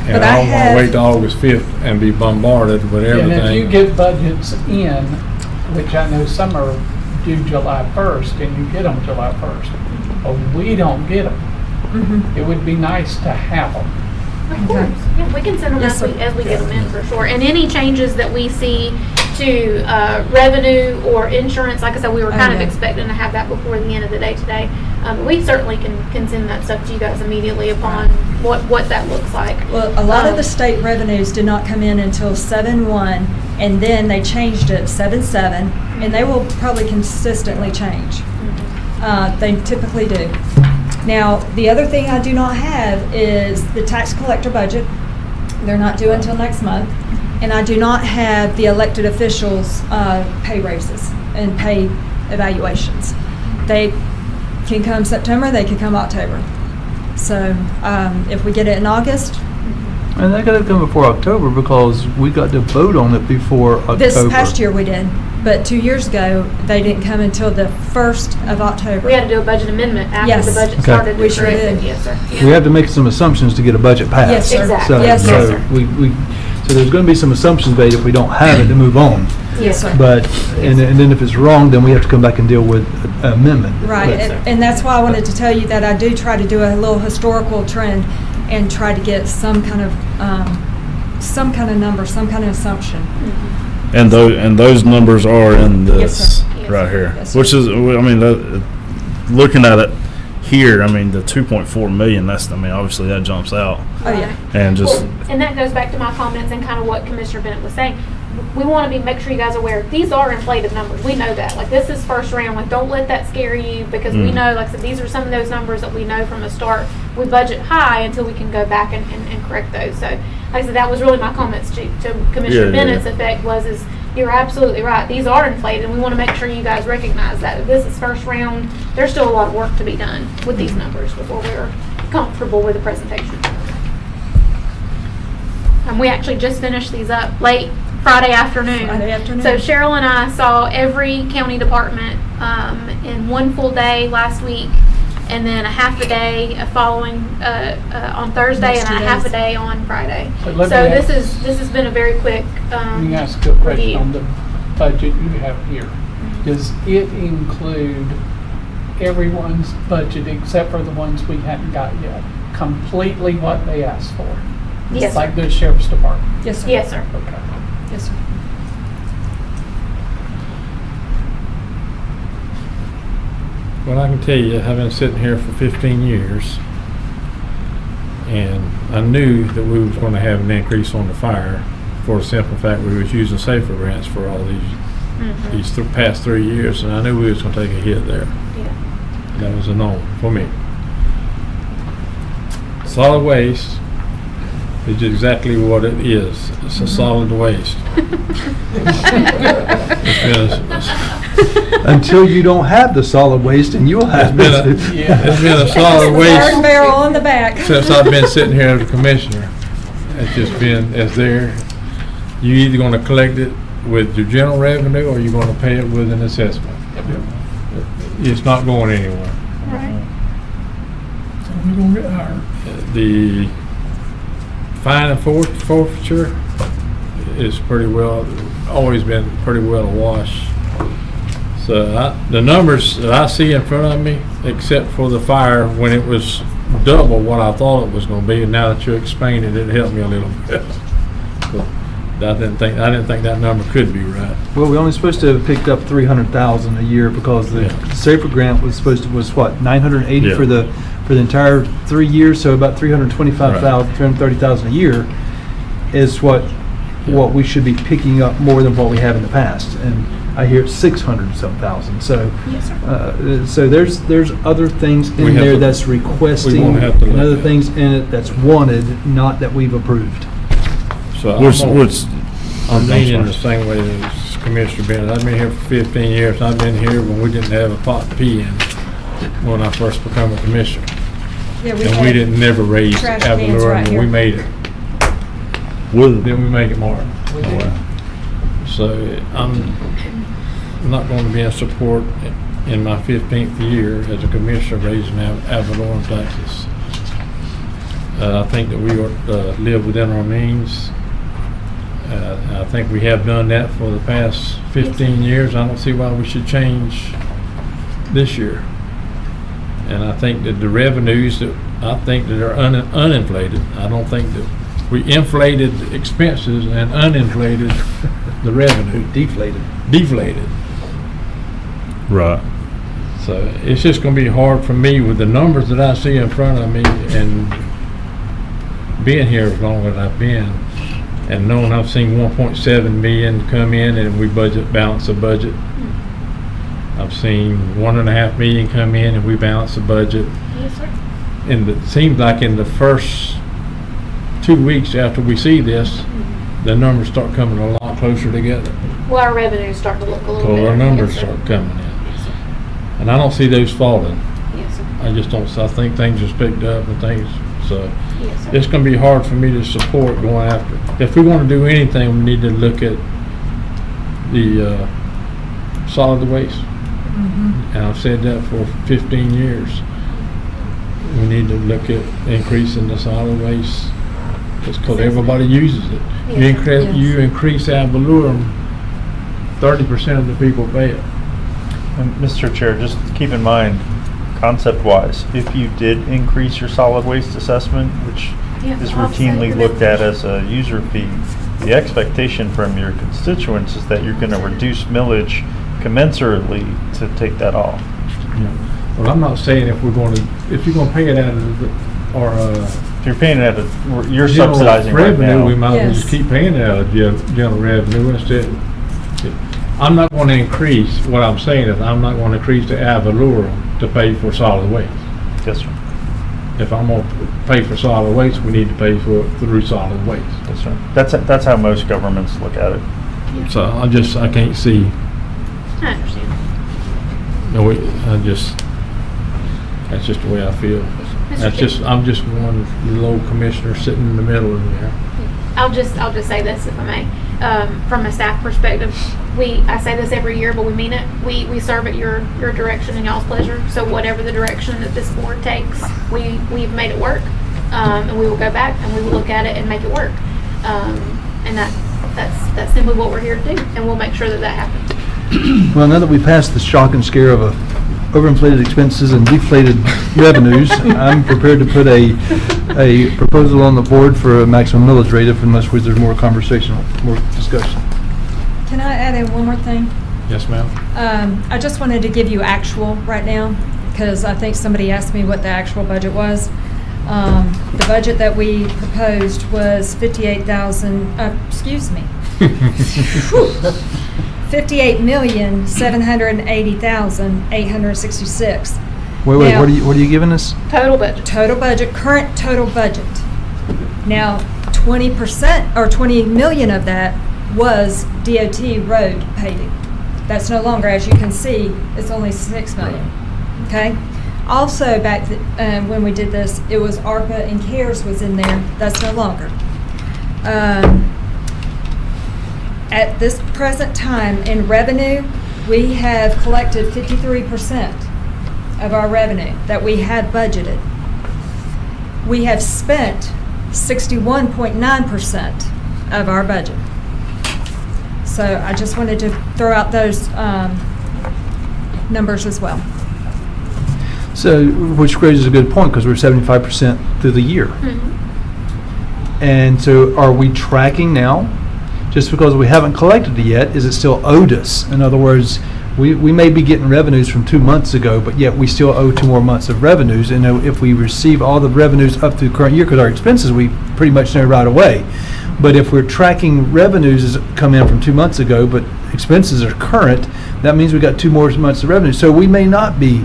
And But I I don't wanna have- wait till August 5th and be bombarded with And if you everything. get budgets in, which I know some are due July 1st, and you get them July 1st, but we don't get them. It would be nice to have them. Of course, yeah, we can send them Yes, as we get them in for sure. And any changes that we see to revenue or insurance, like I said, we were kind of yeah. expecting to have that before the end of the day today. We certainly can send that stuff to you guys immediately upon what that looks like. well, a lot of the state revenues did not come in until 7/1, and then they changed it 7/7, and they will probably consistently change. They typically do. Now, the other thing I do not have is the tax collector budget. They're not due until next month. And I do not have the elected officials' pay raises and pay evaluations. They can come September, they can come October. So if we get it in August, And that got to come before October because we got to vote on it before October. this past year we did, but 2 years ago, they didn't come until the 1st of October. We had to do a budget amendment after Yes. the budget Okay. started. We sure did. Yes, sir. We have to make some assumptions to get a budget passed. Yes, sir. Exactly. So, Yes, so sir. so there's going to be some assumptions made if we don't have it to move on. Yes, sir. But, and then if it's wrong, then we have to come back and deal with an amendment. Right, and that's why I wanted to tell you that I do try to do a little historical trend and try to get some kind of number, some kind of assumption. And those numbers are in Yes, this sir. right here, Yes, sir. which is, I mean, looking at it here, I mean, the 2.4 million. That's, I mean, obviously that jumps out, Oh, yeah. and just Well, and that goes back to my comments and kind of what Commissioner Bennett was saying. we want to make sure you guys are aware, these are inflated numbers. We know that. Like, this is first round. Like, don't let that scare you, because we know, like I said, these are some of those numbers that we know from the start. We budget high until we can go back and correct those. So, like I said, that was really my comments to Commissioner Bennett's effect is you're absolutely right. These are inflated, and we want to make sure you guys recognize that. If this is first round, there's still a lot of work to be done with these numbers before we're comfortable with the presentation. We actually just finished these up late Friday afternoon. So Cheryl and I saw every county department in one full day last week, and then a half a day following on Thursday, and a half a day on Friday. So this has been a very quick Let me ask you a question review. on the budget you have here. Does it include everyone's budget except for the ones we hadn't got yet? Completely what they asked for? Yes, Like sir. the sheriff's department? Yes, sir. Yes, sir. Okay. Yes, sir. Well, I can tell you, I've been sitting here for 15 years, and I knew that we was going to have an increase on the fire for the simple fact we was using safer grants for all these past 3 years, and I knew we was going to take a hit there. Yeah. That was a no for me. Solid waste is exactly what it is. It's a solid waste. Until you don't have the solid waste, and you'll have It's been a solid waste Iron barrel on the back. since I've been sitting here as a commissioner. It's just been as there. You either going to collect it with your general revenue, or you're going to pay it with an assessment. It's not going anywhere. Right. So we're going to get higher. The fine and forfeiture is always been pretty well awash. So the numbers that I see in front of me, except for the fire when it was double what I thought it was going to be, and now that you explained it, it helped me a little bit. But I didn't think that number could be right. Well, we're only supposed to have picked up 300,000 a year because the SAFER grant was what, 980 Yeah. for the entire 3 years, so about 325,000, 330,000 a year is what we should be picking up more than what we have in the past. And I hear it's 600-some thousand. So, Yes, sir. so there's other things We in have there to- that's we requesting, won't have to and let other that. things in it that's wanted, not that we've approved. So I'm leaning the same way as Commissioner Bennett. I've been here for 15 years. I've been here when we didn't have a pot to pee in when I first became a commissioner. Yeah, And we had didn't never raise trash ad cans valorem, right and we here. made it. Then we make it more. So I'm not going to be in support in my 15th year as a commissioner raising ad valorem taxes. I think that we ought to live within our means. I think we have done that for the past 15 years. I don't see why we should change this year. And I think that the revenues that are uninflated, I don't think that we inflated expenses and uninflated the revenue. Deflated. Right. So it's just going to be hard for me with the numbers that I see in front of me, and being here as long as I've been, and knowing I've seen 1.7 million come in and we balance the budget. I've seen 1.5 million come in and we balance the budget. Yes, sir. And it seems like in the first 2 weeks after we see this, the numbers start coming a lot closer together. Well, our revenues start to look a little So better. our numbers Yes, sir. start coming in. And I don't see those falling. Yes, sir. I just don't, I think things just picked up and things, so. Yes, sir. It's gonna be hard for me to support going after. If we wanna do anything, we need to look at the, solid waste. And I've said that for 15 years. We need to look at increasing the solid waste, just cause everybody uses it. You increase ad valorem, 30% of the people pay it. And Mr. Chair, just keep in mind, concept-wise, if you did increase your solid waste assessment, which Yeah, is offset routinely the looked at as a user fee, the expectation from your constituents is that you're going to reduce millage commensurately to take that off. Well, I'm not saying if you're gonna pay it out of our If you're paying it out of, you're General subsidizing right revenue, we now. might as well just keep paying it out of general revenue instead. I'm not going to increase, what I'm saying is I'm not going to increase the ad valorem to pay for solid waste. Yes, sir. If I'm going to pay for solid waste, we need to pay for it through solid waste. Yes, sir. That's how most governments look at it. So I can't see, I understand. that's just the way I feel. Mr. I'm just one little commissioner sitting in the middle in there. I'll just say this, if I may. From a staff perspective, I say this every year, but we mean it. We serve at your direction and y'all's pleasure. So whatever the direction that this board takes, we've made it work, and we will go back and we will look at it and make it work. And that's simply what we're here to do, and we'll make sure that happens. Well, now that we passed the shock and scare of overinflated expenses and deflated revenues, I'm prepared to put a proposal on the board for a maximum millage rate unless there's more conversation, more discussion. Can I add in one more thing? Yes, ma'am. I just wanted to give you actual right now, because I think somebody asked me what the actual budget was. The budget that we proposed was $58,780,866. Wait, Now, what are you giving us? Total budget. Total budget, current total budget. Now, 20% or 20 million of that was DOT road paving. That's no longer, as you can see, it's only 6 million. Okay? Also, back when we did this, it was ARPA and CARES was in there. That's no longer. At this present time in revenue, we have collected 53% of our revenue that we had budgeted. We have spent 61.9% of our budget. So I just wanted to throw out those numbers as well. So, which raises a good point, because we're 75% through the year. And so are we tracking now? Just because we haven't collected it yet, is it still owed us? In other words, we may be getting revenues from 2 months ago, but yet we still owe 2 more months of revenues. And if we receive all the revenues up through the current year, because our expenses, we pretty much know right away. But if we're tracking revenues as come in from 2 months ago, but expenses are current, that means we got 2 more months of revenue. So we may not be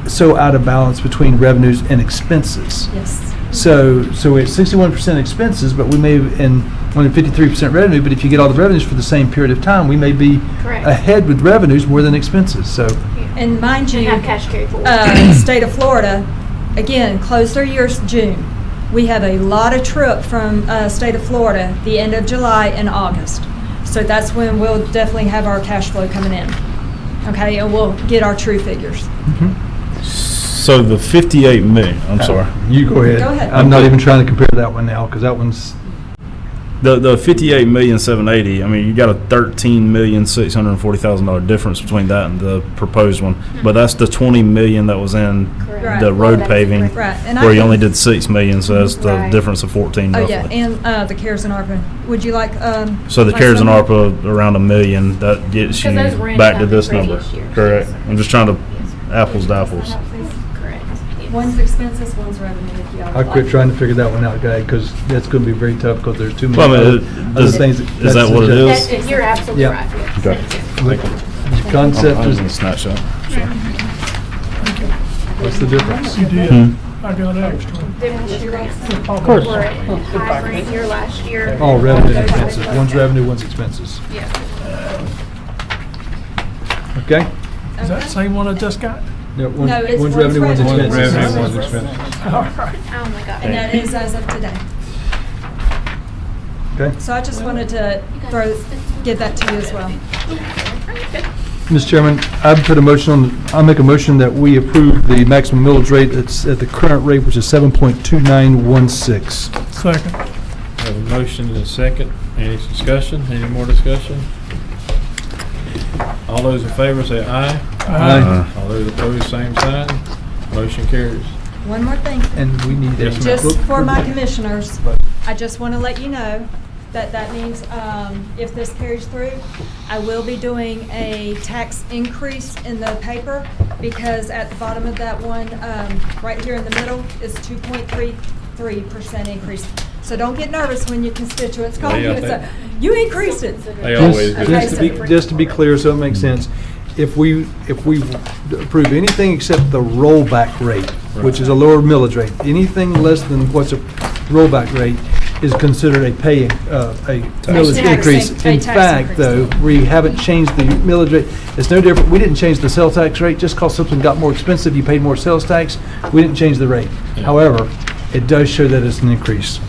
so out of balance between revenues and expenses. Yes. So we're at 61% expenses, but we may and only 53% revenue. But if you get all the revenues for the same period of time, we may be Correct. ahead with revenues more than expenses. So, And mind you, have cash carry forward. State of Florida, again, closed their years June. We have a lot of true-up from State of Florida the end of July and August. So that's when we'll definitely have our cash flow coming in. Okay, and we'll get our true figures. So the 58 million, I'm sorry. You go ahead. Go ahead. I'm not even trying to compare that one now because that one's. The 58,780,000. I mean, you got a $13,640,000 difference between that and the proposed one, but that's the 20 million that was in Right. the road paving, Right. And where I you can- only did 6 million, so that's the Right. difference of 14 Oh, roughly. yeah, and the CARES and ARPA. Would you like? So the my CARES and summary? ARPA around $1 million, that gets you Because those were in back to the this number. previous year. Correct. I'm just trying to apples to apples. Correct. One's expenses, one's revenue. If y'all I would quit like. trying to figure that one out, guy, because that's going to be very tough because there's too many Well, I mean, other does- things. is that what it is? You're absolutely Yeah. right. yes. Okay. The concept I was is, in a snapshot. what's the difference? I got extra. Of course. We're at high grant year last year. All revenue and expenses. One's revenue, one's expenses. Yeah. Okay? Is that the same one I just got? No, No, it's one's one's revenue, one's revenue. expenses. Revenue, one's expenses. All right. Oh my God. And that is as of today. Okay. So I just wanted to give that to you as well. Mr. Chairman, I'll make a motion that we approve the maximum millage rate that's at the current rate, which is 7.2916. Second. Have a motion and a second. Any discussion? Any more discussion? All those in favor say aye. Aye. All those opposed, same sign. Motion carries. One more thing. And we need that. Just for my commissioners, I just want to let you know that means if this carries through, I will be doing a tax increase in the paper because at the bottom of that one, right here in the middle, is 2.33%. 3% increase. So don't get nervous when your constituents call They you are- and say, you increased it. They always do. Just to be clear, so it makes sense, if we approve anything except the rollback rate, which is a lower millage rate, anything less than what's a rollback rate is considered a millage Tax increase. increase. In Tax fact, increase. though, we haven't changed the millage rate. It's no different, we didn't change the sales tax rate, just because something got more expensive, you paid more sales tax, we didn't change the rate. However, it does show that it's an increase,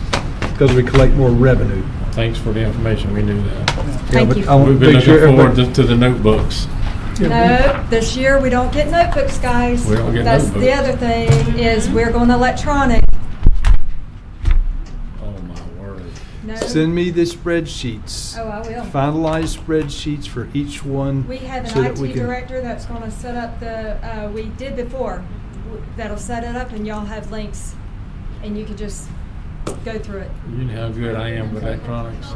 because we collect more revenue. Thanks for the information, we knew that. Thank you. I want We've to been make sure looking forward everybody. to the notebooks. No, this year we don't get notebooks, guys. We don't get That's the notebooks. other thing, is we're going electronic. Oh, my word. No. Send me the spreadsheets. Oh, I will. Finalized spreadsheets for each one. We have so an that we IT can- director that's going to set up we did before, that'll set it up and y'all have links and you can just go through it. You know how good I am with electronics?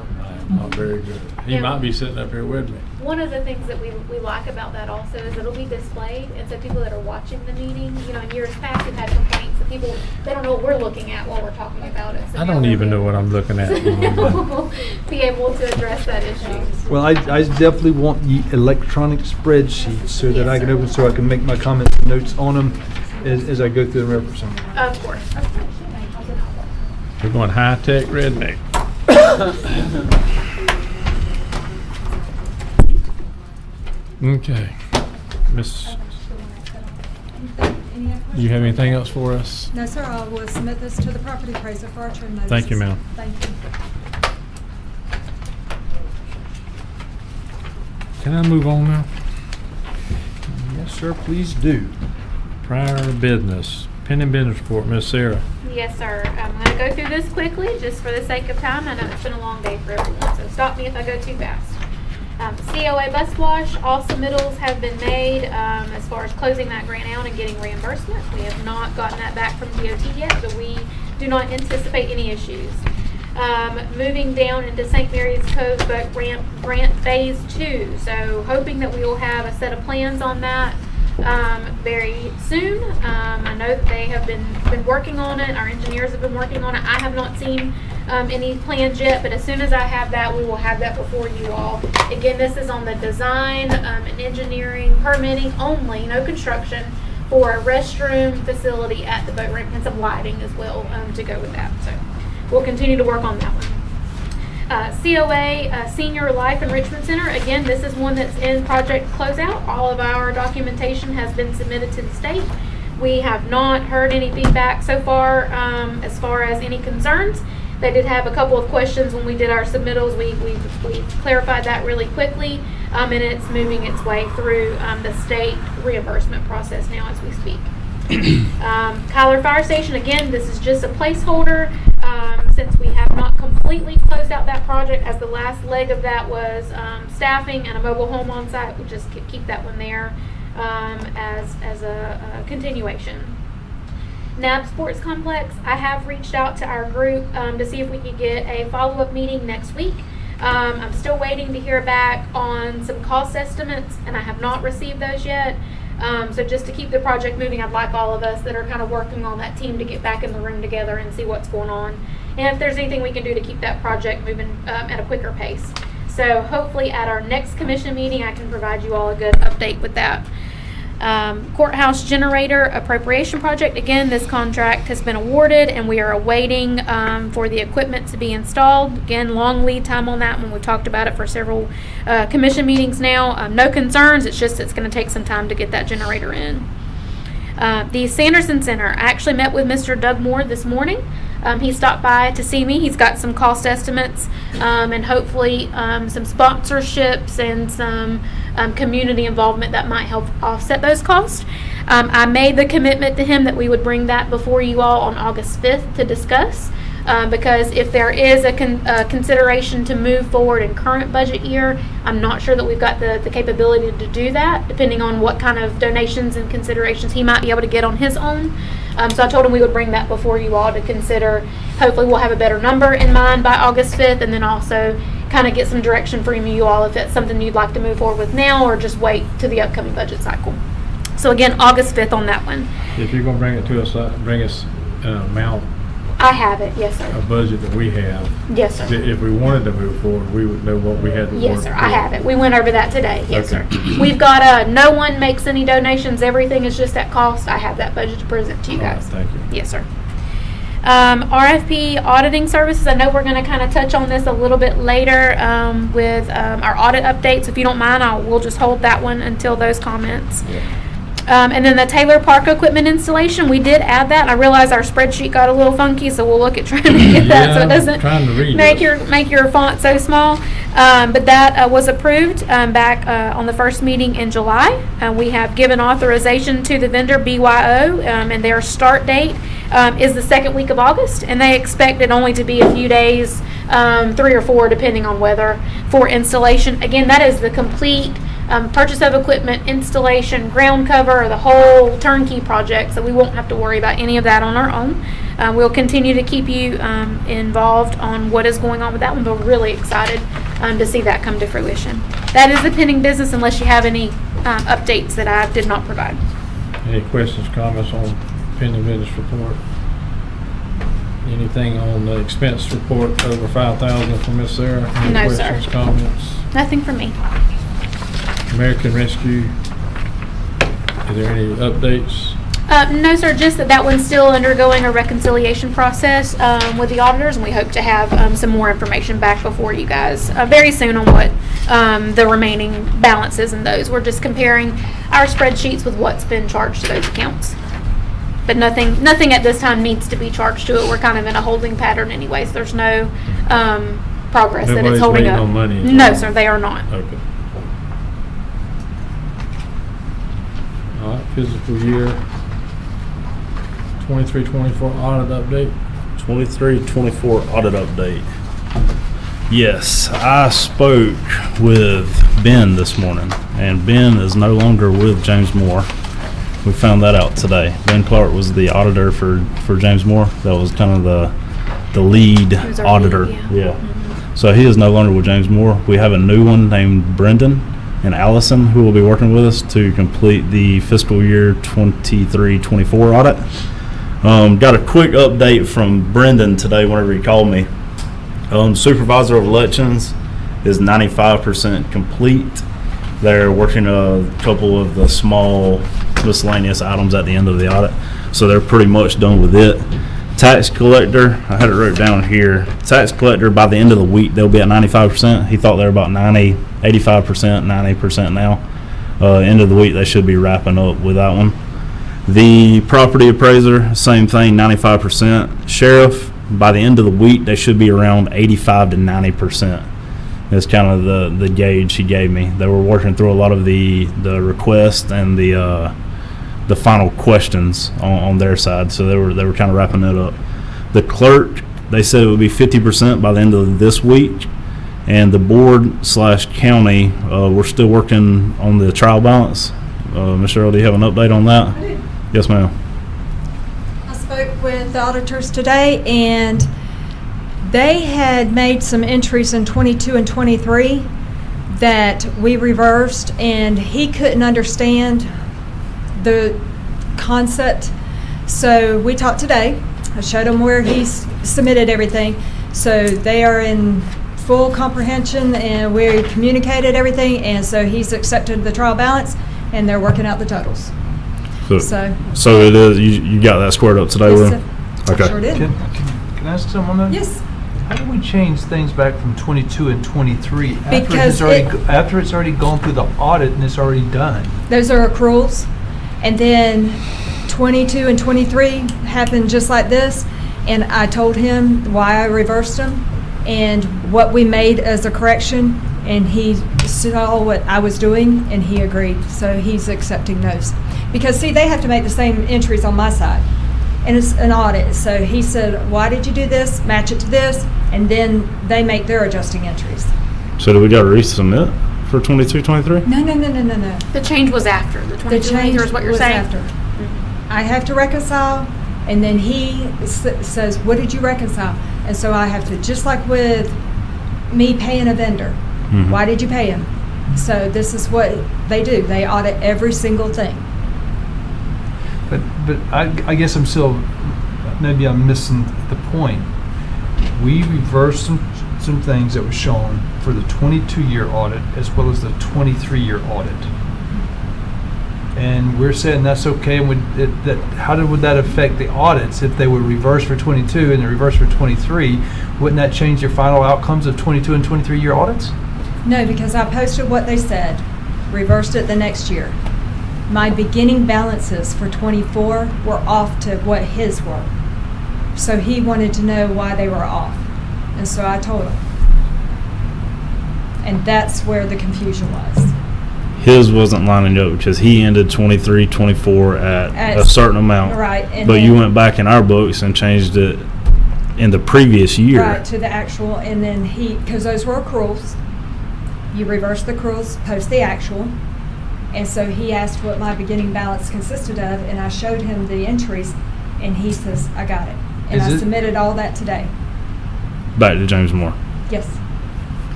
I'm not very good. He Yeah. might be sitting up here with me. One of the things that we like about that also is it'll be displayed, and so people that are watching the meeting, you know, in years past, we've had complaints that people, they don't know what we're looking at while we're talking about it. So I now don't they'll even be- know what I'm looking at. be able to address that issue. Well, I definitely want electronic spreadsheets so that I can open, so I can make my comments and notes on them as I go through and reference them. Of course. We're going high-tech redneck. Okay. Miss, you have anything else for us? No, sir, I will submit this to the property appraiser for our term notices. Thank you, ma'am. Thank you. Can I move on now? Yes, sir, please do. Prior business, pending business report, Miss Sarah. Yes, sir. I'm going to go through this quickly, just for the sake of time. I know it's been a long day for everyone, so stop me if I go too fast. COA bus wash, all submittals have been made as far as closing that grant out and getting reimbursement. We have not gotten that back from DOT yet, but we do not anticipate any issues. Moving down into St. Mary's Cove Boat Ramp Grant Phase 2. So hoping that we will have a set of plans on that very soon. I know that they have been working on it. Our engineers have been working on it. I have not seen any plans yet, but as soon as I have that, we will have that before you all. Again, this is on the design and engineering permitting only, no construction, for a restroom facility at the boat ramp and some lighting as well to go with that. So we'll continue to work on that one. COA Senior Life Enrichment Center. Again, this is one that's in project closeout. All of our documentation has been submitted to the state. We have not heard any feedback so far as any concerns. They did have a couple of questions when we did our submittals. We clarified that really quickly, and it's moving its way through the state reimbursement process now as we speak. Kyler Fire Station, again, this is just a placeholder since we have not completely closed out that project, as the last leg of that was staffing and a mobile home on site. We'll just keep that one there as a continuation. NAB Sports Complex, I have reached out to our group to see if we could get a follow-up meeting next week. I'm still waiting to hear back on some cost estimates, and I have not received those yet. So just to keep the project moving, I'd like all of us that are kind of working on that team to get back in the room together and see what's going on. And if there's anything we can do to keep that project moving at a quicker pace. So hopefully at our next commission meeting, I can provide you all a good update with that. Courthouse generator appropriation project. Again, this contract has been awarded and we are awaiting for the equipment to be installed. Again, long lead time on that one. We've talked about it for several commission meetings now. No concerns. It's just it's going to take some time to get that generator in. The Sanderson Center. I actually met with Mr. Doug Moore this morning. He stopped by to see me. He's got some cost estimates and hopefully some sponsorships and some community involvement that might help offset those costs. I made the commitment to him that we would bring that before you all on August 5th to discuss. Because if there is a consideration to move forward in current budget year, I'm not sure that we've got the capability to do that, depending on what kind of donations and considerations he might be able to get on his own. So I told him we would bring that before you all to consider. Hopefully we'll have a better number in mind by August 5th, and then also kind of get some direction from you all if it's something you'd like to move forward with now or just wait to the upcoming budget cycle. So again, August 5th on that one. If you're gonna bring it to us, bring us an amount I have it, yes, a sir. budget that we have. Yes, sir. If we wanted to move forward, we would know what we had to work. Yes, sir, I have it. We went over that today, yes, Okay. sir. We've got, no one makes any donations, everything is just at cost. I have that budget to present to you All right, guys. thank you. Yes, sir. RFP auditing services, I know we're gonna kind of touch on this a little bit later, with, our audit updates. If you don't mind, we'll just hold that one until those comments. And then the Taylor Park equipment installation, we did add that. I realize our spreadsheet got a little funky, so we'll look at trying to get that so Yeah, it doesn't trying to read make this. your font so small. But that was approved back on the first meeting in July. We have given authorization to the vendor BYO, and their start date is the second week of August, and they expect it only to be a few days, 3 or 4 depending on weather, for installation. Again, that is the complete purchase of equipment, installation, ground cover, the whole turnkey project, so we won't have to worry about any of that on our own. We'll continue to keep you involved on what is going on with that one, but we're really excited to see that come to fruition. That is the pending business unless you have any updates that I did not provide. Any questions, comments on pending business report? Anything on the expense report over 5,000 from Ms. Sarah? Any No, sir. questions, comments? Nothing from me. American Rescue, is there any updates? No, sir, just that one's still undergoing a reconciliation process with the auditors, and we hope to have some more information back before you guys very soon on what the remaining balances in those. We're just comparing our spreadsheets with what's been charged to those accounts. But nothing at this time needs to be charged to it. We're kind of in a holding pattern anyways. There's no progress that Nobody's it's holding waiting up. on money, is No, there? sir, they are not. Okay. All right, fiscal year 23-24 audit update. 23-24 audit update. Yes, I spoke with Ben this morning, and Ben is no longer with James Moore. We found that out today. Ben Clark was the auditor for James Moore. That was kind of the lead He was our auditor. lead, Yeah. Mm-hmm. So he is no longer with James Moore. We have a new one named Brendan and Allison who will be working with us to complete the fiscal year 23-24 audit. Got a quick update from Brendan today whenever he called me. Supervisor of elections is 95% complete. They're working a couple of the small miscellaneous items at the end of the audit, so they're pretty much done with it. Tax collector, I had it wrote down here. Tax collector, by the end of the week, they'll be at 95%. He thought they were about 85%, 90% now. End of the week, they should be wrapping up with that one. The property appraiser, same thing, 95%. Sheriff, by the end of the week, they should be around 85 to 90%. That's kind of the gauge he gave me. They were working through a lot of the requests and the final questions on their side, so they were kind of wrapping it up. The clerk, they said it would be 50% by the end of this week, and the board/county, we're still working on the trial balance. Ms. Cheryl, do you have an update on that? I do. Yes, ma'am. I spoke with the auditors today, and they had made some entries in 22 and 23 that we reversed, and he couldn't understand the concept. So we talked today. I showed him where he's submitted everything. So they are in full comprehension, and we communicated everything, and so he's accepted the trial balance, and they're working out the totals. So it is. You got that squared up today, Yes, Will? sir. Okay. Sure did. Can I ask someone that? Yes. How do we change things back from 22 and 23 Because after it's already gone through the audit and it's already done? Those are accruals. And then 22 and 23 happened just like this. And I told him why I reversed them and what we made as a correction. And he saw what I was doing and he agreed. So he's accepting those. Because see, they have to make the same entries on my side. And it's an audit. So he said, why did you do this? Match it to this. And then they make their adjusting entries. So do we got to resubmit for 22-23? No. The change was after the 22 change is what you're was saying. after. I have to reconcile, and then he says, what did you reconcile? And so I have to, just like with me paying a vendor, Mhm. why did you pay him? So this is what they do. They audit every single thing. But I guess I'm still maybe I'm missing the point. We reversed some things that were shown for the 22-year audit as well as the 23-year audit. And we're saying that's okay, and would that affect the audits if they were reversed for 22 and the reverse for 23? Wouldn't that change your final outcomes of 22 and 23-year audits? No, because I posted what they said, reversed it the next year. My beginning balances for 24 were off to what his were. So he wanted to know why they were off. And so I told him. And that's where the confusion was. His wasn't lining up because he ended 23, 24 at a certain amount. Right. And but you then- went back in our books and changed it in the previous year. Right, to the actual, and then because those were accruals, you reverse the accruals, post the actual. And so he asked what my beginning balance consisted of, and I showed him the entries, and he says, I got it. And I submitted all that today. Back to James Moore. Yes.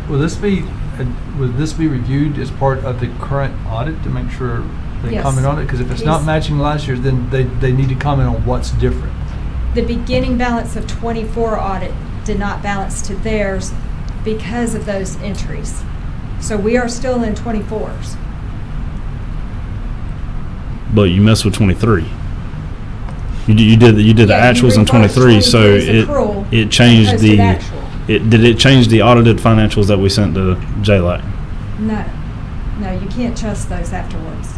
Will this be reviewed as part of the current audit to make sure they Yes. comment on it? Because if it's not He's- matching last year, then they need to comment on what's different. The beginning balance of 24 audit did not balance to theirs because of those entries. So we are still in 24s. But you messed with 23. You did the Yeah, you actuals in reversed 23, so 23's accrual it changed and the posted actual. did it change the audited financials that we sent to JLAC? No, you can't trust those afterwards.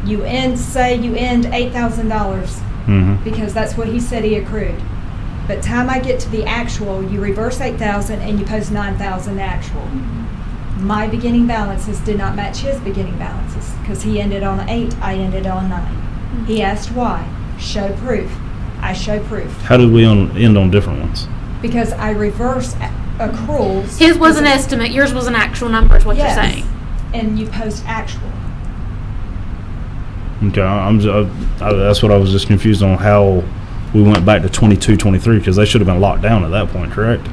You end $8,000 Mm-hmm. because that's what he said he accrued. But time I get to the actual, you reverse 8,000 and you post 9,000 actual. My beginning balances did not match his beginning balances because he ended on 8, I ended on 9. He asked why. Show proof. I show proof. How did we end on different ones? Because I reverse accruals. His was an estimate, yours was an actual number, is what Yes. you're saying. And you post actual. Okay, that's what I was just confused on, how we went back to 22, 23, because they should have been locked down at that point, correct?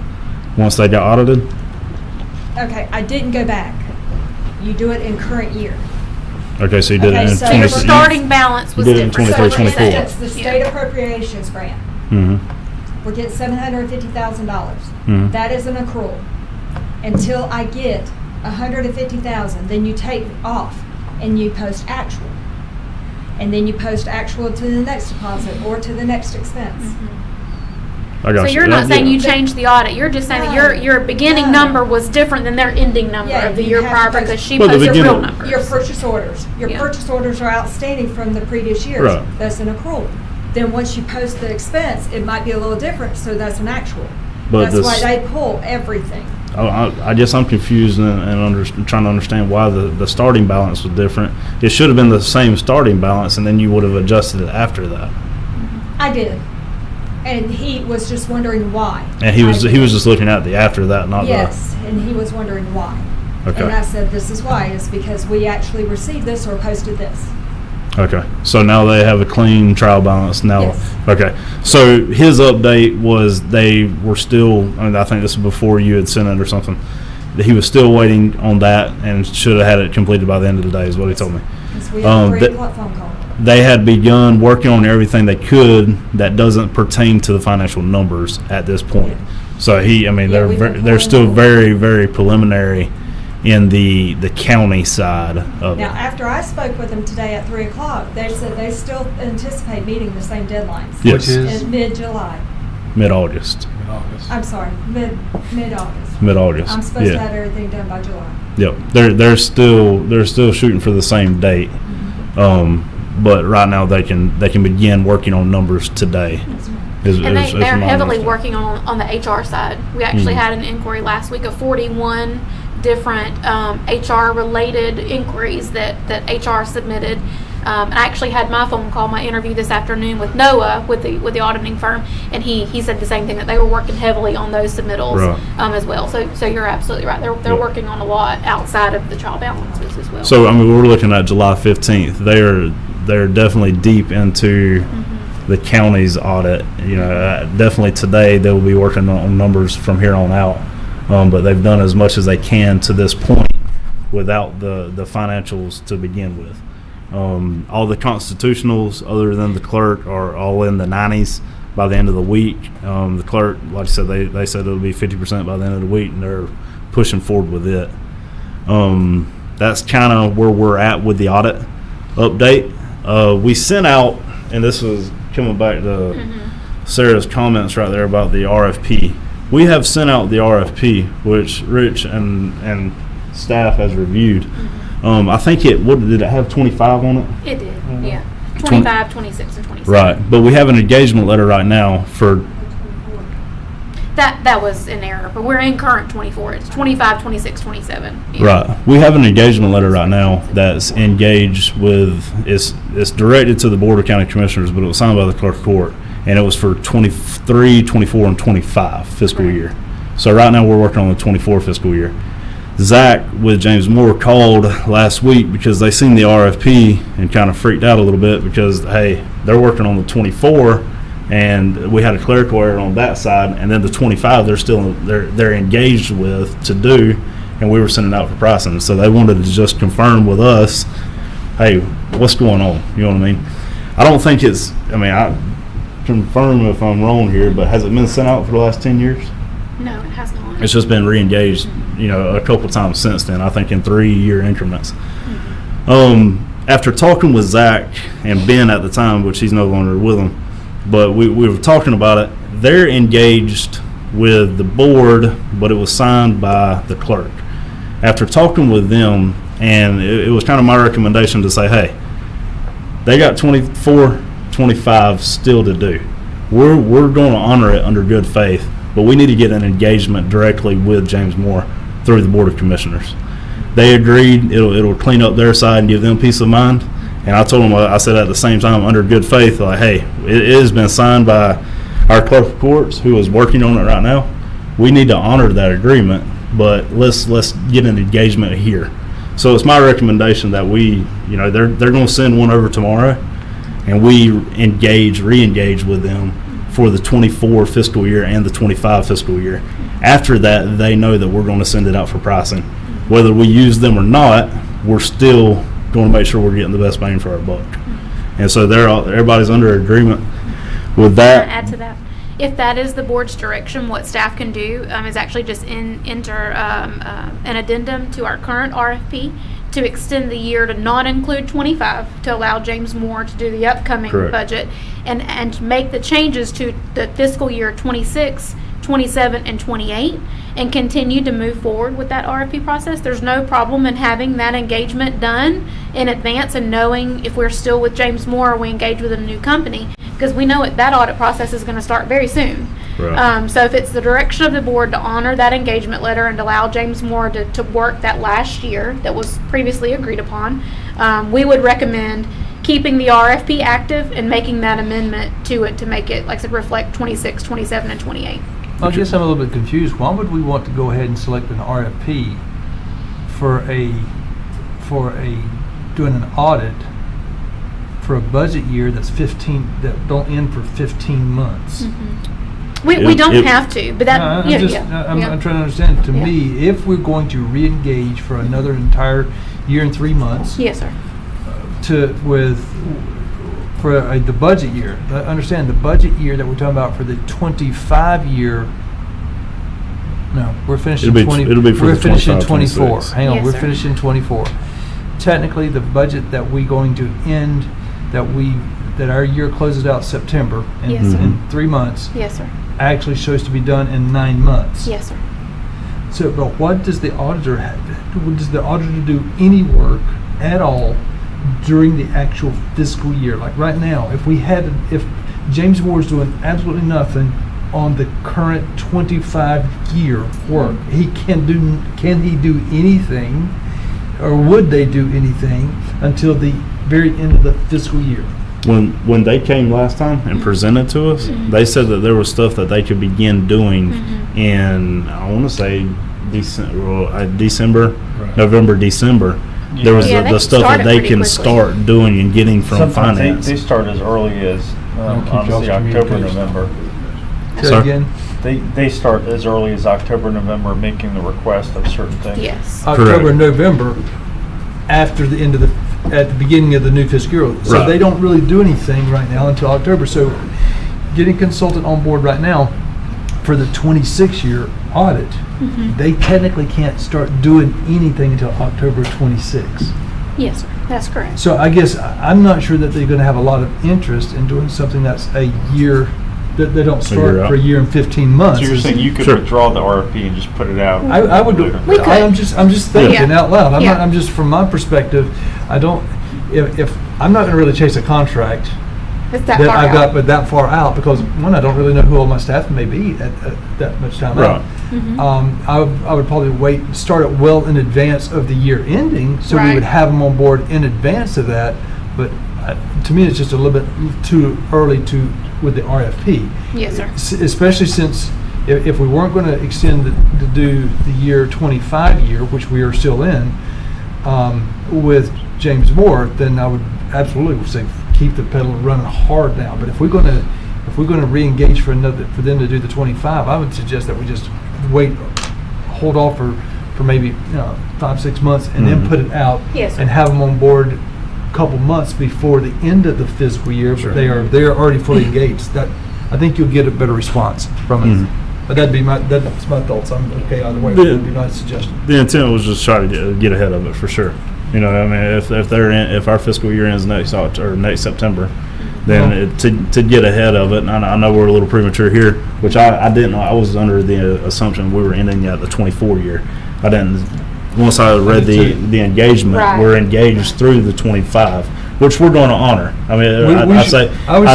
Once they got audited? Okay, I didn't go back. You do it in current year. Okay, so you did Okay, it in so 23. your starting balance was You did it in different. 23, So, 24. for instance, the state appropriations grant, Mm-hmm. we're getting $750,000. Mhm. That is an accrual. Until I get $150,000, then you take off and you post actual. And then you post actual to the next deposit or to the next expense. I got So you. you're not Yeah. saying you changed the audit, you're just saying that your beginning No. number was different than their ending number Yeah, of the you year have prior to post- because she Well, the posted real beginning- numbers. Your purchase orders. Your Yeah. purchase orders are outstanding from the previous years. Right. That's an accrual. Then once you post the expense, it might be a little different, so that's an actual. But That's this- why they pull everything. I guess I'm confused and trying to understand why the starting balance was different. It should have been the same starting balance, and then you would have adjusted it after that. I did. And he was just wondering why. And he was I- just looking at the after that, not Yes, and he was wondering why. Okay. And I said, this is why, is because we actually received this or posted this. Okay, so now they have a clean trial balance now. Yes. Okay, so his update was they were still, I think this was before you had sent it or something, that he was still waiting on that and should have had it completed by the end of the day is what he told me. Because we had a 3 that- o'clock phone call. They had begun working on everything they could that doesn't pertain to the financial numbers at this point. So Yeah, we've been they're still pulling- very, very preliminary in the county side of it. Now, after I spoke with them today at 3 o'clock, they said they still anticipate meeting the same deadlines. Yes. Which is? In mid-July. Mid-August. I'm sorry, mid-August. Mid-August, I'm supposed to yeah. have everything done by July. Yep, they're still shooting for the same date, but right now they can begin working on numbers today. And they're heavily working on the HR side. We actually had an inquiry last week of 41 different HR-related inquiries that HR submitted. I actually had my phone call, my interview this afternoon with Noah with the auditing firm, and he said the same thing, that they were working heavily on those submittals Right. as well. So you're absolutely right. They're Yep. working on a lot outside of the trial balances as well. So we're looking at July 15th. They're definitely deep into the county's audit. Definitely today they will be working on numbers from here on out. But they've done as much as they can to this point without the financials to begin with. All the constitutionals, other than the clerk, are all in the 90s by the end of the week. The clerk, like I said, they said it'll be 50% by the end of the week, and they're pushing forward with it. That's kind of where we're at with the audit update. We sent out, and this was coming back to Sarah's comments right there about the RFP. We have sent out the RFP, which Rich and staff has reviewed. I think what did it have 25 on it? It did, yeah. 25, 26, and 27. Right, but we have an engagement letter right now for. That was an error, but we're in current 24. It's 25, 26, 27. Yeah. Right, we have an engagement letter right now that's engaged with. It's directed to the Board of County Commissioners, but it was signed by the clerk of court, and it was for 23, 24, and 25 fiscal year. So right now we're working on the 24 fiscal year. Zach with James Moore called last week because they seen the RFP and kind of freaked out a little bit because, hey, they're working on the 24 and we had a clerical error on that side, and then the 25 they're engaged with to do, and we were sending out for pricing. So they wanted to just confirm with us, hey, what's going on? You know what I mean? I don't think I confirm if I'm wrong here, but has it been sent out for the last 10 years? No, it has not. It's just been re-engaged, a couple times since then, I think in 3-year increments. After talking with Zach and Ben at the time, which he's no longer with them, but we were talking about it, they're engaged with the board, but it was signed by the clerk. After talking with them, and it was kind of my recommendation to say, hey, they got 24, 25 still to do. We're going to honor it under good faith, but we need to get an engagement directly with James Moore through the Board of Commissioners. They agreed it'll clean up their side and give them peace of mind. And I told them, I said at the same time, under good faith, like, hey, it has been signed by our clerk of courts who is working on it right now. We need to honor that agreement, but let's get an engagement here. So it's my recommendation that we, they're going to send one over tomorrow, and we re-engage with them for the 24 fiscal year and the 25 fiscal year. After that, they know that we're going to send it out for pricing. Whether we use them or not, we're still going to make sure we're getting the best bang for our buck. And so everybody's under agreement with that. Can I add to that? If that is the board's direction, what staff can do is actually just enter an addendum to our current RFP to extend the year to not include 25, to allow James Moore to do the upcoming budget, and make the changes to the fiscal year 26, 27, and 28, and continue to move forward with that RFP process. There's no problem in having that engagement done in advance and knowing if we're still with James Moore or we engage with a new company, because we know that audit process is going to start very soon. Right. So if it's the direction of the board to honor that engagement letter and allow James Moore to work that last year that was previously agreed upon, we would recommend keeping the RFP active and making that amendment to it to make it, like I said, reflect 26, 27, and 28. I guess I'm a little bit confused. Why would we want to go ahead and select an RFP for doing an audit for a budget year that don't end for 15 months? We don't have to, but that, I'm trying to understand. To me, if we're going to re-engage for another entire year and 3 months. Yes, sir. For the budget year, I understand the budget year that we're talking about for the 25 year. No, we're finishing we're finishing 24. 26. Hang on, Yes, we're sir. finishing 24. Technically, the budget that we're going to end, that our year closes out September Yes, sir. in 3 months, Yes, sir. actually shows to be done in 9 months. Yes, sir. So, but what does the auditor have? Does the auditor do any work at all during the actual fiscal year? Like right now, if James Moore is doing absolutely nothing on the current 25-year work, can he do anything, or would they do anything until the very end of the fiscal year? When they came last time and presented to us, they said that there was stuff that they could begin doing in, I want to say, December, November, December. There was the stuff that they can start doing and getting from Sometimes finance. they start as early as honestly October, November. Say again? They start as early as October, November, making the request of certain things. Yes. October, November, after the end of the at the beginning of the new fiscal year. So Right. they don't really do anything right now until October. So getting a consultant on board right now for the 26-year audit, they technically can't start doing anything until October 26. Yes, sir. That's correct. So I guess I'm not sure that they're going to have a lot of interest in doing something that's a year, that they don't start out. for a year and 15 months. So you're saying you could Sure. withdraw the RFP and just put it out? I would do. We could. I'm just thinking Yeah. out loud. I'm Yeah. not. I'm just from my perspective. I don't. If I'm not going to really chase a contract It's that that far I've out. got, but that far out, because one, I don't really know who all my staff may be at that much time out. I would probably wait, start it well in advance of the year ending, so we Right. would have them on board in advance of that. But to me, it's just a little bit too early with the RFP. Yes, sir. Especially since if we weren't going to extend to do the year 25 year, which we are still in, with James Moore, then I would absolutely say keep the pedal running hard now. But if we're going to re-engage for them to do the 25, I would suggest that we just wait, hold off for maybe 5-6 months, and then put it out Yes, sir. and have them on board a couple months before the end of the fiscal year. Sure. But they're already fully engaged. That I think you'll get a better response from it. But that's my thoughts. I'm okay either way. That'd be my suggestion. The intent was just try to get ahead of it for sure. You know, I mean, if our fiscal year ends next September, then to get ahead of it, and I know we're a little premature here, which I didn't know. I was under the assumption we were ending at the 24 year. I didn't. Once I read the engagement, Right. we're engaged through the 25, which we're going to honor. I mean, I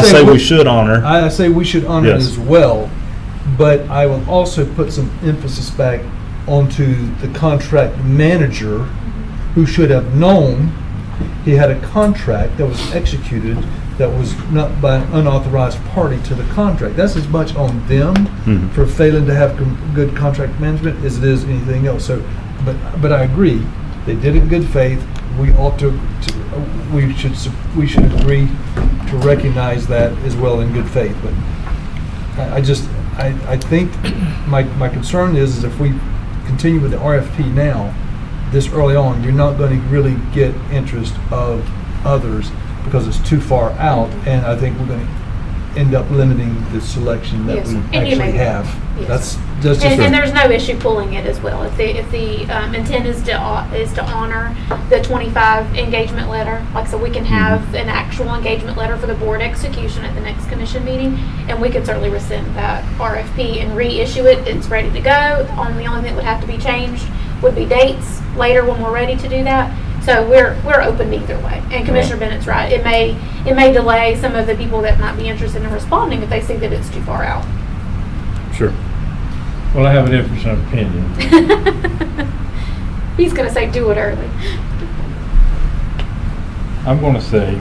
say we should honor. I say we should honor Yes. it as well, but I will also put some emphasis back onto the contract manager, who should have known he had a contract that was executed that was not by an unauthorized party to the contract. That's as much on them for failing to have good contract management as it is anything else. So, but I agree, they did it in good faith. We ought we should agree to recognize that as well in good faith. But I think my concern is if we continue with the RFP now, this early on, you're not going to really get interest of others because it's too far out, and I think we're going to end up limiting the selection that Yes, we sir. And you actually may- have. yes. That's just And there's no issue pulling it as well. If the intent is to honor the 25 engagement letter, like so we can have an actual engagement letter for the board execution at the next commission meeting, and we can certainly rescind that RFP and reissue it. It's ready to go. The only thing that would have to be changed would be dates later when we're ready to do that. So we're open either way. And Commissioner Bennett's right. It may delay some of the people that might be interested in responding if they see that it's too far out. Sure. Well, I have a difference of opinion. He's going to say do it early. I'm going to say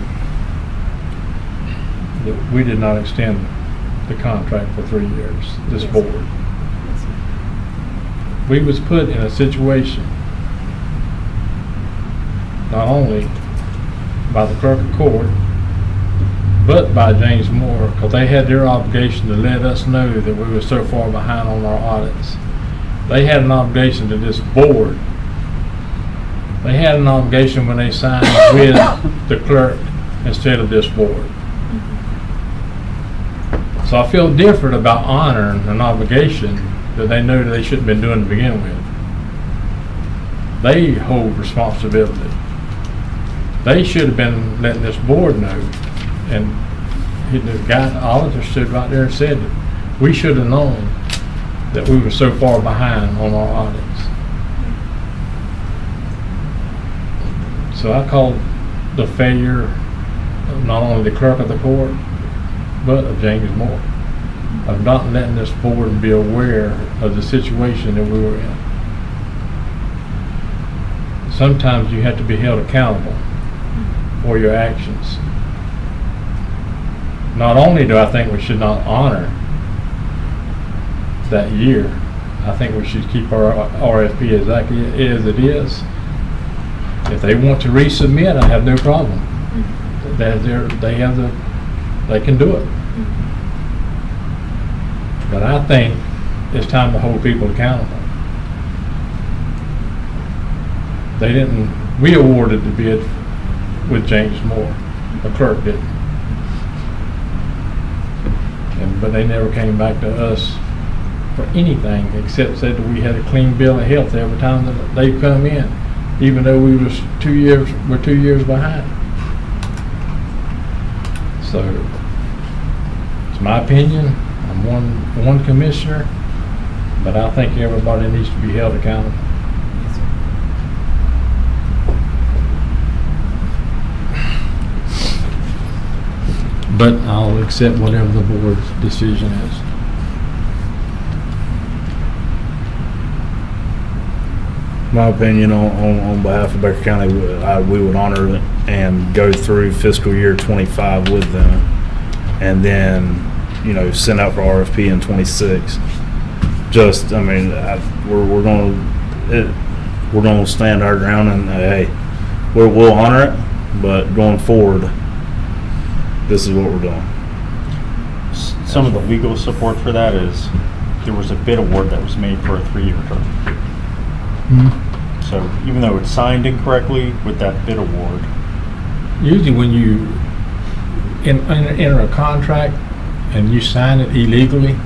that we did not extend the contract for 3 years, this Yes. board. We was put in a situation, not only by the clerk of court, but by James Moore, because they had their obligation to let us know that we were so far behind on our audits. They had an obligation to this board. They had an obligation when they signed with the clerk instead of this board. So I feel different about honoring an obligation that they know that they shouldn't have been doing to begin with. They hold responsibility. They should have been letting this board know. And the guy, the auditor, stood right there and said that we should have known that we were so far behind on our audits. So I called the failure of not only the clerk of the court, but of James Moore, of not letting this board be aware of the situation that we were in. Sometimes you have to be held accountable for your actions. Not only do I think we should not honor that year, I think we should keep our RFP exactly as it is. If they want to resubmit, I have no problem. They can do it. But I think it's time to hold people accountable. We awarded the bid with James Moore. The clerk didn't. But they never came back to us for anything except said that we had a clean bill of health every time that they come in, even though we're 2 years behind. So it's my opinion. I'm one commissioner, but I think everybody needs to be held accountable. But I'll accept whatever the board's decision is. My opinion on behalf of Baker County, we would honor it and go through fiscal year 25 with them, and then, send out for RFP in 26. Just, we're going to stand our ground, and hey, we'll honor it, but going forward, this is what we're doing. Some of the legal support for that is there was a bid award that was made for a 3-year term. So even though it's signed incorrectly with that bid award. Usually when you enter a contract and you sign it illegally,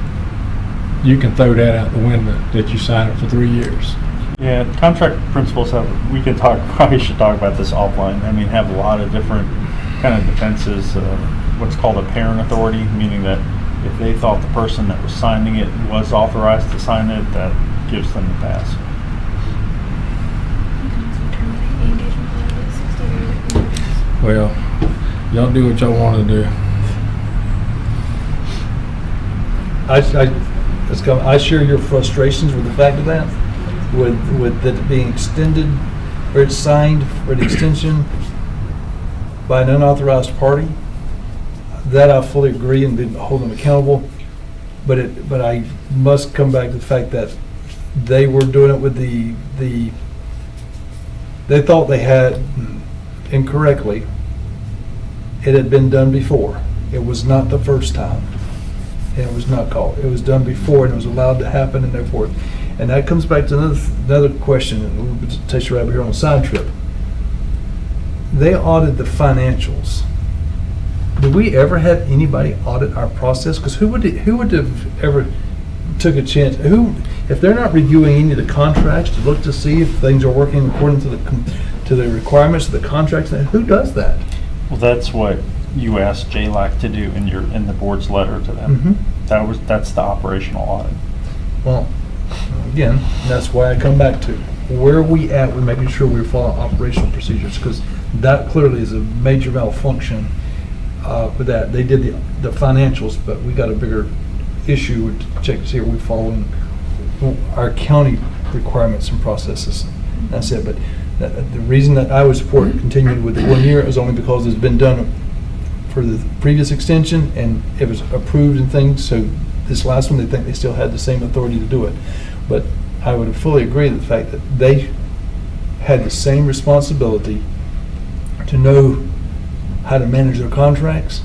you can throw that out the window that you signed it for 3 years. Yeah, contract principles we can probably should talk about this offline. Have a lot of different kind of defenses, what's called a parent authority, meaning that if they thought the person that was signing it was authorized to sign it, that gives them the pass. Well, y'all do what y'all want to do. I share your frustrations with the fact of that, with it being extended, or it's signed for the extension by an unauthorized party. That I fully agree and didn't hold them accountable, but I must come back to the fact that they were doing it with they thought they had incorrectly. It had been done before. It was not the first time. And it was not called. It was done before, and it was allowed to happen, and therefore. And that comes back to another question, and a little bit to take you right here on a side trip. They audited the financials. Did we ever have anybody audit our process? Because who would have ever took a chance? If they're not reviewing any of the contracts to look to see if things are working according to the requirements of the contracts, who does that? Well, that's what you asked JLAC to do in the board's letter to them. That's the operational audit. Well, again, that's why I come back to where are we at with making sure we're following operational procedures, because that clearly is a major malfunction with that. They did the financials, but we got a bigger issue to check to see are we following our county requirements and processes. That's it. But the reason that I would support continuing with the 1 year is only because it's been done for the previous extension and it was approved and things. So this last one, they think they still had the same authority to do it. But I would fully agree with the fact that they had the same responsibility to know how to manage their contracts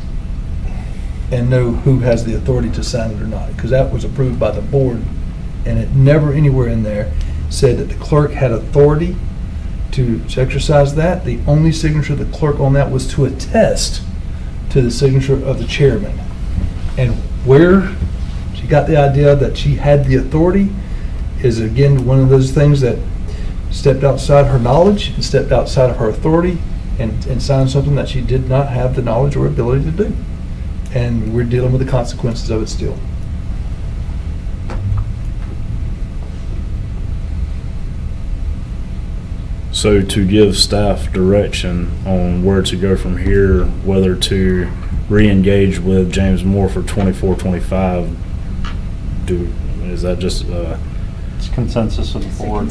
and know who has the authority to sign it or not, because that was approved by the board, and it never anywhere in there said that the clerk had authority to exercise that. The only signature of the clerk on that was to attest to the signature of the chairman. And where she got the idea that she had the authority is, again, one of those things that stepped outside her knowledge and stepped outside of her authority and signed something that she did not have the knowledge or ability to do. And we're dealing with the consequences of it still. So to give staff direction on where to go from here, whether to re-engage with James Moore for 24-25, is that just it's consensus of the board.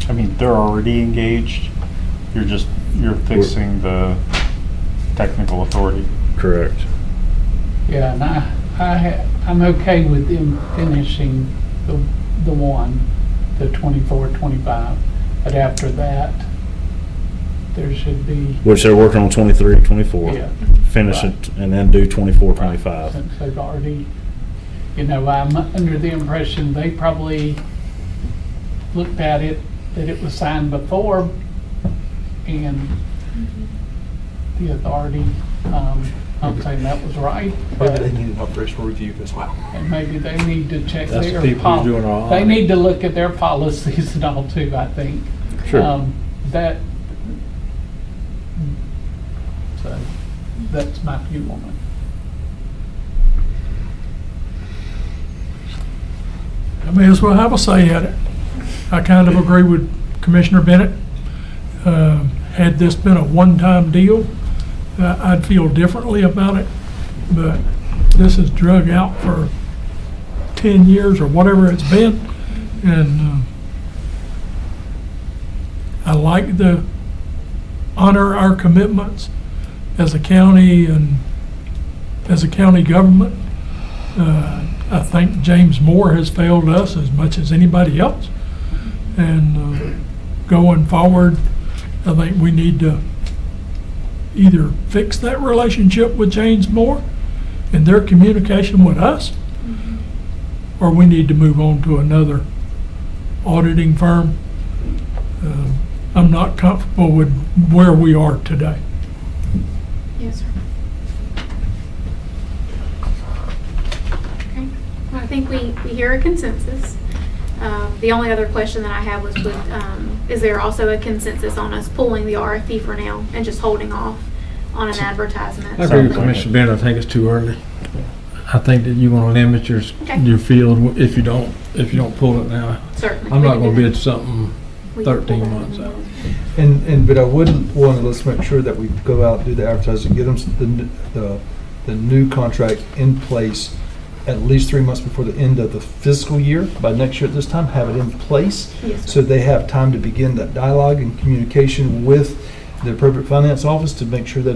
I mean, they're already engaged. You're fixing the technical authority. Correct. Yeah, and I'm okay with them finishing the 24-25, but after that, there should be. Which they're working on 23-24. Yeah. Finish Right. it and then do 24-25. Since they've already, I'm under the impression they probably looked at it that it was signed before, and the authority, I'm saying that was right. Maybe they need an operational review as well. And maybe they need to check That's their the people who's doing our They audit. need to look at their policies and all too, I think. Sure. That, so, that's my view on it. I may as well have a say at it. I kind of agree with Commissioner Bennett. Had this been a one-time deal, I'd feel differently about it, but this is drug out for 10 years or whatever it's been, and I like to honor our commitments as a county and as a county government. I think James Moore has failed us as much as anybody else. And going forward, I think we need to either fix that relationship with James Moore and their communication with us, or we need to move on to another auditing firm. I'm not comfortable with where we are today. Yes, sir. Okay. Well, I think we hear a consensus. The only other question that I have was is there also a consensus on us pulling the RFP for now and just holding off on an advertisement? I agree with Commissioner Bennett. I think it's too early. I think that you're gonna limit your field if you don't pull it now. Certainly. I'm We not can gonna do bid that. something We can 13 pull months that. out. But I would want to, let's make sure that we go out and do the advertising, get them the new contract in place at least 3 months before the end of the fiscal year. By next year at this time, have it in place. Yes, sir. So they have time to begin that dialogue and communication with the appropriate finance office to make sure that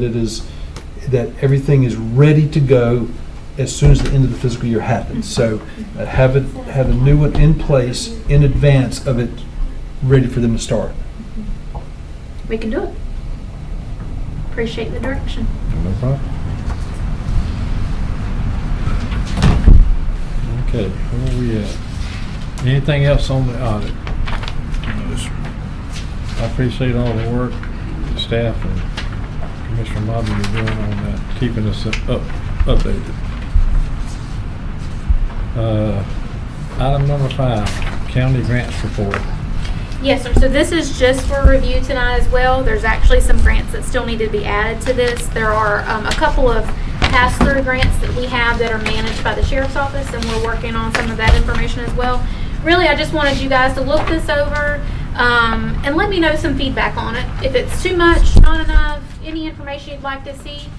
that everything is ready to go as soon as the end of the fiscal year happens. So have a new one in place in advance of it, ready for them to start. We can do it. Appreciate the direction. No problem. Okay, where are we at? Anything else on the audit? I appreciate all the work the staff and Commissioner Mobby are doing on that, keeping us updated. Item number 5, county grants report. Yes, sir. So this is just for review tonight as well. There's actually some grants that still need to be added to this. There are a couple of pass-through grants that we have that are managed by the sheriff's office, and we're working on some of that information as well. Really, I just wanted you guys to look this over and let me know some feedback on it. If it's too much, not enough, any information you'd like to see,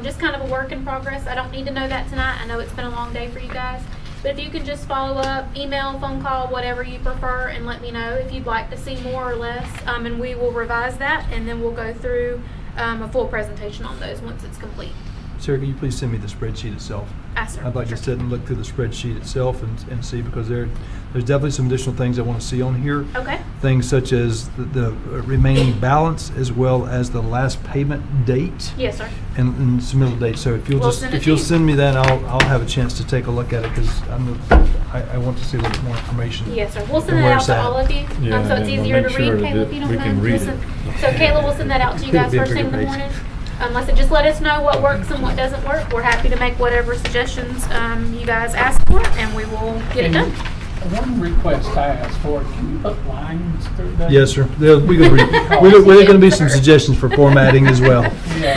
just kind of a work in progress. I don't need to know that tonight. I know it's been a long day for you guys. But if you can just follow up, email, phone call, whatever you prefer, and let me know if you'd like to see more or less, and we will revise that, and then we'll go through a full presentation on those once it's complete. Sarah, can you please send me the spreadsheet itself? Sir. I'd like to sit and look through the spreadsheet itself and see, because there's definitely some additional things I want to see on here. Okay. Things such as the remaining balance as well as the last payment date. Yes, sir. And submittal date. So if We'll send it to you. send me that, I'll have a chance to take a look at it, because I want to see a little bit more information. Yes, sir. We'll send on that where out it's to at. all of you, Yeah, so it's and we'll easier to make read, sure Caleb, that if you don't we mind. can read it. So Kayla will send that out to you guys Be a first thing in bigger the page. morning. Listen, just let us know what works and what doesn't work. We're happy to make whatever suggestions you guys ask for, and we will get it done. One request I asked for, can you put lines through that? Yes, sir. We're going to be some suggestions for formatting as well.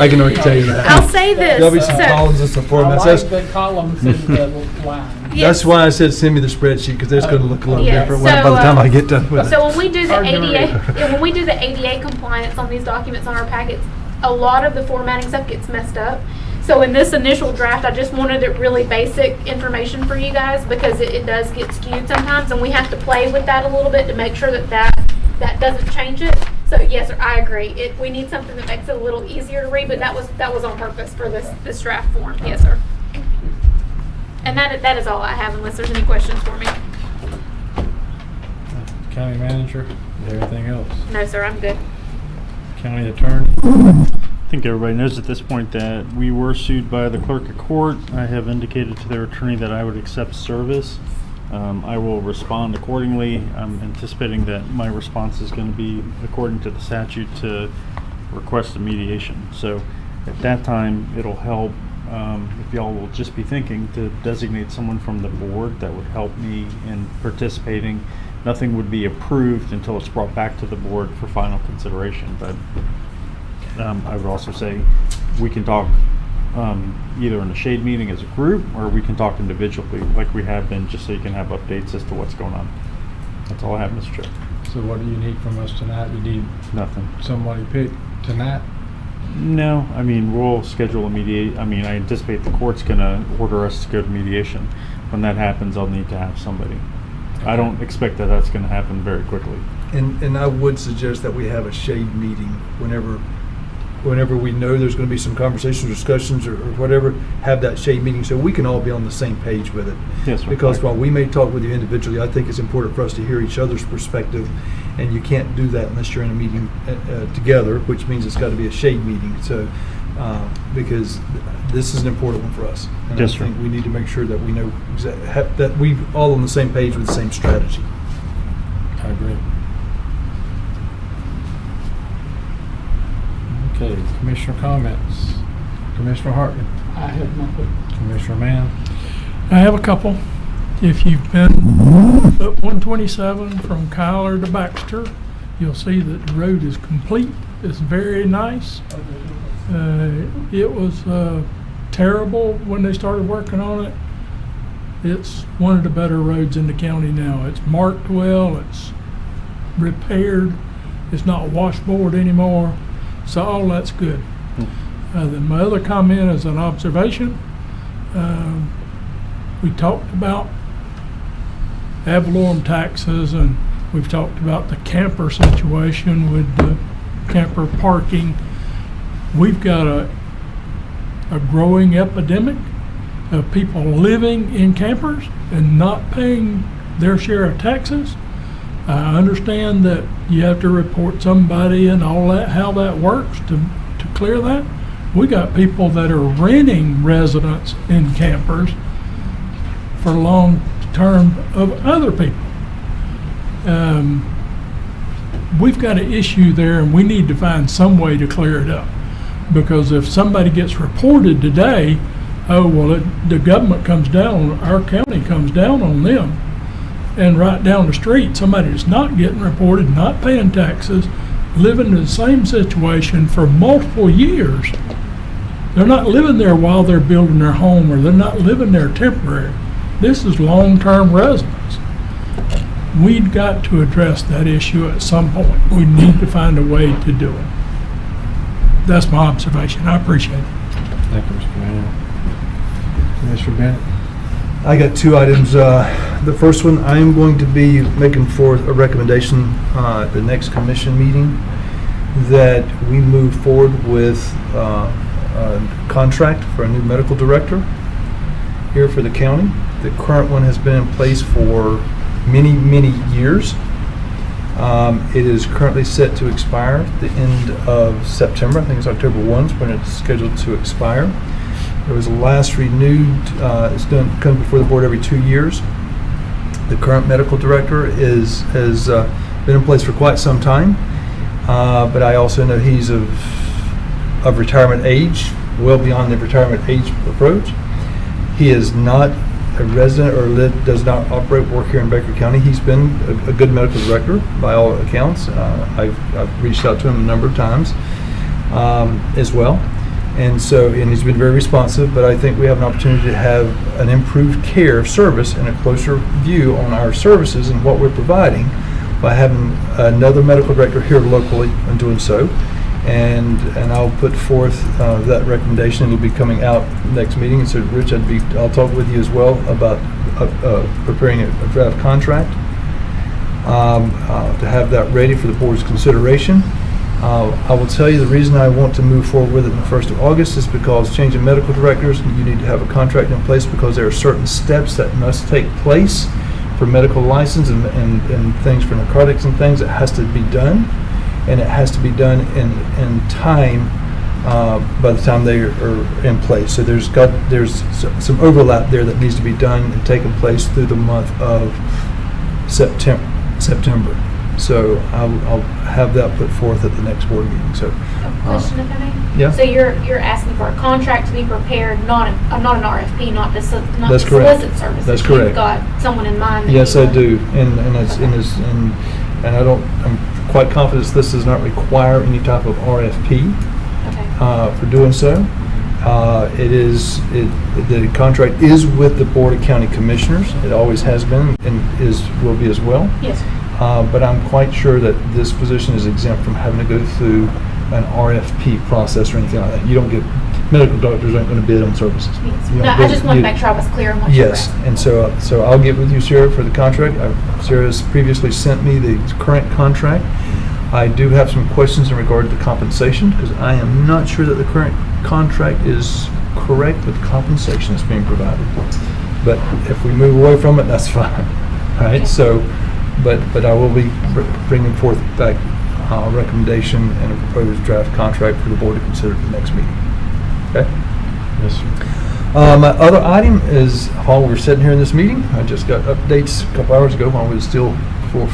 I can already tell you that. I'll say this. There'll be some so- columns and some I formats. like the columns and the lines. That's why I said send me the spreadsheet, because it's going to look a little Yeah, different so, by the time I get done with it. So when we do the Hard to ADA, read. when we do the ADA compliance on these documents on our packets, a lot of the formatting stuff gets messed up. So in this initial draft, I just wanted it really basic information for you guys, because it does get skewed sometimes, and we have to play with that a little bit to make sure that doesn't change it. So yes, sir, I agree. We need something that makes it a little easier to read, but that was on purpose for this draft form. Yes, sir. And that is all I have, unless there's any questions for me. County manager, is there anything else? No, sir, I'm good. County attorney? I think everybody knows at this point that we were sued by the clerk of court. I have indicated to their attorney that I would accept service I will respond accordingly. I'm anticipating that my response is going to be according to the statute to request a mediation. So at that time, it'll help if y'all will just be thinking to designate someone from the board that would help me in participating. Nothing would be approved until it's brought back to the board for final consideration. But I would also say we can talk either in a shade meeting as a group, or we can talk individually like we have been, just so you can have updates as to what's going on. That's all I have, Mr. Chair. So what do you need from us tonight? You need Nothing. somebody picked tonight? No, I mean, we'll schedule a I mean, I anticipate the court's gonna order us to go to mediation. When that happens, I'll need to have somebody. I don't expect that that's gonna happen very quickly. And I would suggest that we have a shade meeting whenever we know there's going to be some conversations, discussions, or whatever, have that shade meeting so we can all be on the same page with it. Yes, sir. Because while we may talk with you individually, I think it's important for us to hear each other's perspective, and you can't do that unless you're in a meeting together, which means it's got to be a shade meeting. So, because this is an important one for us. And Yes, I sir. think we need to make sure that we know that we're all on the same page with the same strategy. I agree. Okay, Commissioner comments. Commissioner Hartman, I have nothing. Commissioner Mann. I have a couple. If you've been up 127 from Kyler to Baxter, you'll see that the road is complete. It's very nice. It was terrible when they started working on it. It's one of the better roads in the county now. It's marked well, it's repaired, it's not washboard anymore, so all that's good. Then my other comment is an observation. We talked about ad valorem taxes, and we've talked about the camper situation with the camper parking. We've got a growing epidemic of people living in campers and not paying their share of taxes. I understand that you have to report somebody and all that, how that works to clear that. We got people that are renting residence in campers for long term of other people. We've got an issue there, and we need to find some way to clear it up. Because if somebody gets reported today, oh, well, the government comes down, our county comes down on them. And right down the street, somebody that's not getting reported, not paying taxes, living in the same situation for multiple years. They're not living there while they're building their home, or they're not living there temporary. This is long-term residence. We've got to address that issue at some point. We need to find a way to do it. That's my observation. I appreciate it. Thank you, Mr. Mann. Commissioner Bennett. I got two items. The first one, I am going to be making forth a recommendation at the next commission meeting that we move forward with a contract for a new medical director here for the county. The current one has been in place for many, many years. It is currently set to expire at the end of September. I think it's October 1 is when it's scheduled to expire. It was last renewed, comes before the board every 2 years. The current medical director has been in place for quite some time, but I also know he's of retirement age, well beyond the retirement age approach. He is not a resident or does not work here in Baker County. He's been a good medical director by all accounts. I've reached out to him a number of times as well. And he's been very responsive, but I think we have an opportunity to have an improved care service and a closer view on our services and what we're providing by having another medical director here locally and doing so. And I'll put forth that recommendation. It'll be coming out next meeting. And so, Rich, I'll talk with you as well about preparing a draft contract to have that ready for the board's consideration. I will tell you the reason I want to move forward with it on the 1st of August is because changing medical directors, you need to have a contract in place because there are certain steps that must take place for medical license and things for narcotics and things. It has to be done, and it has to be done in time by the time they are in place. So there's some overlap there that needs to be done and taken place through the month of September. So I'll have that put forth at the next board meeting. So, Question, if I may? Yeah. So you're asking for a contract to be prepared, not an RFP, not to That's correct. solicit services. That's correct. You've got someone in mind. that Yes, you I want- do, and I don't. I'm quite confident this does not require any type of RFP for doing so. The contract is with the Board of County Commissioners. It always has been and will be as well. Yes. But I'm quite sure that this position is exempt from having to go through an RFP process or anything like that. You don't get, medical doctors aren't going to bid on services. Yes. You No, don't I bid- just want to you- make sure I was clear on what you were Yes, asking. and so I'll get with you, Sarah, for the contract. Sarah has previously sent me the current contract. I do have some questions in regard to compensation, because I am not sure that the current contract is correct with the compensation that's being provided. But if we move away from it, that's fine. All right, so, but I will be bringing forth back a recommendation and a proposed draft contract for the board to consider at the next meeting. Okay? Yes, sir. My other item is, while we're sitting here in this meeting, I just got updates a couple hours ago while we were still before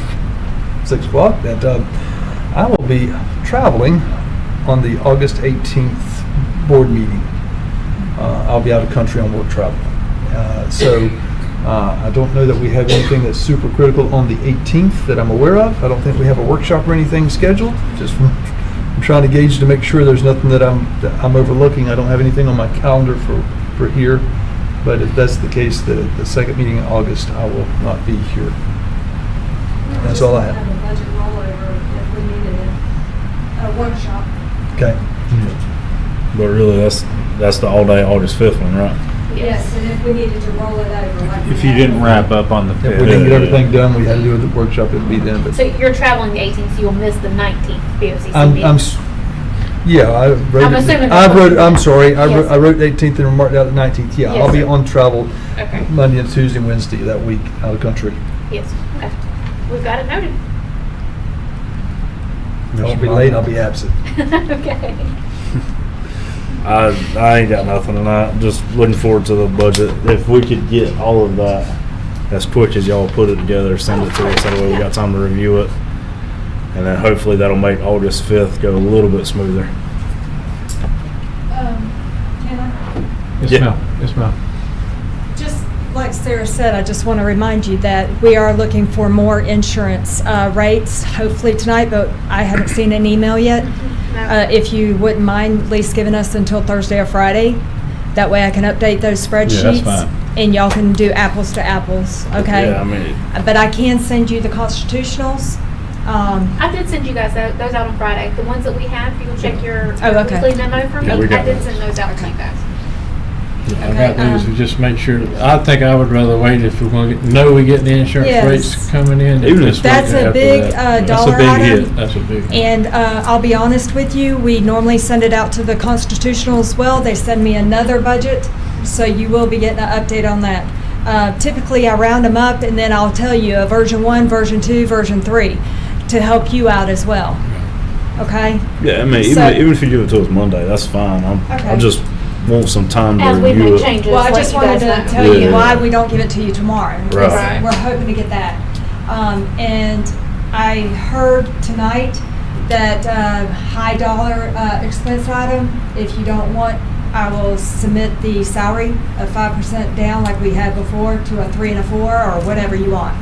6 o'clock, that I will be traveling on the August 18th board meeting. I'll be out of country on work travel. I don't know that we have anything that's super critical on the 18th that I'm aware of. I don't think we have a workshop or anything scheduled. I'm trying to gauge to make sure there's nothing that I'm overlooking. I don't have anything on my calendar for here. But if that's the case, the second meeting in August, I will not be here. That's all I have. a budget rollover if we needed a workshop. Okay. But really, that's the all-day August 5th one, right? Yes, and if we needed to roll it over like. If you didn't wrap up on the If 5th. we didn't get everything done, we had to do the workshop, it'd be then, but So you're traveling the 18th, so you'll miss the 19th BOCC I'm meeting. yeah, I wrote. I'm assuming that's what you're I'm doing. sorry, Yes. I wrote the 18th and marked out the 19th. Yeah, Yes, I'll be sir. on travel Okay. Monday and Tuesday and Wednesday that week out of country. Yes, okay. We've got it noted. I won't be late, I'll be absent. Okay. I ain't got nothing tonight. Just looking forward to the budget. If we could get all of that as quick as y'all put it together, send it to us. That way we got time to review it. And then hopefully that'll make August 5th go a little bit smoother. Yes, Yeah. ma'am. Yes, ma'am. Just like Sarah said, I just want to remind you that we are looking for more insurance rates, hopefully tonight, but I haven't seen an email yet. If you wouldn't mind at least giving us until Thursday or Friday, that way I can update those spreadsheets. fine. And y'all can do apples to apples, okay? Yeah, I mean, But I can send you the constitutionals. I did send you guys those out on Friday. The ones that we have, you can check your Oh, okay. weekly memo from Yeah, me. we I got did those. send those out to you guys. I got these, we just make sure, I think I would rather wait if we're going to know we get the insurance Yes. rates coming in. Even if- just wait That's a after big, that. dollar That's a big item. hit, that's a big hit. And I'll be honest with you, we normally send it out to the constitutional as well. They send me another budget, so you will be getting an update on that. Typically, I round them up and then I'll tell you a version 1, version 2, version 3 to help you out as well. Okay? yeah, I mean, So- even if you give it to us Monday, that's fine. I Okay. just want some time to As we review make it. changes, Well, I let just you wanted guys to know. tell you Yeah. why we don't give it to you tomorrow. because Right. We're hoping to get that. And I heard tonight that high dollar expense item, if you don't want, I will submit the salary of 5% down like we had before to a 3 and a 4 or whatever you want.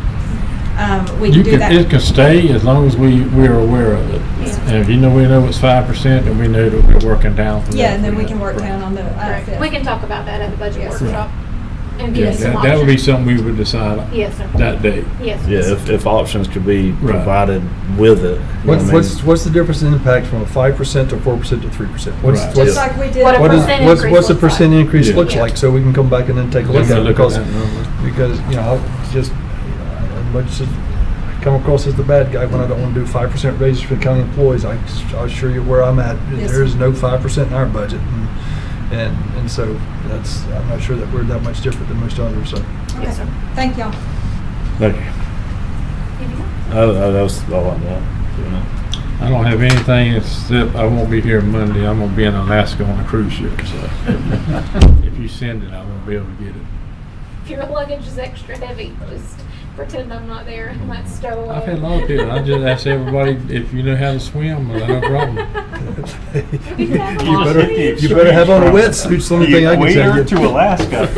We can do that. It can stay as long as we're aware of it. And if we know it's 5%, then we know that we're working down from that. Yeah, and then we can work down on the fifth. We can talk about that at the budget Yes. workshop. And give Yeah, you some that would be options. something we would decide Yes, sir. that day. Yes. Yeah, if options could be Right. provided with it. you know what I mean? What's the difference in impact from a 5% to 4% to 3%? Right. Just like we did. What a What is, percent what's increase the looks like. percent increase Yeah. looks like, so we can come back and then take a look Then at we it, look at that number. because, I'll just, as much as I come across as the bad guy when I don't want to do 5% raises for the county employees, I'll assure you where I'm at. Yes. There is no 5% in our budget, and so I'm not sure that we're that much different than most others, so. Yes, sir. Thank y'all. Thank you. That was all I got. I don't have anything except I won't be here Monday. I'm gonna be in Alaska on a cruise ship, so if you send it, I won't be able to get it. If your luggage is extra heavy, just pretend I'm not there and let stow away. I've had a lot of people. I just ask everybody if you know how to swim. I no problem. You better have on a wetsuit. It's the only thing I can tell you. to Alaska.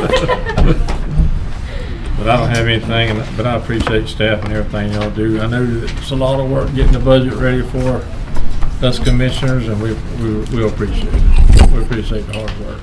But I don't have anything, but I appreciate staff and everything y'all do. I know that it's a lot of work getting the budget ready for us commissioners, and we appreciate it. We appreciate the hard work.